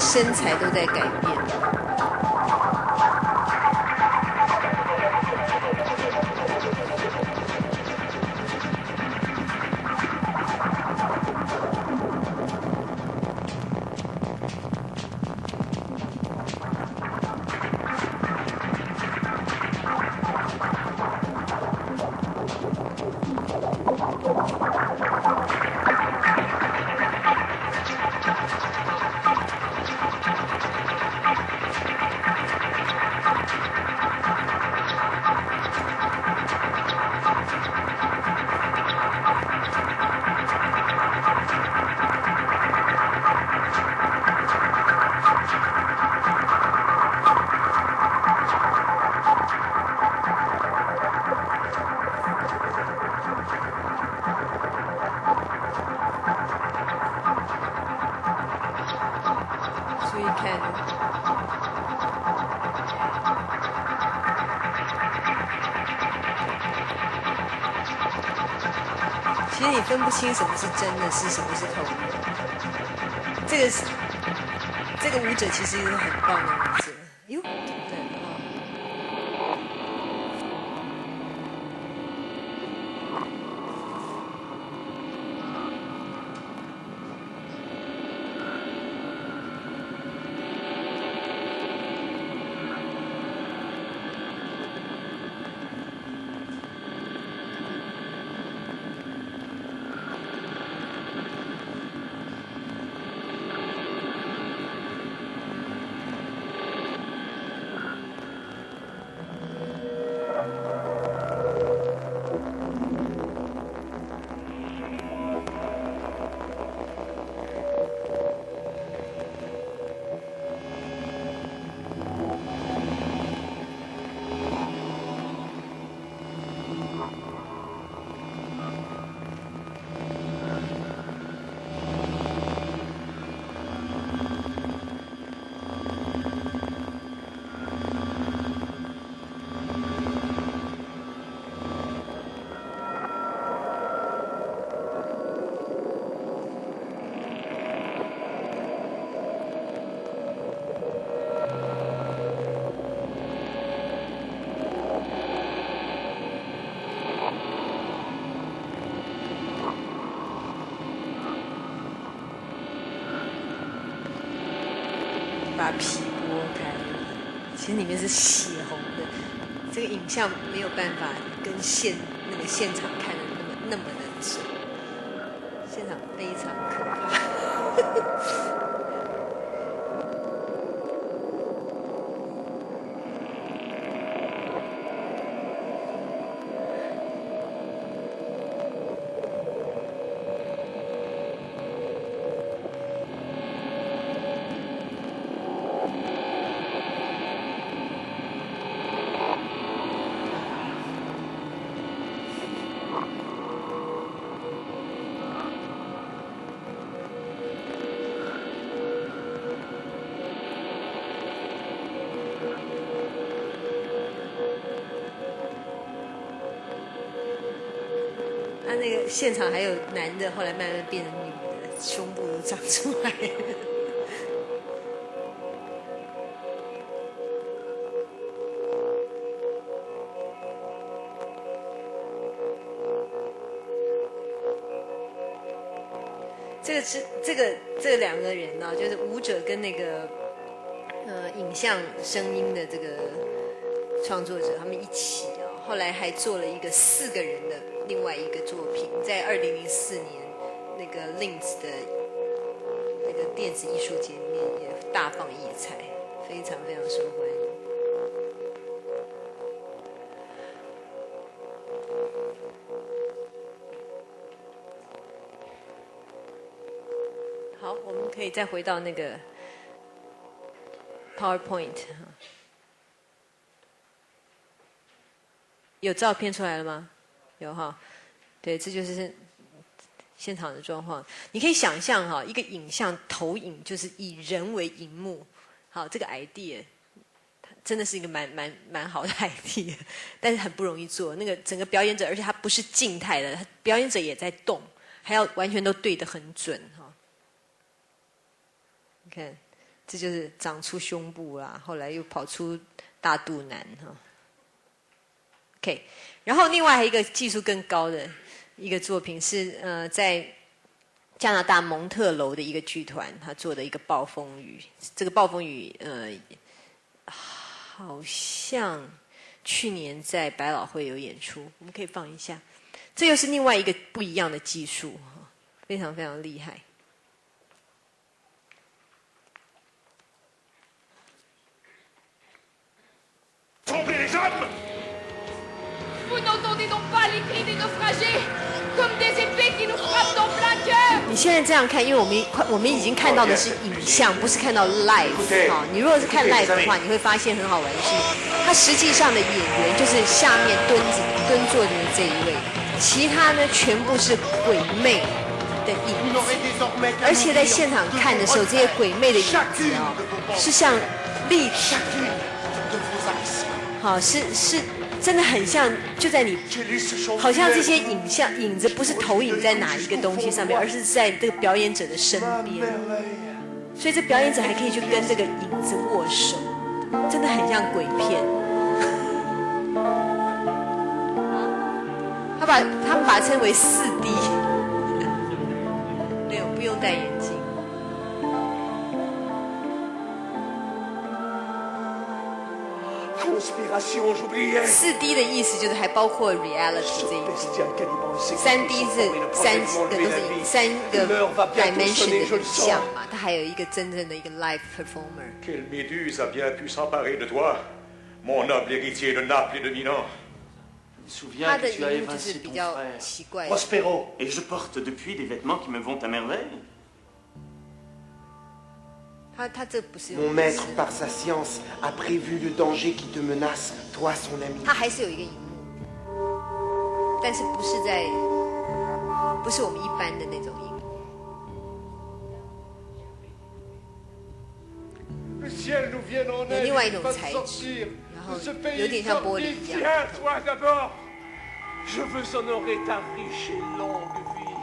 身材都在改变。其实你分不清什么是真的，是什么是投影。这个舞者其实是很棒的舞者。哟，对哦。把皮剥开，其实里面是血红的，这个影像没有办法跟那个现场看的那么的真，现场非常可怕。那个现场还有男的，后来慢慢变成女的，胸部都长出来了。这两个人呢、就是舞者跟那个影像声音的这个创作者，他们一起啊、后来还做了一个4个人的另外一个作品，在2004年那个 Linz 的那个电子艺术节里面也大放异彩，非常非常受欢迎。好，我们可以再回到那个 PowerPoint， 有照片出来了吗？有哈，对，这就是现场的状况。你可以想象哈，一个影像投影就是以人为荧幕，好，这个 idea 真的是一个蛮好的 idea， 但是很不容易做。那个整个表演者，而且他不是静态的，表演者也在动，还要完全都对得很准哈。你看，这就是长出胸部啦，后来又跑出大肚腩哈。OK， 然后另外还有一个技术更高的一个作品是在加拿大蒙特楼的一个剧团，他做的一个暴风雨。这个暴风雨好像去年在百老汇有演出，我们可以放一下。这又是另外一个不一样的技术，非常非常厉害。Tremblez les âmes! Vous n'entendez donc pas les cris des naufragés comme des épées qui nous frappent dans plein cœur? 你现在这样看，因为我们已经看到的是影像，不是看到 live 啊。你如果是看 live 的话，你会发现很好玩的是，它实际上的演员就是下面蹲坐着的这一位，其他呢全部是鬼魅的影子，而且在现场看的时候，这些鬼魅的影子啊，是像立体，好是真的很像，就在你，好像这些影子不是投影在哪一个东西上面，而是在这个表演者的身边，所以这表演者还可以去跟这个影子握手，真的很像鬼片。他们把它称为4D， 没有不用戴眼镜。4D 的意思就是还包括 reality 这一部，3D 是三个 dimension 的影像嘛，它还有一个真正的一个 live performer。Quelle méduse a bien pu s'emparer de toi, mon noble héritier de Naples et de Milan? 他的音乐就是比较奇怪。Prospero, et je porte depuis des vêtements qui me vont à merveille. 他这不是。Mon maître, par sa science, a prévu le danger qui te menace, toi son ami. 他还是有一个荧幕，但是不是我们一般的那种荧幕。有另外一种材质，然后有点像玻璃一样。Tiens-toi d'abord! Je veux honorer ta riche et longue vie.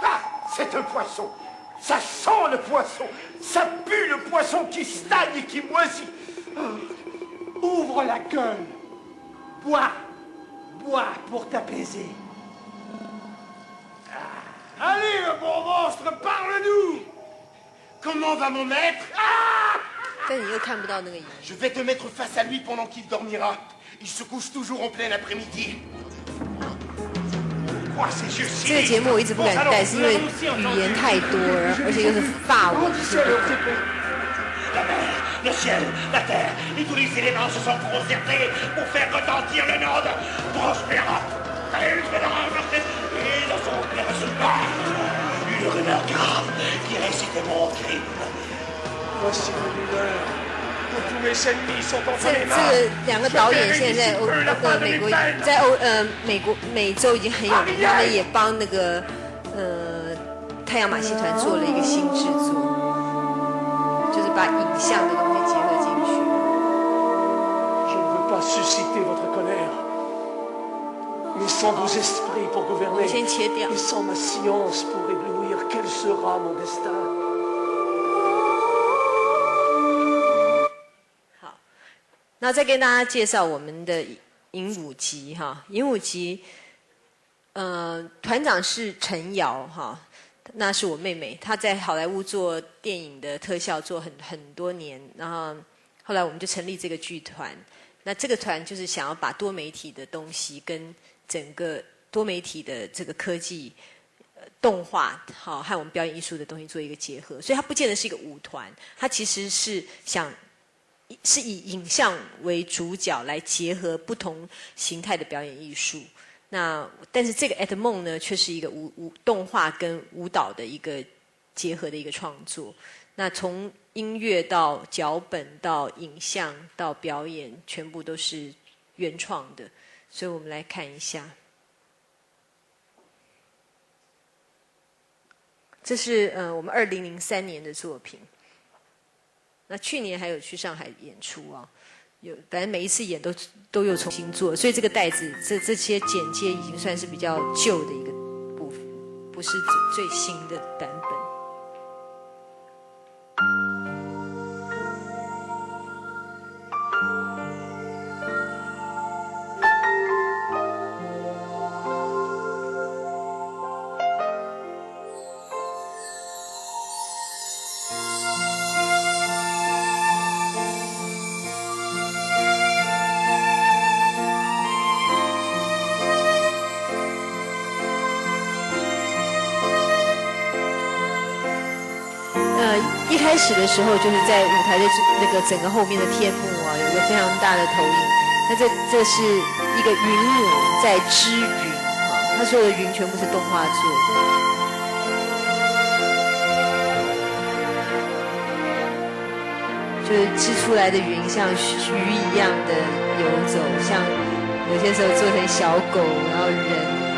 Ah! C'est un poisson! Ça sent le poisson! Ça pue le poisson qui stagne et qui moisit! Ouvre la gueule! Bois! Bois pour t'apaiser! Allez, le bon monstre, parle-nous! Comment va mon maître? Ah! 但你又看不到那个影。Je vais te mettre face à lui pendant qu'il dormira. Il se couche toujours en plein après-midi. 这个节目我一直不敢带，是因为语言太多了，而且又是法文。Le ciel, la terre, et tous les éléments se sont concertés pour faire retentir le nom de Prospera. Et de son résultat, une rumeur grave qui récitait mon crime. Voici le douleur. Tous mes ennemis sont entre mes 这 mains. 个两个导演现在在美国，在美洲已经很有名，他们也帮那个太阳马戏团做了一个新制作，就是把影像的东西结合进去。Je ne veux pas susciter votre colère. Mais sans vos esprits pour gouverner, et sans ma science pour éblouir, quel sera mon destin? 那再跟大家介绍我们的影武集哈，影武集，团长是陈瑶哈，那是我妹妹，她在好莱坞做电影的特效做很多年，然后后来我们就成立这个剧团，那这个团就是想要把多媒体的东西跟整个多媒体的这个科技、动画好和我们表演艺术的东西做一个结合，所以它不见得是一个舞团，它其实是是以影像为主角来结合不同形态的表演艺术。那但是这个 At Moon 呢，却是一个动画跟舞蹈的一个结合的一个创作。那从音乐到脚本到影像到表演，全部都是原创的。所以我们来看一下，这是我们2003年的作品。那去年还有去上海演出啊，反正每一次演都有重新做，所以这个袋子这些剪接已经算是比较旧的一个部分，不是最新的版本。一开始的时候，就是在舞台的那个整个后面的天幕啊，有个非常大的投影。那这是一个云母在织云啊，它所有的云全部是动画做的。就是织出来的云像鱼一样的游走，像有些时候做成小狗，然后人，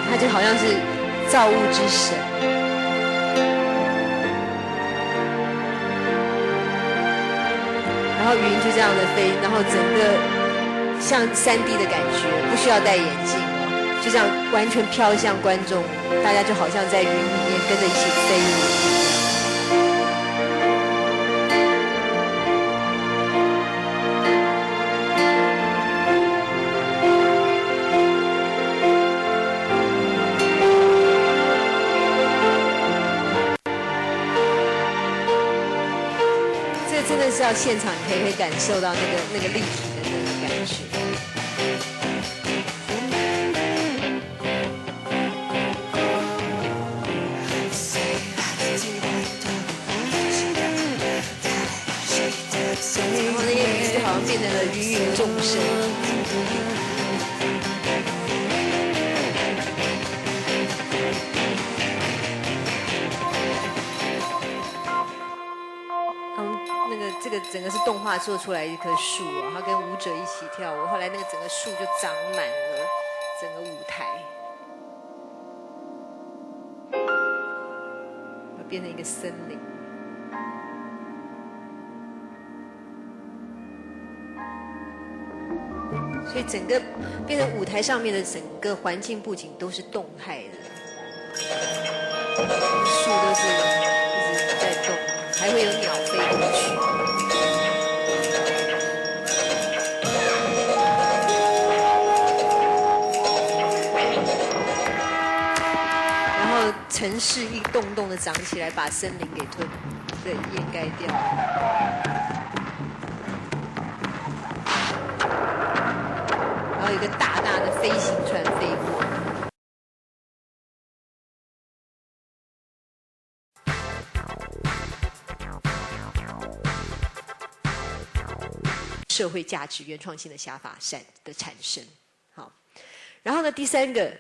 它就好像是造物之神。然后云就这样的飞，然后整个像3D 的感觉，不需要戴眼镜，就这样完全飘向观众，大家就好像在云里面跟着一起飞舞。真的是要现场可以感受到那个立体的那种感觉。然后那些鱼就好像变成了芸芸众生。这个整个是动画做出来一棵树哦，它跟舞者一起跳舞，后来那个整个树就长满了整个舞台，变成一个森林。所以整个变成舞台上面的整个环境布景都是动态的，树都是一直在动，还会有鸟飞过去。城市一栋栋的长起来，把森林给掩盖掉。后有一个大大的飞行船飞过。社会价值、原创性的想法的产生。好，然后呢，第三个，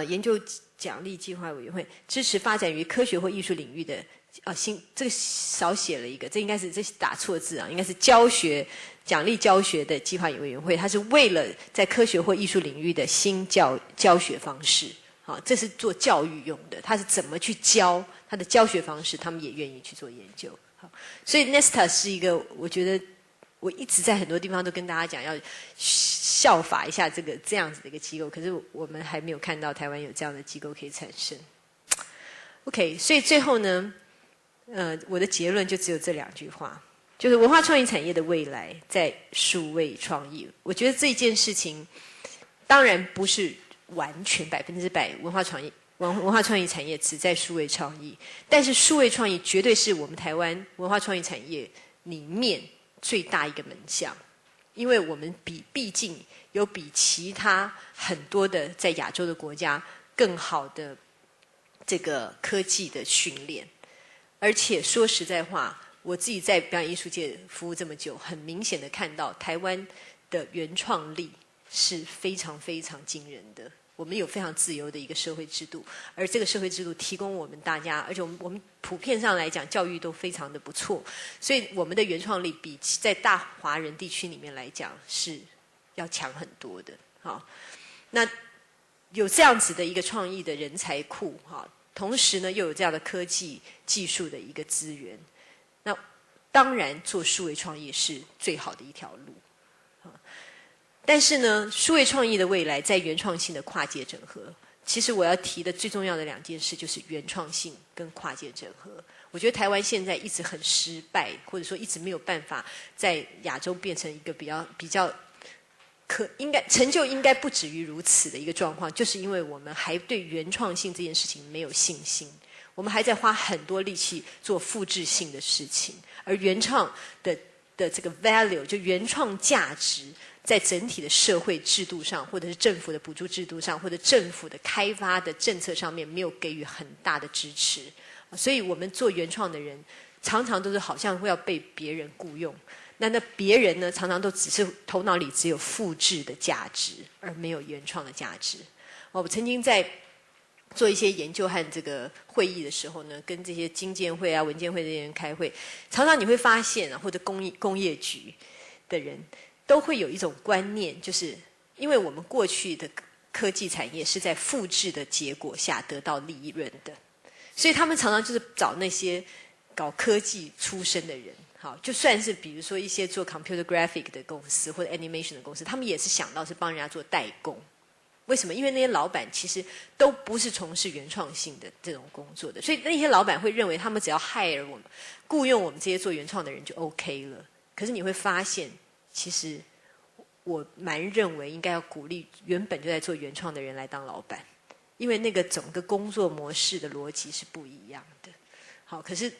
研究奖励计划委员会支持发展于科学或艺术领域的，这个少写了一个，这打错字啊，应该是奖励教学的计划委员会，它是为了在科学或艺术领域的新教学方式。好，这是做教育用的，它是怎么去教，它的教学方式，他们也愿意去做研究。好，所以 Nesta 是一个，我觉得。我一直在很多地方都跟大家讲，要效法一下这样子的一个机构，可是我们还没有看到台湾有这样的机构可以产生。OK， 所以最后呢，我的结论就只有这2句话，就是文化创意产业的未来在数位创意。我觉得这件事情当然不是完全100%文化创意产业只在数位创意，但是数位创意绝对是我们台湾文化创意产业里面最大一个门项，因为我们毕竟有比其他很多的在亚洲的国家更好的这个科技的训练，而且说实在话，我自己在表演艺术界服务这么久，很明显的看到台湾的原创力是非常非常惊人的。我们有非常自由的一个社会制度，而这个社会制度提供我们大家，而且我们普遍上来讲教育都非常的不错，所以我们的原创力比在大华人地区里面来讲是要强很多的。好，那有这样子的一个创意的人才库，哈，同时呢又有这样的科技技术的一个资源，那当然做数位创意是最好的一条路。但是呢，数位创意的未来在原创性的跨界整合，其实我要提的最重要的2件事就是原创性跟跨界整合。我觉得台湾现在一直很失败，或者说一直没有办法在亚洲变成一个比较成就应该不止于如此的一个状况，就是因为我们还对原创性这件事情没有信心，我们还在花很多力气做复制性的事情，而原创的这个 value 就原创价值。在整体的社会制度上，或者是政府的补助制度上，或者政府的开发的政策上面，没有给予很大的支持，所以我们做原创的人，常常都是好像会要被别人雇佣。那别人呢，常常都只是头脑里只有复制的价值，而没有原创的价值。我曾经在做一些研究和这个会议的时候呢，跟这些经建会啊、文建会这些人开会，常常你会发现啊，或者工业局的人。都会有一种观念，就是因为我们过去的科技产业是在复制的结果下得到利润的，所以他们常常就是找那些搞科技出身的人，好，就算是比如说一些做 computer graphic 的公司或者 animation 的公司，他们也是想到是帮人家做代工。为什么？因为那些老板其实都不是从事原创性的这种工作的，所以那些老板会认为他们只要 hire 我们，雇佣我们这些做原创的人就 OK 了。可是你会发现。其实我蛮认为应该要鼓励原本就在做原创的人来当老板，因为那个整个工作模式的逻辑是不一样的。好，可是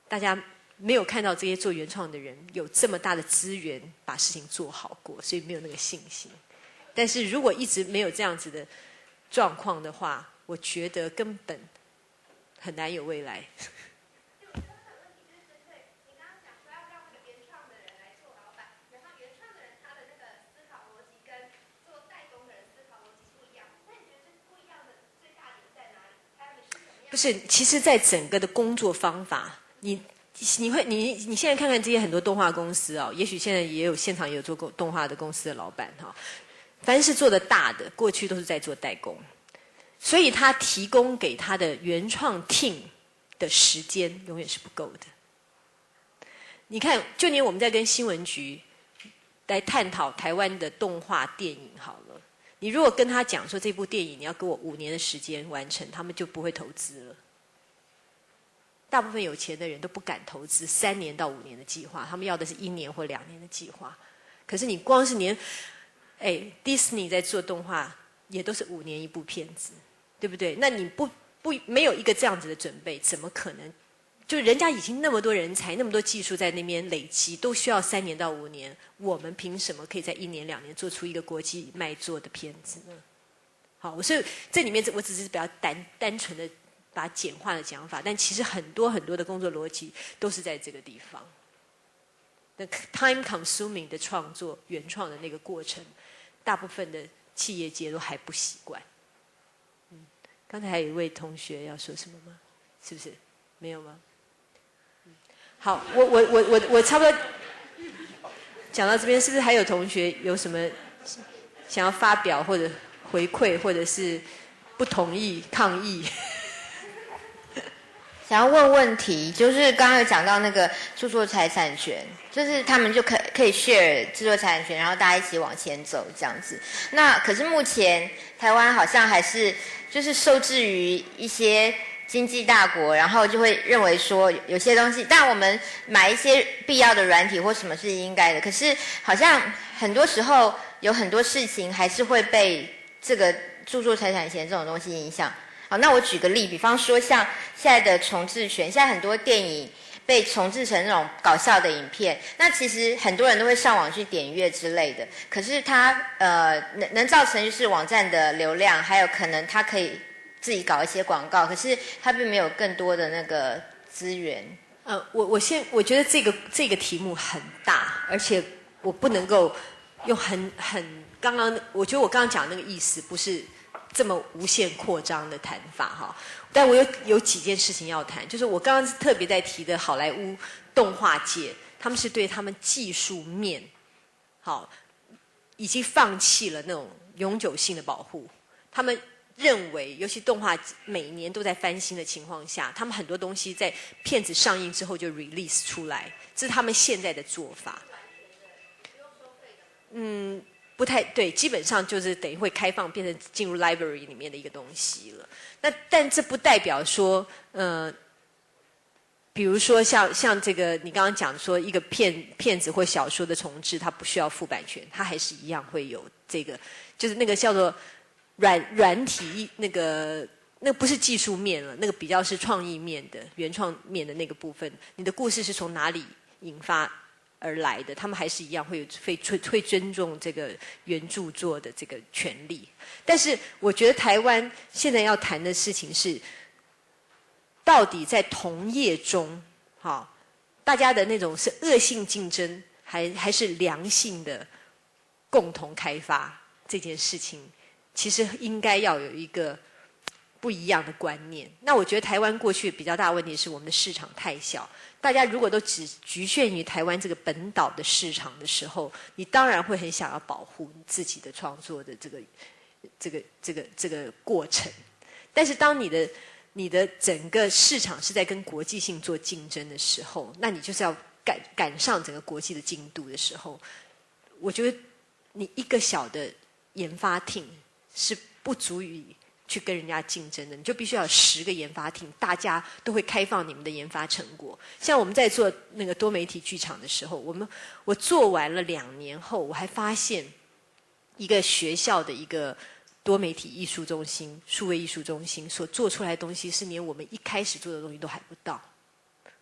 大家没有看到这些做原创的人有这么大的资源把事情做好过，所以没有那个信心。但是如果一直没有这样子的状况的话，我觉得根本很难有未来。不是，其实，在整个的工作方法，你现在看看这些很多动画公司啊，也许现在也有现场也有做过动画的公司的老板哈，凡是做的大的，过去都是在做代工，所以他提供给他的原创 team 的时间永远是不够的。你看，就连我们在跟新闻局来探讨台湾的动画电影好了。你如果跟他讲说这部电影你要给我5年的时间完成，他们就不会投资了。大部分有钱的人都不敢投资3年到5年的计划，他们要的是1年或2年的计划。可是你光是Disney 在做动画也都是5年一部片子，对不对？那你没有一个这样子的准备，怎么可能就人家已经那么多人才、那么多技术在那边累积，都需要3年到5年，我们凭什么可以在1年2年做出一个国际卖座的片子呢？好，所以这里面我只是比较单纯的把它简化的讲法，但其实很多的工作逻辑都是在这个地方。那 time consuming 的创作、原创的那个过程，大部分的企业界都还不习惯。刚才还有一位同学要说什么吗？是不是？没有吗？好，我差不多讲到这边，是不是还有同学有什么想要发表或者回馈，或者是不同意、抗议？想要问问题，就是刚刚有讲到那个著作财产权，就是他们就可以 share 著作财产权，然后大家一起往前走这样子。那可是目前台湾好像还是就是受制于一些经济大国，然后就会认为说有些东西，但我们买一些必要的软体或什么是应该的，可是好像很多时候有很多事情还是会被这个著作财产权这种东西影响。好，那我举个例，比方说像现在的重制权，现在很多电影被重制成那种搞笑的影片，那其实很多人都会上网去点阅之类的，可是它能造成就是网站的流量，还有可能它可以自己搞一些广告，可是它并没有更多的那个资源。我觉得这个题目很大，而且我不能够用很刚刚，我觉得我刚刚讲的那个意思不是这么无限扩张的谈法哈，但我有几件事情要谈，就是我刚刚特别在提的好莱坞动画界，他们是对他们技术面好已经放弃了那种永久性的保护，他们认为，尤其动画每年都在翻新的情况下，他们很多东西在片子上映之后就 release 出来，这是他们现在的做法。不太对，基本上就是等于会开放，变成进入 library 里面的一个东西了。但这不代表说，比如说像这个你刚刚讲说一个片子或小说的重制，它不需要付版权，它还是一样会有这个，就是那个叫做软体那不是技术面了，那个比较是创意面的原创面的那个部分，你的故事是从哪里引发而来的，他们还是一样会尊重这个原著作的这个权利。但是我觉得台湾现在要谈的事情是，到底在同业中，大家的那种是恶性竞争，还是良性的共同开发这件事情，其实应该要有一个不一样的观念。那我觉得台湾过去比较大的问题是我们的市场太小。大家如果都只局限于台湾这个本岛的市场的时候，你当然会很想要保护你自己的创作的这个过程。但是当你的整个市场是在跟国际性做竞争的时候，那你就是要赶上整个国际的进度的时候，我觉得你一个小的研发厅是不足以去跟人家竞争的，你就必须要有10个研发厅，大家都会开放你们的研发成果。像我们在做那个多媒体剧场的时候，我做完了2年后，我还发现一个学校的一个多媒体艺术中心、数位艺术中心所做出来的东西，是连我们一开始做的东西都还不到。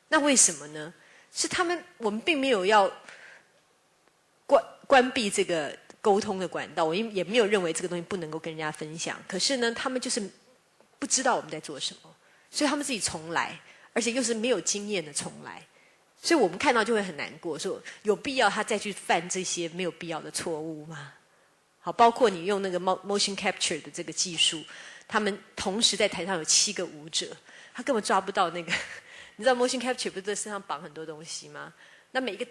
那为什么呢？是我们并没有要关闭这个沟通的管道，我也没有认为这个东西不能够跟人家分享。可是呢，他们就是不知道我们在做什么，所以他们自己重来，而且又是没有经验的重来，所以我们看到就会很难过，说有必要他再去犯这些没有必要的错误吗？好，包括你用那个 motion capture 的这个技术，他们同时在台上有7个舞者，他根本抓不到那个。你知道 motion capture 不是在身上绑很多东西吗？那每一个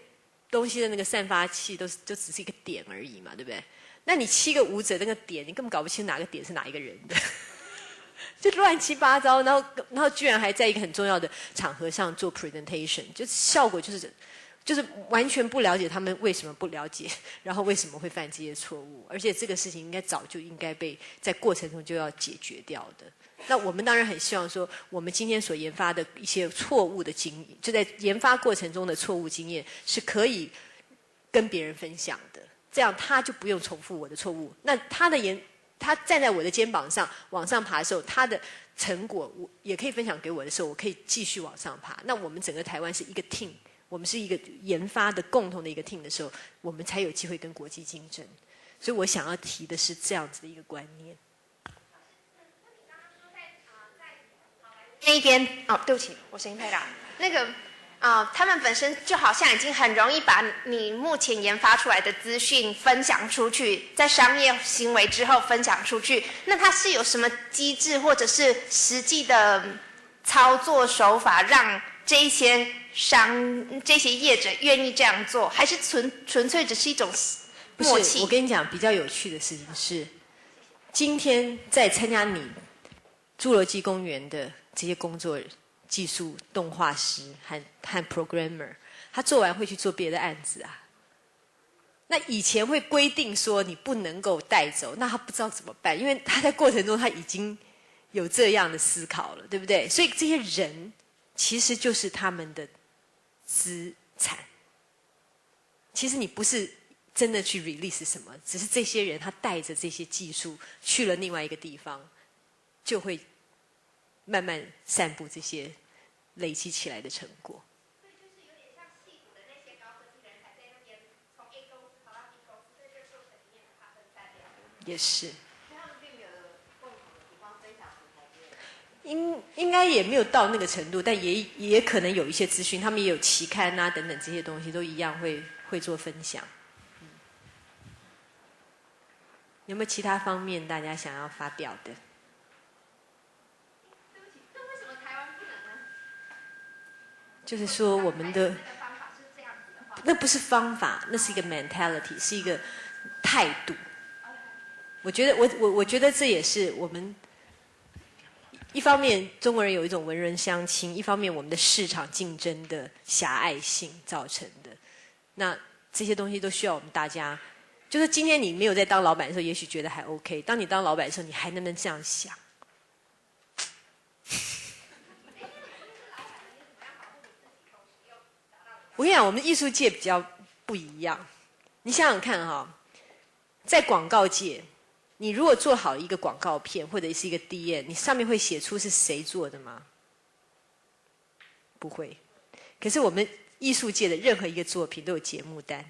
东西的那个散发器就只是一个点而已嘛，对不对？那你7个舞者那个点，你根本搞不清哪个点是哪一个人的，就乱七八糟。然后居然还在一个很重要的场合上做 presentation， 就是效果就是完全不了解他们为什么不了解，然后为什么会犯这些错误。而且这个事情应该早就应该被在过程中就要解决掉的。那我们当然很希望说，我们今天所研发的一些错误的经验，就在研发过程中的错误经验，是可以跟别人分享的，这样他就不用重复我的错误。那他他站在我的肩膀上往上爬的时候，他的成果我也可以分享给我的时候，我可以继续往上爬。那我们整个台湾是一个 team， 我们是一个研发的共同的一个 team 的时候，我们才有机会跟国际竞争。所以我想要提的是这样子的一个观念。那一边哦，对不起，我声音太大。那个他们本身就好像已经很容易把你目前研发出来的资讯分享出去，在商业行为之后分享出去。那它是有什么机制或者是实际的操作手法，让这些业者愿意这样做，还是纯粹只是一种默契？不是，我跟你讲，比较有趣的事情是，今天在参加你侏罗纪公园的这些工作技术动画师和 programmer， 他做完会去做别的案子啊。那以前会规定说你不能够带走，那他不知道怎么办，因为他在过程中他已经有这样的思考了，对不对？所以这些人其实就是他们的资产。其实你不是真的去 release 什么，只是这些人他带着这些技术去了另外一个地方，就会慢慢散布这些累积起来的成果。也是。应该也没有到那个程度，但也可能有一些资讯，他们也有期刊啊等等这些东西，都一样会做分享。有没有其他方面大家想要发表的？就是说我们的那不是方法，那是一个 mentality， 是一个态度。我觉得这也是我们一方面中国人有一种文人相亲，一方面我们的市场竞争的狭隘性造成的。那这些东西都需要我们大家，就是今天你没有在当老板的时候，也许觉得还 OK， 当你当老板的时候，你还能不能这样想？我跟你讲，我们艺术界比较不一样。你想想看哈，在广告界，你如果做好一个广告片或者是一个 DM， 你上面会写出是谁做的吗？不会。可是我们艺术界的任何一个作品都有节目单，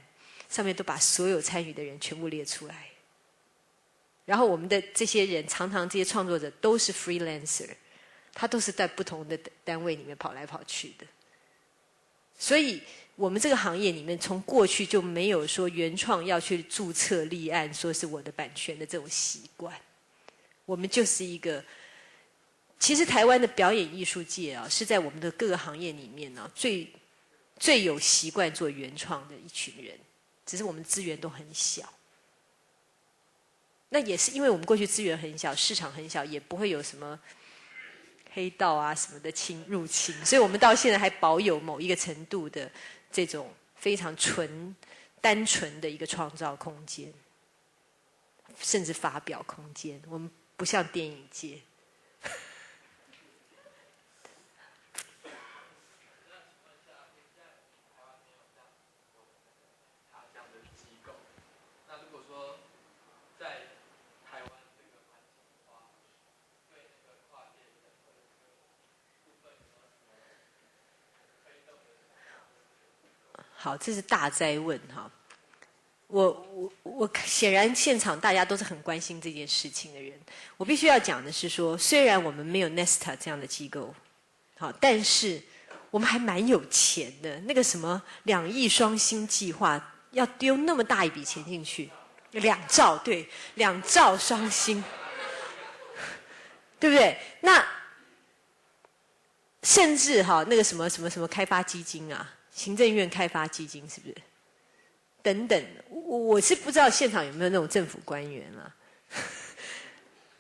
上面都把所有参与的人全部列出来。然后我们的这些人，常常这些创作者都是 freelancer， 他都是在不同的单位里面跑来跑去的。所以我们这个行业里面，从过去就没有说原创要去注册立案，说是我的版权的这种习惯。我们就是一个，其实台湾的表演艺术界啊，是在我们的各个行业里面呢、最有习惯做原创的一群人，只是我们资源都很小。那也是因为我们过去资源很小，市场很小，也不会有什么黑道啊什么的入侵，所以我们到现在还保有某一个程度的这种非常单纯的一个创造空间，甚至发表空间。我们不像电影界。好，这是大哉问哈。我显然现场大家都是很关心这件事情的人。我必须要讲的是说，虽然我们没有 Nesta 这样的机构，好，但是我们还蛮有钱的。那个什么2亿双星计划要丢那么大一笔钱进去，2兆，对，2兆双星，对不对？那甚至哈那个什么开发基金啊。行政院开发基金是不是？等等，我是不知道现场有没有那种政府官员啊。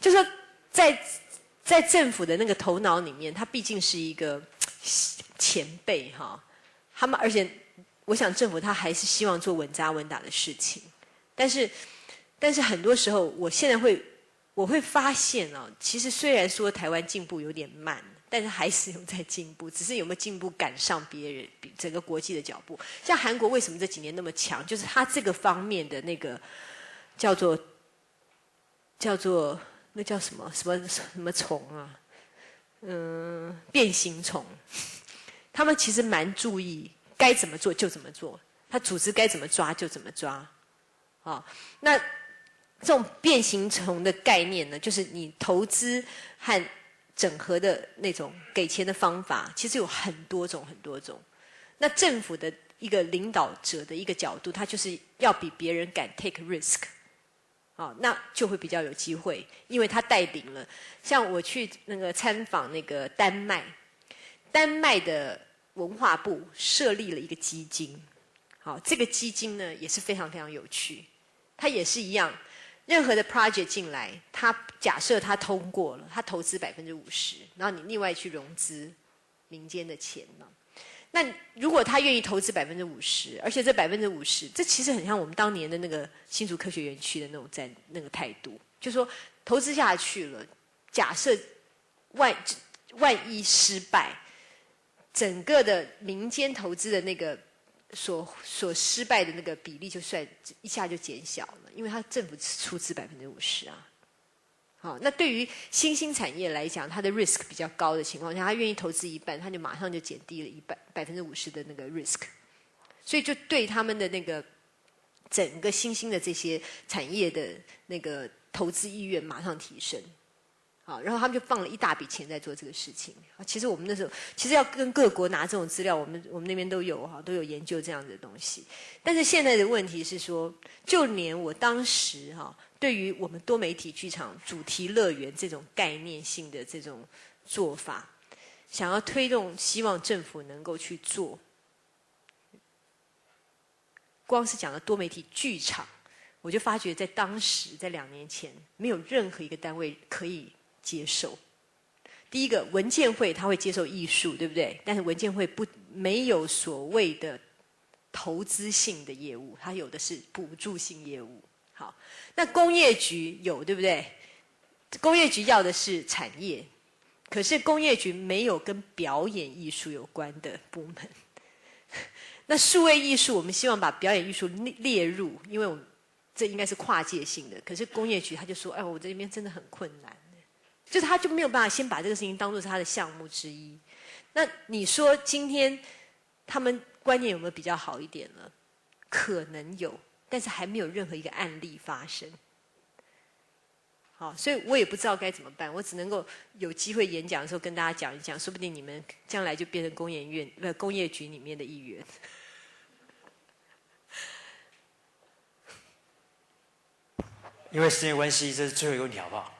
就说在政府的那个头脑里面，他毕竟是一个前辈哈。他们而且我想政府他还是希望做稳扎稳打的事情，但是很多时候我会发现啊，其实虽然说台湾进步有点慢。但是还是有在进步，只是有没有进步赶上别人整个国际的脚步。像韩国为什么这几年那么强，就是它这个方面的那个叫做叫做那叫什么虫啊？变形虫。他们其实蛮注意该怎么做就怎么做，他组织该怎么抓就怎么抓。那这种变形虫的概念呢，就是你投资和整合的那种给钱的方法，其实有很多种。那政府的一个领导者的一个角度，他就是要比别人敢 take risk， 那就会比较有机会，因为他带领了。像我去那个参访那个丹麦的文化部设立了一个基金，这个基金呢也是非常非常有趣，它也是一样。任何的 project 进来，他假设他通过了，他投资50%，然后你另外去融资民间的钱嘛。那如果他愿意投资50%，而且这50%，这其实很像我们当年的那个新竹科学园区的那个态度，就是说投资下去了，假设万一失败，整个的民间投资的那个所失败的那个比例就算一下就减小了，因为它政府出资50%啊。好，那对于新兴产业来讲，它的 risk 比较高的情况下，他愿意投资1半，他就马上就减低了50%的那个 risk， 所以就对他们的那个整个新兴的这些产业的那个投资意愿马上提升。好，然后他们就放了一大笔钱在做这个事情。其实我们那时候其实要跟各国拿这种资料，我们那边都有研究这样子的东西。但是现在的问题是说，就连我当时对于我们多媒体剧场主题乐园这种概念性的这种做法，想要推动，希望政府能够去做。光是讲了多媒体剧场，我就发觉在当时，在2年前，没有任何一个单位可以接受。第一个，文建会他会接受艺术，对不对？但是文建会没有所谓的投资性的业务，它有的是补助性业务。好，那工业局有，对不对？工业局要的是产业，可是工业局没有跟表演艺术有关的部门。那数位艺术，我们希望把表演艺术列入，因为我们这应该是跨界性的。可是工业局他就说：“哎，我这边真的很困难。”就是他就没有办法先把这个事情当作是他的项目之一。那你说今天他们观念有没有比较好一点了？可能有，但是还没有任何一个案例发生。好，所以我也不知道该怎么办，我只能够有机会演讲的时候跟大家讲一讲，说不定你们将来就变成工业局里面的一员。因为时间关系，这是最后一个问题，好不好？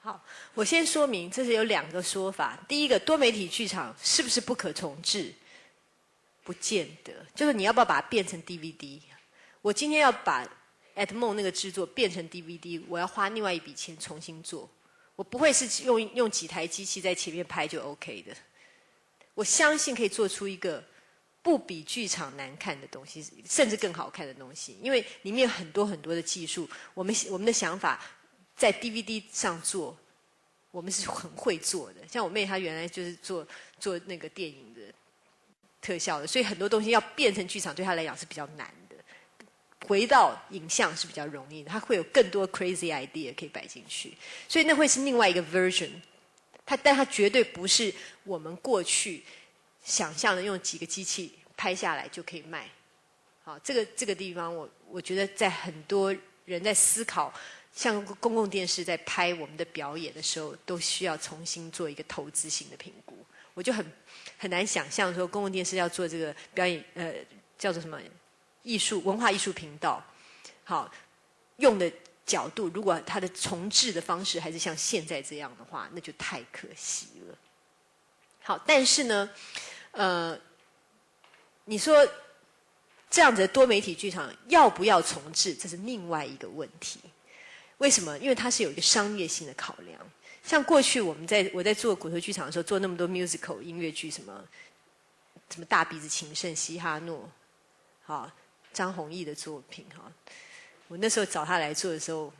好，我先说明，这是有2个说法。第一个，多媒体剧场是不是不可重置？不见得，就是你要不要把它变成 DVD？ 我今天要把 Edmond 那个制作变成 DVD， 我要花另外一笔钱重新做。我不会是用几台机器在前面拍就 OK 的。我相信可以做出一个不比剧场难看的东西，甚至更好看的东西，因为里面有很多很多的技术，我们的想法在 DVD 上做，我们是很会做的。像我妹她原来就是做那个电影的特效的，所以很多东西要变成剧场对她来讲是比较难的。回到影像是比较容易的，它会有更多 crazy idea 可以摆进去，所以那会是另外一个 version。但它绝对不是我们过去想象的用几个机器拍下来就可以卖。好，这个地方我觉得在很多人在思考，像公共电视在拍我们的表演的时候，都需要重新做一个投资性的评估。我就很难想象说公共电视要做这个表演，叫做什么文化艺术频道，好，用的角度，如果它的重置的方式还是像现在这样的话，那就太可惜了。好，但是呢，你说这样子的多媒体剧场要不要重置，这是另外一个问题。为什么？因为它是有一个商业性的考量。像过去我在做骨头剧场的时候，做那么多 musical 音乐剧，什么大鼻子情圣、西哈诺，好，张弘毅的作品哈。我那时候找他来做的时候，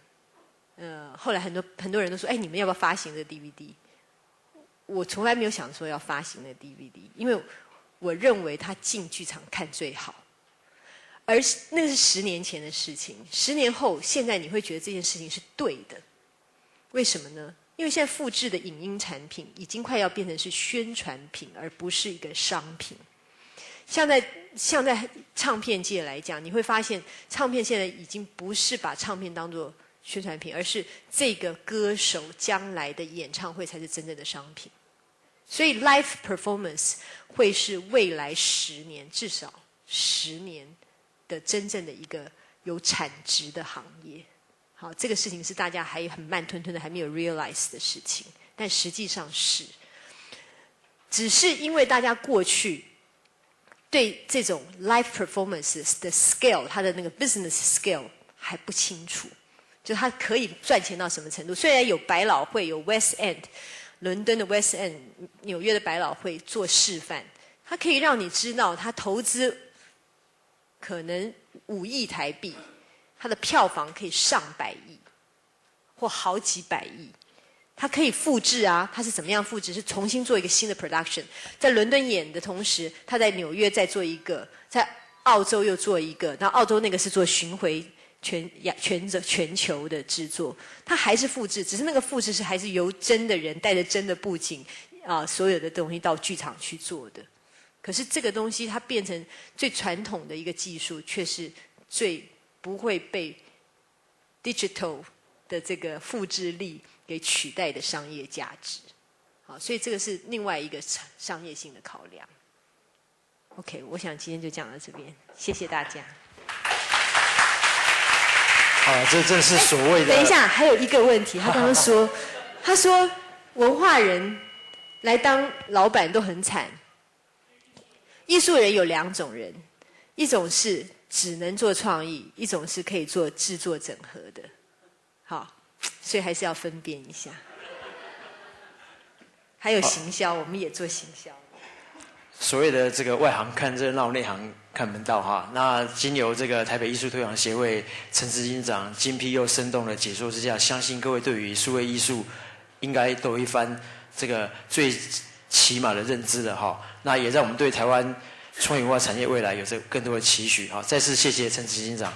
后来很多人都说，哎，你们要不要发行这个 DVD？ 我从来没有想说要发行那个 DVD， 因为我认为他进剧场看最好。而那是10年前的事情，10年后，现在你会觉得这件事情是对的。为什么呢？因为现在复制的影音产品已经快要变成是宣传品，而不是一个商品。像在唱片界来讲，你会发现唱片现在已经不是把唱片当作宣传品，而是这个歌手将来的演唱会才是真正的商品。所以 live performance 会是未来10年，至少10年的真正的一个有产值的行业。好，这个事情是大家还很慢吞吞的，还没有 realize 的事情，但实际上是，只是因为大家过去对这种 live performances 的 scale， 它的那个 business scale 还不清楚，就它可以赚钱到什么程度。虽然有百老汇，有 West End， 伦敦的 West End， 纽约的百老汇做示范，它可以让你知道，它投资可能5亿台币。它的票房可以上100亿，或好几百亿。它可以复制啊，它是怎么样复制？是重新做一个新的 production， 在伦敦演的同时，它在纽约再做一个，在澳洲又做一个，那澳洲那个是做巡回全球的制作，它还是复制，只是那个复制是还是由真的人带着真的布景所有的东西到剧场去做的。可是这个东西它变成最传统的一个技术，却是最不会被 digital 的这个复制力给取代的商业价值，好，所以这个是另外一个商业性的考量。OK， 我想今天就讲到这边，谢谢大家。这正是所谓的。等一下，还有一个问题，他刚刚说，他说文化人来当老板都很惨，艺术人有2种人，一种是只能做创意，一种是可以做制作整合的，好，所以还是要分辨一下。还有行销，我们也做行销。所谓的这个外行看热闹，内行看门道哈。那经由这个台北艺术推广协会陈执行长精辟又生动的解说之下，相信各位对于数位艺术应该都有一番这个最起码的认知了哈。那也让我们对台湾创意文化产业未来有着更多的期许。好，再次谢谢陈执行长。